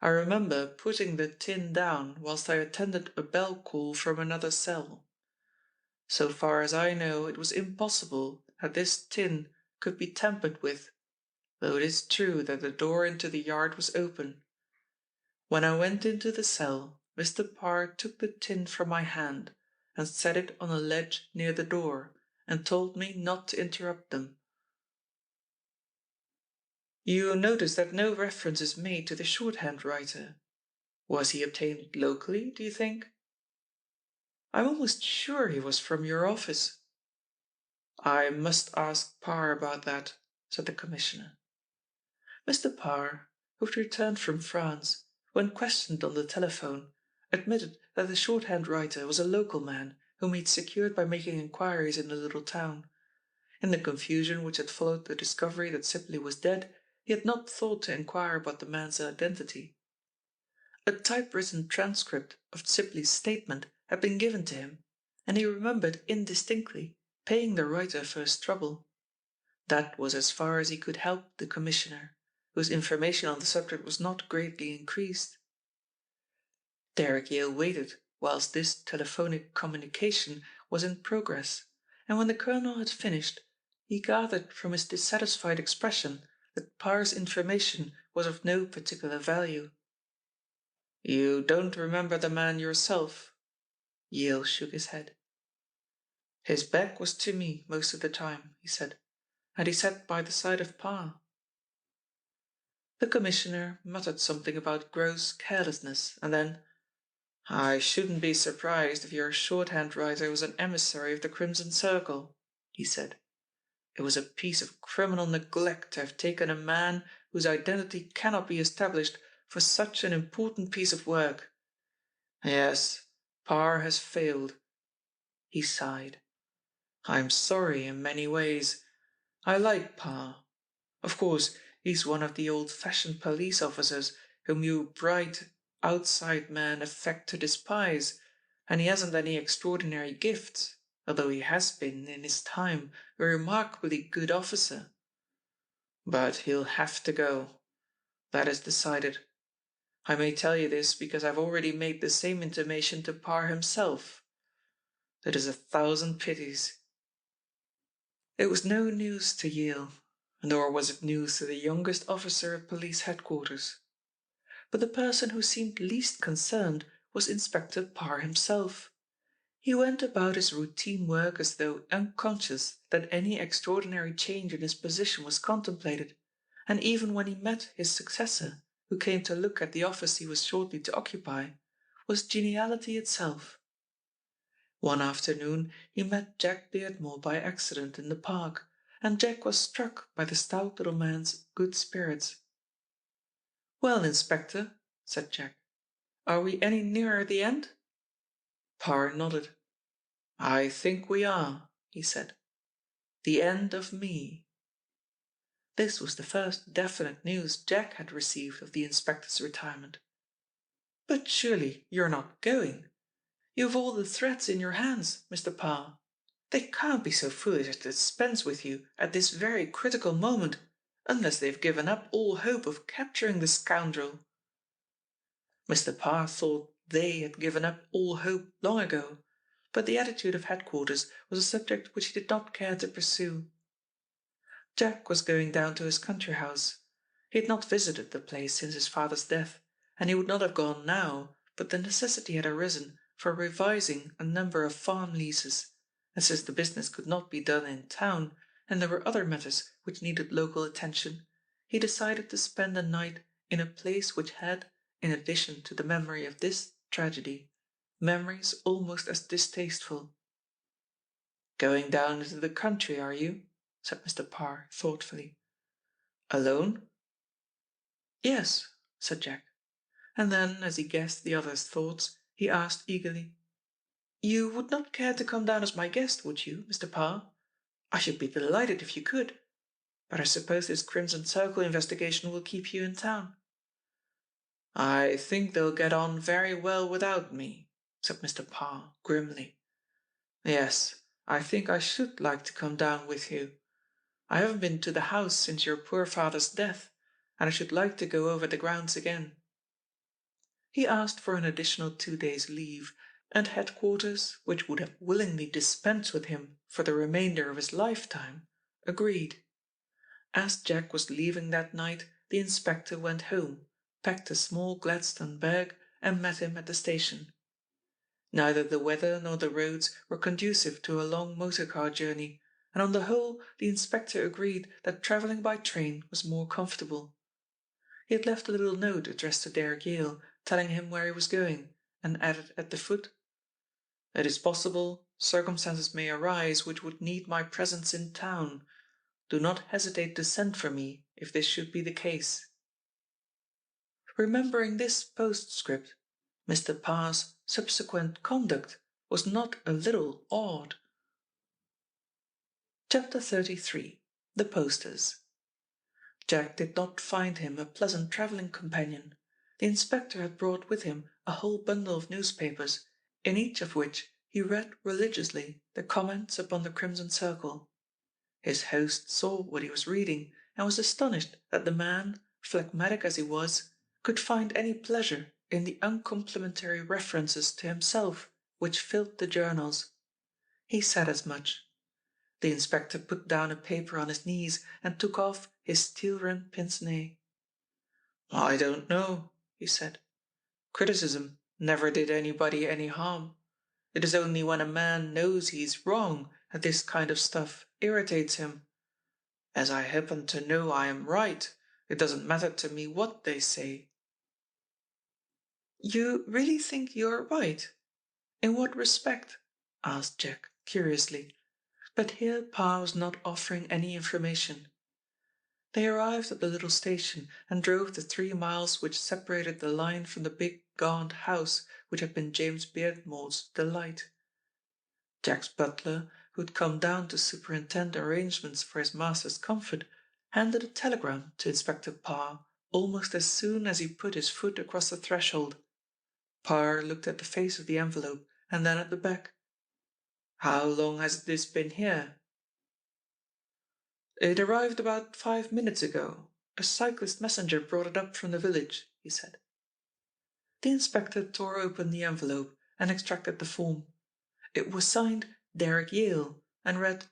I remember putting the tin down whilst I attended a bell call from another cell. So far as I know, it was impossible that this tin could be tampered with, though it is true that the door into the yard was open. When I went into the cell, Mr. Parr took the tin from my hand and set it on a ledge near the door, and told me not to interrupt them. You notice that no reference is made to the shorthand writer. Was he obtained locally, do you think? I'm almost sure he was from your office. I must ask Parr about that, said the commissioner. Mr. Parr, who had returned from France, when questioned on the telephone, admitted that the shorthand writer was a local man whom he had secured by making inquiries in the little town. In the confusion which had followed the discovery that Sibley was dead, he had not thought to inquire about the man's identity. A typewritten transcript of Sibley's statement had been given to him, and he remembered indistinctly paying the writer for his trouble. That was as far as he could help the commissioner, whose information on the subject was not greatly increased. Derek Yale waited whilst this telephonic communication was in progress, and when the colonel had finished, he gathered from his dissatisfied expression that Parr's information was of no particular value. You don't remember the man yourself? Yale shook his head. His back was to me most of the time, he said, and he sat by the side of Parr. The commissioner muttered something about gross carelessness, and then, I shouldn't be surprised if your shorthand writer was an emissary of the Crimson Circle, he said. It was a piece of criminal neglect to have taken a man whose identity cannot be established for such an important piece of work. Yes, Parr has failed. He sighed. I'm sorry in many ways. I like Parr. Of course, he's one of the old-fashioned police officers whom you bright outside men affect to despise, and he hasn't any extraordinary gifts, although he has been, in his time, a remarkably good officer. But he'll have to go. That is decided. I may tell you this because I've already made the same intimation to Parr himself. It is 1,000 pities." It was no news to Yale, nor was it news to the youngest officer at police headquarters. But the person who seemed least concerned was Inspector Parr himself. He went about his routine work as though unconscious that any extraordinary change in his position was contemplated, and even when he met his successor, who came to look at the office he was shortly to occupy, was geniality itself. One afternoon he met Jack Beardmore by accident in the park, and Jack was struck by the stout little man's good spirits. "Well, Inspector," said Jack, "are we any nearer the end?" Parr nodded. "I think we are," he said. "The end of me." This was the first definite news Jack had received of the inspector's retirement. "But surely you're not going? You've all the threads in your hands, Mr. Parr. They can't be so foolish as to dispense with you at this very critical moment, unless they've given up all hope of capturing the scoundrel." Mr. Parr thought they had given up all hope long ago, but the attitude of headquarters was a subject which he did not care to pursue. Jack was going down to his country house. He had not visited the place since his father's death, and he would not have gone now, but the necessity had arisen for revising a number of farm leases, and since the business could not be done in town, and there were other matters which needed local attention, he decided to spend a night in a place which had, in addition to the memory of this tragedy, memories almost as distasteful. "Going down into the country, are you?" said Mr. Parr thoughtfully. "Alone?" "Yes," said Jack, and then, as he guessed the other's thoughts, he asked eagerly, "You would not care to come down as my guest, would you, Mr. Parr? I should be delighted if you could. But I suppose this Crimson Circle investigation will keep you in town." "I think they'll get on very well without me," said Mr. Parr grimly. "Yes, I think I should like to come down with you. I haven't been to the house since your poor father's death, and I should like to go over the grounds again." He asked for an additional 2 days' leave, and headquarters, which would have willingly dispensed with him for the remainder of his lifetime, agreed. As Jack was leaving that night, the inspector went home, packed a small Gladstone bag, and met him at the station. Neither the weather nor the roads were conducive to a long motor-car journey, and on the whole the inspector agreed that travelling by train was more comfortable. He had left a little note addressed to Derrick Yale, telling him where he was going, and added at the foot, "It is possible circumstances may arise which would need my presence in town. Do not hesitate to send for me if this should be the case." Remembering this postscript, Mr. Parr's subsequent conduct was not a little odd. Chapter 33. The Posters. Jack did not find him a pleasant travelling companion. The inspector had brought with him a whole bundle of newspapers, in each of which he read religiously the comments upon the Crimson Circle. His host saw what he was reading, and was astonished that the man, phlegmatic as he was, could find any pleasure in the uncomplimentary references to himself which filled the journals. He said as much. The inspector put down a paper on his knees and took off his steel-rimmed pince-nez. "I don't know," he said. "Criticism never did anybody any harm. It is only when a man knows he's wrong that this kind of stuff irritates him. As I happen to know I am right, it doesn't matter to me what they say." "You really think you're right? In what respect?" asked Jack curiously. But here Parr was not offering any information. They arrived at the little station and drove the 3 miles which separated the line from the big gaunt house which had been James Beardmore's delight. Jack's butler, who had come down to superintend arrangements for his master's comfort, handed a telegram to Inspector Parr almost as soon as he put his foot across the threshold. Parr looked at the face of the envelope and then at the back. How long has this been here? It arrived about 5 minutes ago. A cyclist messenger brought it up from the village, he said. The inspector tore open the envelope and extracted the form. It was signed Derek Yale and read,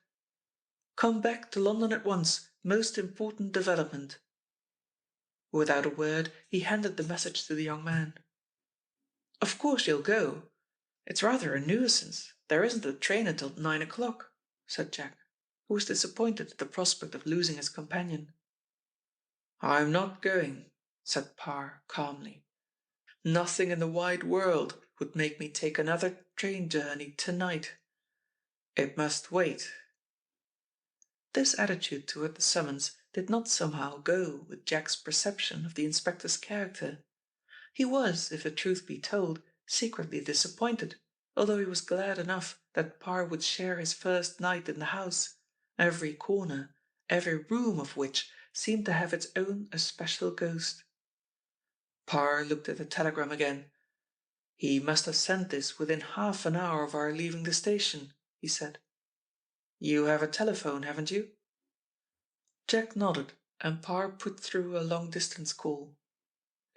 "Come back to London at once. Most important development." Without a word, he handed the message to the young man. "Of course you'll go. It's rather a nuisance. There isn't a train until 9 o'clock," said Jack, who was disappointed at the prospect of losing his companion. "I'm not going," said Parr calmly. "Nothing in the wide world would make me take another train journey tonight. It must wait." This attitude toward the summons did not somehow go with Jack's perception of the inspector's character. He was, if the truth be told, secretly disappointed, although he was glad enough that Parr would share his first night in the house, every corner, every room of which seemed to have its own especial ghost. Parr looked at the telegram again. "He must have sent this within half an hour of our leaving the station," he said. "You have a telephone, haven't you?" Jack nodded, and Parr put through a long-distance call.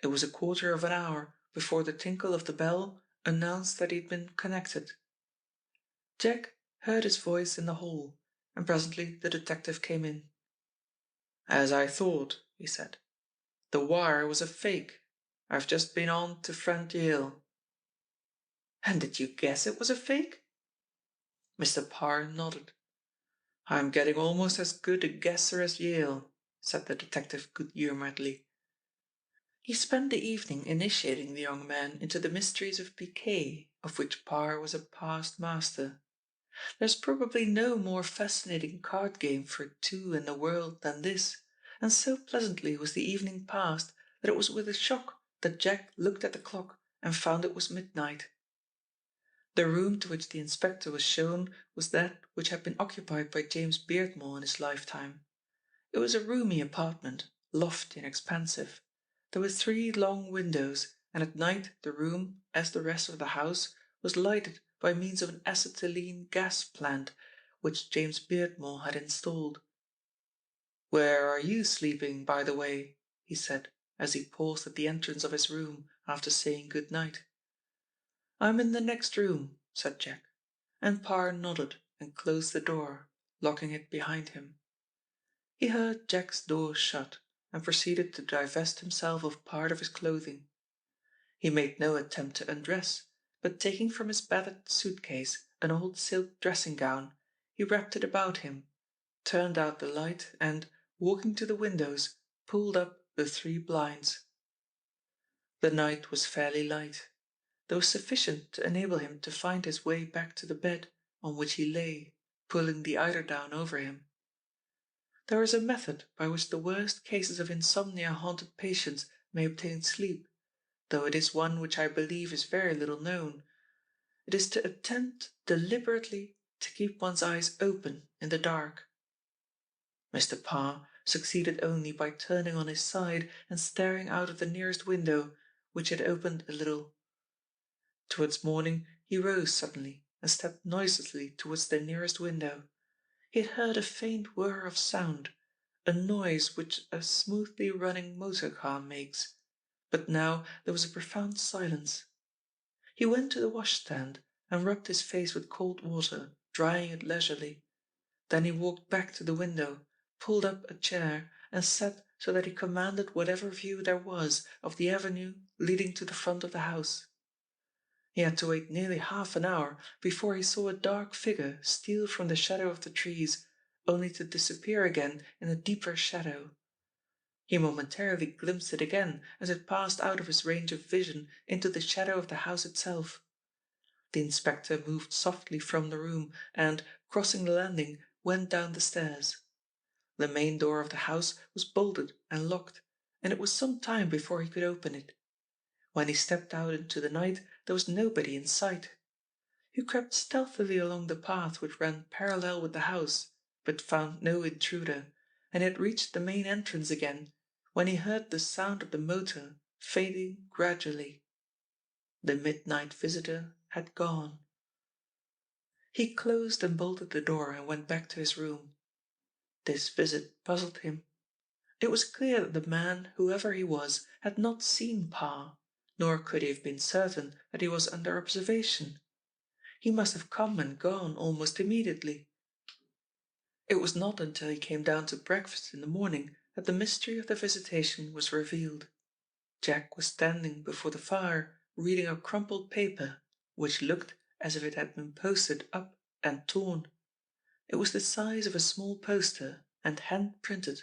It was a quarter of an hour before the tinkle of the bell announced that he'd been connected. Jack heard his voice in the hall, and presently the detective came in. "As I thought," he said. "The wire was a fake. I've just been on to friend Yale." "And did you guess it was a fake?" Mr. Parr nodded. "I'm getting almost as good a guesser as Yale," said the detective good-humouredly. He spent the evening initiating the young man into the mysteries of piquet, of which Parr was a past master. There's probably no more fascinating card game for two in the world than this, and so pleasantly was the evening passed that it was with a shock that Jack looked at the clock and found it was midnight. The room to which the inspector was shown was that which had been occupied by James Beardmore in his lifetime. It was a roomy apartment, lofty and expansive. There were 3 long windows, and at night the room, as the rest of the house, was lighted by means of an acetylene gas plant which James Beardmore had installed. "Where are you sleeping, by the way?" he said, as he paused at the entrance of his room after saying good night. "I'm in the next room," said Jack, and Parr nodded and closed the door, locking it behind him. He heard Jack's door shut, and proceeded to divest himself of part of his clothing. He made no attempt to undress, but taking from his battered suit-case an old silk dressing-gown, he wrapped it about him, turned out the light and, walking to the windows, pulled up the 3 blinds. The night was fairly light. There was sufficient to enable him to find his way back to the bed on which he lay, pulling the eiderdown over him. There is a method by which the worst cases of insomnia-haunted patients may obtain sleep, though it is one which I believe is very little known. It is to attempt deliberately to keep one's eyes open in the dark. Mr. Parr succeeded only by turning on his side and staring out of the nearest window, which had opened a little. Towards morning he rose suddenly and stepped noiselessly towards the nearest window. He had heard a faint whir of sound, a noise which a smoothly running motor car makes, but now there was a profound silence. He went to the washstand and rubbed his face with cold water, drying it leisurely. Then he walked back to the window, pulled up a chair, and sat so that he commanded whatever view there was of the avenue leading to the front of the house. He had to wait nearly half an hour before he saw a dark figure steal from the shadow of the trees, only to disappear again in a deeper shadow. He momentarily glimpsed it again as it passed out of his range of vision into the shadow of the house itself. The inspector moved softly from the room and, crossing the landing, went down the stairs. The main door of the house was bolted and locked, and it was some time before he could open it. When he stepped out into the night, there was nobody in sight. He crept stealthily along the path which ran parallel with the house, but found no intruder, and he had reached the main entrance again when he heard the sound of the motor fading gradually. The midnight visitor had gone. He closed and bolted the door and went back to his room. This visit puzzled him. It was clear that the man, whoever he was, had not seen Parr, nor could he have been certain that he was under observation. He must have come and gone almost immediately. It was not until he came down to breakfast in the morning that the mystery of the visitation was revealed. Jack was standing before the fire reading a crumpled paper, which looked as if it had been posted up and torn. It was the size of a small poster and hand-printed.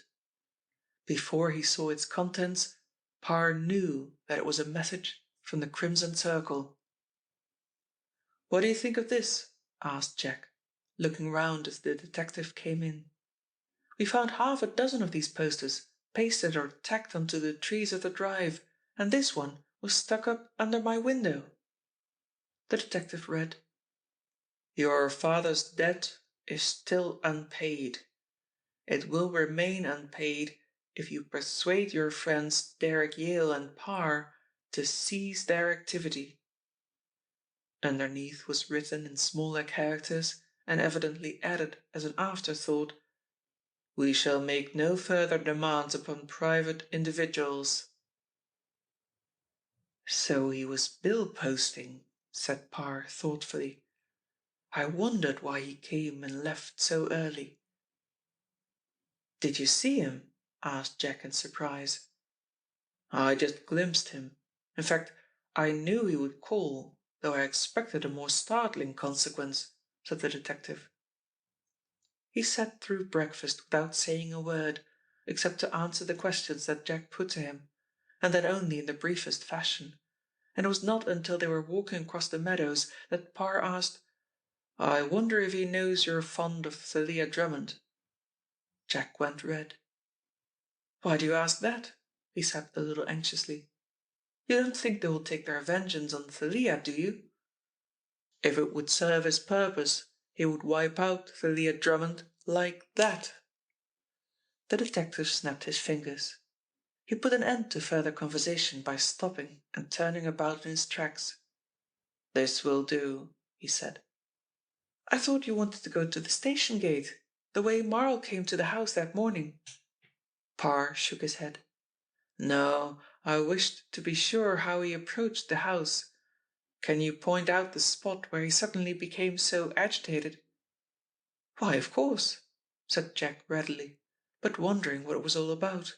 Before he saw its contents, Parr knew that it was a message from the Crimson Circle. "What do you think of this?" asked Jack, looking round as the detective came in. "We found half a dozen of these posters, pasted or tacked onto the trees of the drive, and this one was stuck up under my window." The detective read: "Your father's debt is still unpaid. It will remain unpaid if you persuade your friends Derek Yale and Parr to cease their activity." Underneath was written in smaller characters, and evidently added as an afterthought: "We shall make no further demands upon private individuals." "So he was bill-posting," said Parr thoughtfully. "I wondered why he came and left so early." "Did you see him?" asked Jack in surprise. "I just glimpsed him. In fact, I knew he would call, though I expected a more startling consequence," said the detective. He sat through breakfast without saying a word, except to answer the questions that Jack put to him, and then only in the briefest fashion, and it was not until they were walking across the meadows that Parr asked: "I wonder if he knows you're fond of Thalia Drummond?" Jack went red. "Why do you ask that?" he said a little anxiously. "You don't think they will take their vengeance on Thalia, do you?" "If it would serve his purpose, he would wipe out Thalia Drummond like that." The detective snapped his fingers. He put an end to further conversation by stopping and turning about in his tracks. "This will do," he said. "I thought you wanted to go to the station gate, the way Morrow came to the house that morning." Parr shook his head. "No, I wished to be sure how he approached the house. Can you point out the spot where he suddenly became so agitated?" "Why, of course," said Jack readily, but wondering what it was all about.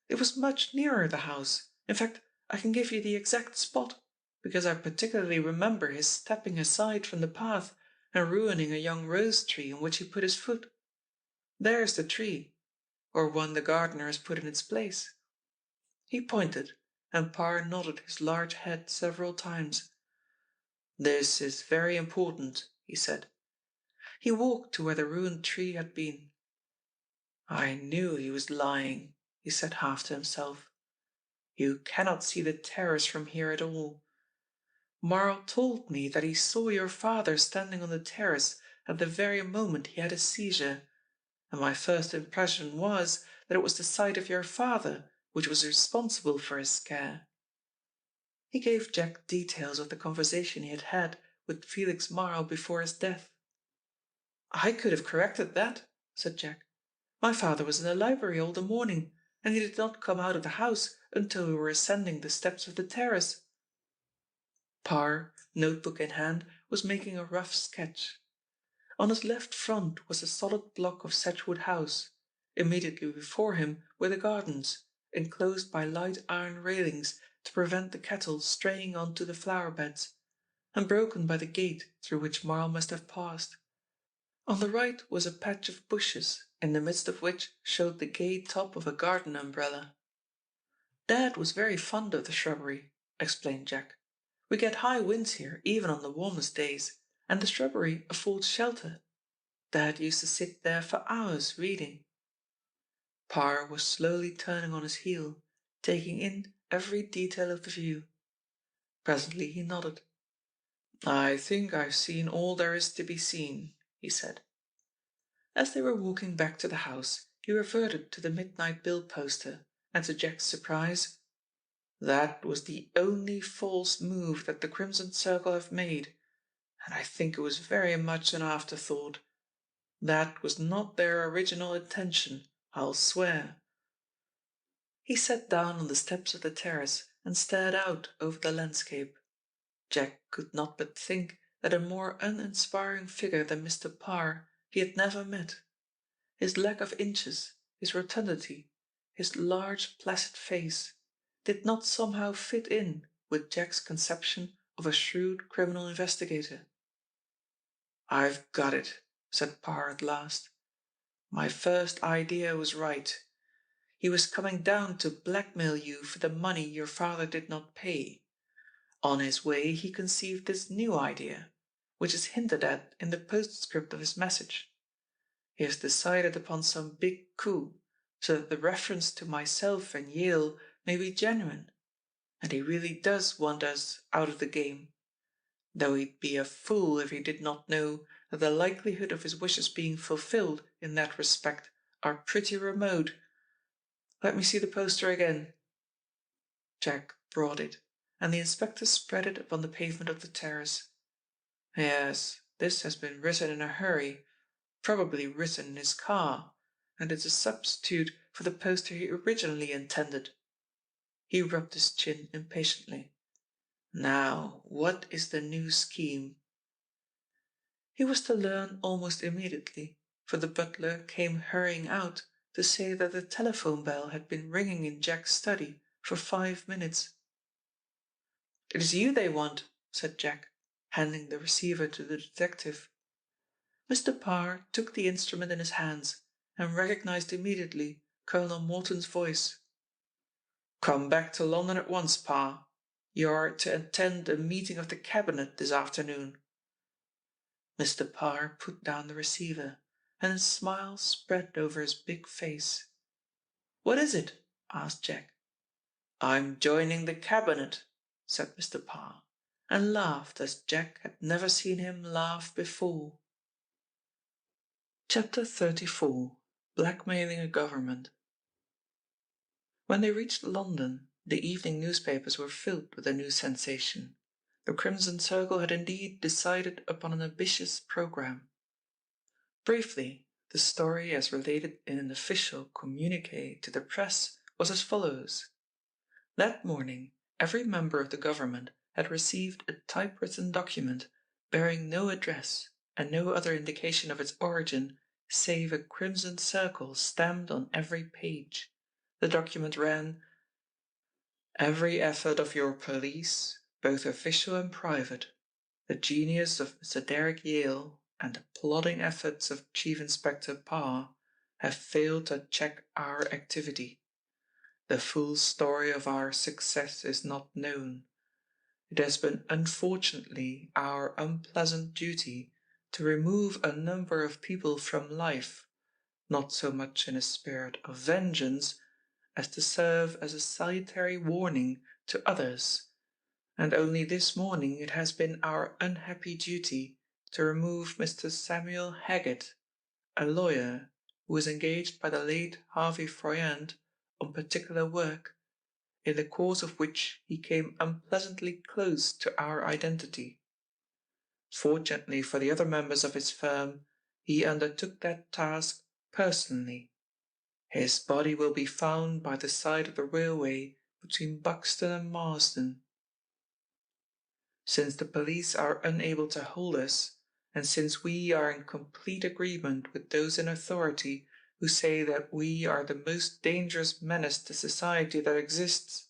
"It was much nearer the house. In fact, I can give you the exact spot, because I particularly remember his stepping aside from the path and ruining a young rose tree on which he put his foot. There's the tree, or one the gardener has put in its place." He pointed, and Parr nodded his large head several times. "This is very important," he said. He walked to where the ruined tree had been. "I knew he was lying," he said half to himself. "You cannot see the terrace from here at all. Morrow told me that he saw your father standing on the terrace at the very moment he had a seizure, and my first impression was that it was the sight of your father which was responsible for his scare." He gave Jack details of the conversation he had had with Felix Morrow before his death. "I could have corrected that," said Jack. "My father was in the library all the morning, and he did not come out of the house until we were ascending the steps of the terrace." Parr, notebook in hand, was making a rough sketch. On his left front was a solid block of Sedgewood House. Immediately before him were the gardens, enclosed by light iron railings to prevent the cattle straying on to the flower beds, and broken by the gate through which Morrow must have passed. On the right was a patch of bushes, in the midst of which showed the gay top of a garden umbrella. "Dad was very fond of the shrubbery," explained Jack. "We get high winds here, even on the warmest days, and the shrubbery affords shelter. Dad used to sit there for hours reading." Parr was slowly turning on his heel, taking in every detail of the view. Presently he nodded. "I think I've seen all there is to be seen," he said. As they were walking back to the house, he reverted to the midnight bill poster, and to Jack's surprise: "That was the only false move that the Crimson Circle have made, and I think it was very much an afterthought. That was not their original intention, I'll swear." He sat down on the steps of the terrace and stared out over the landscape. Jack could not but think that a more uninspiring figure than Mr. Parr he had never met. His lack of inches, his rotundity, his large placid face, did not somehow fit in with Jack's conception of a shrewd criminal investigator. "I've got it," said Parr at last. "My first idea was right. He was coming down to blackmail you for the money your father did not pay. On his way he conceived this new idea, which is hinted at in the postscript of his message. He has decided upon some big coup, so that the reference to myself and Yale may be genuine, and he really does want us out of the game, though he'd be a fool if he did not know that the likelihood of his wishes being fulfilled in that respect are pretty remote. Let me see the poster again." Jack brought it, and the inspector spread it upon the pavement of the terrace. "Yes, this has been written in a hurry, probably written in his car, and it's a substitute for the poster he originally intended." He rubbed his chin impatiently. "Now, what is the new scheme?" He was to learn almost immediately, for the butler came hurrying out to say that the telephone bell had been ringing in Jack's study for 5 minutes. "It is you they want," said Jack, handing the receiver to the detective. Mr. Parr took the instrument in his hands and recognized immediately Colonel Morton's voice. "Come back to London at once, Parr. You are to attend a meeting of the Cabinet this afternoon." Mr. Parr put down the receiver, and a smile spread over his big face. "What is it?" asked Jack. "I'm joining the Cabinet," said Mr. Parr, and laughed as Jack had never seen him laugh before. Chapter 34. Blackmailing a Government. When they reached London, the evening newspapers were filled with the new sensation. The Crimson Circle had indeed decided upon an ambitious programme. Briefly, the story as related in an official communiqué to the press was as follows. That morning, every member of the government had received a typewritten document bearing no address and no other indication of its origin save a crimson circle stamped on every page. The document ran: "Every effort of your police, both official and private, the genius of Mr. Derrick Yale and the plodding efforts of Chief Inspector Parr have failed to check our activity. The full story of our success is not known. It has been unfortunately our unpleasant duty to remove a number of people from life, not so much in a spirit of vengeance as to serve as a salutary warning to others, and only this morning it has been our unhappy duty to remove Mr. Samuel Haggett, a lawyer who was engaged by the late Harvey Froyant on particular work, in the course of which he came unpleasantly close to our identity. Fortunately for the other members of his firm, he undertook that task personally. His body will be found by the side of the railway between Buxton and Marsden. Since the police are unable to hold us, and since we are in complete agreement with those in authority who say that we are the most dangerous menace to society that exists,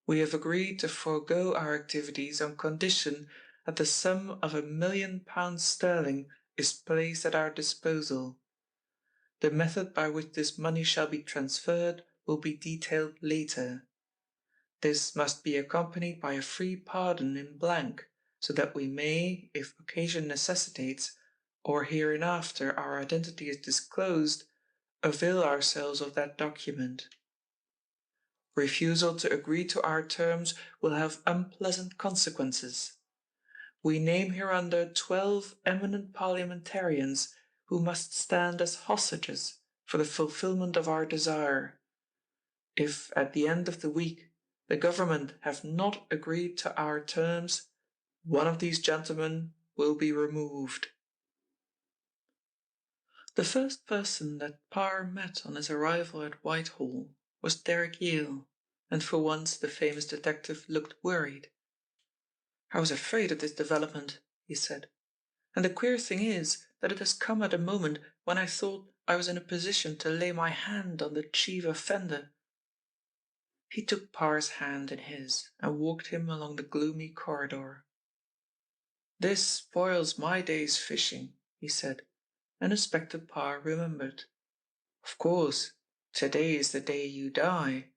we have agreed to forego our activities on condition that the sum of £1,000,000 is placed at our disposal. The method by which this money shall be transferred will be detailed later. This must be accompanied by a free pardon in blank, so that we may, if occasion necessitates, or hereinafter our identity is disclosed, avail ourselves of that document. Refusal to agree to our terms will have unpleasant consequences. We name hereunder 12 eminent parliamentarians who must stand as hostages for the fulfilment of our desire. If at the end of the week the government have not agreed to our terms, one of these gentlemen will be removed. The first person that Parr met on his arrival at Whitehall was Derek Yale, and for once the famous detective looked worried. "I was afraid of this development," he said, "and the queer thing is that it has come at a moment when I thought I was in a position to lay my hand on the chief offender." He took Parr's hand in his and walked him along the gloomy corridor. "This spoils my day's fishing," he said, and Inspector Parr remembered. "Of course, today is the day you die,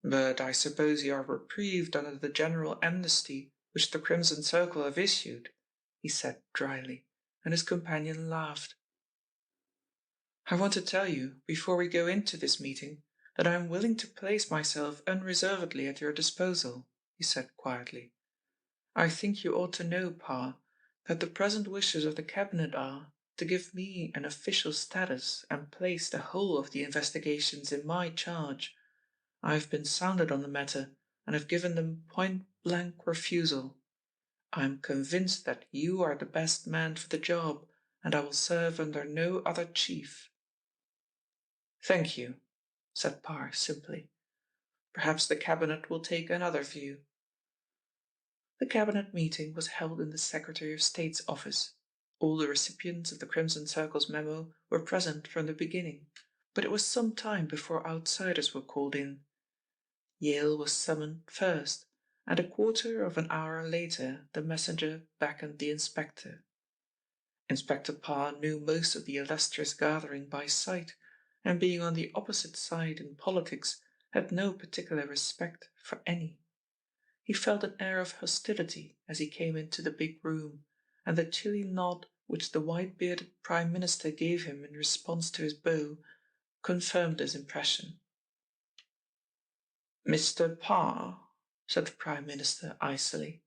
but I suppose you are reprieved under the general amnesty which the Crimson Circle have issued," he said dryly, and his companion laughed. "I want to tell you, before we go into this meeting, that I am willing to place myself unreservedly at your disposal," he said quietly. "I think you ought to know, Parr, that the present wishes of the Cabinet are to give me an official status and place the whole of the investigations in my charge. I have been sounded on the matter and have given them point-blank refusal. I am convinced that you are the best man for the job, and I will serve under no other chief." "Thank you," said Parr simply. "Perhaps the Cabinet will take another view." The Cabinet meeting was held in the Secretary of State's office. All the recipients of the Crimson Circle's memo were present from the beginning, but it was some time before outsiders were called in. Yale was summoned first, and a quarter of an hour later the messenger beckoned the inspector. Inspector Parr knew most of the illustrious gathering by sight, and being on the opposite side in politics, had no particular respect for any. He felt an air of hostility as he came into the big room, and the chilly nod which the white-bearded Prime Minister gave him in response to his bow confirmed this impression. "Mr. Parr," said the Prime Minister icily,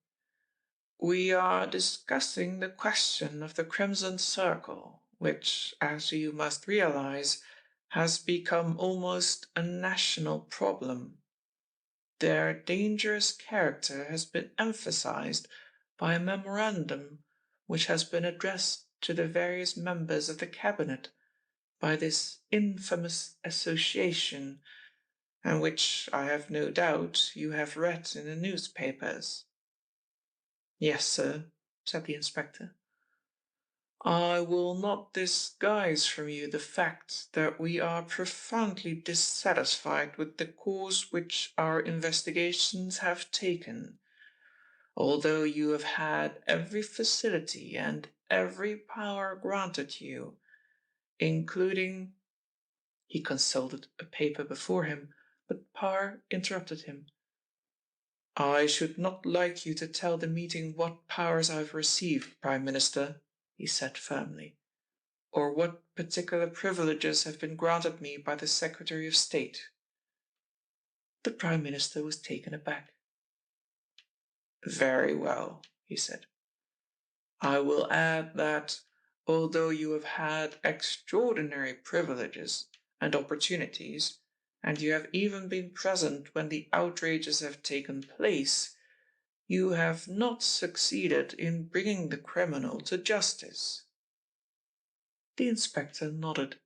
"we are discussing the question of the Crimson Circle, which, as you must realize, has become almost a national problem. Their dangerous character has been emphasized by a memorandum which has been addressed to the various members of the Cabinet by this infamous association, and which, I have no doubt, you have read in the newspapers." "Yes, sir," said the inspector. "I will not disguise from you the fact that we are profoundly dissatisfied with the course which our investigations have taken. Although you have had every facility and every power granted you, including—" He consulted a paper before him, but Parr interrupted him. "I should not like you to tell the meeting what powers I have received, Prime Minister," he said firmly, "or what particular privileges have been granted me by the Secretary of State." The Prime Minister was taken aback. "Very well," he said. "I will add that, although you have had extraordinary privileges and opportunities, and you have even been present when the outrages have taken place, you have not succeeded in bringing the criminal to justice." The inspector nodded.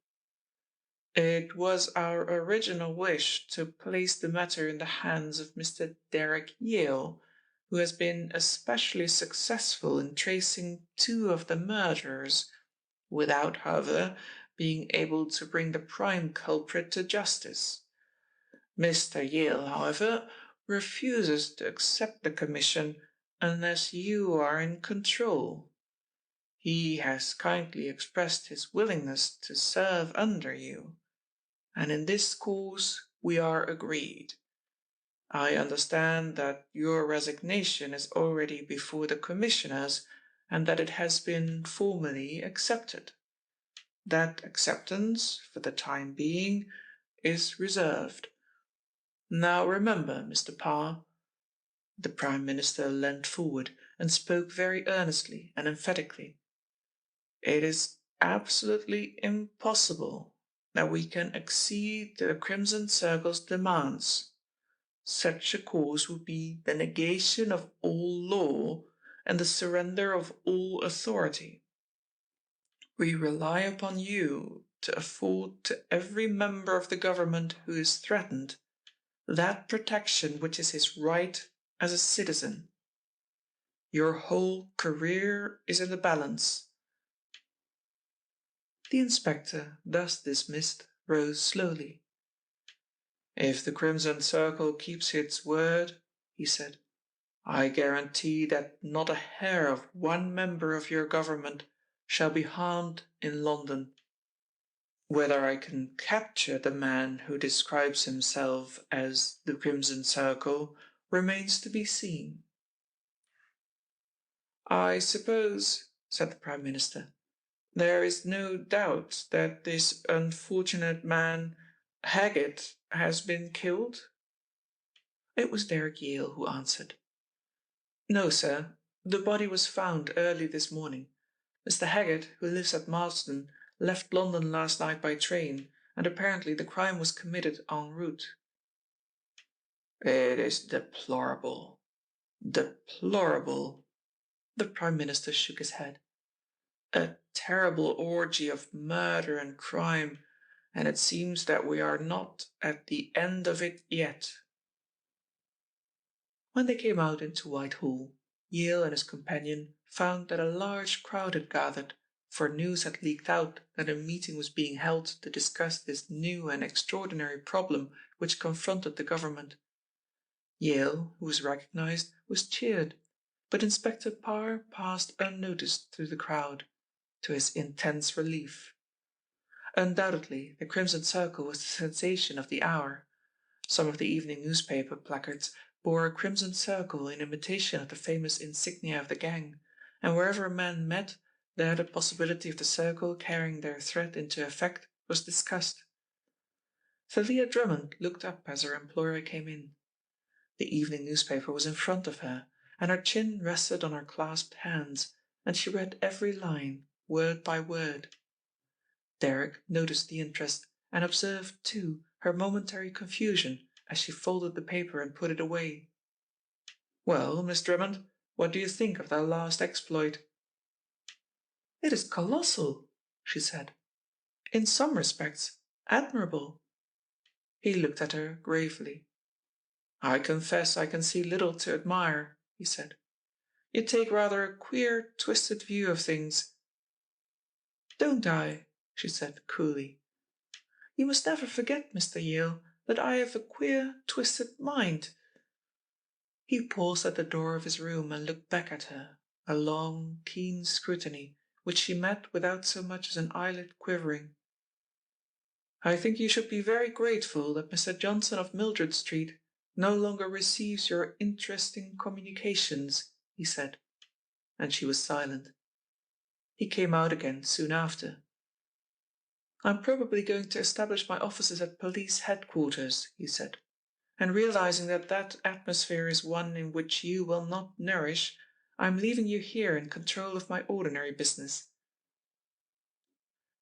"It was our original wish to place the matter in the hands of Mr. Derek Yale, who has been especially successful in tracing two of the murderers, without, however, being able to bring the prime culprit to justice. Mr. Yale, however, refuses to accept the commission unless you are in control. He has kindly expressed his willingness to serve under you, and in this course we are agreed. I understand that your resignation is already before the commissioners and that it has been formally accepted. That acceptance, for the time being, is reserved. Now remember, Mr. Parr." The Prime Minister leant forward and spoke very earnestly and emphatically. "It is absolutely impossible that we can accede to the Crimson Circle's demands. Such a course would be the negation of all law and the surrender of all authority. We rely upon you to afford to every member of the government who is threatened that protection which is his right as a citizen. Your whole career is in the balance." The inspector, thus dismissed, rose slowly. "If the Crimson Circle keeps its word," he said, "I guarantee that not a hair of one member of your government shall be harmed in London. Whether I can capture the man who describes himself as the Crimson Circle remains to be seen." "I suppose," said the Prime Minister, "there is no doubt that this unfortunate man, Haggett, has been killed?" It was Derek Yale who answered. "No, sir. The body was found early this morning. Mr. Haggett, who lives at Marsden, left London last night by train, and apparently the crime was committed en route." "It is deplorable. Deplorable." The Prime Minister shook his head. "A terrible orgy of murder and crime, and it seems that we are not at the end of it yet." When they came out into Whitehall, Yale and his companion found that a large crowd had gathered, for news had leaked out that a meeting was being held to discuss this new and extraordinary problem which confronted the government. Yale, who was recognized, was cheered, but Inspector Parr passed unnoticed through the crowd, to his intense relief. Undoubtedly, the Crimson Circle was the sensation of the hour. Some of the evening newspaper placards bore a crimson circle in imitation of the famous insignia of the gang, and wherever men met, there the possibility of the circle carrying their threat into effect was discussed. Thalia Drummond looked up as her employer came in. The evening newspaper was in front of her, and her chin rested on her clasped hands, and she read every line, word by word. Derek noticed the interest, and observed, too, her momentary confusion as she folded the paper and put it away. "Well, Miss Drummond, what do you think of their last exploit?" "It is colossal," she said. "In some respects, admirable." He looked at her gravely. "I confess I can see little to admire," he said. "You take rather a queer, twisted view of things." "Don't I?" she said coolly. "You must never forget, Mr. Yale, that I have a queer, twisted mind." He paused at the door of his room and looked back at her, a long, keen scrutiny, which she met without so much as an eyelid quivering. "I think you should be very grateful that Mr. Johnson of Mildred Street no longer receives your interesting communications," he said, and she was silent. He came out again soon after. "I'm probably going to establish my offices at police headquarters," he said, "and realizing that that atmosphere is one in which you will not nourish, I'm leaving you here in control of my ordinary business."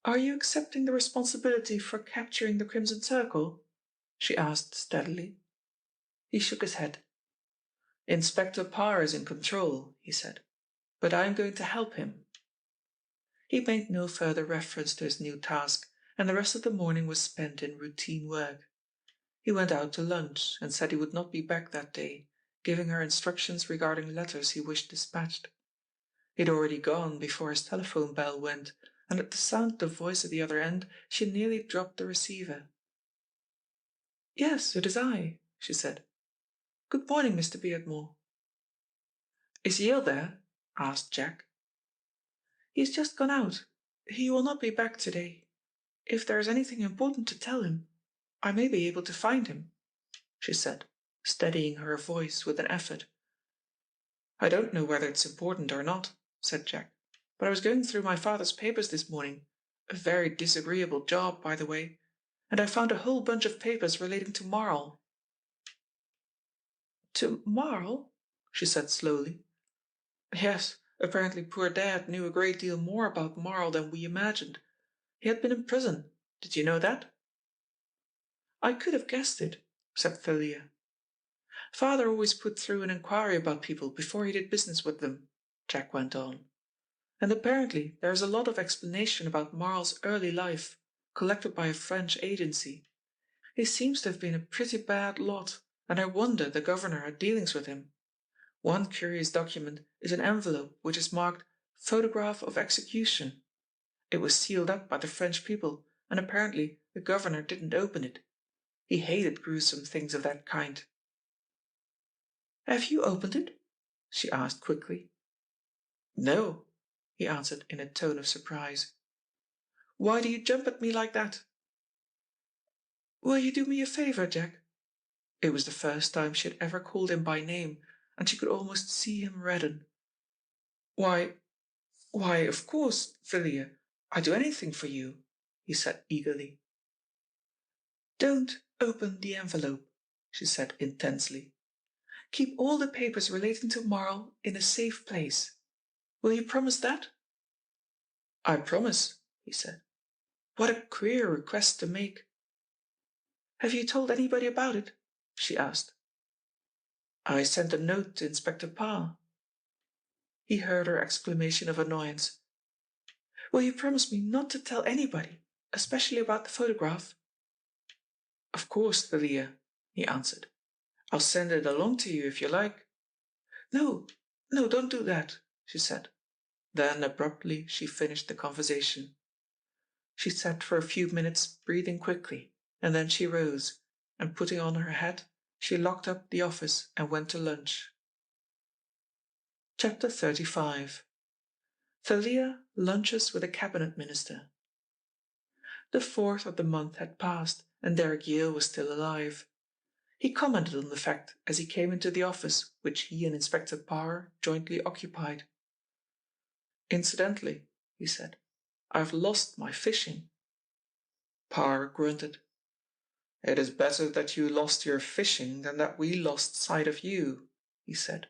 "Are you accepting the responsibility for capturing the Crimson Circle?" she asked steadily. He shook his head. "Inspector Parr is in control," he said, "but I am going to help him." He made no further reference to his new task, and the rest of the morning was spent in routine work. He went out to lunch and said he would not be back that day, giving her instructions regarding letters he wished dispatched. He had already gone before his telephone bell went, and at the sound of the voice at the other end she nearly dropped the receiver. "Yes, it is I," she said. "Good morning, Mr. Beardmore." "Is Yale there?" asked Jack. "He has just gone out. He will not be back today. If there is anything important to tell him, I may be able to find him," she said, steadying her voice with an effort. "I don't know whether it's important or not," said Jack, "but I was going through my father's papers this morning, a very disagreeable job, by the way, and I found a whole bunch of papers relating to Marl." "To Marl?" she said slowly. "Yes, apparently poor Dad knew a great deal more about Marl than we imagined. He had been in prison. Did you know that?" "I could have guessed it," said Thalia. "Father always put through an inquiry about people before he did business with them. Jack went on. And apparently there is a lot of explanation about Marl's early life, collected by a French agency. He seems to have been a pretty bad lot, and I wonder the governor had dealings with him. One curious document is an envelope which is marked "Photograph of Execution." It was sealed up by the French people, and apparently the governor didn't open it. He hated gruesome things of that kind. "Have you opened it?" she asked quickly. "No," he answered in a tone of surprise. "Why do you jump at me like that?" "Will you do me a favour, Jack?" It was the first time she had ever called him by name, and she could almost see him redden. "Why, of course, Thalia, I'd do anything for you," he said eagerly. "Don't open the envelope," she said intensely. "Keep all the papers relating to Marl in a safe place. Will you promise that?" "I promise," he said. What a queer request to make. "Have you told anybody about it?" she asked. "I sent a note to Inspector Parr." He heard her exclamation of annoyance. "Will you promise me not to tell anybody, especially about the photograph?" "Of course, Thalia," he answered. "I'll send it along to you if you like." "No, no, don't do that," she said. Then abruptly she finished the conversation. She sat for a few minutes breathing quickly, and then she rose, and putting on her hat, she locked up the office and went to lunch. Chapter 35. Thalia lunches with a cabinet minister. The 4th of the month had passed, and Derrick Yale was still alive. He commented on the fact as he came into the office which he and Inspector Parr jointly occupied. "Incidentally," he said, "I've lost my fishing." Parr grunted. "It is better that you lost your fishing than that we lost sight of you," he said.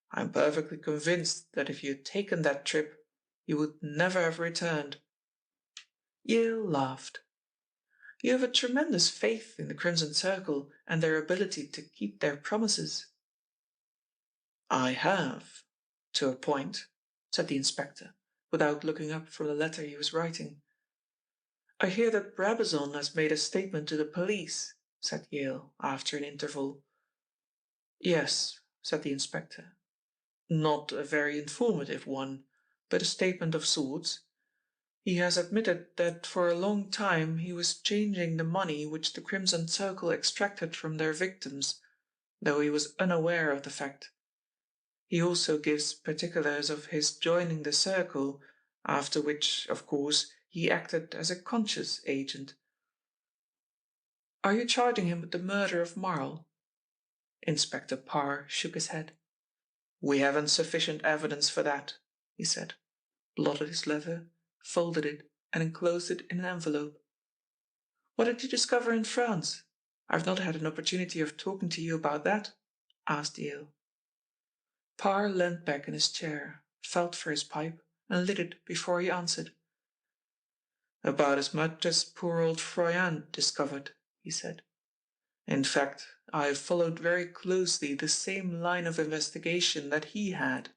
"I'm perfectly convinced that if you had taken that trip, you would never have returned." Yale laughed. "You have a tremendous faith in the Crimson Circle and their ability to keep their promises." "I have, to a point," said the inspector, without looking up from the letter he was writing. "I hear that Brabazon has made a statement to the police," said Yale, after an interval. "Yes," said the inspector. "Not a very informative one, but a statement of sorts. He has admitted that for a long time he was changing the money which the Crimson Circle extracted from their victims, though he was unaware of the fact. He also gives particulars of his joining the Circle, after which, of course, he acted as a conscious agent." "Are you charging him with the murder of Marl?" Inspector Parr shook his head. "We haven't sufficient evidence for that," he said, blotted his letter, folded it, and enclosed it in an envelope. "What did you discover in France? I've not had an opportunity of talking to you about that," asked Yale. Parr leant back in his chair, felt for his pipe, and lit it before he answered. "About as much as poor old Froyant discovered," he said. "In fact, I followed very closely the same line of investigation that he had.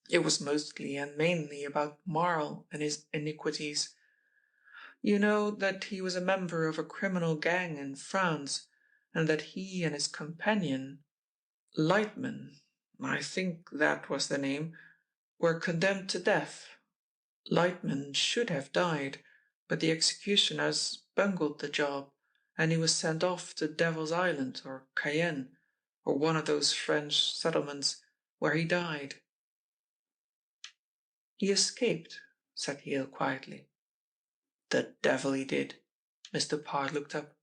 It was mostly and mainly about Marl and his iniquities. You know that he was a member of a criminal gang in France, and that he and his companion, Lightman, I think that was the name, were condemned to death. Lightman should have died, but the executioners bungled the job, and he was sent off to Devil's Island or Cayenne, or one of those French settlements, where he died." "He escaped," said Yale quietly. "The devil he did." Mr. Parr looked up.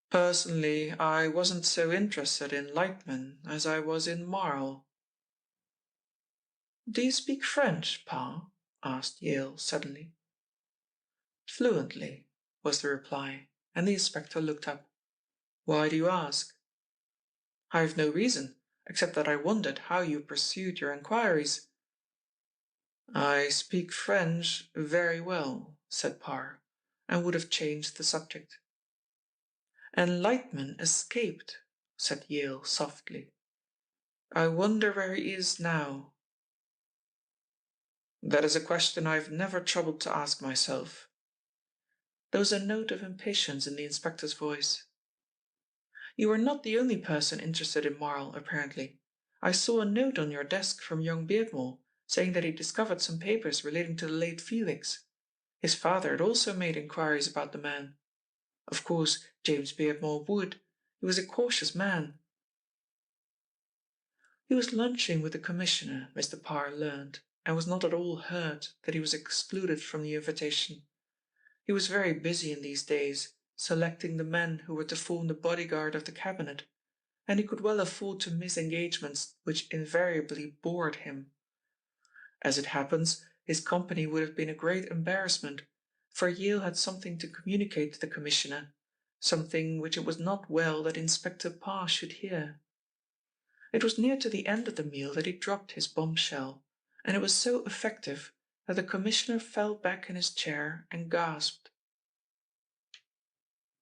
"Personally, I wasn't so interested in Lightman as I was in Marl." "Do you speak French, Parr?" asked Yale suddenly. "Fluently," was the reply, and the inspector looked up. "Why do you ask?" "I have no reason, except that I wondered how you pursued your inquiries." "I speak French very well," said Parr, and would have changed the subject. "And Lightman escaped," said Yale softly. I wonder where he is now. That is a question I've never troubled to ask myself. There was a note of impatience in the inspector's voice. You are not the only person interested in Marl, apparently. I saw a note on your desk from young Beardmore, saying that he discovered some papers relating to the late Felix. His father had also made inquiries about the man. Of course, James Beardmore would. He was a cautious man. He was lunching with the Commissioner, Mr. Parr learned, and was not at all hurt that he was excluded from the invitation. He was very busy in these days, selecting the men who were to form the bodyguard of the cabinet, and he could well afford to miss engagements which invariably bored him. As it happens, his company would have been a great embarrassment, for Yale had something to communicate to the Commissioner, something which it was not well that Inspector Parr should hear. It was near to the end of the meal that he dropped his bombshell, and it was so effective that the Commissioner fell back in his chair and gasped.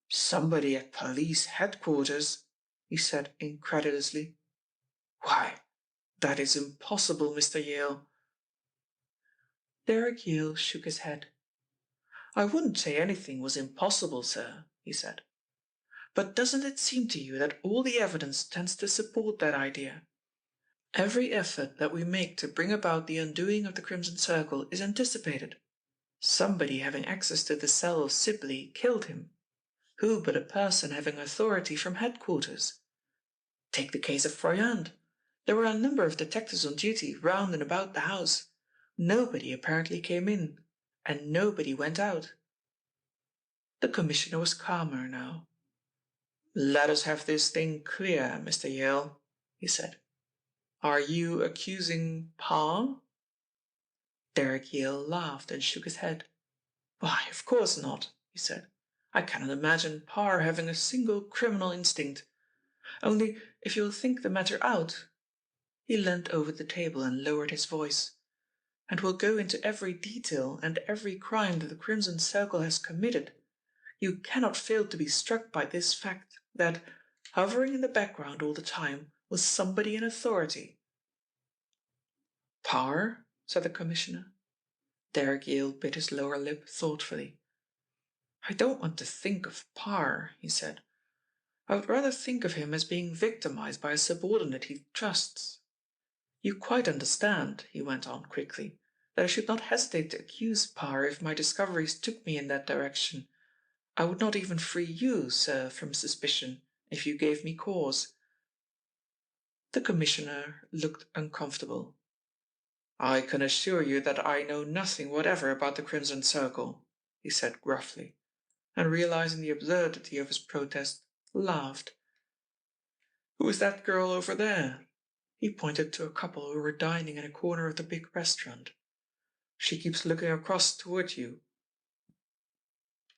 "Somebody at police headquarters," he said incredulously. "Why, that is impossible, Mr. Yale." Derek Yale shook his head. "I wouldn't say anything was impossible, sir," he said. "But doesn't it seem to you that all the evidence tends to support that idea? Every effort that we make to bring about the undoing of the Crimson Circle is anticipated. Somebody having access to the cell of Sibley killed him. Who but a person having authority from headquarters? Take the case of Froyant. There were a number of detectives on duty round and about the house. Nobody apparently came in, and nobody went out." The Commissioner was calmer now. "Let us have this thing clear, Mr. Yale," he said. "Are you accusing Parr?" Derek Yale laughed and shook his head. "Why, of course not," he said. "I cannot imagine Parr having a single criminal instinct. Only, if you will think the matter out," he leant over the table and lowered his voice, "and will go into every detail and every crime that the Crimson Circle has committed, you cannot fail to be struck by this fact, that, hovering in the background all the time, was somebody in authority." "Parr?" said the Commissioner. Derek Yale bit his lower lip thoughtfully. "I don't want to think of Parr," he said. "I would rather think of him as being victimized by a subordinate he trusts. You quite understand," he went on quickly, "that I should not hesitate to accuse Parr if my discoveries took me in that direction. I would not even free you, sir, from suspicion, if you gave me cause." The Commissioner looked uncomfortable. "I can assure you that I know nothing whatever about the Crimson Circle," he said gruffly, and realizing the absurdity of his protest, laughed. "Who is that girl over there?" He pointed to a couple who were dining in a corner of the big restaurant. "She keeps looking across toward you."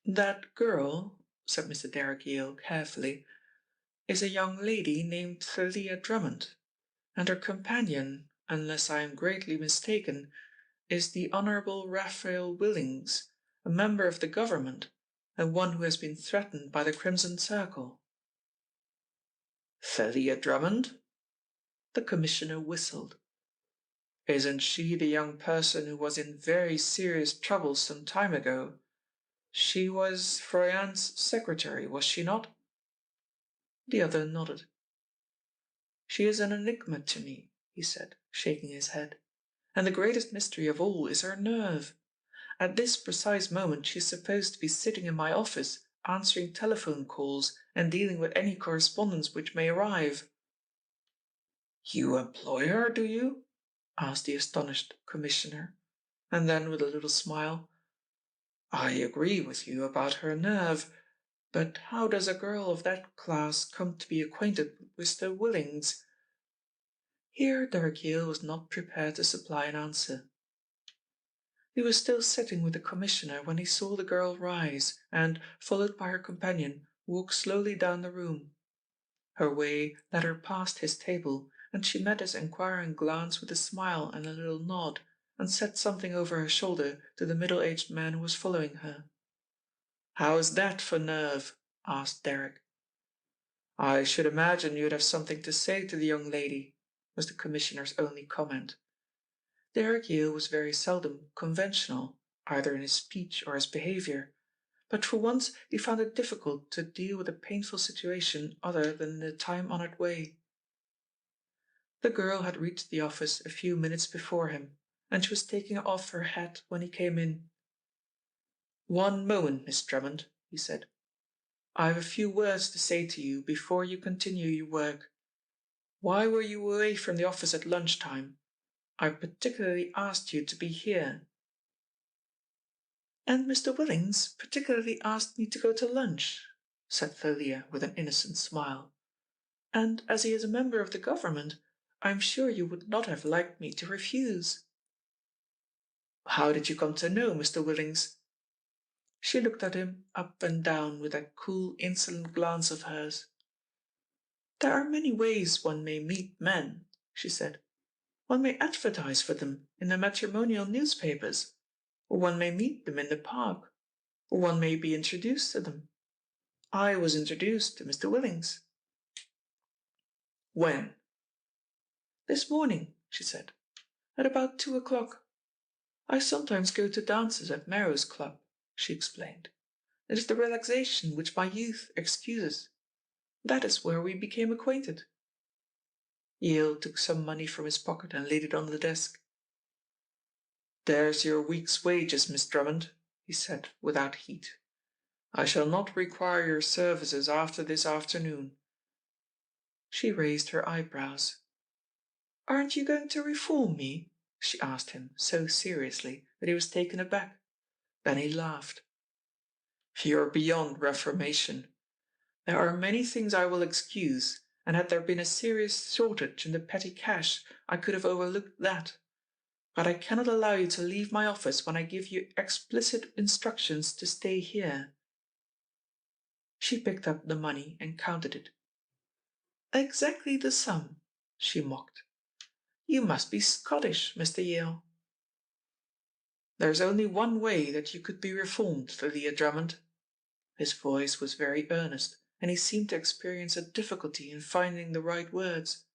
"That girl," said Mr. Derrick Yale carefully, "is a young lady named Thalia Drummond, and her companion, unless I am greatly mistaken, is the Honourable Raphael Willings, a member of the Government, and one who has been threatened by the Crimson Circle." "Thalia Drummond?" The Commissioner whistled. "Isn't she the young person who was in very serious trouble some time ago? She was Froyant's secretary, was she not?" The other nodded. "She is an enigma to me," he said, shaking his head. "And the greatest mystery of all is her nerve. At this precise moment she is supposed to be sitting in my office, answering telephone calls and dealing with any correspondence which may arrive." "You employ her, do you?" asked the astonished Commissioner, and then with a little smile, "I agree with you about her nerve, but how does a girl of that class come to be acquainted with Mr. Willings?" Here Derrick Yale was not prepared to supply an answer. He was still sitting with the Commissioner when he saw the girl rise and, followed by her companion, walk slowly down the room. Her way led her past his table, and she met his enquiring glance with a smile and a little nod, and said something over her shoulder to the middle-aged man who was following her. "How is that for nerve?" asked Derrick. "I should imagine you'd have something to say to the young lady. was the Commissioner's only comment. Derek Yale was very seldom conventional, either in his speech or his behaviour, but for once he found it difficult to deal with a painful situation other than in the time-honoured way. The girl had reached the office a few minutes before him, and she was taking off her hat when he came in. "One moment, Miss Drummond," he said. "I have a few words to say to you before you continue your work. Why were you away from the office at lunchtime? I particularly asked you to be here." "And Mr. Willings particularly asked me to go to lunch," said Thalia with an innocent smile. "And as he is a member of the government, I am sure you would not have liked me to refuse." "How did you come to know Mr. Willings?" She looked at him up and down with that cool, insolent glance of hers. "There are many ways one may meet men," she said. "One may advertise for them in the matrimonial newspapers, or one may meet them in the park, or one may be introduced to them. I was introduced to Mr. Willings." "When?" "This morning," she said, "at about 2 o'clock. I sometimes go to dances at Morrow's club," she explained. "It is the relaxation which my youth excuses. That is where we became acquainted." Yale took some money from his pocket and laid it on the desk. "There's your week's wages, Miss Drummond," he said without heat. "I shall not require your services after this afternoon." She raised her eyebrows. "Aren't you going to reform me?" she asked him so seriously that he was taken aback. Then he laughed. "You're beyond reformation. There are many things I will excuse, and had there been a serious shortage in the petty cash, I could have overlooked that. But I cannot allow you to leave my office when I give you explicit instructions to stay here." She picked up the money and counted it. "Exactly the sum," she mocked. "You must be Scottish, Mr. Yale." "There's only one way that you could be reformed, Thalia Drummond." His voice was very earnest, and he seemed to experience a difficulty in finding the right words.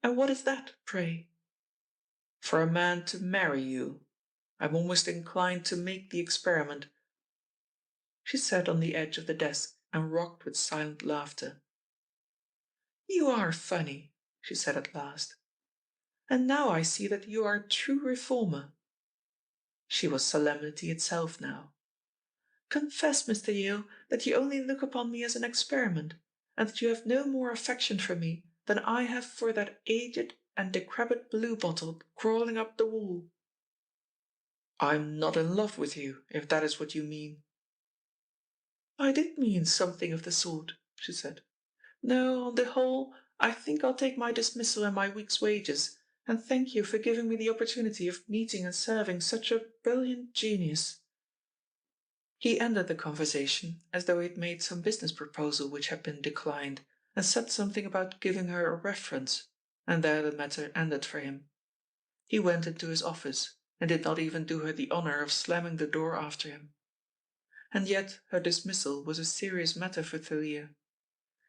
"And what is that, pray?" "For a man to marry you. I'm almost inclined to make the experiment." She sat on the edge of the desk and rocked with silent laughter. "You are funny," she said at last. "And now I see that you are a true reformer." She was solemnity itself now. "Confess, Mr. Yale, that you only look upon me as an experiment, and that you have no more affection for me than I have for that aged and decrepit bluebottle crawling up the wall." "I'm not in love with you, if that is what you mean." "I did mean something of the sort," she said. "No, on the whole, I think I'll take my dismissal and my week's wages, and thank you for giving me the opportunity of meeting and serving such a brilliant genius." He ended the conversation as though he had made some business proposal which had been declined, and said something about giving her a reference, and there the matter ended for him. He went into his office, and did not even do her the honour of slamming the door after him. And yet her dismissal was a serious matter for Thalia.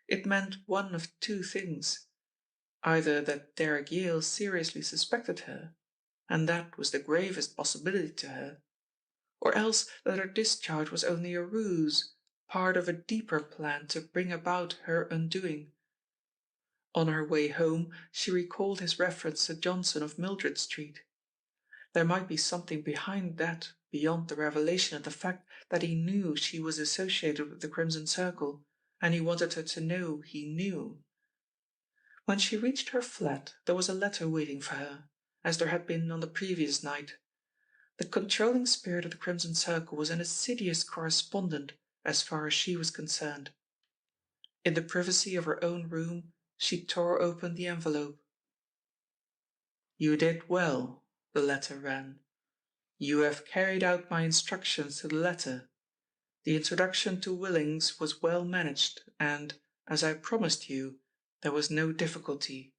It meant one of two things: either that Derek Yale seriously suspected her, and that was the gravest possibility to her, or else that her discharge was only a ruse, part of a deeper plan to bring about her undoing. On her way home she recalled his reference to Johnson of Mildred Street. There might be something behind that beyond the revelation of the fact that he knew she was associated with the Crimson Circle, and he wanted her to know he knew. When she reached her flat there was a letter waiting for her, as there had been on the previous night. The controlling spirit of the Crimson Circle was an assiduous correspondent as far as she was concerned. In the privacy of her own room she tore open the envelope. "You did well," the letter ran. "You have carried out my instructions to the letter. The introduction to Willings was well managed, and, as I promised you, there was no difficulty.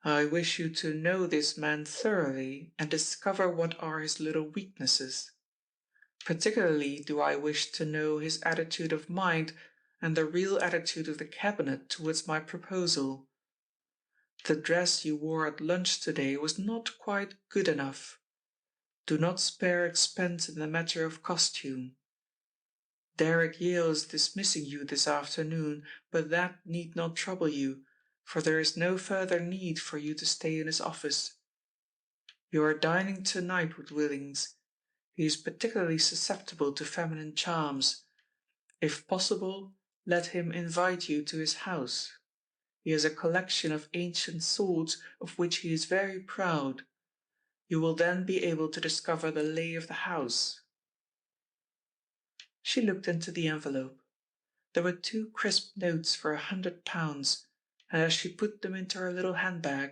I wish you to know this man thoroughly and discover what are his little weaknesses. Particularly do I wish to know his attitude of mind and the real attitude of the Cabinet towards my proposal. The dress you wore at lunch today was not quite good enough. Do not spare expense in the matter of costume. Derek Yale is dismissing you this afternoon, but that need not trouble you, for there is no further need for you to stay in his office. You are dining tonight with Willings. He is particularly susceptible to feminine charms. If possible, let him invite you to his house. He has a collection of ancient swords of which he is very proud. You will then be able to discover the lay of the house. She looked into the envelope. There were 2 crisp notes for £100, and as she put them into her little handbag,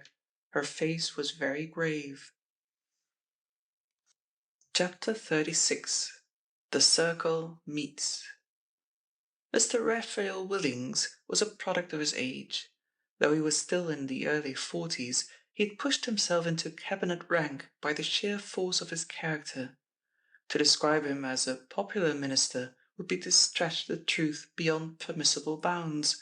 her face was very grave. Chapter 36. The Circle Meets. Mr. Raphael Willings was a product of his age. Though he was still in the early 40s, he had pushed himself into cabinet rank by the sheer force of his character. To describe him as a popular minister would be to stretch the truth beyond permissible bounds.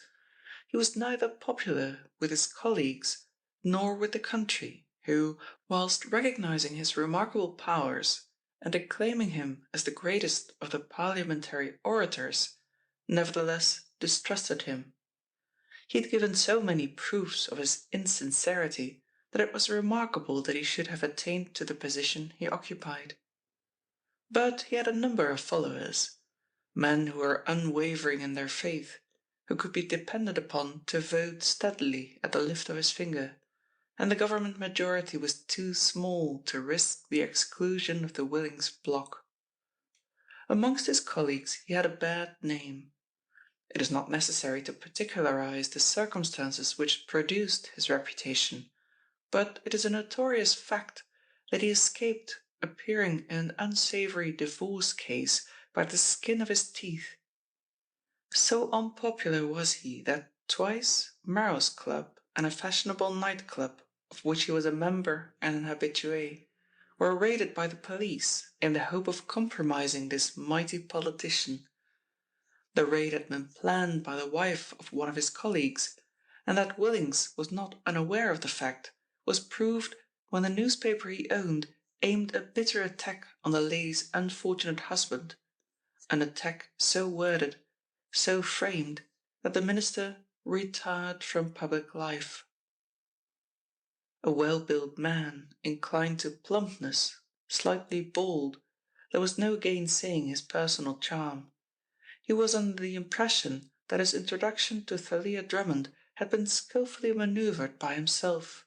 He was neither popular with his colleagues nor with the country, who, whilst recognizing his remarkable powers and acclaiming him as the greatest of the parliamentary orators, nevertheless distrusted him. He had given so many proofs of his insincerity that it was remarkable that he should have attained to the position he occupied. But he had a number of followers, men who were unwavering in their faith, who could be depended upon to vote steadily at the lift of his finger, and the government majority was too small to risk the exclusion of the Willings bloc. Amongst his colleagues he had a bad name. It is not necessary to particularize the circumstances which produced his reputation, but it is a notorious fact that he escaped appearing in an unsavoury divorce case by the skin of his teeth. So unpopular was he that twice Morrow's club and a fashionable night-club, of which he was a member and an habitué, were raided by the police in the hope of compromising this mighty politician. The raid had been planned by the wife of one of his colleagues, and that Willings was not unaware of the fact was proved when the newspaper he owned aimed a bitter attack on the lady's unfortunate husband, an attack so worded, so framed, that the minister retired from public life. A well-built man, inclined to plumpness, slightly bald, there was no gainsaying his personal charm. He was under the impression that his introduction to Thalia Drummond had been skillfully manoeuvred by himself.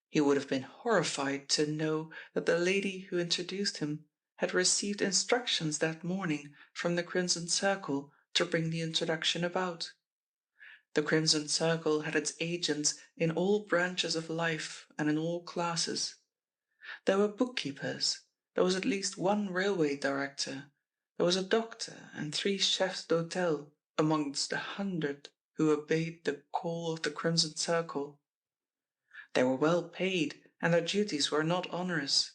He would have been horrified to know that the lady who introduced him had received instructions that morning from the Crimson Circle to bring the introduction about. The Crimson Circle had its agents in all branches of life and in all classes. There were bookkeepers, there was at least one railway director, there was a doctor and 3 chefs d'hôtel amongst the 100 who obeyed the call of the Crimson Circle. They were well paid and their duties were not onerous.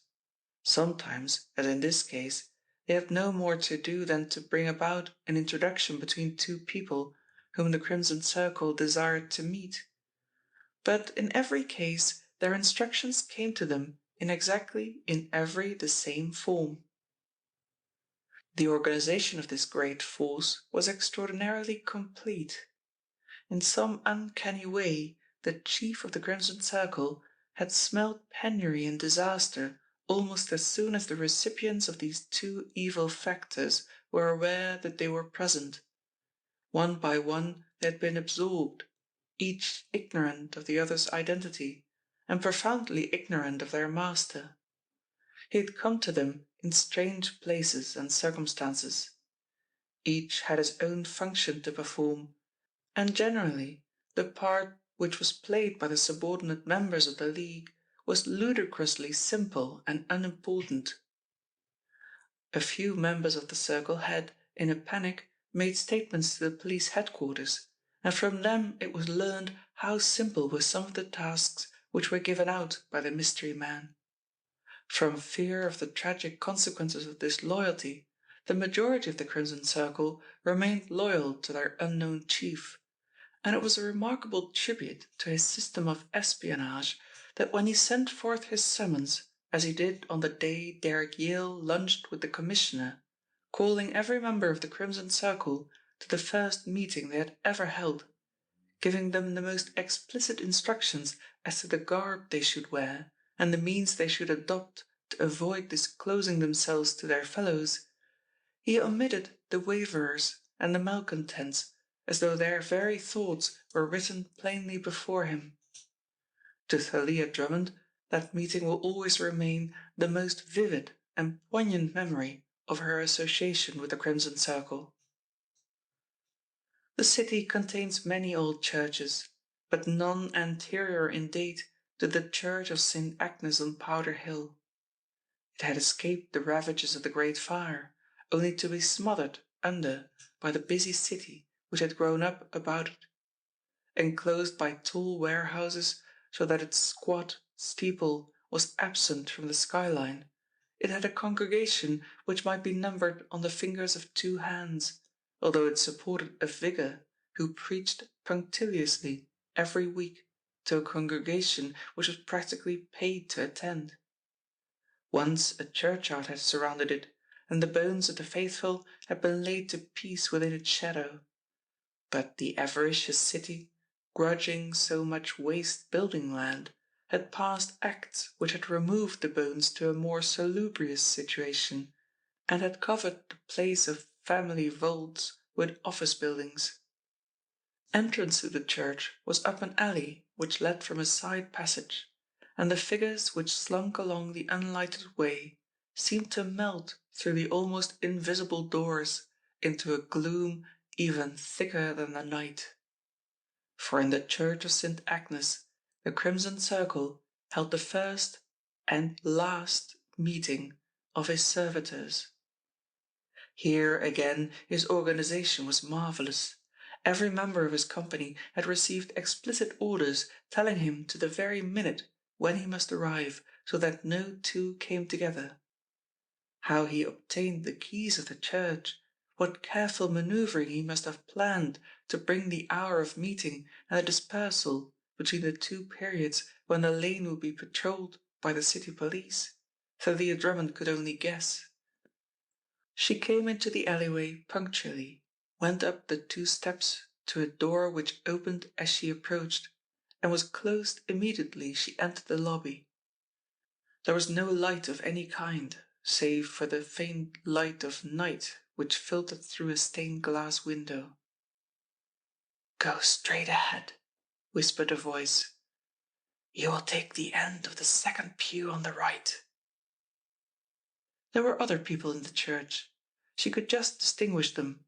Sometimes, as in this case, they had no more to do than to bring about an introduction between 2 people whom the Crimson Circle desired to meet. But in every case their instructions came to them in every the same form. The organization of this great force was extraordinarily complete. In some uncanny way, the chief of the Crimson Circle had smelt penury and disaster almost as soon as the recipients of these 2 evil factors were aware that they were present. One by one they had been absorbed, each ignorant of the other's identity, and profoundly ignorant of their master. He had come to them in strange places and circumstances. Each had his own function to perform, and generally the part which was played by the subordinate members of the League was ludicrously simple and unimportant. A few members of the circle had, in a panic, made statements to the police headquarters, and from them it was learned how simple were some of the tasks which were given out by the mystery man. From fear of the tragic consequences of disloyalty, the majority of the Crimson Circle remained loyal to their unknown chief, and it was a remarkable tribute to his system of espionage that when he sent forth his summons, as he did on the day Derek Yale lunched with the Commissioner, calling every member of the Crimson Circle to the first meeting they had ever held, giving them the most explicit instructions as to the garb they should wear and the means they should adopt to avoid disclosing themselves to their fellows, he omitted the waverers and the malcontents, as though their very thoughts were written plainly before him. To Thalia Drummond, that meeting will always remain the most vivid and poignant memory of her association with the Crimson Circle. The city contains many old churches, but none anterior in date to the Church of St. Agnes on Powder Hill. It had escaped the ravages of the Great Fire, only to be smothered under by the busy city which had grown up about it. Enclosed by tall warehouses, so that its squat steeple was absent from the skyline, it had a congregation which might be numbered on the fingers of two hands, although it supported a vicar who preached punctiliously every week to a congregation which was practically paid to attend. Once a churchyard had surrounded it, and the bones of the faithful had been laid to peace within its shadow. But the avaricious city, grudging so much waste building land, had passed acts which had removed the bones to a more salubrious situation, and had covered the place of family vaults with office buildings. Entrance to the church was up an alley which led from a side passage, and the figures which slunk along the unlighted way seemed to melt through the almost invisible doors into a gloom even thicker than the night. For in the Church of St. Agnes, the Crimson Circle held the first and last meeting of his servitors. Here, again, his organization was marvelous. Every member of his company had received explicit orders telling him to the very minute when he must arrive, so that no two came together. How he obtained the keys of the church, what careful manoeuvring he must have planned to bring the hour of meeting and the dispersal between the two periods when the lane would be patrolled by the city police, Thalia Drummond could only guess. She came into the alleyway punctually, went up the 2 steps to a door which opened as she approached, and was closed immediately she entered the lobby. There was no light of any kind, save for the faint light of night which filtered through a stained glass window. "Go straight ahead," whispered a voice. "You will take the end of the second pew on the right." There were other people in the church. She could just distinguish them,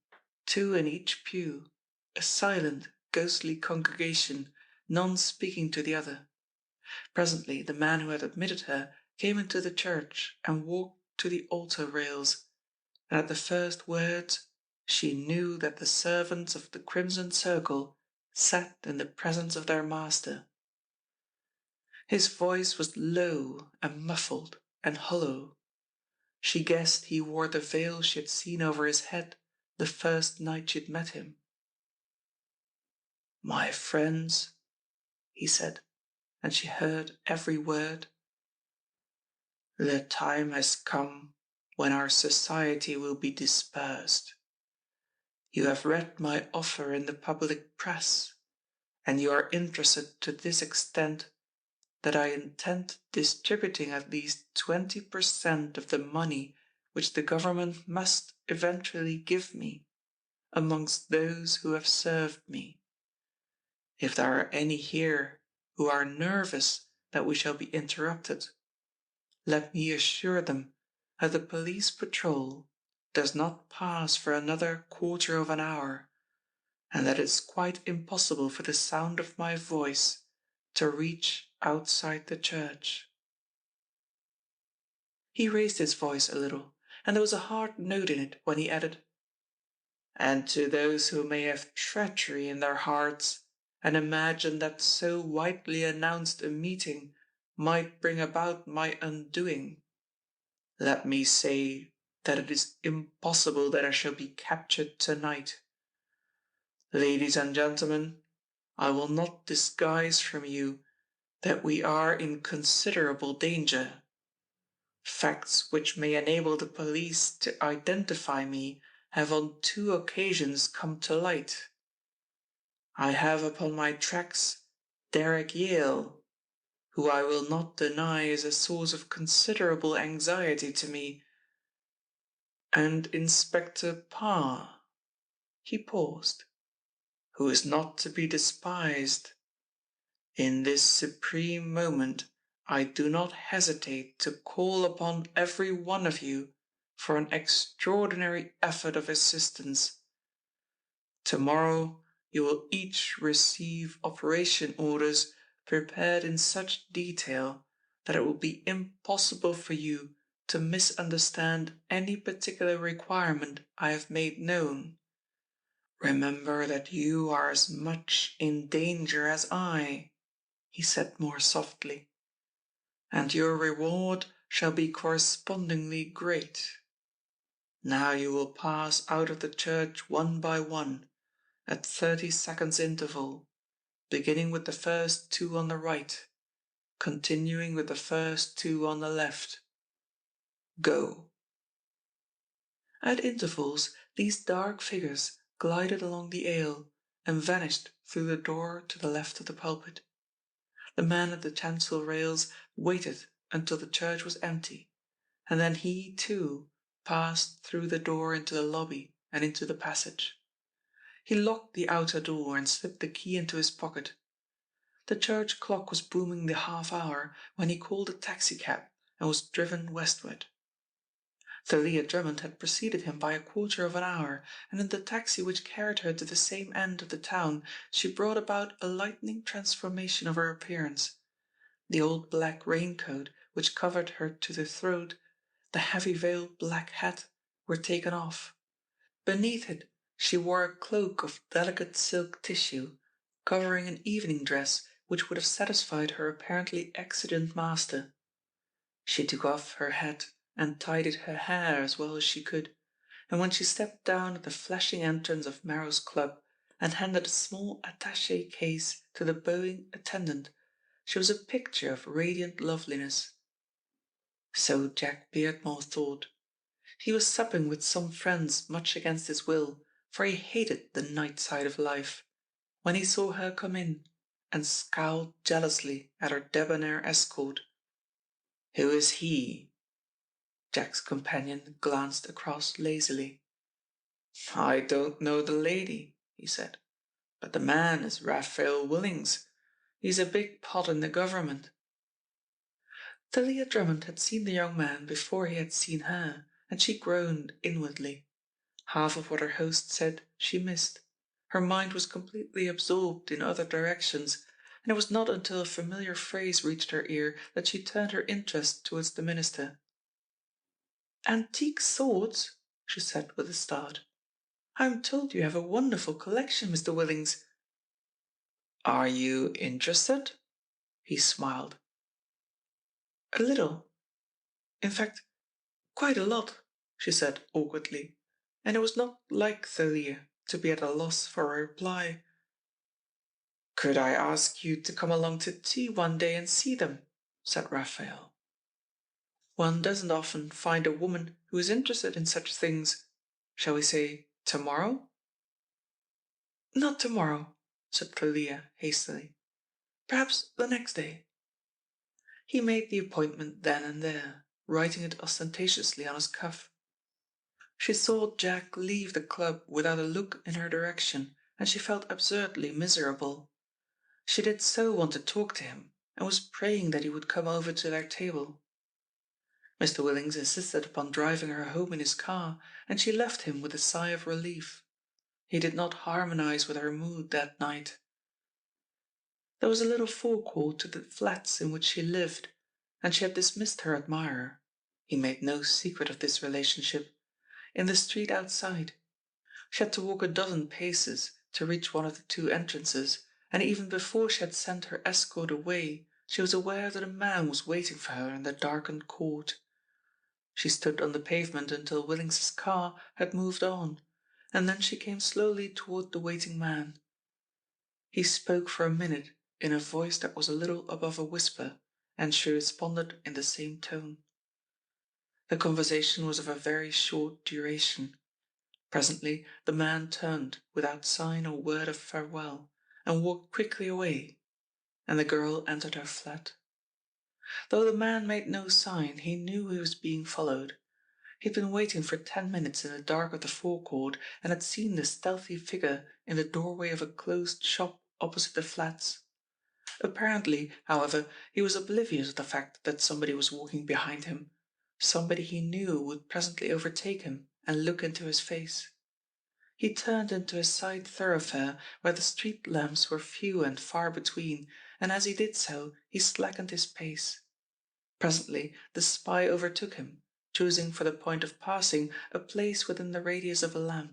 2 in each pew, a silent, ghostly congregation, none speaking to the other. Presently the man who had admitted her came into the church and walked to the altar rails, and at the first words she knew that the servants of the Crimson Circle sat in the presence of their master. His voice was low and muffled and hollow. She guessed he wore the veil she had seen over his head the first night she'd met him. "My friends," he said, and she heard every word, "the time has come when our society will be dispersed. You have read my offer in the public press, and you are interested to this extent that I intend distributing at least 20% of the money which the government must eventually give me amongst those who have served me. If there are any here who are nervous that we shall be interrupted, let me assure them that the police patrol does not pass for another quarter of an hour, and that it is quite impossible for the sound of my voice to reach outside the church." He raised his voice a little, and there was a hard note in it when he added, "And to those who may have treachery in their hearts and imagine that so widely announced a meeting might bring about my undoing, let me say that it is impossible that I shall be captured tonight. Ladies and gentlemen, I will not disguise from you that we are in considerable danger. Facts which may enable the police to identify me have on 2 occasions come to light. I have upon my tracks Derek Yale, who I will not deny is a source of considerable anxiety to me, and Inspector Parr. He paused. Who is not to be despised. In this supreme moment, I do not hesitate to call upon every one of you for an extraordinary effort of assistance. Tomorrow, you will each receive operation orders prepared in such detail that it will be impossible for you to misunderstand any particular requirement I have made known. Remember that you are as much in danger as I, he said more softly, and your reward shall be correspondingly great. Now you will pass out of the church one by one, at 30 seconds interval, beginning with the first 2 on the right, continuing with the first 2 on the left. Go. At intervals, these dark figures glided along the aisle and vanished through the door to the left of the pulpit. The man at the chancel rails waited until the church was empty, and then he, too, passed through the door into the lobby and into the passage. He locked the outer door and slipped the key into his pocket. The church clock was booming the half-hour when he called a taxicab and was driven westward. Thalia Drummond had preceded him by a quarter of an hour, and in the taxi which carried her to the same end of the town she brought about a lightning transformation of her appearance. The old black raincoat, which covered her to the throat, the heavy veiled black hat, were taken off. Beneath it she wore a cloak of delicate silk tissue, covering an evening dress which would have satisfied her apparently exigent master. She took off her hat and tidied her hair as well as she could, and when she stepped down at the flashing entrance of Morrow's club and handed a small attaché case to the bowing attendant, she was a picture of radiant loveliness. So Jack Beardmore thought. He was supping with some friends much against his will, for he hated the night side of life, when he saw her come in, and scowled jealously at her debonair escort. Who is he? Jack's companion glanced across lazily. I don't know the lady, he said, but the man is Raphael Willings. He's a big pot in the government. Thalia Drummond had seen the young man before he had seen her, and she groaned inwardly. Half of what her host said she missed. Her mind was completely absorbed in other directions, and it was not until a familiar phrase reached her ear that she turned her interest towards the minister. Antique swords? She said with a start. I'm told you have a wonderful collection, Mr. Willings. Are you interested? He smiled. A little. In fact, quite a lot, she said awkwardly, and it was not like Thalia to be at a loss for a reply. Could I ask you to come along to tea one day and see them? Said Raphael. One doesn't often find a woman who is interested in such things. Shall we say tomorrow? Not tomorrow, said Thalia hastily. Perhaps the next day. He made the appointment then and there, writing it ostentatiously on his cuff. She saw Jack leave the club without a look in her direction, and she felt absurdly miserable. She did so want to talk to him, and was praying that he would come over to their table. Mr. Willings insisted upon driving her home in his car, and she left him with a sigh of relief. He did not harmonize with her mood that night. There was a little forecourt to the flats in which she lived, and she had dismissed her admirer, he made no secret of this relationship, in the street outside. She had to walk a dozen paces to reach one of the 2 entrances, and even before she had sent her escort away, she was aware that a man was waiting for her in the darkened court. She stood on the pavement until Willings's car had moved on, and then she came slowly toward the waiting man. He spoke for a minute in a voice that was a little above a whisper, and she responded in the same tone. The conversation was of a very short duration. Presently the man turned without sign or word of farewell and walked quickly away, and the girl entered her flat. Though the man made no sign, he knew he was being followed. He'd been waiting for 10 minutes in the dark of the forecourt and had seen the stealthy figure in the doorway of a closed shop opposite the flats. Apparently, however, he was oblivious of the fact that somebody was walking behind him. Somebody he knew would presently overtake him and look into his face. He turned into a side thoroughfare where the street lamps were few and far between, and as he did so he slackened his pace. Presently the spy overtook him, choosing for the point of passing a place within the radius of a lamp.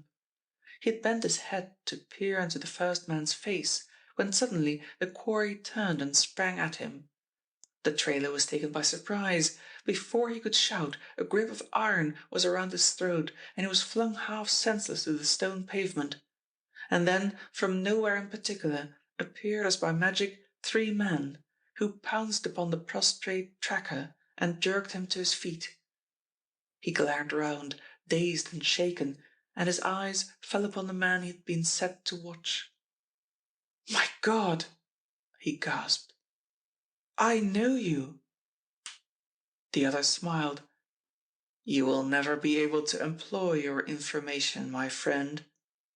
He had bent his head to peer into the first man's face, when suddenly the quarry turned and sprang at him. The trailer was taken by surprise. Before he could shout, a grip of iron was around his throat, and he was flung half senseless to the stone pavement. And then, from nowhere in particular, appeared as by magic 3 men, who pounced upon the prostrate tracker and jerked him to his feet. He glared round, dazed and shaken, and his eyes fell upon the man he had been set to watch. "My God!" he gasped. "I know you!" The other smiled. "You will never be able to employ your information, my friend,"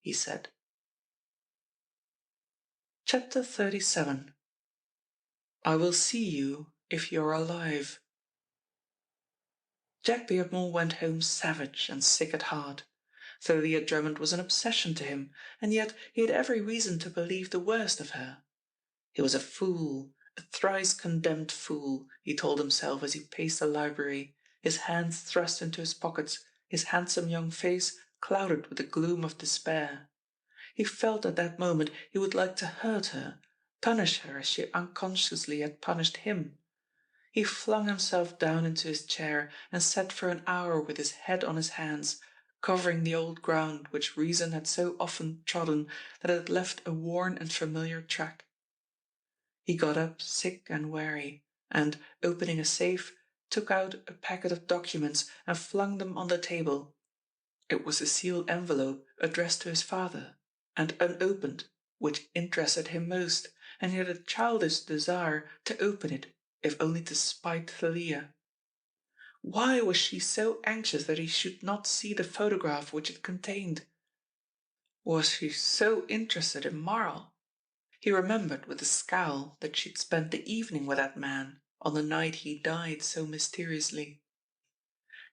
he said. Chapter 37. I will see you if you're alive. Jack Beardmore went home savage and sick at heart. Thalia Drummond was an obsession to him, and yet he had every reason to believe the worst of her. He was a fool, a thrice condemned fool, he told himself as he paced the library, his hands thrust into his pockets, his handsome young face clouded with the gloom of despair. He felt at that moment he would like to hurt her, punish her as she unconsciously had punished him. He flung himself down into his chair and sat for an hour with his head on his hands, covering the old ground which reason had so often trodden that it had left a worn and familiar track. He got up sick and weary, and, opening a safe, took out a packet of documents and flung them on the table. It was a sealed envelope addressed to his father, and unopened, which interested him most, and he had a childish desire to open it, if only to spite Thalia. Why was she so anxious that he should not see the photograph which it contained? Was she so interested in Morrow? He remembered with a scowl that she'd spent the evening with that man on the night he died so mysteriously.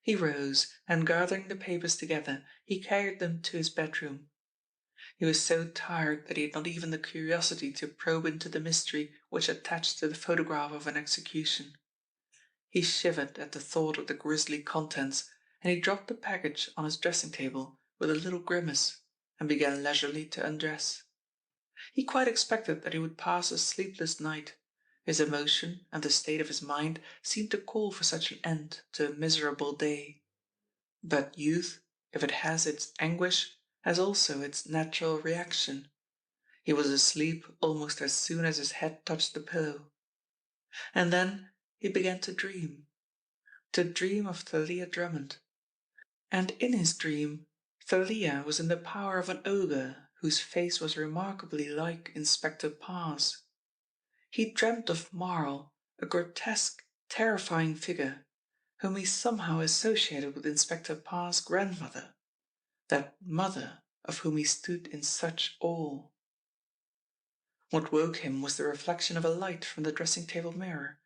He rose, and gathering the papers together, he carried them to his bedroom. He was so tired that he had not even the curiosity to probe into the mystery which attached to the photograph of an execution. He shivered at the thought of the grisly contents, and he dropped the package on his dressing table with a little grimace, and began leisurely to undress. He quite expected that he would pass a sleepless night. His emotion and the state of his mind seemed to call for such an end to a miserable day. But youth, if it has its anguish, has also its natural reaction. He was asleep almost as soon as his head touched the pillow. And then he began to dream of Thalia Drummond. And in his dream, Thalia was in the power of an ogre whose face was remarkably like Inspector Parr's. He dreamt of Morrow, a grotesque, terrifying figure, whom he somehow associated with Inspector Parr's grandmother, that mother of whom he stood in such awe. What woke him was the reflection of a light from the dressing-table mirror.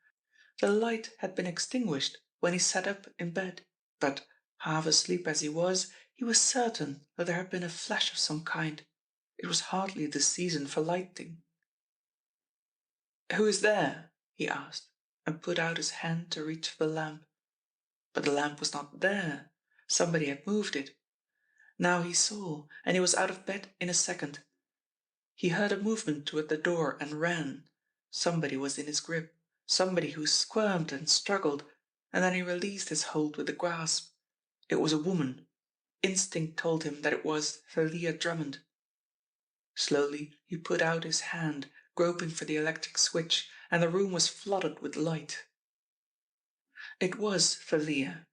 The light had been extinguished when he sat up in bed, but, half asleep as he was certain that there had been a flash of some kind. It was hardly the season for lighting. "Who is there?" he asked, and put out his hand to reach for the lamp. But the lamp was not there. Somebody had moved it. Now he saw, and he was out of bed in a second. He heard a movement toward the door and ran. Somebody was in his grip, somebody who squirmed and struggled, and then he released his hold with a grasp. It was a woman. Instinct told him that it was Thalia Drummond. Slowly he put out his hand, groping for the electric switch, and the room was flooded with light. It was Thalia.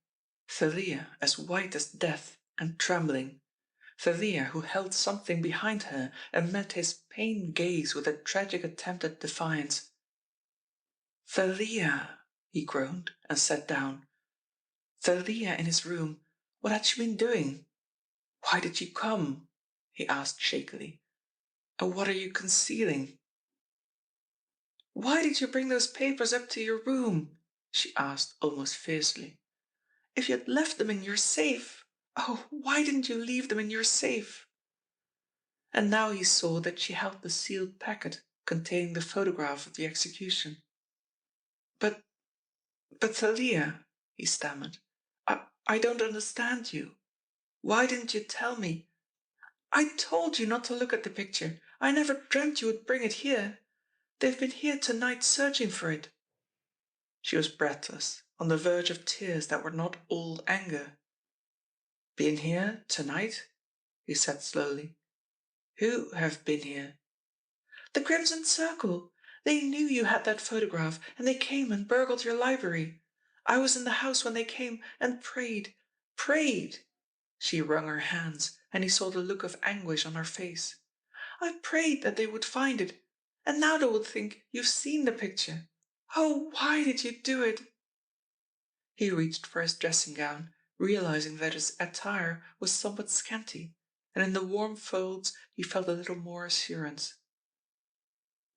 Thalia, as white as death and trembling. Thalia, who held something behind her and met his pained gaze with a tragic attempt at defiance. Thalia, he groaned and sat down. Thalia in his room. What had she been doing? Why did you come? He asked shakily. And what are you concealing? Why did you bring those papers up to your room? She asked almost fiercely. If you had left them in your safe. Oh, why didn't you leave them in your safe? And now he saw that she held the sealed packet containing the photograph of the execution. But Thalia, he stammered, I don't understand you. Why didn't you tell me? I told you not to look at the picture. I never dreamt you would bring it here. They've been here tonight searching for it. She was breathless, on the verge of tears that were not all anger. Been here tonight? He said slowly. Who have been here? The Crimson Circle. They knew you had that photograph, and they came and burgled your library. I was in the house when they came and prayed. She wrung her hands, and he saw the look of anguish on her face. I prayed that they would find it, and now they will think you've seen the picture. Oh, why did you do it? He reached for his dressing gown, realizing that his attire was somewhat scanty, and in the warm folds he felt a little more assurance.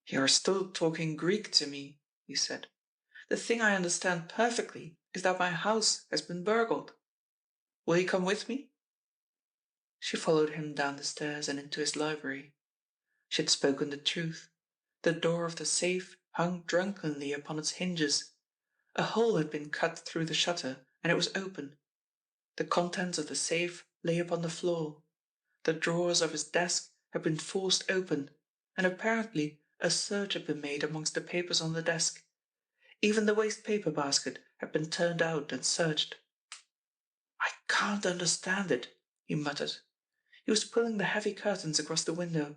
You are still talking Greek to me, he said. The thing I understand perfectly is that my house has been burgled. Will you come with me? She followed him down the stairs and into his library. She had spoken the truth. The door of the safe hung drunkenly upon its hinges. A hole had been cut through the shutter, and it was open. The contents of the safe lay upon the floor. The drawers of his desk had been forced open, and apparently a search had been made amongst the papers on the desk. Even the waste paper basket had been turned out and searched. I can't understand it, he muttered. He was pulling the heavy curtains across the window.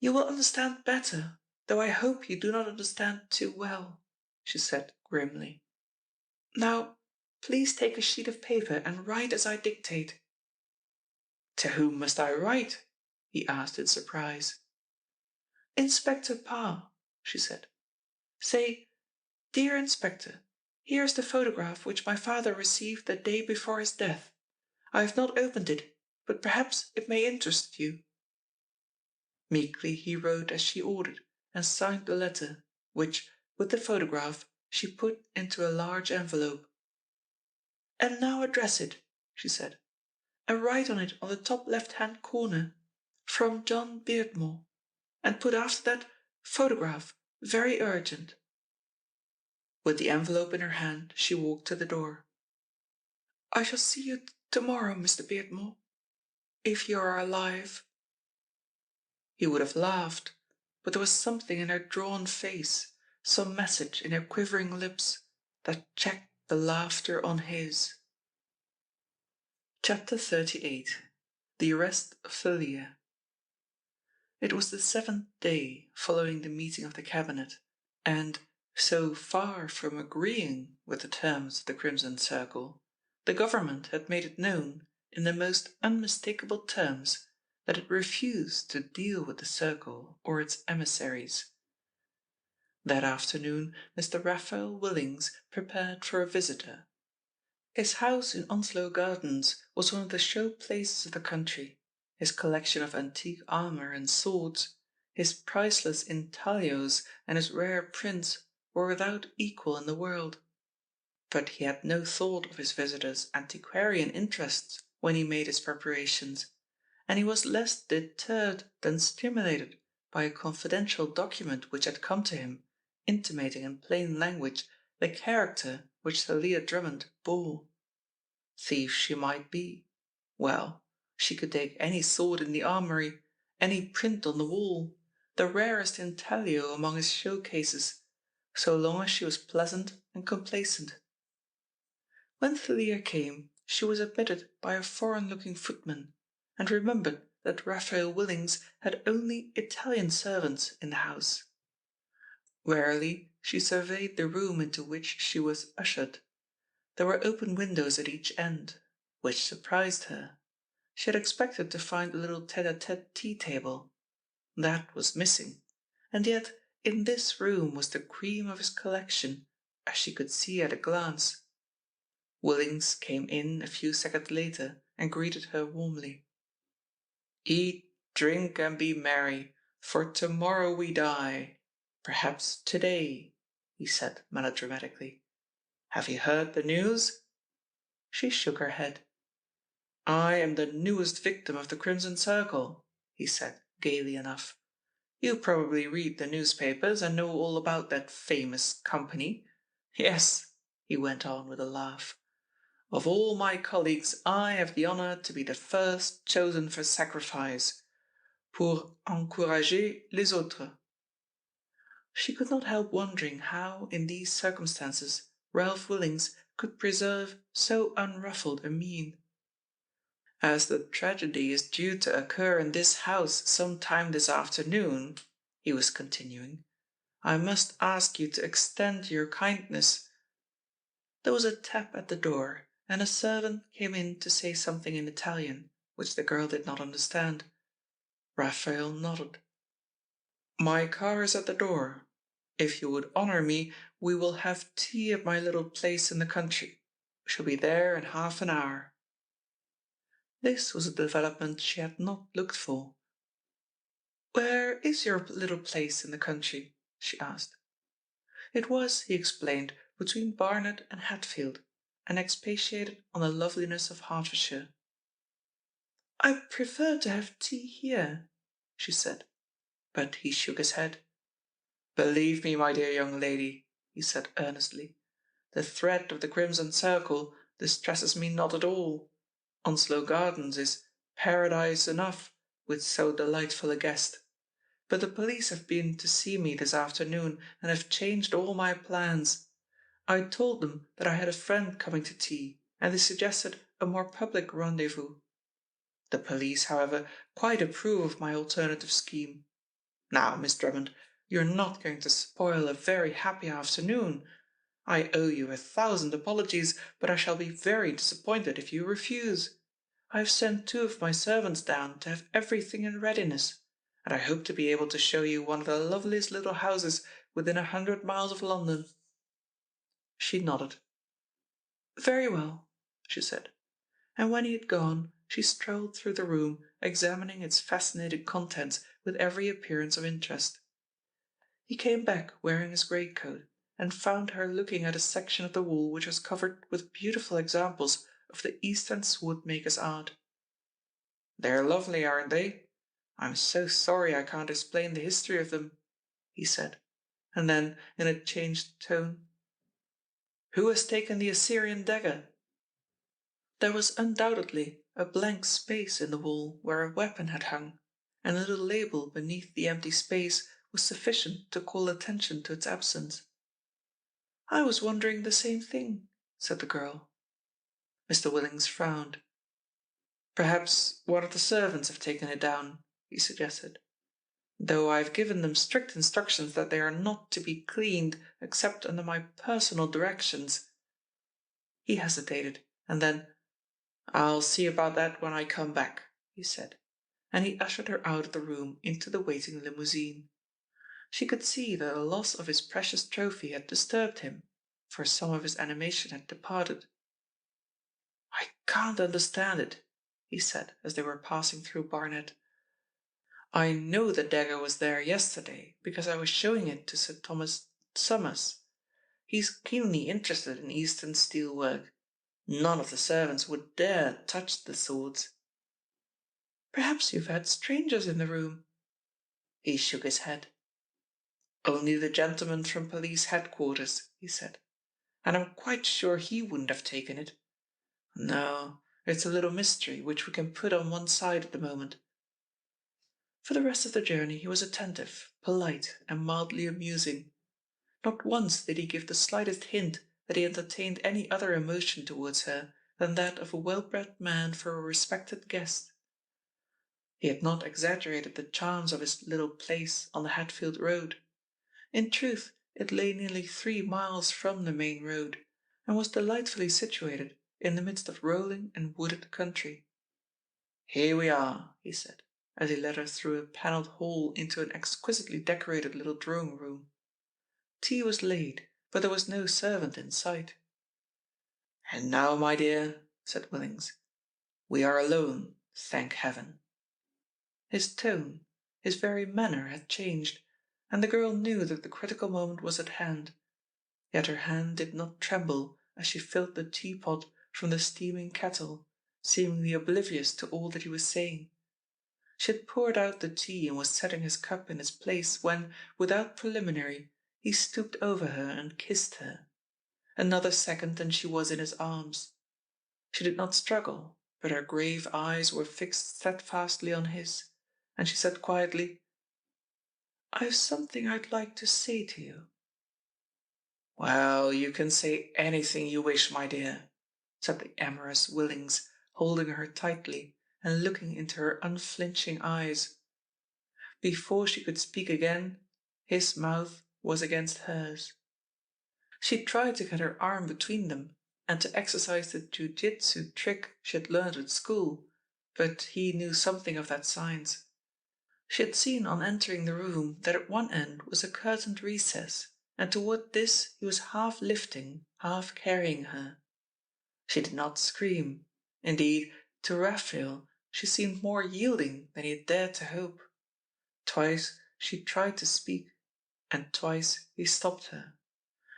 You will understand better, though I hope you do not understand too well, she said grimly. Now, please take a sheet of paper and write as I dictate. To whom must I write? He asked in surprise. Inspector Parr, she said. Say, Dear Inspector, here is the photograph which my father received the day before his death. I have not opened it, but perhaps it may interest you. Meekly he wrote as she ordered and signed the letter, which, with the photograph, she put into a large envelope. And now address it, she said, and write on it on the top left-hand corner, from John Beardmore, and put after that, photograph, very urgent. With the envelope in her hand, she walked to the door. I shall see you tomorrow, Mr. Beardmore, if you are alive. He would have laughed, but there was something in her drawn face, some message in her quivering lips, that checked the laughter on his. Chapter 38. The Arrest of Thalia. It was the 7th day following the meeting of the cabinet, and, so far from agreeing with the terms of the Crimson Circle, the government had made it known, in the most unmistakable terms, that it refused to deal with the Circle or its emissaries. That afternoon Mr. Raphael Willings prepared for a visitor. His house in Onslow Gardens was one of the show places of the country. His collection of antique armour and swords, his priceless intaglios and his rare prints were without equal in the world. But he had no thought of his visitor's antiquarian interests when he made his preparations, and he was less deterred than stimulated by a confidential document which had come to him, intimating in plain language the character which Thalia Drummond bore. Thief she might be. Well, she could take any sword in the armoury, any print on the wall, the rarest intaglio among his showcases, so long as she was pleasant and complacent. When Thalia came, she was admitted by a foreign-looking footman, and remembered that Raphael Willings had only Italian servants in the house. Warily she surveyed the room into which she was ushered. There were open windows at each end, which surprised her. She had expected to find a little tête-à-tête tea table. That was missing, and yet in this room was the cream of his collection, as she could see at a glance. Willings came in a few seconds later and greeted her warmly. "Eat, drink, and be merry, for tomorrow we die. Perhaps today," he said melodramatically. "Have you heard the news?" She shook her head. "I am the newest victim of the Crimson Circle," he said gaily enough. "You probably read the newspapers and know all about that famous company. Yes," he went on with a laugh. "Of all my colleagues I have the honour to be the first chosen for sacrifice, pour encourager les autres." She could not help wondering how, in these circumstances, Ralph Willings could preserve so unruffled a mien. "As the tragedy is due to occur in this house some time this afternoon," he was continuing, "I must ask you to extend your kindness—" There was a tap at the door, and a servant came in to say something in Italian, which the girl did not understand. Raphael nodded. "My car is at the door. If you would honour me, we will have tea at my little place in the country. We shall be there in half an hour." This was a development she had not looked for. "Where is your little place in the country?" she asked. It was, he explained, between Barnett and Hatfield, and expatiated on the loveliness of Hertfordshire. "I prefer to have tea here," she said, but he shook his head. "Believe me, my dear young lady," he said earnestly, "the threat of the Crimson Circle distresses me not at all. Onslow Gardens is paradise enough with so delightful a guest. But the police have been to see me this afternoon and have changed all my plans. I told them that I had a friend coming to tea, and they suggested a more public rendezvous. The police, however, quite approve of my alternative scheme. Now, Miss Drummond, you're not going to spoil a very happy afternoon. I owe you 1,000 apologies, but I shall be very disappointed if you refuse. I have sent 2 of my servants down to have everything in readiness, and I hope to be able to show you one of the loveliest little houses within 100 miles of London." She nodded. "Very well," she said, and when he had gone, she strolled through the room, examining its fascinating contents with every appearance of interest. He came back wearing his greatcoat, and found her looking at a section of the wall which was covered with beautiful examples of the East End sword-maker's art. "They're lovely, aren't they? I'm so sorry I can't explain the history of them," he said, and then, in a changed tone, "Who has taken the Assyrian dagger?" There was undoubtedly a blank space in the wall where a weapon had hung, and a little label beneath the empty space was sufficient to call attention to its absence. "I was wondering the same thing," said the girl. Mr. Willings frowned. "Perhaps one of the servants have taken it down," he suggested, "though I've given them strict instructions that they are not to be cleaned except under my personal directions." He hesitated, and then, "I'll see about that when I come back," he said, and he ushered her out of the room into the waiting limousine. She could see that the loss of his precious trophy had disturbed him, for some of his animation had departed. "I can't understand it," he said as they were passing through Barnett. "I know the dagger was there yesterday because I was showing it to Sir Thomas Summers. He's keenly interested in Eastern steel work. None of the servants would dare touch the swords." "Perhaps you've had strangers in the room." He shook his head. "Only the gentleman from police headquarters," he said, "and I'm quite sure he wouldn't have taken it. No, it's a little mystery which we can put on one side at the moment." For the rest of the journey he was attentive, polite, and mildly amusing. Not once did he give the slightest hint that he entertained any other emotion towards her than that of a well-bred man for a respected guest. He had not exaggerated the charms of his little place on the Hatfield Road. In truth, it lay nearly 3 miles from the main road, and was delightfully situated in the midst of rolling and wooded country. "Here we are," he said, as he led her through a panelled hall into an exquisitely decorated little drawing-room. Tea was laid, but there was no servant in sight. "And now, my dear," said Willings, "we are alone, thank heaven." His tone, his very manner had changed, and the girl knew that the critical moment was at hand. Yet her hand did not tremble as she filled the teapot from the steaming kettle, seemingly oblivious to all that he was saying. She had poured out the tea and was setting his cup in its place when, without preliminary, he stooped over her and kissed her. Another second and she was in his arms. She did not struggle, but her grave eyes were fixed steadfastly on his, and she said quietly, "I've something I'd like to say to you." "Well, you can say anything you wish, my dear," said the amorous Willings, holding her tightly and looking into her unflinching eyes. Before she could speak again, his mouth was against hers. She tried to get her arm between them and to exercise the jiu-jitsu trick she had learned at school, but he knew something of that science. She had seen on entering the room that at one end was a curtained recess, and toward this he was half lifting, half carrying her. She did not scream. Indeed, to Raphael she seemed more yielding than he had dared to hope. Twice she tried to speak, and twice he stopped her.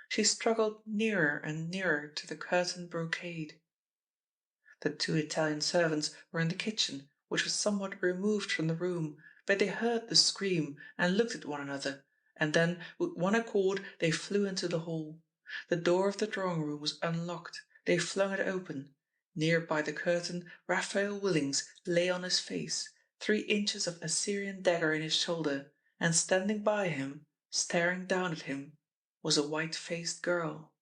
She struggled nearer and nearer to the curtained brocade. The 2 Italian servants were in the kitchen, which was somewhat removed from the room, but they heard the scream and looked at one another, and then with one accord they flew into the hall. The door of the drawing-room was unlocked. They flung it open. Near by the curtain Raphael Willings lay on his face, 3 inches of Assyrian dagger in his shoulder, and standing by him, staring down at him, was a white-faced girl.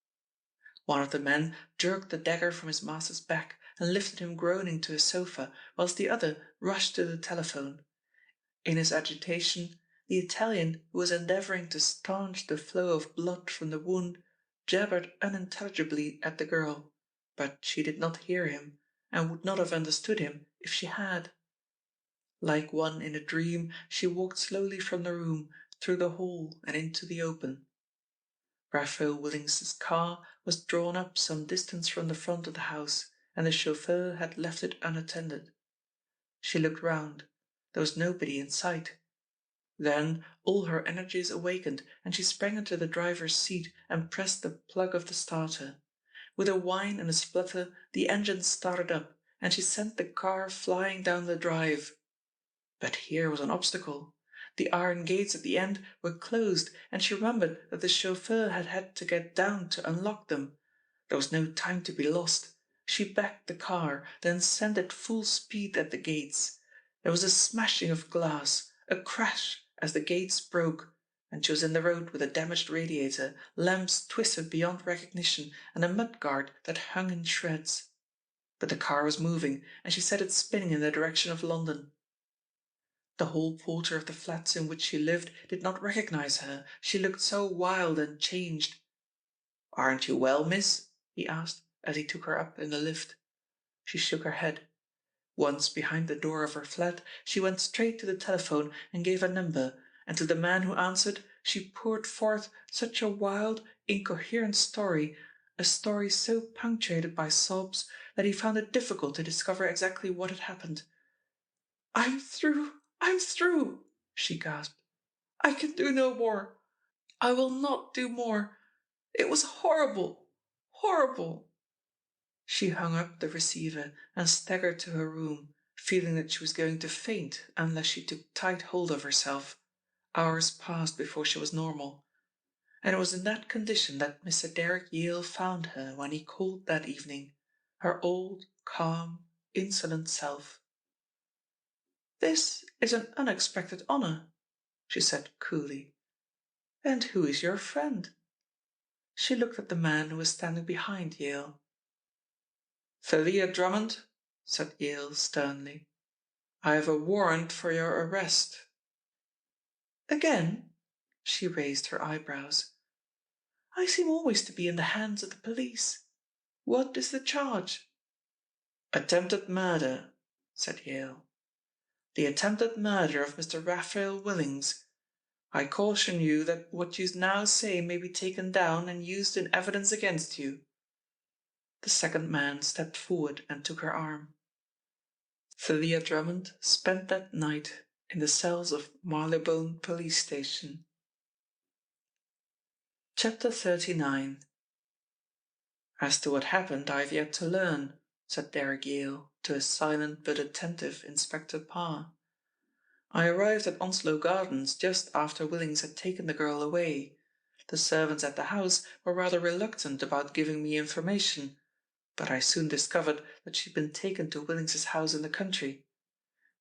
One of the men jerked the dagger from his master's back and lifted him groaning to a sofa, whilst the other rushed to the telephone. In his agitation, the Italian who was endeavouring to staunch the flow of blood from the wound jabbered unintelligibly at the girl, but she did not hear him, and would not have understood him if she had. Like one in a dream, she walked slowly from the room, through the hall and into the open. Raphael Willings's car was drawn up some distance from the front of the house, and the chauffeur had left it unattended. She looked round. There was nobody in sight. Then all her energies awakened, and she sprang into the driver's seat and pressed the plug of the starter. With a whine and a splutter, the engine started up, and she sent the car flying down the drive. But here was an obstacle. The iron gates at the end were closed, and she remembered that the chauffeur had had to get down to unlock them. There was no time to be lost. She backed the car, then sent it full speed at the gates. There was a smashing of glass, a crash as the gates broke, and she was in the road with a damaged radiator, lamps twisted beyond recognition, and a mudguard that hung in shreds. But the car was moving, and she set it spinning in the direction of London. The hall porter of the flats in which she lived did not recognize her, she looked so wild and changed. "Aren't you well, miss?" he asked, as he took her up in the lift. She shook her head. Once behind the door of her flat, she went straight to the telephone and gave a number, and to the man who answered she poured forth such a wild, incoherent story, a story so punctuated by sobs that he found it difficult to discover exactly what had happened. "I'm through," she gasped. "I can do no more. I will not do more. It was horrible, horrible." She hung up the receiver and staggered to her room, feeling that she was going to faint unless she took tight hold of herself. Hours passed before she was normal. And it was in that condition that Mr. Derrick Yale found her when he called that evening, her old, calm, insolent self. "This is an unexpected honour," she said coolly. "And who is your friend?" She looked at the man who was standing behind Yale. "Thalia Drummond," said Yale sternly. I have a warrant for your arrest." "Again?" She raised her eyebrows. "I seem always to be in the hands of the police. What is the charge?" "Attempted murder," said Yale. "The attempted murder of Mr. Raphael Willings. I caution you that what you now say may be taken down and used in evidence against you." The second man stepped forward and took her arm. Thalia Drummond spent that night in the cells of Marylebone Police Station. Chapter 39. "As to what happened, I have yet to learn," said Derrick Yale to his silent but attentive Inspector Parr. "I arrived at Onslow Gardens just after Willings had taken the girl away. The servants at the house were rather reluctant about giving me information, but I soon discovered that she'd been taken to Willings's house in the country.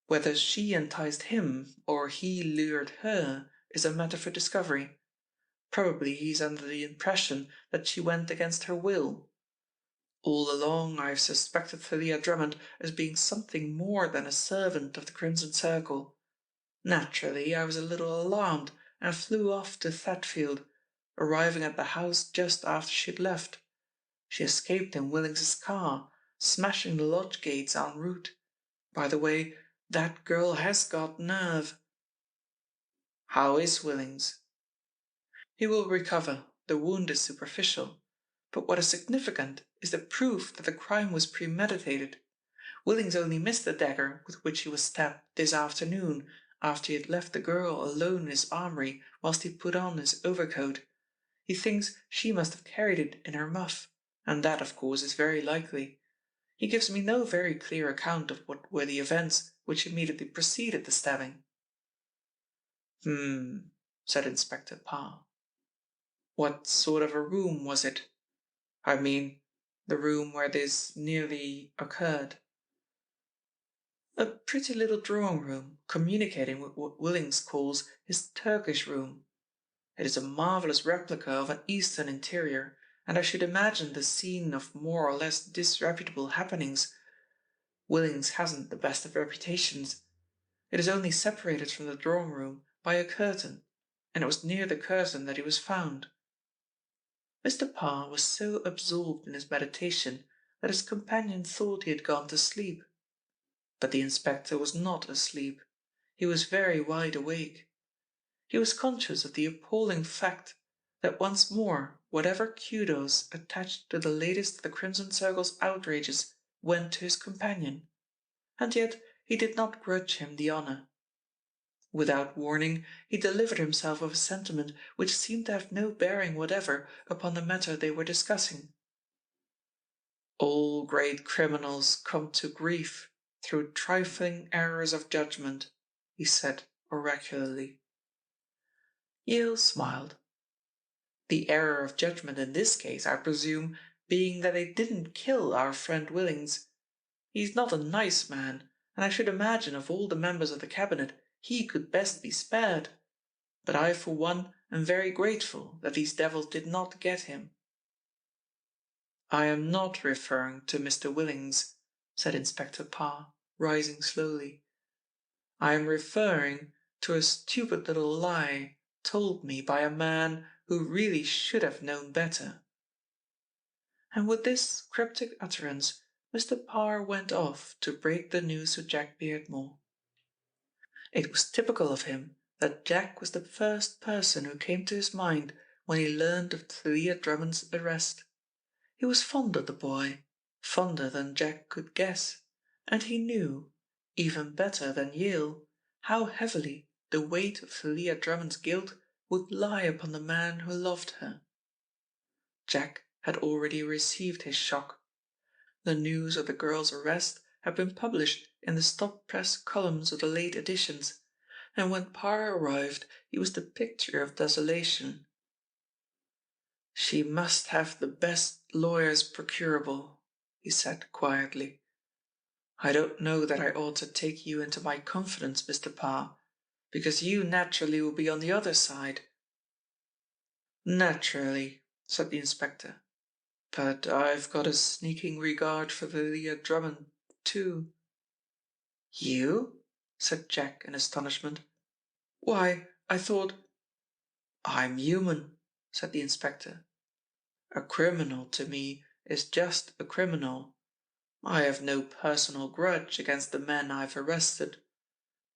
Whether she enticed him or he lured her is a matter for discovery. Probably he's under the impression that she went against her will. All along I've suspected Thalia Drummond as being something more than a servant of the Crimson Circle. Naturally, I was a little alarmed and flew off to Thetfield, arriving at the house just after she'd left. She escaped in Willings's car, smashing the lodge gates en route. By the way, that girl has got nerve." "How is Willings?" "He will recover. The wound is superficial. But what is significant is the proof that the crime was premeditated. Willings only missed the dagger with which he was stabbed this afternoon, after he had left the girl alone in his armoury whilst he put on his overcoat. He thinks she must have carried it in her muff, and that, of course, is very likely. He gives me no very clear account of what were the events which immediately preceded the stabbing." Said Inspector Parr. "What sort of a room was it? I mean, the room where this nearly occurred." "A pretty little drawing room, communicating with what Willings calls his Turkish room. It is a marvellous replica of an Eastern interior, and I should imagine the scene of more or less disreputable happenings. Willings hasn't the best of reputations. It is only separated from the drawing room by a curtain, and it was near the curtain that he was found." Mr. Parr was so absorbed in his meditation that his companion thought he had gone to sleep. But the inspector was not asleep. He was very wide awake. He was conscious of the appalling fact that once more whatever kudos attached to the latest of the Crimson Circle's outrages went to his companion, and yet he did not grudge him the honour. Without warning, he delivered himself of a sentiment which seemed to have no bearing whatever upon the matter they were discussing. "All great criminals come to grief through trifling errors of judgment," he said oracularly. Yale smiled. "The error of judgment in this case, I presume, being that they didn't kill our friend Willings. He's not a nice man, and I should imagine of all the members of the Cabinet he could best be spared. But I for one am very grateful that these devils did not get him." "I am not referring to Mr. Willings," said Inspector Parr, rising slowly. "I am referring to a stupid little lie told me by a man who really should have known better." And with this cryptic utterance, Mr. Parr went off to break the news to Jack Beardmore. It was typical of him that Jack was the first person who came to his mind when he learned of Thalia Drummond's arrest. He was fond of the boy, fonder than Jack could guess, and he knew, even better than Yale, how heavily the weight of Thalia Drummond's guilt would lie upon the man who loved her. Jack had already received his shock. The news of the girl's arrest had been published in the stop-press columns of the late editions, and when Parr arrived he was the picture of desolation. "She must have the best lawyers procurable," he said quietly. "I don't know that I ought to take you into my confidence, Mr. Parr, because you naturally will be on the other side." "Naturally," said the inspector. "But I've got a sneaking regard for Thalia Drummond, too." "You?" said Jack in astonishment. "Why, I thought—" "I'm human," said the inspector. "A criminal to me is just a criminal. I have no personal grudge against the men I've arrested.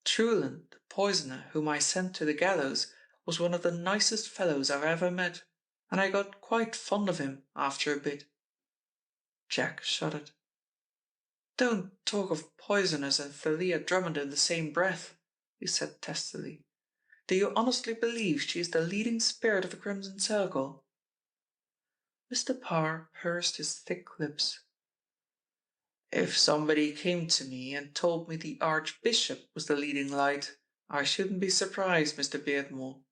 Truland, the poisoner whom I sent to the gallows, was one of the nicest fellows I've ever met, and I got quite fond of him after a bit." Jack shuddered. "Don't talk of poisoners and Thalia Drummond in the same breath," he said testily. "Do you honestly believe she is the leading spirit of the Crimson Circle?" Mr. Parr pursed his thick lips. "If somebody came to me and told me the Archbishop was the leading light, I shouldn't be surprised, Mr. Beardmore,"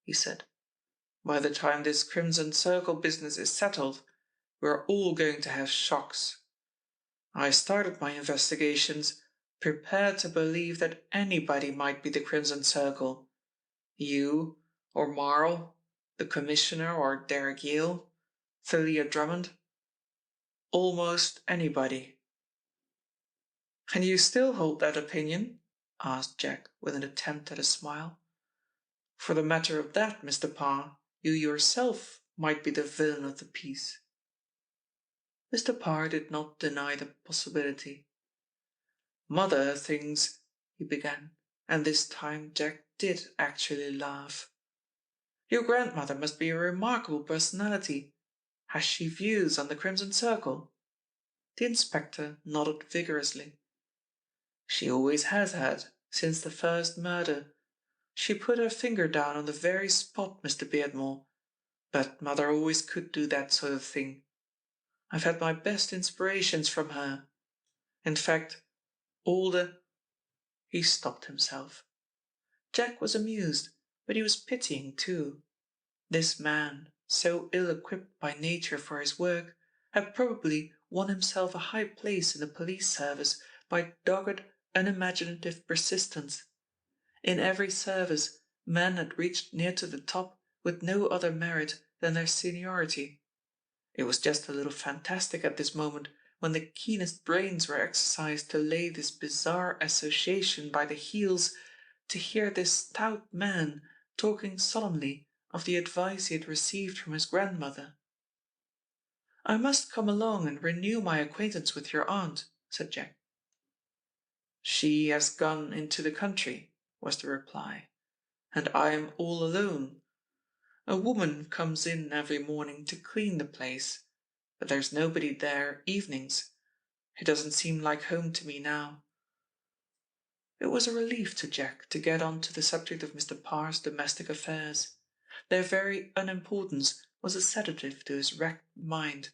he said. "By the time this Crimson Circle business is settled, we're all going to have shocks. I started my investigations prepared to believe that anybody might be the Crimson Circle. You, or Morrow, the Commissioner, or Derek Yale, Thalia Drummond. Almost anybody." "And you still hold that opinion?" asked Jack with an attempt at a smile. "For the matter of that, Mr. Parr, you yourself might be the villain of the piece." Mr. Parr did not deny the possibility. "Mother thinks—" he began, and this time Jack did actually laugh. "Your grandmother must be a remarkable personality. Has she views on the Crimson Circle?" The inspector nodded vigorously. "She always has had, since the first murder. She put her finger down on the very spot, Mr. Beardmore, but mother always could do that sort of thing. I've had my best inspirations from her. In fact, all the—" He stopped himself. Jack was amused, but he was pitying too. This man, so ill-equipped by nature for his work, had probably won himself a high place in the police service by dogged, unimaginative persistence. In every service, men had reached near to the top with no other merit than their seniority. It was just a little fantastic at this moment, when the keenest brains were exercised to lay this bizarre association by the heels, to hear this stout man talking solemnly of the advice he had received from his grandmother. "I must come along and renew my acquaintance with your aunt," said Jack. "She has gone into the country," was the reply, "and I'm all alone. A woman comes in every morning to clean the place, but there's nobody there evenings. It doesn't seem like home to me now." It was a relief to Jack to get on to the subject of Mr. Parr's domestic affairs. Their very unimportance was a sedative to his wrecked mind.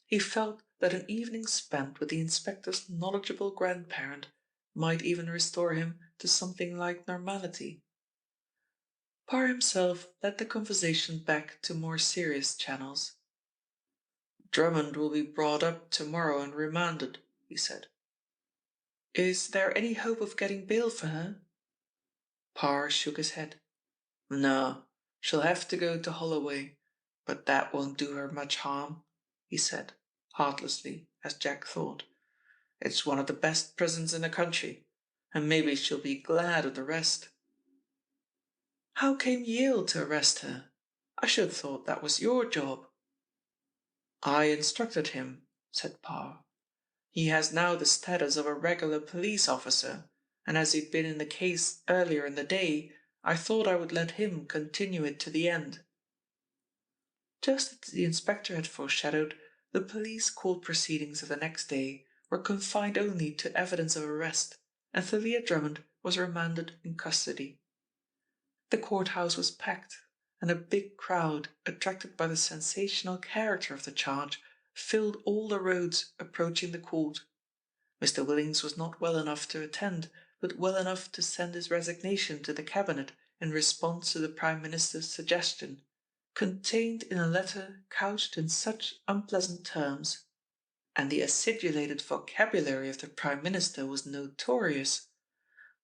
He felt that an evening spent with the inspector's knowledgeable grandparent might even restore him to something like normality. Parr himself led the conversation back to more serious channels. "Drummond will be brought up tomorrow and remanded," he said. "Is there any hope of getting bail for her?" Parr shook his head. "No, she'll have to go to Holloway, but that won't do her much harm," he said, heartlessly, as Jack thought. "It's one of the best prisons in the country, and maybe she'll be glad of the rest." "How came Yale to arrest her? I should have thought that was your job." "I instructed him," said Parr. "He has now the status of a regular police officer, and as he'd been in the case earlier in the day, I thought I would let him continue it to the end." Just as the inspector had foreshadowed, the police court proceedings of the next day were confined only to evidence of arrest, and Thalia Drummond was remanded in custody. The courthouse was packed, and a big crowd, attracted by the sensational character of the charge, filled all the roads approaching the court. Mr. Willings was not well enough to attend, but well enough to send his resignation to the Cabinet in response to the Prime Minister's suggestion, contained in a letter couched in such unpleasant terms, and the acidulated vocabulary of the Prime Minister was notorious,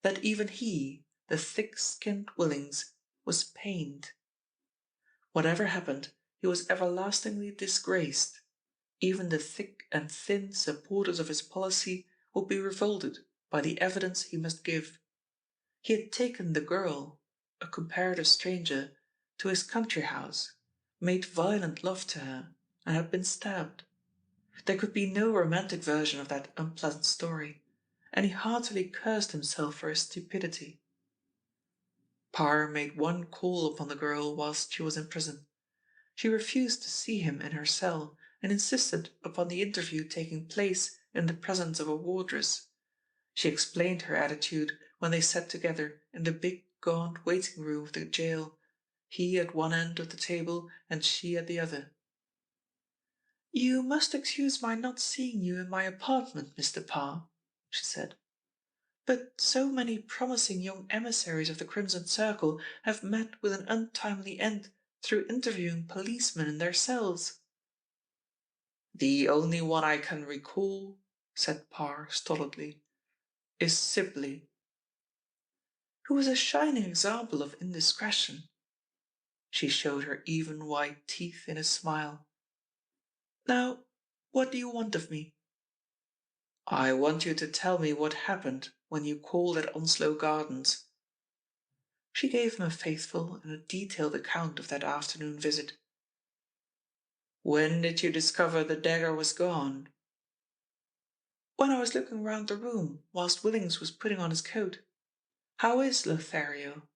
that even he, the thick-skinned Willings, was pained. Whatever happened, he was everlastingly disgraced. Even the thick and thin supporters of his policy would be revolted by the evidence he must give. He had taken the girl, a comparative stranger, to his country house, made violent love to her, and had been stabbed. There could be no romantic version of that unpleasant story, and he heartily cursed himself for his stupidity. Parr made one call upon the girl whilst she was in prison. She refused to see him in her cell and insisted upon the interview taking place in the presence of a wardress. She explained her attitude when they sat together in the big gaunt waiting room of the jail, he at one end of the table and she at the other. "You must excuse my not seeing you in my apartment, Mr. Parr," she said. "But so many promising young emissaries of the Crimson Circle have met with an untimely end through interviewing policemen in their cells." "The only one I can recall," said Parr stolidly, "is Sibley." "Who was a shining example of indiscretion." She showed her even white teeth in a smile. "Now, what do you want of me?" "I want you to tell me what happened when you called at Onslow Gardens." She gave him a faithful and a detailed account of that afternoon visit. "When did you discover the dagger was gone?" "When I was looking round the room whilst Willings was putting on his coat. How is Lothario?"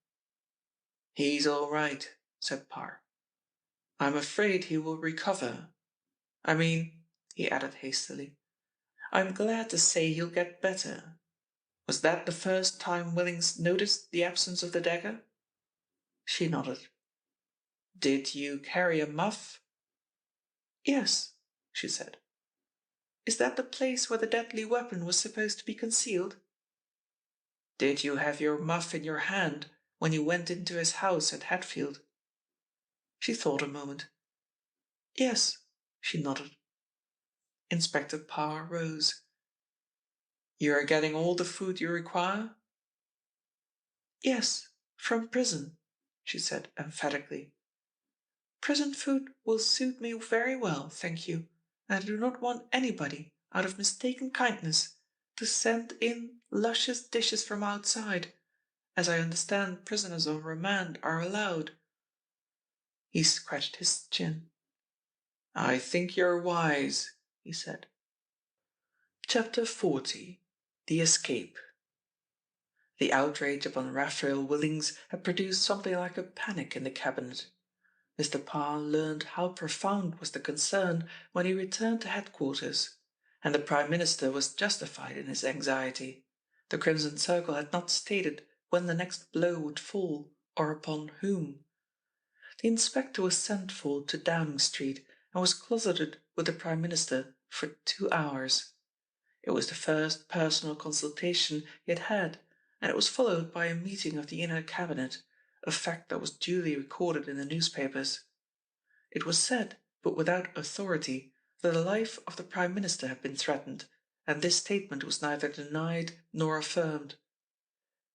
"He's all right," said Parr. "I'm afraid he will recover. I mean," he added hastily, "I'm glad to say he'll get better. Was that the first time Willings noticed the absence of the dagger?" She nodded. "Did you carry a muff?" "Yes," she said. "Is that the place where the deadly weapon was supposed to be concealed?" "Did you have your muff in your hand when you went into his house at Hatfield?" She thought a moment. "Yes," she nodded. Inspector Parr rose. "You are getting all the food you require?" "Yes, from prison," she said emphatically. "Prison food will suit me very well, thank you, and I do not want anybody, out of mistaken kindness, to send in luscious dishes from outside, as I understand prisoners on remand are allowed." He scratched his chin. "I think you're wise," he said. Chapter 40. The Escape. The outrage upon Raphael Willings had produced something like a panic in the cabinet. Mr. Parr learned how profound was the concern when he returned to headquarters, and the Prime Minister was justified in his anxiety. The Crimson Circle had not stated when the next blow would fall, or upon whom. The inspector was sent for to Downing Street and was closeted with the Prime Minister for 2 hours. It was the first personal consultation he had had, and it was followed by a meeting of the inner cabinet, a fact that was duly recorded in the newspapers. It was said, but without authority, that the life of the Prime Minister had been threatened, and this statement was neither denied nor affirmed.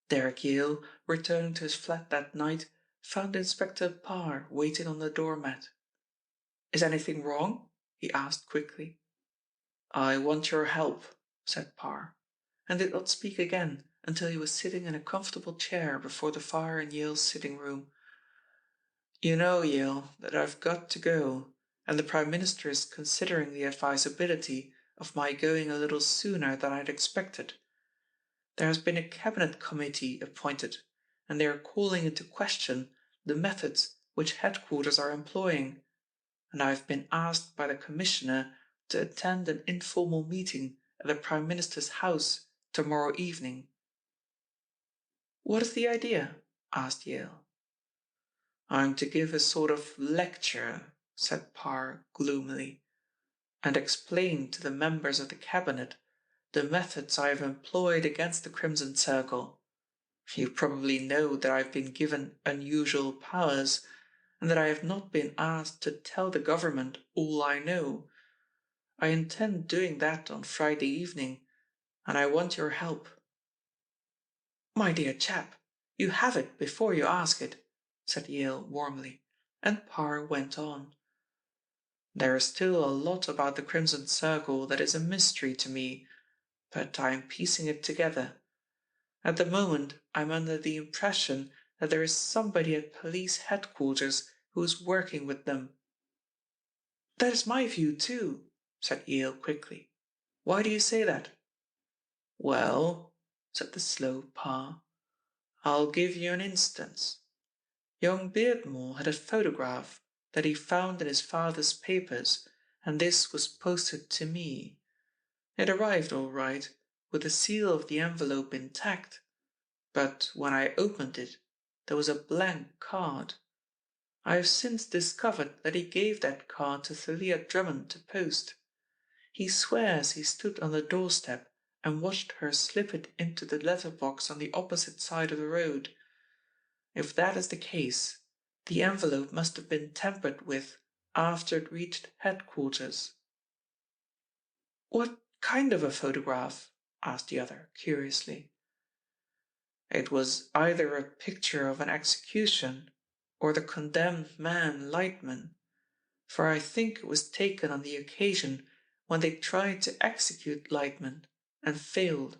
Derrick Yale, returning to his flat that night, found Inspector Parr waiting on the doormat. "Is anything wrong?" he asked quickly. "I want your help," said Parr, and did not speak again until he was sitting in a comfortable chair before the fire in Yale's sitting room. "You know, Yale, that I've got to go, and the Prime Minister is considering the advisability of my going a little sooner than I'd expected. There has been a cabinet committee appointed, and they are calling into question the methods which headquarters are employing, and I have been asked by the Commissioner to attend an informal meeting at the Prime Minister's house tomorrow evening." "What is the idea?" asked Yale. "I'm to give a sort of lecture," said Parr gloomily, "and explain to the members of the Cabinet the methods I have employed against the Crimson Circle. You probably know that I have been given unusual powers, and that I have not been asked to tell the government all I know. I intend doing that on Friday evening, and I want your help." "My dear chap, you have it before you ask it," said Yale warmly, and Parr went on. "There is still a lot about the Crimson Circle that is a mystery to me, but I'm piecing it together. At the moment, I'm under the impression that there is somebody at police headquarters who is working with them." "That is my view too," said Yale quickly. "Why do you say that?" "Well," said the slow Parr, "I'll give you an instance. Young Beardmore had a photograph that he found in his father's papers, and this was posted to me. It arrived all right, with the seal of the envelope intact, but when I opened it, there was a blank card. I have since discovered that he gave that card to Thalia Drummond to post. He swears he stood on the doorstep and watched her slip it into the letterbox on the opposite side of the road. If that is the case, the envelope must have been tampered with after it reached headquarters." "What kind of a photograph?" asked the other, curiously. "It was either a picture of an execution or the condemned man Lightman, for I think it was taken on the occasion when they tried to execute Lightman and failed.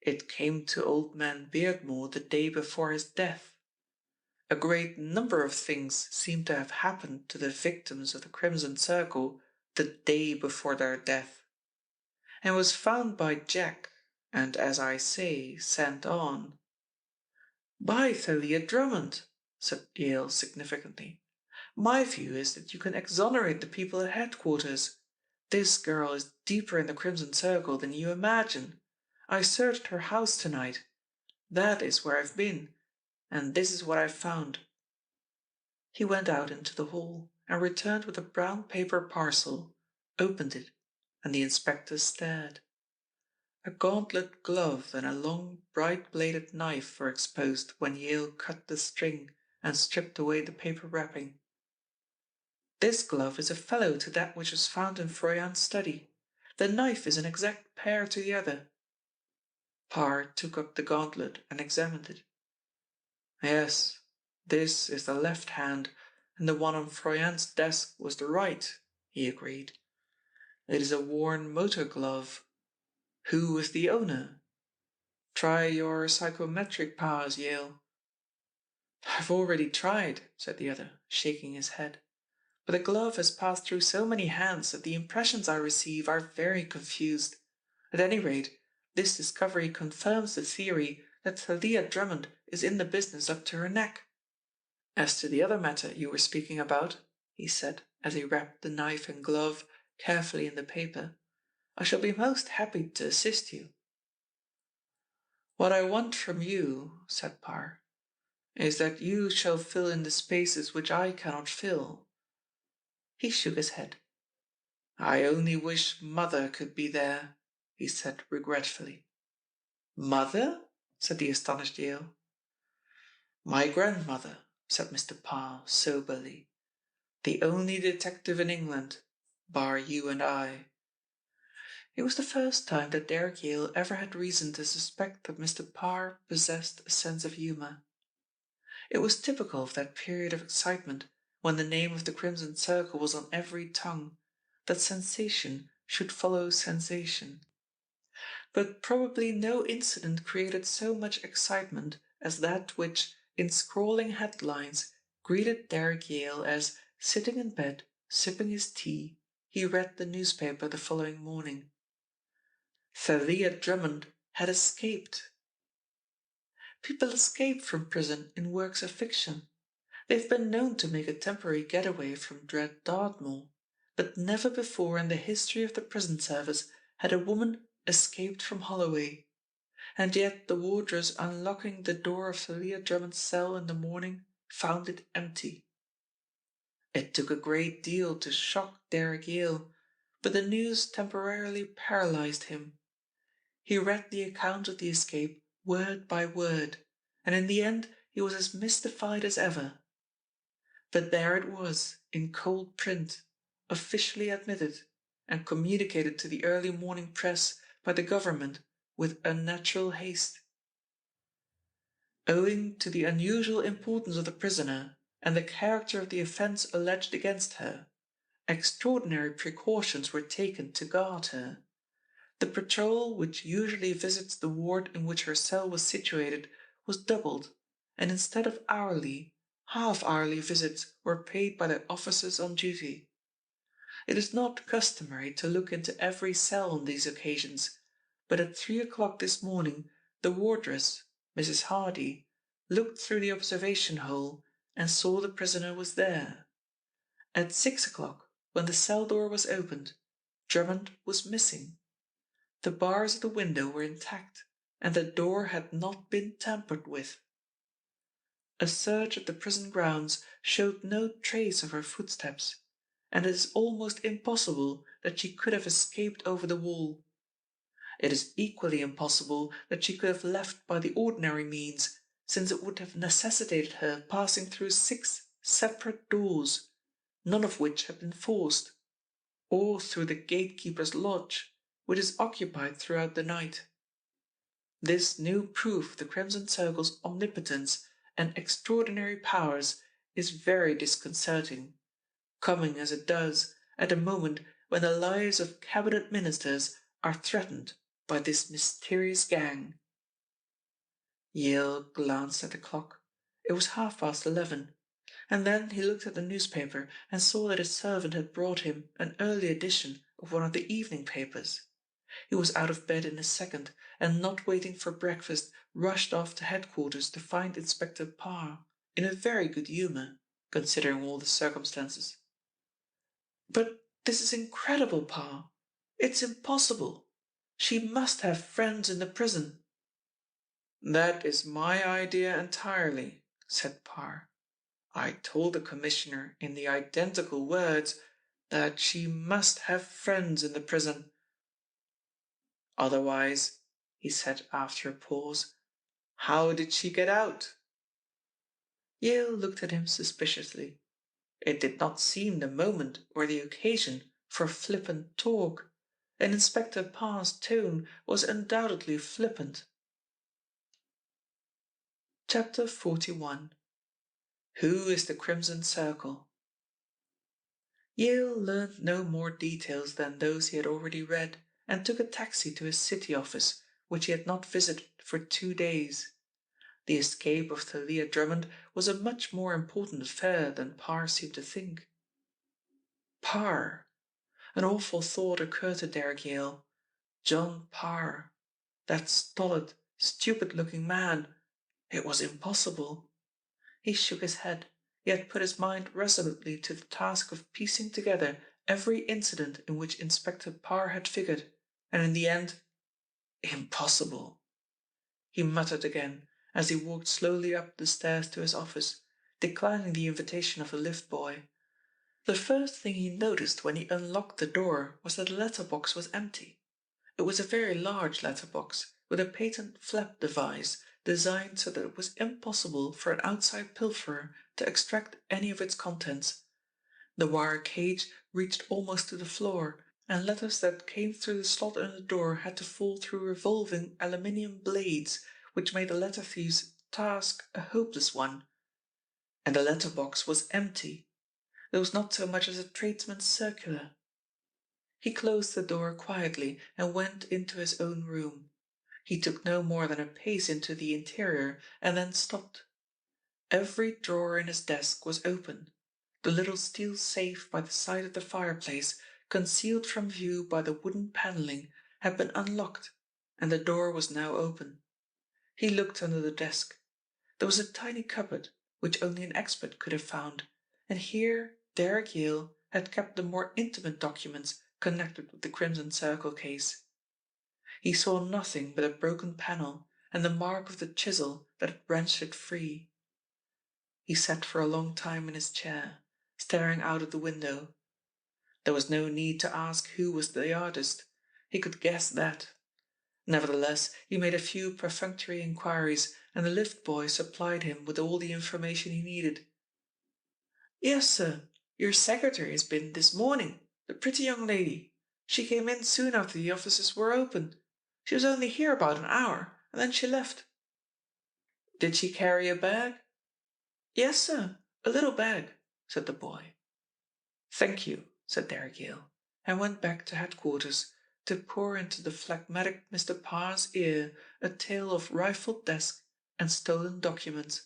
It came to old man Beardmore the day before his death. A great number of things seem to have happened to the victims of the Crimson Circle the day before their death, and was found by Jack, and, as I say, sent on." "By Thalia Drummond," said Yale significantly. "My view is that you can exonerate the people at headquarters. This girl is deeper in the Crimson Circle than you imagine. I searched her house tonight. That is where I've been, and this is what I've found." He went out into the hall and returned with a brown paper parcel, opened it, and the inspector stared. A gauntlet glove and a long, bright-bladed knife were exposed when Yale cut the string and stripped away the paper wrapping. "This glove is a fellow to that which was found in Froyant's study. The knife is an exact pair to the other." Parr took up the gauntlet and examined it. "Yes, this is the left hand, and the one on Froyant's desk was the right," he agreed. "It is a worn motor glove. Who is the owner? Try your psychometric powers, Yale." "I've already tried," said the other, shaking his head. "But the glove has passed through so many hands that the impressions I receive are very confused. At any rate, this discovery confirms the theory that Thalia Drummond is in the business up to her neck. As to the other matter you were speaking about," he said, as he wrapped the knife and glove carefully in the paper, "I shall be most happy to assist you." "What I want from you," said Parr, "is that you shall fill in the spaces which I cannot fill." He shook his head. "I only wish Mother could be there," he said regretfully. "Mother?" said the astonished Yale. "My grandmother," said Mr. Parr soberly. "The only detective in England, bar you and I." It was the first time that Derrick Yale ever had reason to suspect that Mr. Parr possessed a sense of humour. It was typical of that period of excitement, when the name of the Crimson Circle was on every tongue, that sensation should follow sensation. But probably no incident created so much excitement as that which, in scrawling headlines, greeted Derrick Yale as, sitting in bed, sipping his tea, he read the newspaper the following morning. Thalia Drummond had escaped. People escape from prison in works of fiction. They've been known to make a temporary getaway from dread Dartmoor, but never before in the history of the prison service had a woman escaped from Holloway. And yet the wardress unlocking the door of Thalia Drummond's cell in the morning found it empty. It took a great deal to shock Derrick Yale, but the news temporarily paralysed him. He read the account of the escape word by word, and in the end he was as mystified as ever. But there it was, in cold print, officially admitted, and communicated to the early morning press by the government with unnatural haste. Owing to the unusual importance of the prisoner and the character of the offence alleged against her, extraordinary precautions were taken to guard her. The patrol which usually visits the ward in which her cell was situated was doubled, and instead of hourly, half-hourly visits were paid by the officers on duty. It is not customary to look into every cell on these occasions, but at 3 o'clock this morning the wardress, Mrs. Hardy, looked through the observation hole and saw the prisoner was there. At 6 o'clock, when the cell door was opened, Drummond was missing. The bars of the window were intact, and the door had not been tampered with. A search of the prison grounds showed no trace of her footsteps, and it is almost impossible that she could have escaped over the wall. It is equally impossible that she could have left by the ordinary means, since it would have necessitated her passing through 6 separate doors, none of which had been forced, or through the gatekeeper's lodge, which is occupied throughout the night. This new proof of the Crimson Circle's omnipotence and extraordinary powers is very disconcerting, coming as it does at a moment when the lives of cabinet ministers are threatened by this mysterious gang. Yale glanced at the clock. It was 11:30, and then he looked at the newspaper and saw that his servant had brought him an early edition of one of the evening papers. He was out of bed in a second, and not waiting for breakfast, rushed off to headquarters to find Inspector Parr, in a very good humour, considering all the circumstances. "But this is incredible, Parr. It's impossible. She must have friends in the prison." "That is my idea entirely," said Parr. "I told the Commissioner in the identical words that she must have friends in the prison. Otherwise," he said after a pause, "how did she get out?" Yale looked at him suspiciously. It did not seem the moment or the occasion for flippant talk, and Inspector Parr's tone was undoubtedly flippant. Chapter 41. Who is the Crimson Circle? Yale learned no more details than those he had already read, and took a taxi to his city office, which he had not visited for 2 days. The escape of Thalia Drummond was a much more important affair than Parr seemed to think. Parr! An awful thought occurred to Derrick Yale. John Parr. That stolid, stupid-looking man. It was impossible. He shook his head. He had put his mind resolutely to the task of piecing together every incident in which Inspector Parr had figured, and in the end, impossible. He muttered again, as he walked slowly up the stairs to his office, declining the invitation of the lift boy. The first thing he noticed when he unlocked the door was that the letter-box was empty. It was a very large letter-box, with a patent flap device designed so that it was impossible for an outside pilferer to extract any of its contents. The wire cage reached almost to the floor, and letters that came through the slot in the door had to fall through revolving aluminium blades, which made the letter thief's task a hopeless one. And the letter-box was empty. There was not so much as a tradesman's circular. He closed the door quietly and went into his own room. He took no more than a pace into the interior and then stopped. Every drawer in his desk was open. The little steel safe by the side of the fireplace, concealed from view by the wooden panelling, had been unlocked, and the door was now open. He looked under the desk. There was a tiny cupboard, which only an expert could have found, and here Derrick Yale had kept the more intimate documents connected with the Crimson Circle case. He saw nothing but a broken panel and the mark of the chisel that had wrenched it free. He sat for a long time in his chair, staring out of the window. There was no need to ask who was the artist. He could guess that. Nevertheless, he made a few perfunctory inquiries, and the lift boy supplied him with all the information he needed. "Yes, sir. Your secretary has been this morning, the pretty young lady. She came in soon after the offices were open. She was only here about an hour, and then she left." "Did she carry a bag?" "Yes, sir, a little bag," said the boy. "Thank you," said Derrick Yale, and went back to headquarters, to pour into the phlegmatic Mr. Parr's ear a tale of rifled desk and stolen documents.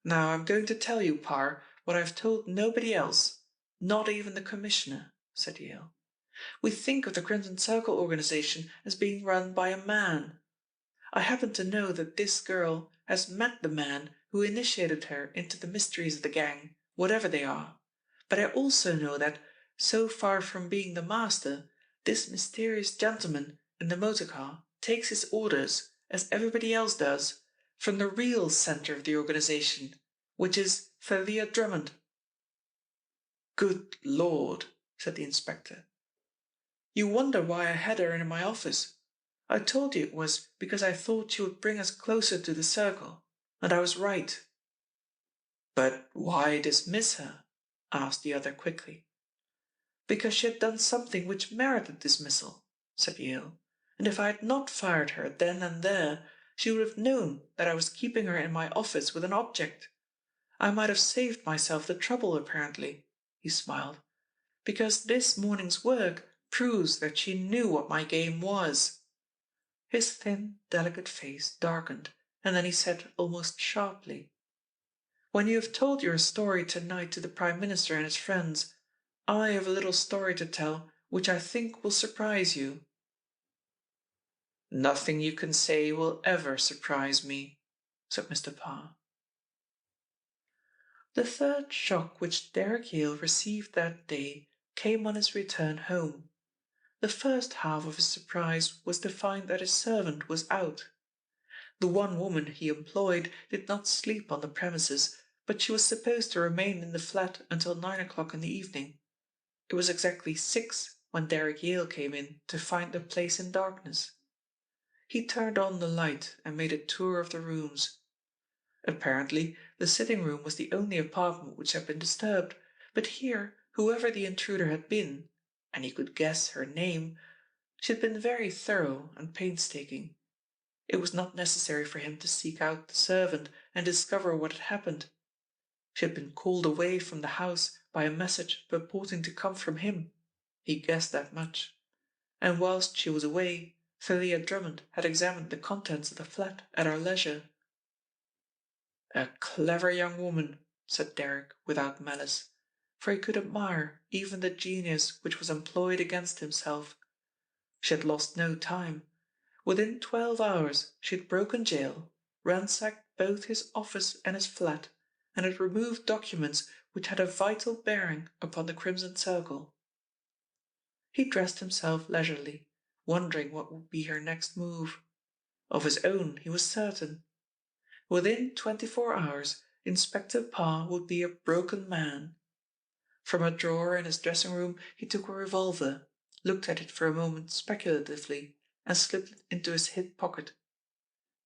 "Now I'm going to tell you, Parr, what I've told nobody else, not even the Commissioner," said Yale. "We think of the Crimson Circle organization as being run by a man. I happen to know that this girl has met the man who initiated her into the mysteries of the gang, whatever they are. But I also know that, so far from being the master, this mysterious gentleman in the motor car takes his orders, as everybody else does, from the real centre of the organization, which is Thalia Drummond." "Good Lord," said the inspector. "You wonder why I had her in my office. I told you it was because I thought she would bring us closer to the circle, and I was right." "But why dismiss her?" asked the other quickly. "Because she had done something which merited dismissal," said Yale, "and if I had not fired her then and there, she would have known that I was keeping her in my office with an object. I might have saved myself the trouble, apparently," he smiled, "because this morning's work proves that she knew what my game was." His thin, delicate face darkened, and then he said almost sharply: "When you have told your story tonight to the Prime Minister and his friends, I have a little story to tell which I think will surprise you." "Nothing you can say will ever surprise me," said Mr. Parr. The third shock which Derrick Yale received that day came on his return home. The first half of his surprise was to find that his servant was out. The one woman he employed did not sleep on the premises, but she was supposed to remain in the flat until 9 o'clock in the evening. It was exactly 6 when Derrick Yale came in to find the place in darkness. He turned on the light and made a tour of the rooms. Apparently, the sitting room was the only apartment which had been disturbed, but here, whoever the intruder had been, and he could guess her name, she had been very thorough and painstaking. It was not necessary for him to seek out the servant and discover what had happened. She had been called away from the house by a message purporting to come from him. He guessed that much. And whilst she was away, Thalia Drummond had examined the contents of the flat at her leisure. "A clever young woman," said Derrick without malice, for he could admire even the genius which was employed against himself. She had lost no time. Within 12 hours she had broken gaol, ransacked both his office and his flat, and had removed documents which had a vital bearing upon the Crimson Circle. He dressed himself leisurely, wondering what would be her next move. Of his own he was certain. Within 24 hours Inspector Parr would be a broken man. From a drawer in his dressing room he took a revolver, looked at it for a moment speculatively, and slipped it into his hip pocket.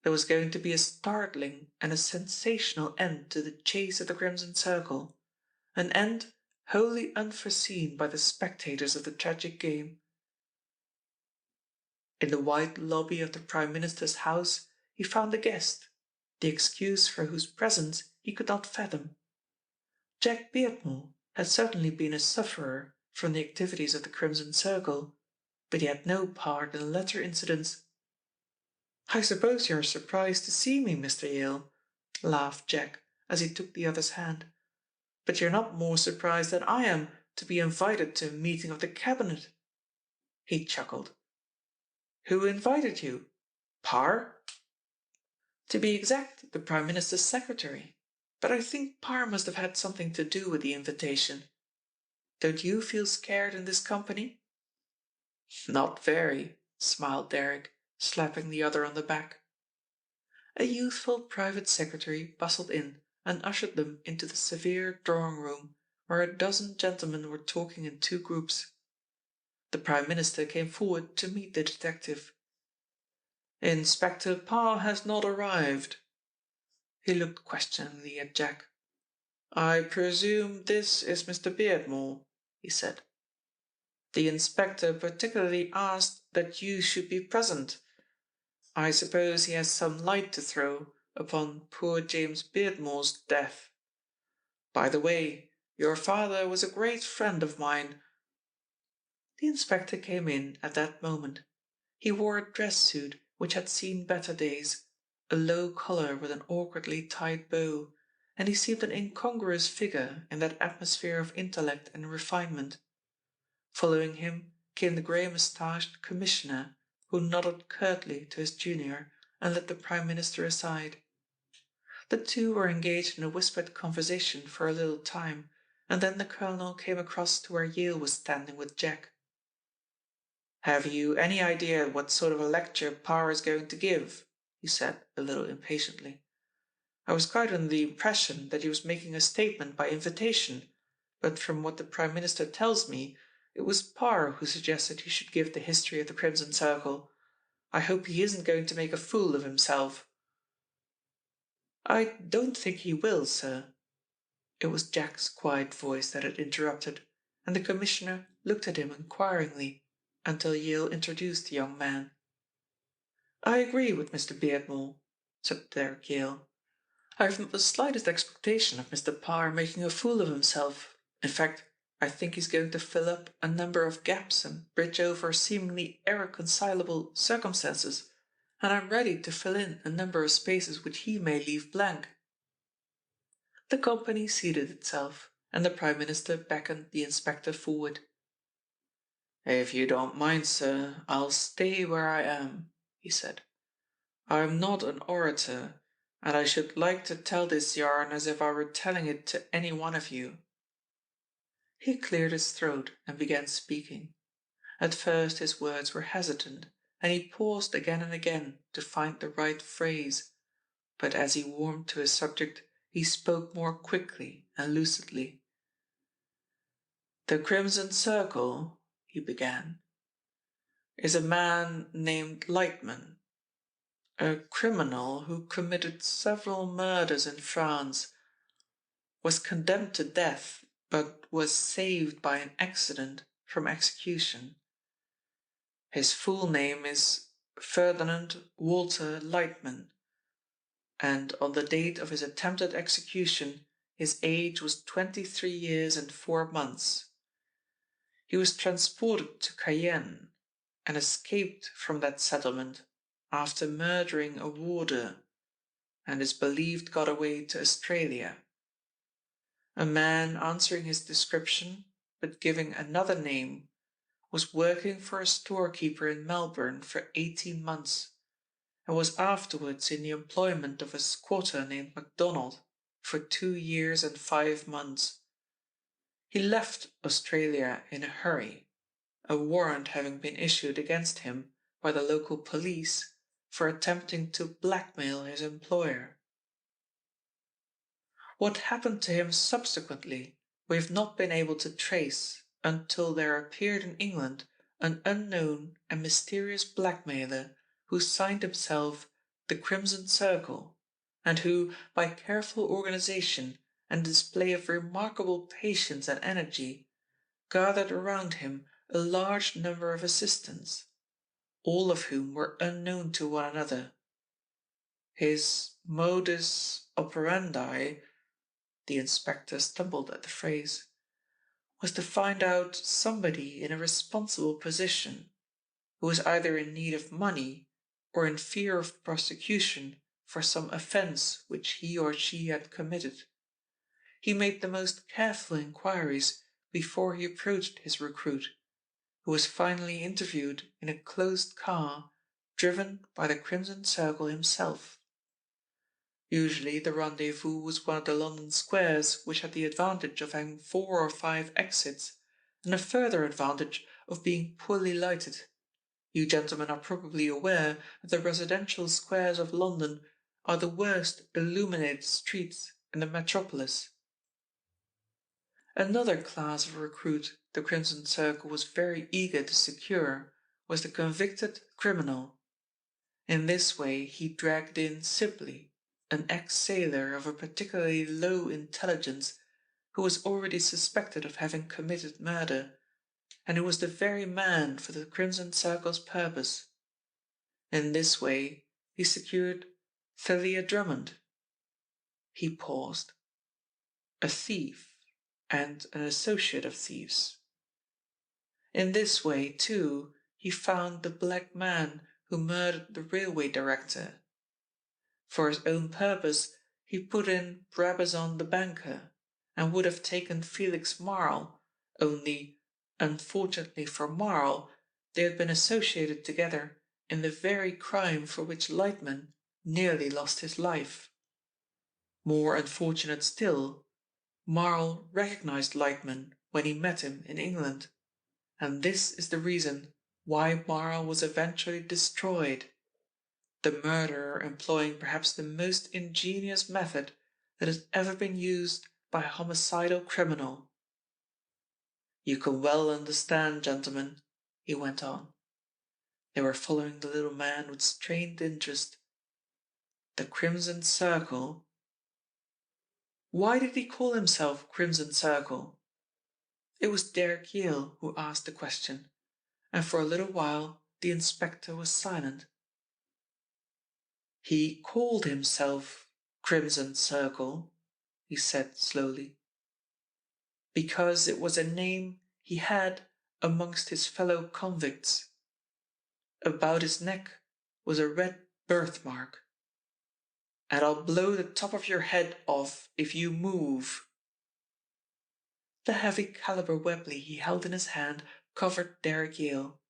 There was going to be a startling and a sensational end to the chase of the Crimson Circle, an end wholly unforeseen by the spectators of the tragic game. In the wide lobby of the Prime Minister's house he found a guest, the excuse for whose presence he could not fathom. Jack Beardmore had certainly been a sufferer from the activities of the Crimson Circle, but he had no part in the latter incidents. "I suppose you're surprised to see me, Mr. Yale," laughed Jack, as he took the other's hand. "But you're not more surprised than I am to be invited to a meeting of the Cabinet." He chuckled. "Who invited you? Parr?" "To be exact, the Prime Minister's secretary. But I think Parr must have had something to do with the invitation. Don't you feel scared in this company?" "Not very," smiled Derrick, slapping the other on the back. A youthful private secretary bustled in and ushered them into the severe drawing-room, where a dozen gentlemen were talking in 2 groups. The Prime Minister came forward to meet the detective. "Inspector Parr has not arrived." He looked questioningly at Jack. "I presume this is Mr. Beardmore," he said. "The inspector particularly asked that you should be present. I suppose he has some light to throw upon poor James Beardmore's death. By the way, your father was a great friend of mine." The inspector came in at that moment. He wore a dress suit which had seen better days, a low collar with an awkwardly tied bow, and he seemed an incongruous figure in that atmosphere of intellect and refinement. Following him came the grey-moustached commissioner, who nodded curtly to his junior and led the Prime Minister aside. The two were engaged in a whispered conversation for a little time, and then the colonel came across to where Yale was standing with Jack. "Have you any idea what sort of a lecture Parr is going to give?" he said, a little impatiently. "I was quite under the impression that he was making a statement by invitation, but from what the Prime Minister tells me, it was Parr who suggested he should give the history of the Crimson Circle. I hope he isn't going to make a fool of himself." "I don't think he will, sir." It was Jack's quiet voice that had interrupted, and the Commissioner looked at him inquiringly until Yale introduced the young man. "I agree with Mr. Beardmore," said Derrick Yale. "I have not the slightest expectation of Mr. Parr making a fool of himself. In fact, I think he's going to fill up a number of gaps and bridge over seemingly irreconcilable circumstances, and I'm ready to fill in a number of spaces which he may leave blank." The company seated itself, and the Prime Minister beckoned the inspector forward. "If you don't mind, sir, I'll stay where I am," he said. "I'm not an orator, and I should like to tell this yarn as if I were telling it to any one of you." He cleared his throat and began speaking. At first his words were hesitant, and he paused again and again to find the right phrase, but as he warmed to his subject he spoke more quickly and lucidly. "The Crimson Circle," he began, "is a man named Lightman, a criminal who committed several murders in France, was condemned to death, but was saved by an accident from execution. His full name is Ferdinand Walter Lightman, and on the date of his attempted execution his age was 23 years and 4 months. He was transported to Cayenne and escaped from that settlement after murdering a warder, and is believed got away to Australia. A man answering his description, but giving another name, was working for a storekeeper in Melbourne for 18 months, and was afterwards in the employment of a squatter named MacDonald for 2 years and 5 months. He left Australia in a hurry, a warrant having been issued against him by the local police for attempting to blackmail his employer. What happened to him subsequently we have not been able to trace until there appeared in England an unknown and mysterious blackmailer who signed himself the Crimson Circle, and who, by careful organization and display of remarkable patience and energy, gathered around him a large number of assistants, all of whom were unknown to one another. His modus operandi, the inspector stumbled at the phrase, was to find out somebody in a responsible position who was either in need of money or in fear of prosecution for some offence which he or she had committed. He made the most careful inquiries before he approached his recruit, who was finally interviewed in a closed car driven by the Crimson Circle himself. Usually the rendezvous was one of the London squares, which had the advantage of having 4 or 5 exits, and a further advantage of being poorly lighted. You gentlemen are probably aware that the residential squares of London are the worst illuminated streets in the metropolis. Another class of recruit the Crimson Circle was very eager to secure was the convicted criminal. In this way he dragged in Sibley, an ex-sailor of a particularly low intelligence who was already suspected of having committed murder, and who was the very man for the Crimson Circle's purpose. In this way he secured Thalia Drummond. He paused. A thief and an associate of thieves. In this way, too, he found the black man who murdered the railway director. For his own purpose, he put in Brabazon the banker, and would have taken Felix Marl, only, unfortunately for Marl, they had been associated together in the very crime for which Lightman nearly lost his life. More unfortunate still, Marl recognized Lightman when he met him in England, and this is the reason why Marl was eventually destroyed, the murderer employing perhaps the most ingenious method that has ever been used by a homicidal criminal. You can well understand, gentlemen, he went on. They were following the little man with strained interest. The Crimson Circle. Why did he call himself Crimson Circle? It was Derek Yale who asked the question, and for a little while the inspector was silent. He called himself Crimson Circle, he said slowly, because it was a name he had amongst his fellow convicts. About his neck was a red birthmark. And I'll blow the top of your head off if you move. The heavy caliber Webley he held in his hand covered Derek Yale.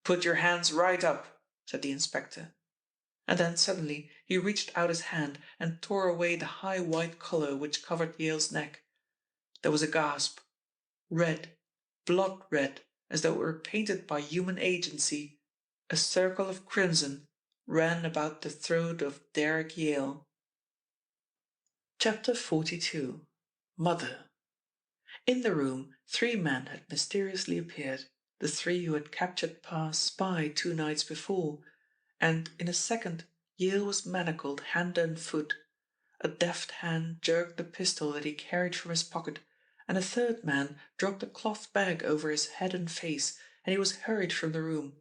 Put your hands right up, said the inspector. And then suddenly he reached out his hand and tore away the high white collar which covered Yale's neck. There was a gasp. Red, blood red, as though it were painted by human agency, a circle of crimson ran about the throat of Derek Yale. Chapter 42. Mother. In the room, 3 men had mysteriously appeared, the 3 who had captured Parr's spy 2 nights before, and in a second Yale was manacled hand and foot. A deft hand jerked the pistol that he carried from his pocket, and a 3rd man dropped a cloth bag over his head and face, and he was hurried from the room.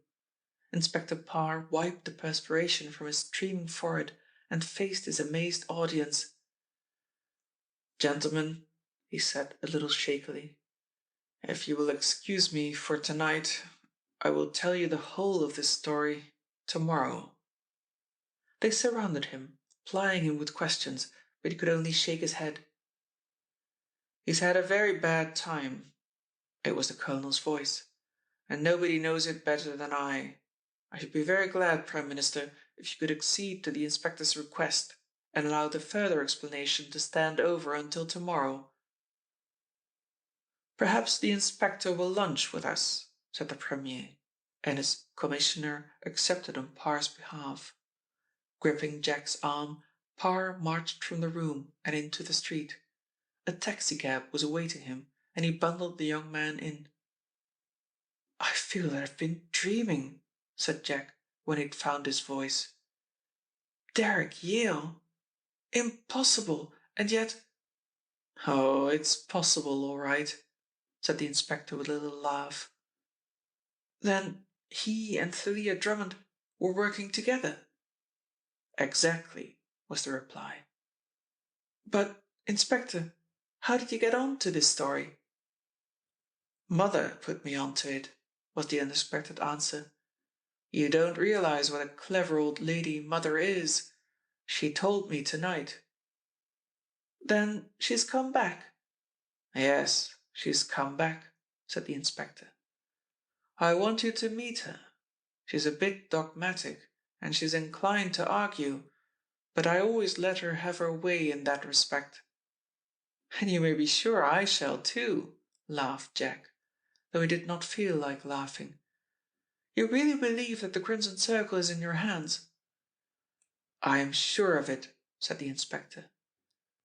Inspector Parr wiped the perspiration from his streaming forehead and faced his amazed audience. Gentlemen, he said a little shakily, if you will excuse me for tonight, I will tell you the whole of this story tomorrow. They surrounded him, plying him with questions, but he could only shake his head. He's had a very bad time. It was the colonel's voice, and nobody knows it better than I. I should be very glad, Prime Minister, if you could accede to the inspector's request and allow the further explanation to stand over until tomorrow. Perhaps the inspector will lunch with us, said the Premier, and his commissioner accepted on Parr's behalf. Gripping Jack's arm, Parr marched from the room and into the street. A taxicab was awaiting him, and he bundled the young man in. I feel that I've been dreaming, said Jack when he'd found his voice. Derek Yale? Impossible, and yet... Oh, it's possible, all right, said the inspector with a little laugh. Then he and Thalia Drummond were working together? Exactly, was the reply. But, Inspector, how did you get on to this story? Mother put me on to it, was the unexpected answer. You don't realize what a clever old lady Mother is. She told me tonight. Then she's come back? Yes, she's come back, said the inspector. I want you to meet her. She's a bit dogmatic, and she's inclined to argue, but I always let her have her way in that respect. And you may be sure I shall too, laughed Jack, though he did not feel like laughing. You really believe that the Crimson Circle is in your hands? I am sure of it, said the inspector.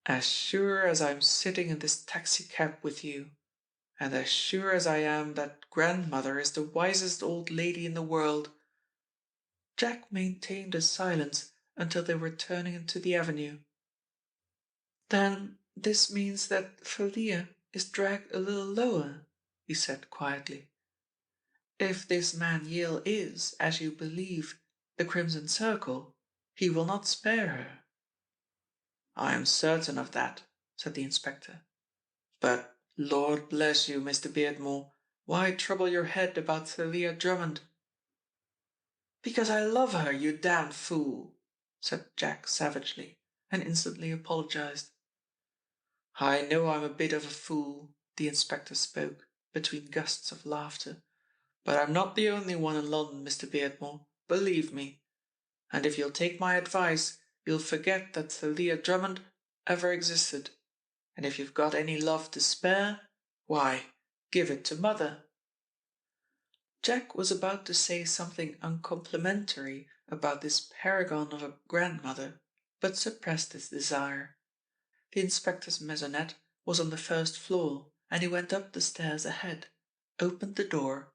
As sure as I'm sitting in this taxicab with you, and as sure as I am that grandmother is the wisest old lady in the world. Jack maintained a silence until they were turning into the avenue. Then this means that Thalia is dragged a little lower, he said quietly. If this man Yale is, as you believe, the Crimson Circle, he will not spare her. I am certain of that, said the inspector. But, Lord bless you, Mr. Beardmore, Why trouble your head about Thalia Drummond?" "Because I love her, you damned fool," said Jack savagely, and instantly apologized. "I know I'm a bit of a fool," the inspector spoke, between gusts of laughter, "but I'm not the only one in London, Mr. Beardmore, believe me. And if you'll take my advice, you'll forget that Thalia Drummond ever existed. And if you've got any love to spare, why, give it to Mother." Jack was about to say something uncomplimentary about this paragon of a grandmother, but suppressed his desire. The inspector's maisonette was on the first floor, and he went up the stairs ahead, opened the door,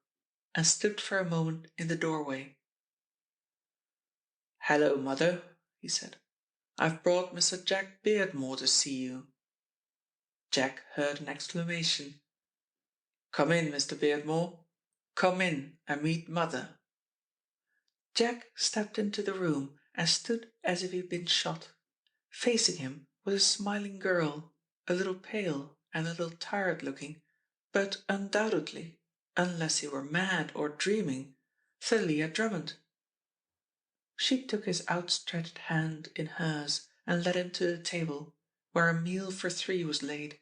and stood for a moment in the doorway. "Hello, Mother," he said. "I've brought Mr. Jack Beardmore to see you." Jack heard an exclamation. "Come in, Mr. Beardmore. Come in and meet Mother." Jack stepped into the room and stood as if he'd been shot. Facing him was a smiling girl, a little pale and a little tired-looking, but undoubtedly, unless he were mad or dreaming, Thalia Drummond. She took his outstretched hand in hers and led him to the table, where a meal for three was laid.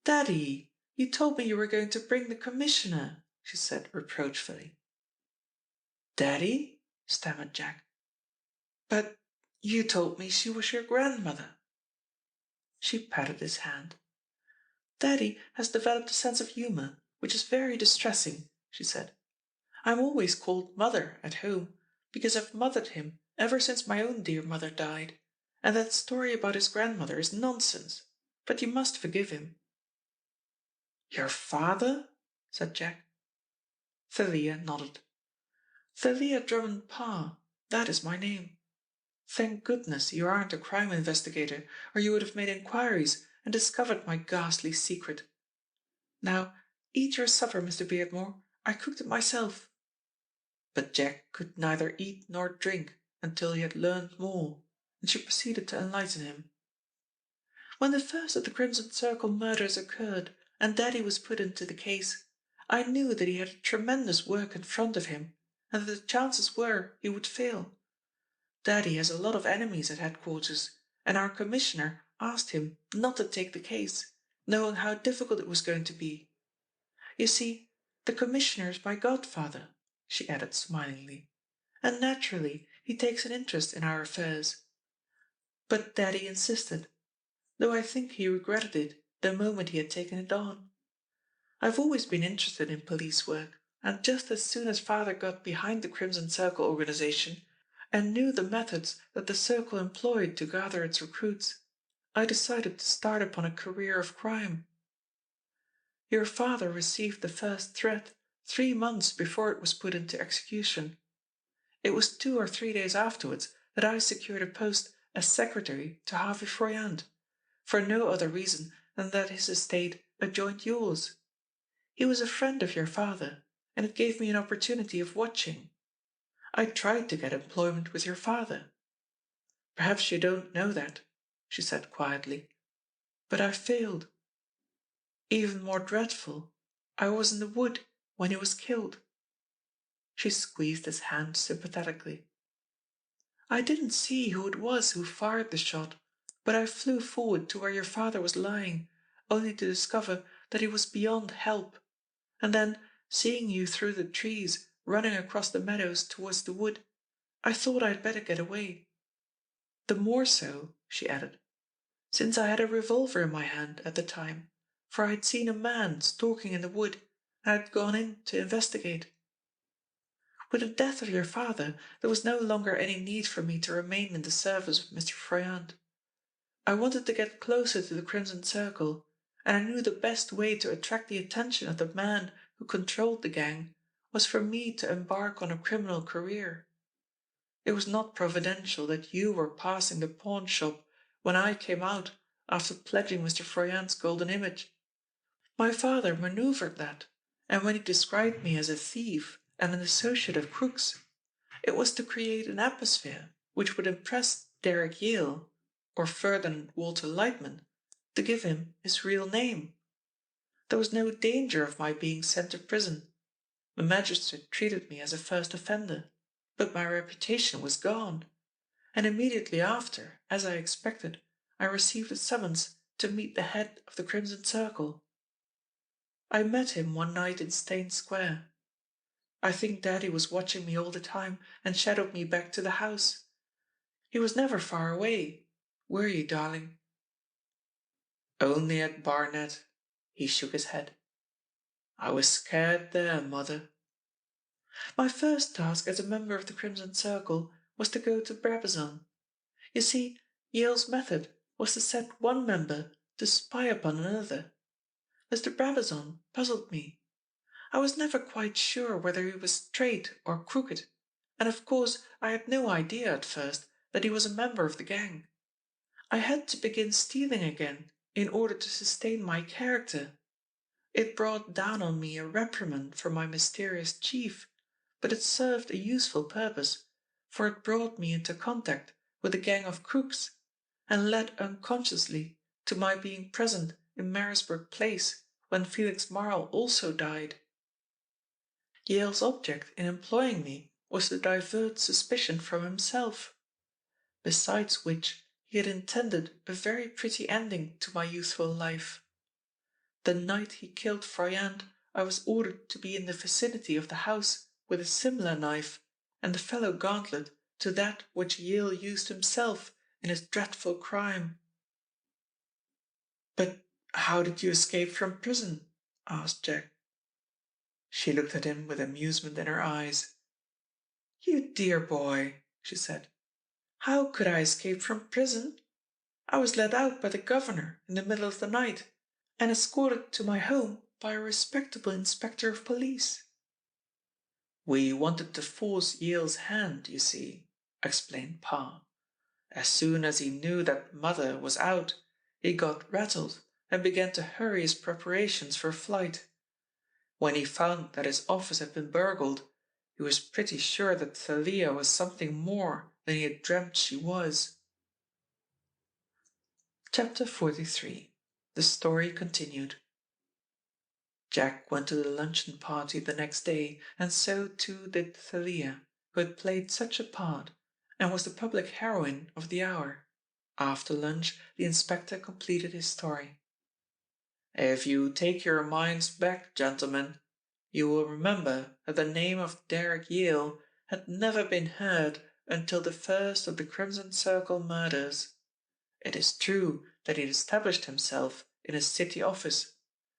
"Daddy, you told me you were going to bring the commissioner," she said reproachfully. "Daddy?" stammered Jack. "But you told me she was your grandmother." She patted his hand. "Daddy has developed a sense of humour, which is very distressing," she said. "I'm always called Mother at home, because I've mothered him ever since my own dear mother died, and that story about his grandmother is nonsense, but you must forgive him." "Your father?" said Jack. Thalia nodded. "Thalia Drummond Parr, that is my name. Thank goodness you aren't a crime investigator, or you would have made inquiries and discovered my ghastly secret. Now, eat your supper, Mr. Beardmore. I cooked it myself." But Jack could neither eat nor drink until he had learned more, and she proceeded to enlighten him. "When the first of the Crimson Circle murders occurred, and Daddy was put into the case, I knew that he had a tremendous work in front of him, and that the chances were he would fail. Daddy has a lot of enemies at headquarters, and our commissioner asked him not to take the case, knowing how difficult it was going to be. You see, the commissioner is my godfather," she added smilingly, "and naturally he takes an interest in our affairs. But Daddy insisted, though I think he regretted it the moment he had taken it on. I've always been interested in police work, and just as soon as Father got behind the Crimson Circle organization and knew the methods that the Circle employed to gather its recruits, I decided to start upon a career of crime. Your father received the first threat 3 months before it was put into execution. It was 2 or 3 days afterwards that I secured a post as secretary to Harvey Froyant, for no other reason than that his estate adjoined yours. He was a friend of your father, and it gave me an opportunity of watching. I tried to get employment with your father. Perhaps you don't know that," she said quietly, "but I failed. Even more dreadful, I was in the wood when he was killed." She squeezed his hand sympathetically. "I didn't see who it was who fired the shot, but I flew forward to where your father was lying, only to discover that he was beyond help, and then, seeing you through the trees running across the meadows towards the wood, I thought I had better get away. The more so," she added, "since I had a revolver in my hand at the time, for I had seen a man stalking in the wood and had gone in to investigate. With the death of your father, there was no longer any need for me to remain in the service of Mr. Froyant. I wanted to get closer to the Crimson Circle, and I knew the best way to attract the attention of the man who controlled the gang was for me to embark on a criminal career. It was not providential that you were passing the pawn shop when I came out after pledging Mr. Froyant's golden image. My father manoeuvred that, and when he described me as a thief and an associate of crooks, it was to create an atmosphere which would impress Derek Yale, or Ferdinand Walter Lightman, to give him his real name. There was no danger of my being sent to prison. The magistrate treated me as a first offender, but my reputation was gone. And immediately after, as I expected, I received a summons to meet the head of the Crimson Circle. I met him one night in Stane Square. I think Daddy was watching me all the time and shadowed me back to the house. He was never far away, were you, darling? Only at Barnett. He shook his head. I was scared there, Mother. My first task as a member of the Crimson Circle was to go to Brabazon. You see, Yale's method was to set one member to spy upon another. Mr. Brabazon puzzled me. I was never quite sure whether he was straight or crooked, and of course I had no idea at first that he was a member of the gang. I had to begin stealing again in order to sustain my character. It brought down on me a reprimand from my mysterious chief, but it served a useful purpose, for it brought me into contact with a gang of crooks, and led unconsciously to my being present in Marisburg Place when Felix Marl also died. Yale's object in employing me was to divert suspicion from himself. Besides which, he had intended a very pretty ending to my youthful life. The night he killed Froyant, I was ordered to be in the vicinity of the house with a similar knife and the fellow gauntlet to that which Yale used himself in his dreadful crime. "But how did you escape from prison?" asked Jack. She looked at him with amusement in her eyes. "You dear boy," she said. "How could I escape from prison? I was let out by the governor in the middle of the night and escorted to my home by a respectable inspector of police." "We wanted to force Yale's hand, you see," explained Parr. "As soon as he knew that Mother was out, he got rattled and began to hurry his preparations for flight. When he found that his office had been burgled, he was pretty sure that Thalia was something more than he had dreamt she was." Chapter 43. The Story Continued. Jack went to the luncheon party the next day, and so too did Thalia, who had played such a part, and was the public heroine of the hour. After lunch, the inspector completed his story. "If you take your minds back, gentlemen, you will remember that the name of Derek Yale had never been heard until the first of the Crimson Circle murders. It is true that he had established himself in a city office,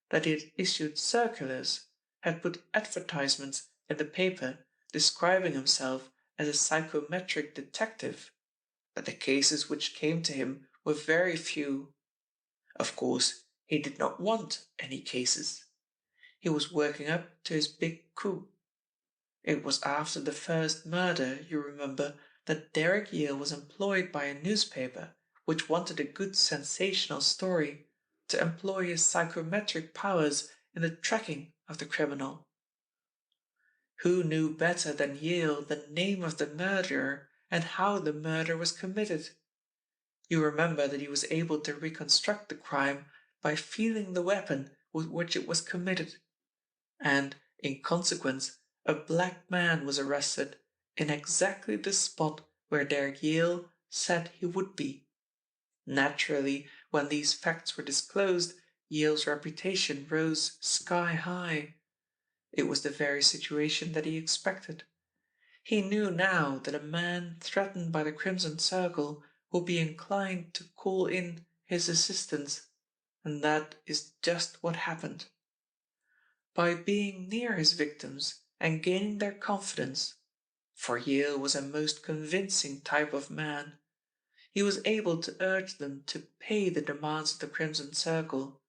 that he had issued circulars, had put advertisements in the paper describing himself as a psychometric detective, but the cases which came to him were very few. Of course, he did not want any cases. He was working up to his big coup. It was after the first murder, you remember, that Derek Yale was employed by a newspaper which wanted a good sensational story to employ his psychometric powers in the tracking of the criminal. Who knew better than Yale the name of the murderer and how the murder was committed? You remember that he was able to reconstruct the crime by feeling the weapon with which it was committed, and, in consequence, a black man was arrested in exactly the spot where Derek Yale said he would be. Naturally, when these facts were disclosed, Yale's reputation rose sky high. It was the very situation that he expected. He knew now that a man threatened by the Crimson Circle would be inclined to call in his assistance, and that is just what happened. By being near his victims and gaining their confidence, for Yale was a most convincing type of man, he was able to urge them to pay the demands of the Crimson Circle,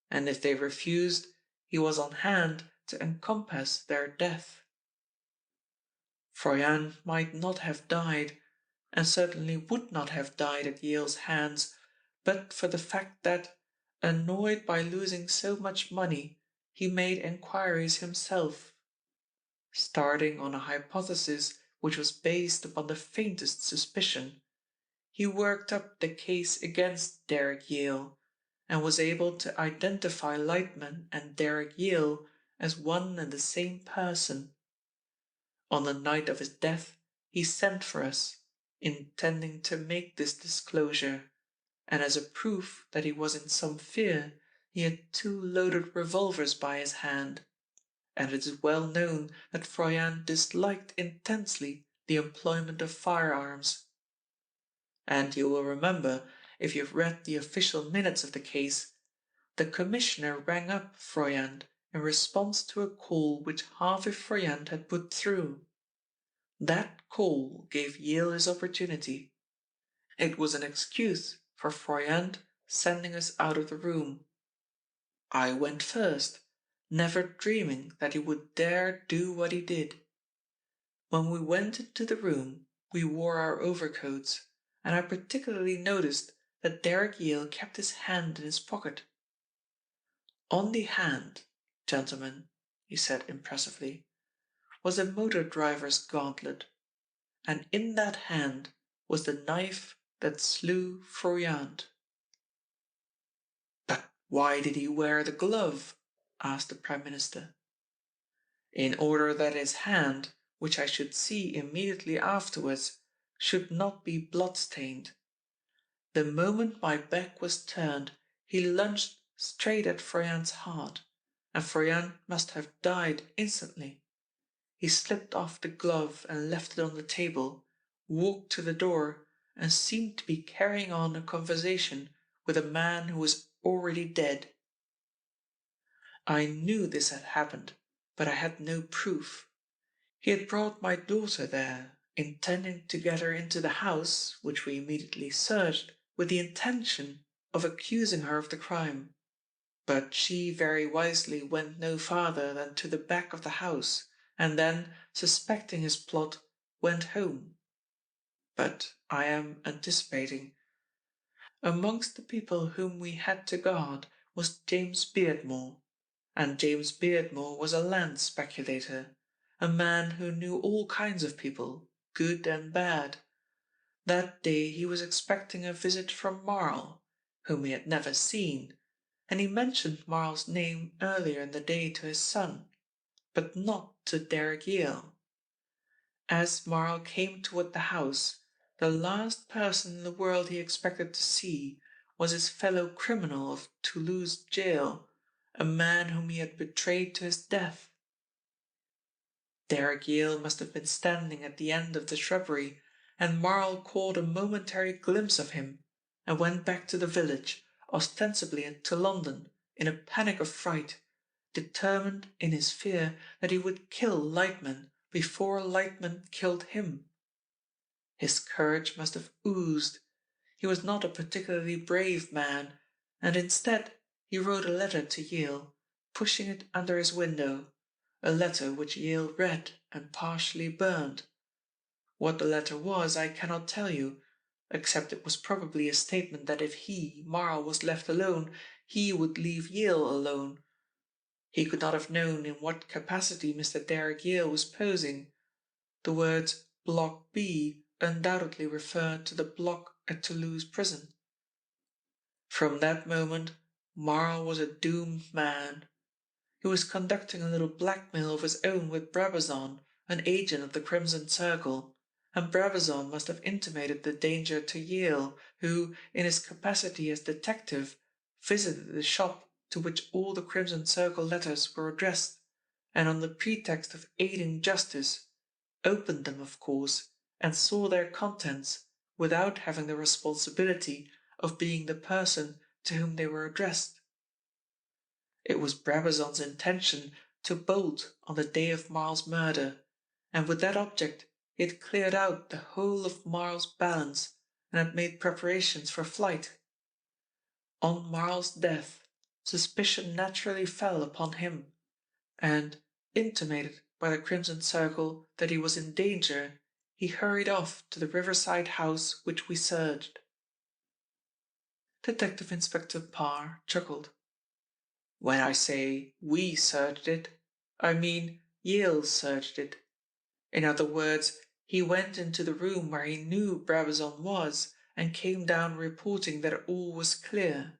and if they refused, he was on hand to encompass their death. Froyant might not have died, and certainly would not have died at Yale's hands, but for the fact that, annoyed by losing so much money, he made enquiries himself. Starting on a hypothesis which was based upon the faintest suspicion, he worked up the case against Derek Yale, and was able to identify Lightman and Derek Yale as one and the same person. On the night of his death, he sent for us, intending to make this disclosure, and as a proof that he was in some fear, he had 2 loaded revolvers by his hand, and it is well known that Froyant disliked intensely the employment of firearms. And you will remember, if you've read the official minutes of the case, the commissioner rang up Froyant in response to a call which Harvey Froyant had put through. That call gave Yale his opportunity. It was an excuse for Froyant sending us out of the room. I went first, never dreaming that he would dare do what he did. When we went into the room, we wore our overcoats, and I particularly noticed that Derek Yale kept his hand in his pocket. On the hand, gentlemen, he said impressively, was a motor driver's gauntlet, and in that hand was the knife that slew Froyant. But why did he wear the glove? Asked the Prime Minister. In order that his hand, which I should see immediately afterwards, should not be blood-stained. The moment my back was turned, he lunged straight at Froyant's heart, and Froyant must have died instantly. He slipped off the glove and left it on the table, walked to the door, and seemed to be carrying on a conversation with a man who was already dead. I knew this had happened, but I had no proof. He had brought my daughter there, intending to get her into the house, which we immediately searched, with the intention of accusing her of the crime. But she very wisely went no farther than to the back of the house, and then, suspecting his plot, went home. But I am anticipating. Amongst the people whom we had to guard was James Beardmore, and James Beardmore was a land speculator, a man who knew all kinds of people, good and bad. That day he was expecting a visit from Marl, whom he had never seen, and he mentioned Marl's name earlier in the day to his son, but not to Derek Yale. As Marl came toward the house, the last person in the world he expected to see was his fellow criminal of Toulouse jail, a man whom he had betrayed to his death. Derek Yale must have been standing at the end of the shrubbery, and Marl caught a momentary glimpse of him and went back to the village, ostensibly to London, in a panic of fright, determined in his fear that he would kill Lightman before Lightman killed him. His courage must have oozed. He was not a particularly brave man, and instead he wrote a letter to Yale, pushing it under his window, a letter which Yale read and partially burned. What the letter was I cannot tell you, except it was probably a statement that if he, Marl, was left alone, he would leave Yale alone. He could not have known in what capacity Mr. Derek Yale was posing. The words Block B undoubtedly referred to the block at Toulouse prison. From that moment, Marl was a doomed man. He was conducting a little blackmail of his own with Brabazon, an agent of the Crimson Circle, and Brabazon must have intimated the danger to Yale, who, in his capacity as detective, visited the shop to which all the Crimson Circle letters were addressed, and on the pretext of aiding justice, opened them, of course, and saw their contents without having the responsibility of being the person to whom they were addressed. It was Brabazon's intention to bolt on the day of Marl's murder, and with that object he had cleared out the whole of Marl's balance and had made preparations for flight. On Marl's death, suspicion naturally fell upon him, and, intimated by the Crimson Circle that he was in danger, he hurried off to the riverside house which we searched. Detective Inspector Parr chuckled. When I say we searched it, I mean Yale searched it. In other words, he went into the room where he knew Brabazon was and came down reporting that all was clear.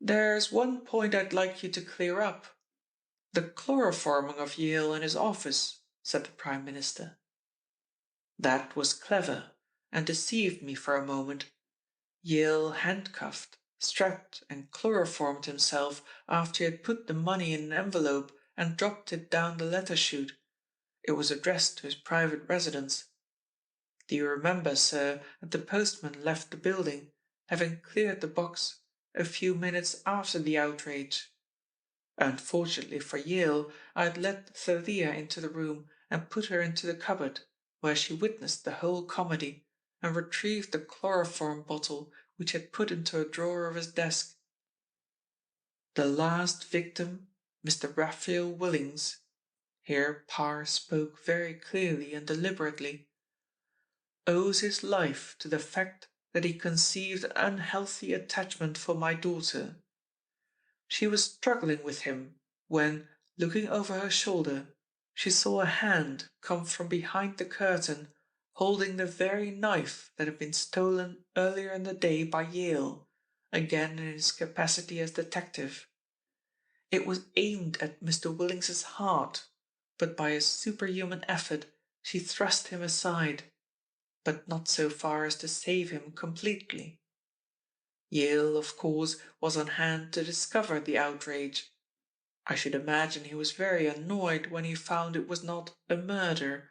There's one point I'd like you to clear up. The chloroforming of Yale in his office, said the Prime Minister. That was clever, and deceived me for a moment. Yale handcuffed, strapped, and chloroformed himself after he had put the money in an envelope and dropped it down the letter chute. It was addressed to his private residence. Do you remember, sir, that the postman left the building, having cleared the box, a few minutes after the outrage? Unfortunately for Yale, I had let Thalia into the room and put her into the cupboard, where she witnessed the whole comedy, and retrieved the chloroform bottle which he had put into a drawer of his desk. The last victim, Mr. Raphael Willings, here Parr spoke very clearly and deliberately, owes his life to the fact that he conceived an unhealthy attachment for my daughter. She was struggling with him when, looking over her shoulder, she saw a hand come from behind the curtain holding the very knife that had been stolen earlier in the day by Yale, again in his capacity as detective. It was aimed at Mr. Willings's heart, but by a superhuman effort she thrust him aside, but not so far as to save him completely. Yale, of course, was on hand to discover the outrage. I should imagine he was very annoyed when he found it was not a murder,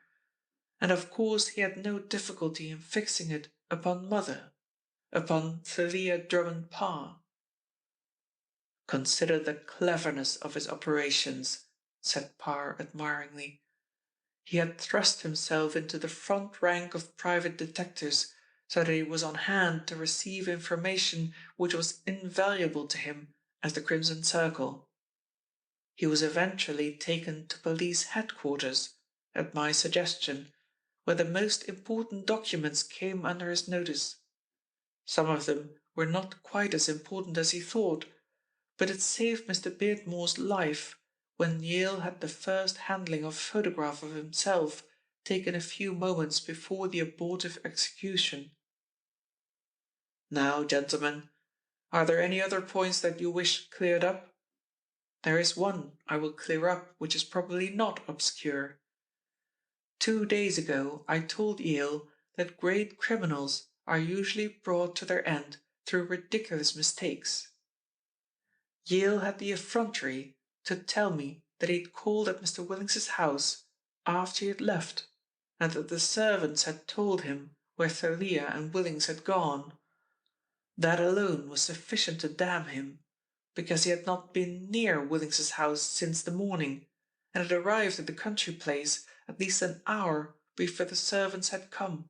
and of course he had no difficulty in fixing it upon Mother, upon Thalia Drummond Parr. Consider the cleverness of his operations, said Parr admiringly. He had thrust himself into the front rank of private detectives, so that he was on hand to receive information which was invaluable to him as the Crimson Circle. He was eventually taken to police headquarters, at my suggestion, where the most important documents came under his notice. Some of them were not quite as important as he thought, but it saved Mr. Beardmore's life when Yale had the first handling of a photograph of himself taken a few moments before the abortive execution. Now, gentlemen, are there any other points that you wish cleared up? There is one I will clear up which is probably not obscure. 2 days ago I told Yale that great criminals are usually brought to their end through ridiculous mistakes. Yale had the effrontery to tell me that he had called at Mr. Willings's house after he had left, and that the servants had told him where Thalia and Willings had gone. That alone was sufficient to damn him, because he had not been near Willings's house since the morning, and had arrived at the country place at least an hour before the servants had come.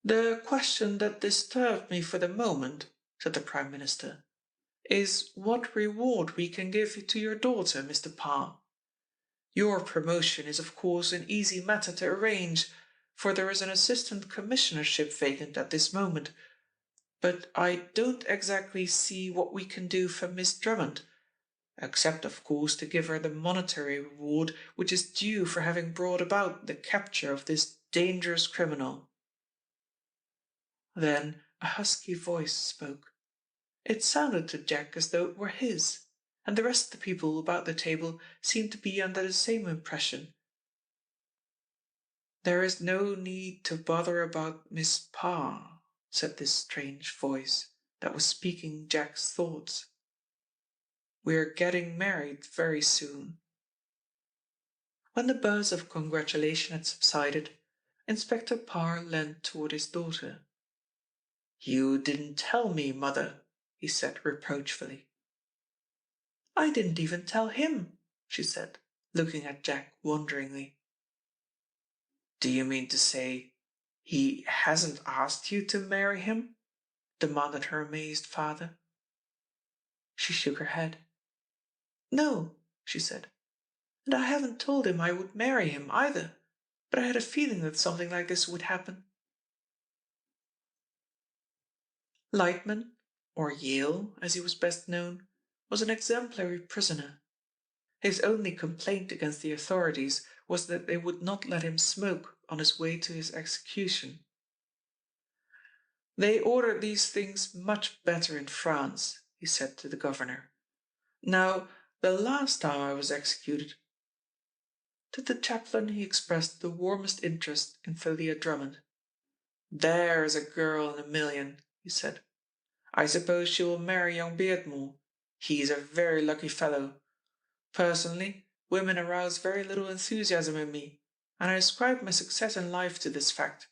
The question that disturbed me for the moment, said the Prime Minister, is what reward we can give to your daughter, Mr. Parr. Your promotion is of course an easy matter to arrange, for there is an assistant commissionership vacant at this moment, but I don't exactly see what we can do for Miss Drummond, except of course to give her the monetary reward which is due for having brought about the capture of this dangerous criminal. Then a husky voice spoke. It sounded to Jack as though it were his, and the rest of the people about the table seemed to be under the same impression. There is no need to bother about Miss Parr, said this strange voice that was speaking Jack's thoughts. We're getting married very soon. When the buzz of congratulation had subsided, Inspector Parr leaned toward his daughter. You didn't tell me, Mother, he said reproachfully. I didn't even tell him, she said, looking at Jack wonderingly. Do you mean to say he hasn't asked you to marry him? Demanded her amazed father. She shook her head. No, she said, and I haven't told him I would marry him either, but I had a feeling that something like this would happen. Lightman, or Yale as he was best known, was an exemplary prisoner. His only complaint against the authorities was that they would not let him smoke on his way to his execution. "They order these things much better in France," he said to the governor. "Now, the last time I was executed—" To the chaplain he expressed the warmest interest in Thalia Drummond. "There's a girl in a million," he said. "I suppose she will marry young Beardmore. He's a very lucky fellow. Personally, women arouse very little enthusiasm in me, and I ascribe my success in life to this fact.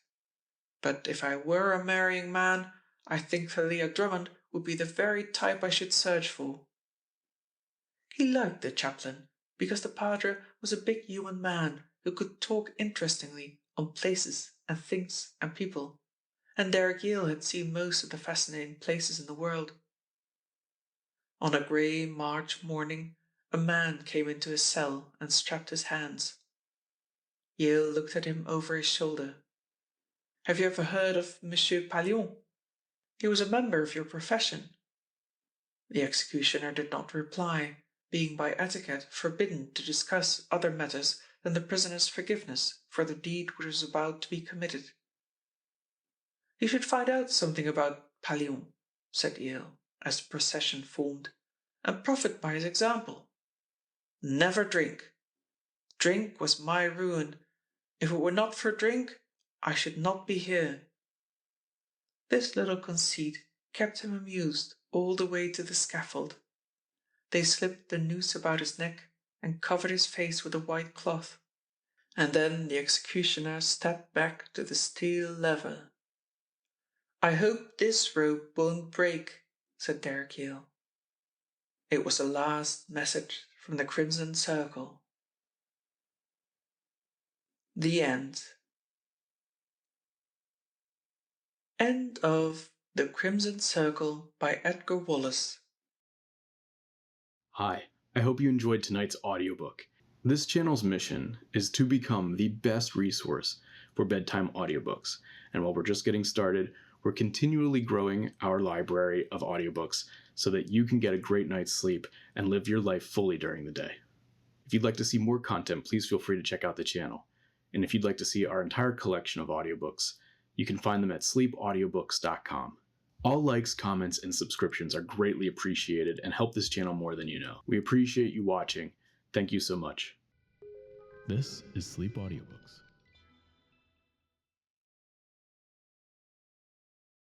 But if I were a marrying man, I think Thalia Drummond would be the very type I should search for." He liked the chaplain, because the padre was a big human man who could talk interestingly on places and things and people, and Derek Yale had seen most of the fascinating places in the world. On a grey March morning, a man came into his cell and strapped his hands. Yale looked at him over his shoulder. "Have you ever heard of Monsieur Pallion? He was a member of your profession." The executioner did not reply, being by etiquette forbidden to discuss other matters than the prisoner's forgiveness for the deed which was about to be committed. "You should find out something about Pallion," said Yale, as the procession formed, "and profit by his example. Never drink. Drink was my ruin. If it were not for drink, I should not be here." This little conceit kept him amused all the way to the scaffold. They slipped the noose about his neck and covered his face with a white cloth, and then the executioner stepped back to the steel lever. "I hope this rope won't break," said Derek Yale. It was the last message from the Crimson Circle. The end. End of The Crimson Circle by Edgar Wallace. Hi, I hope you enjoyed tonight's audiobook. This channel's mission is to become the best resource for bedtime audiobooks, and while we're just getting started, we're continually growing our library of audiobooks so that you can get a great night's sleep and live your life fully during the day. If you'd like to see more content, please feel free to check out the channel. And if you'd like to see our entire collection of audiobooks, you can find them at sleepaudiobooks.com. All likes, comments, and subscriptions are greatly appreciated and help this channel more than you know. We appreciate you watching. Thank you so much. This is Sleep Audiobooks.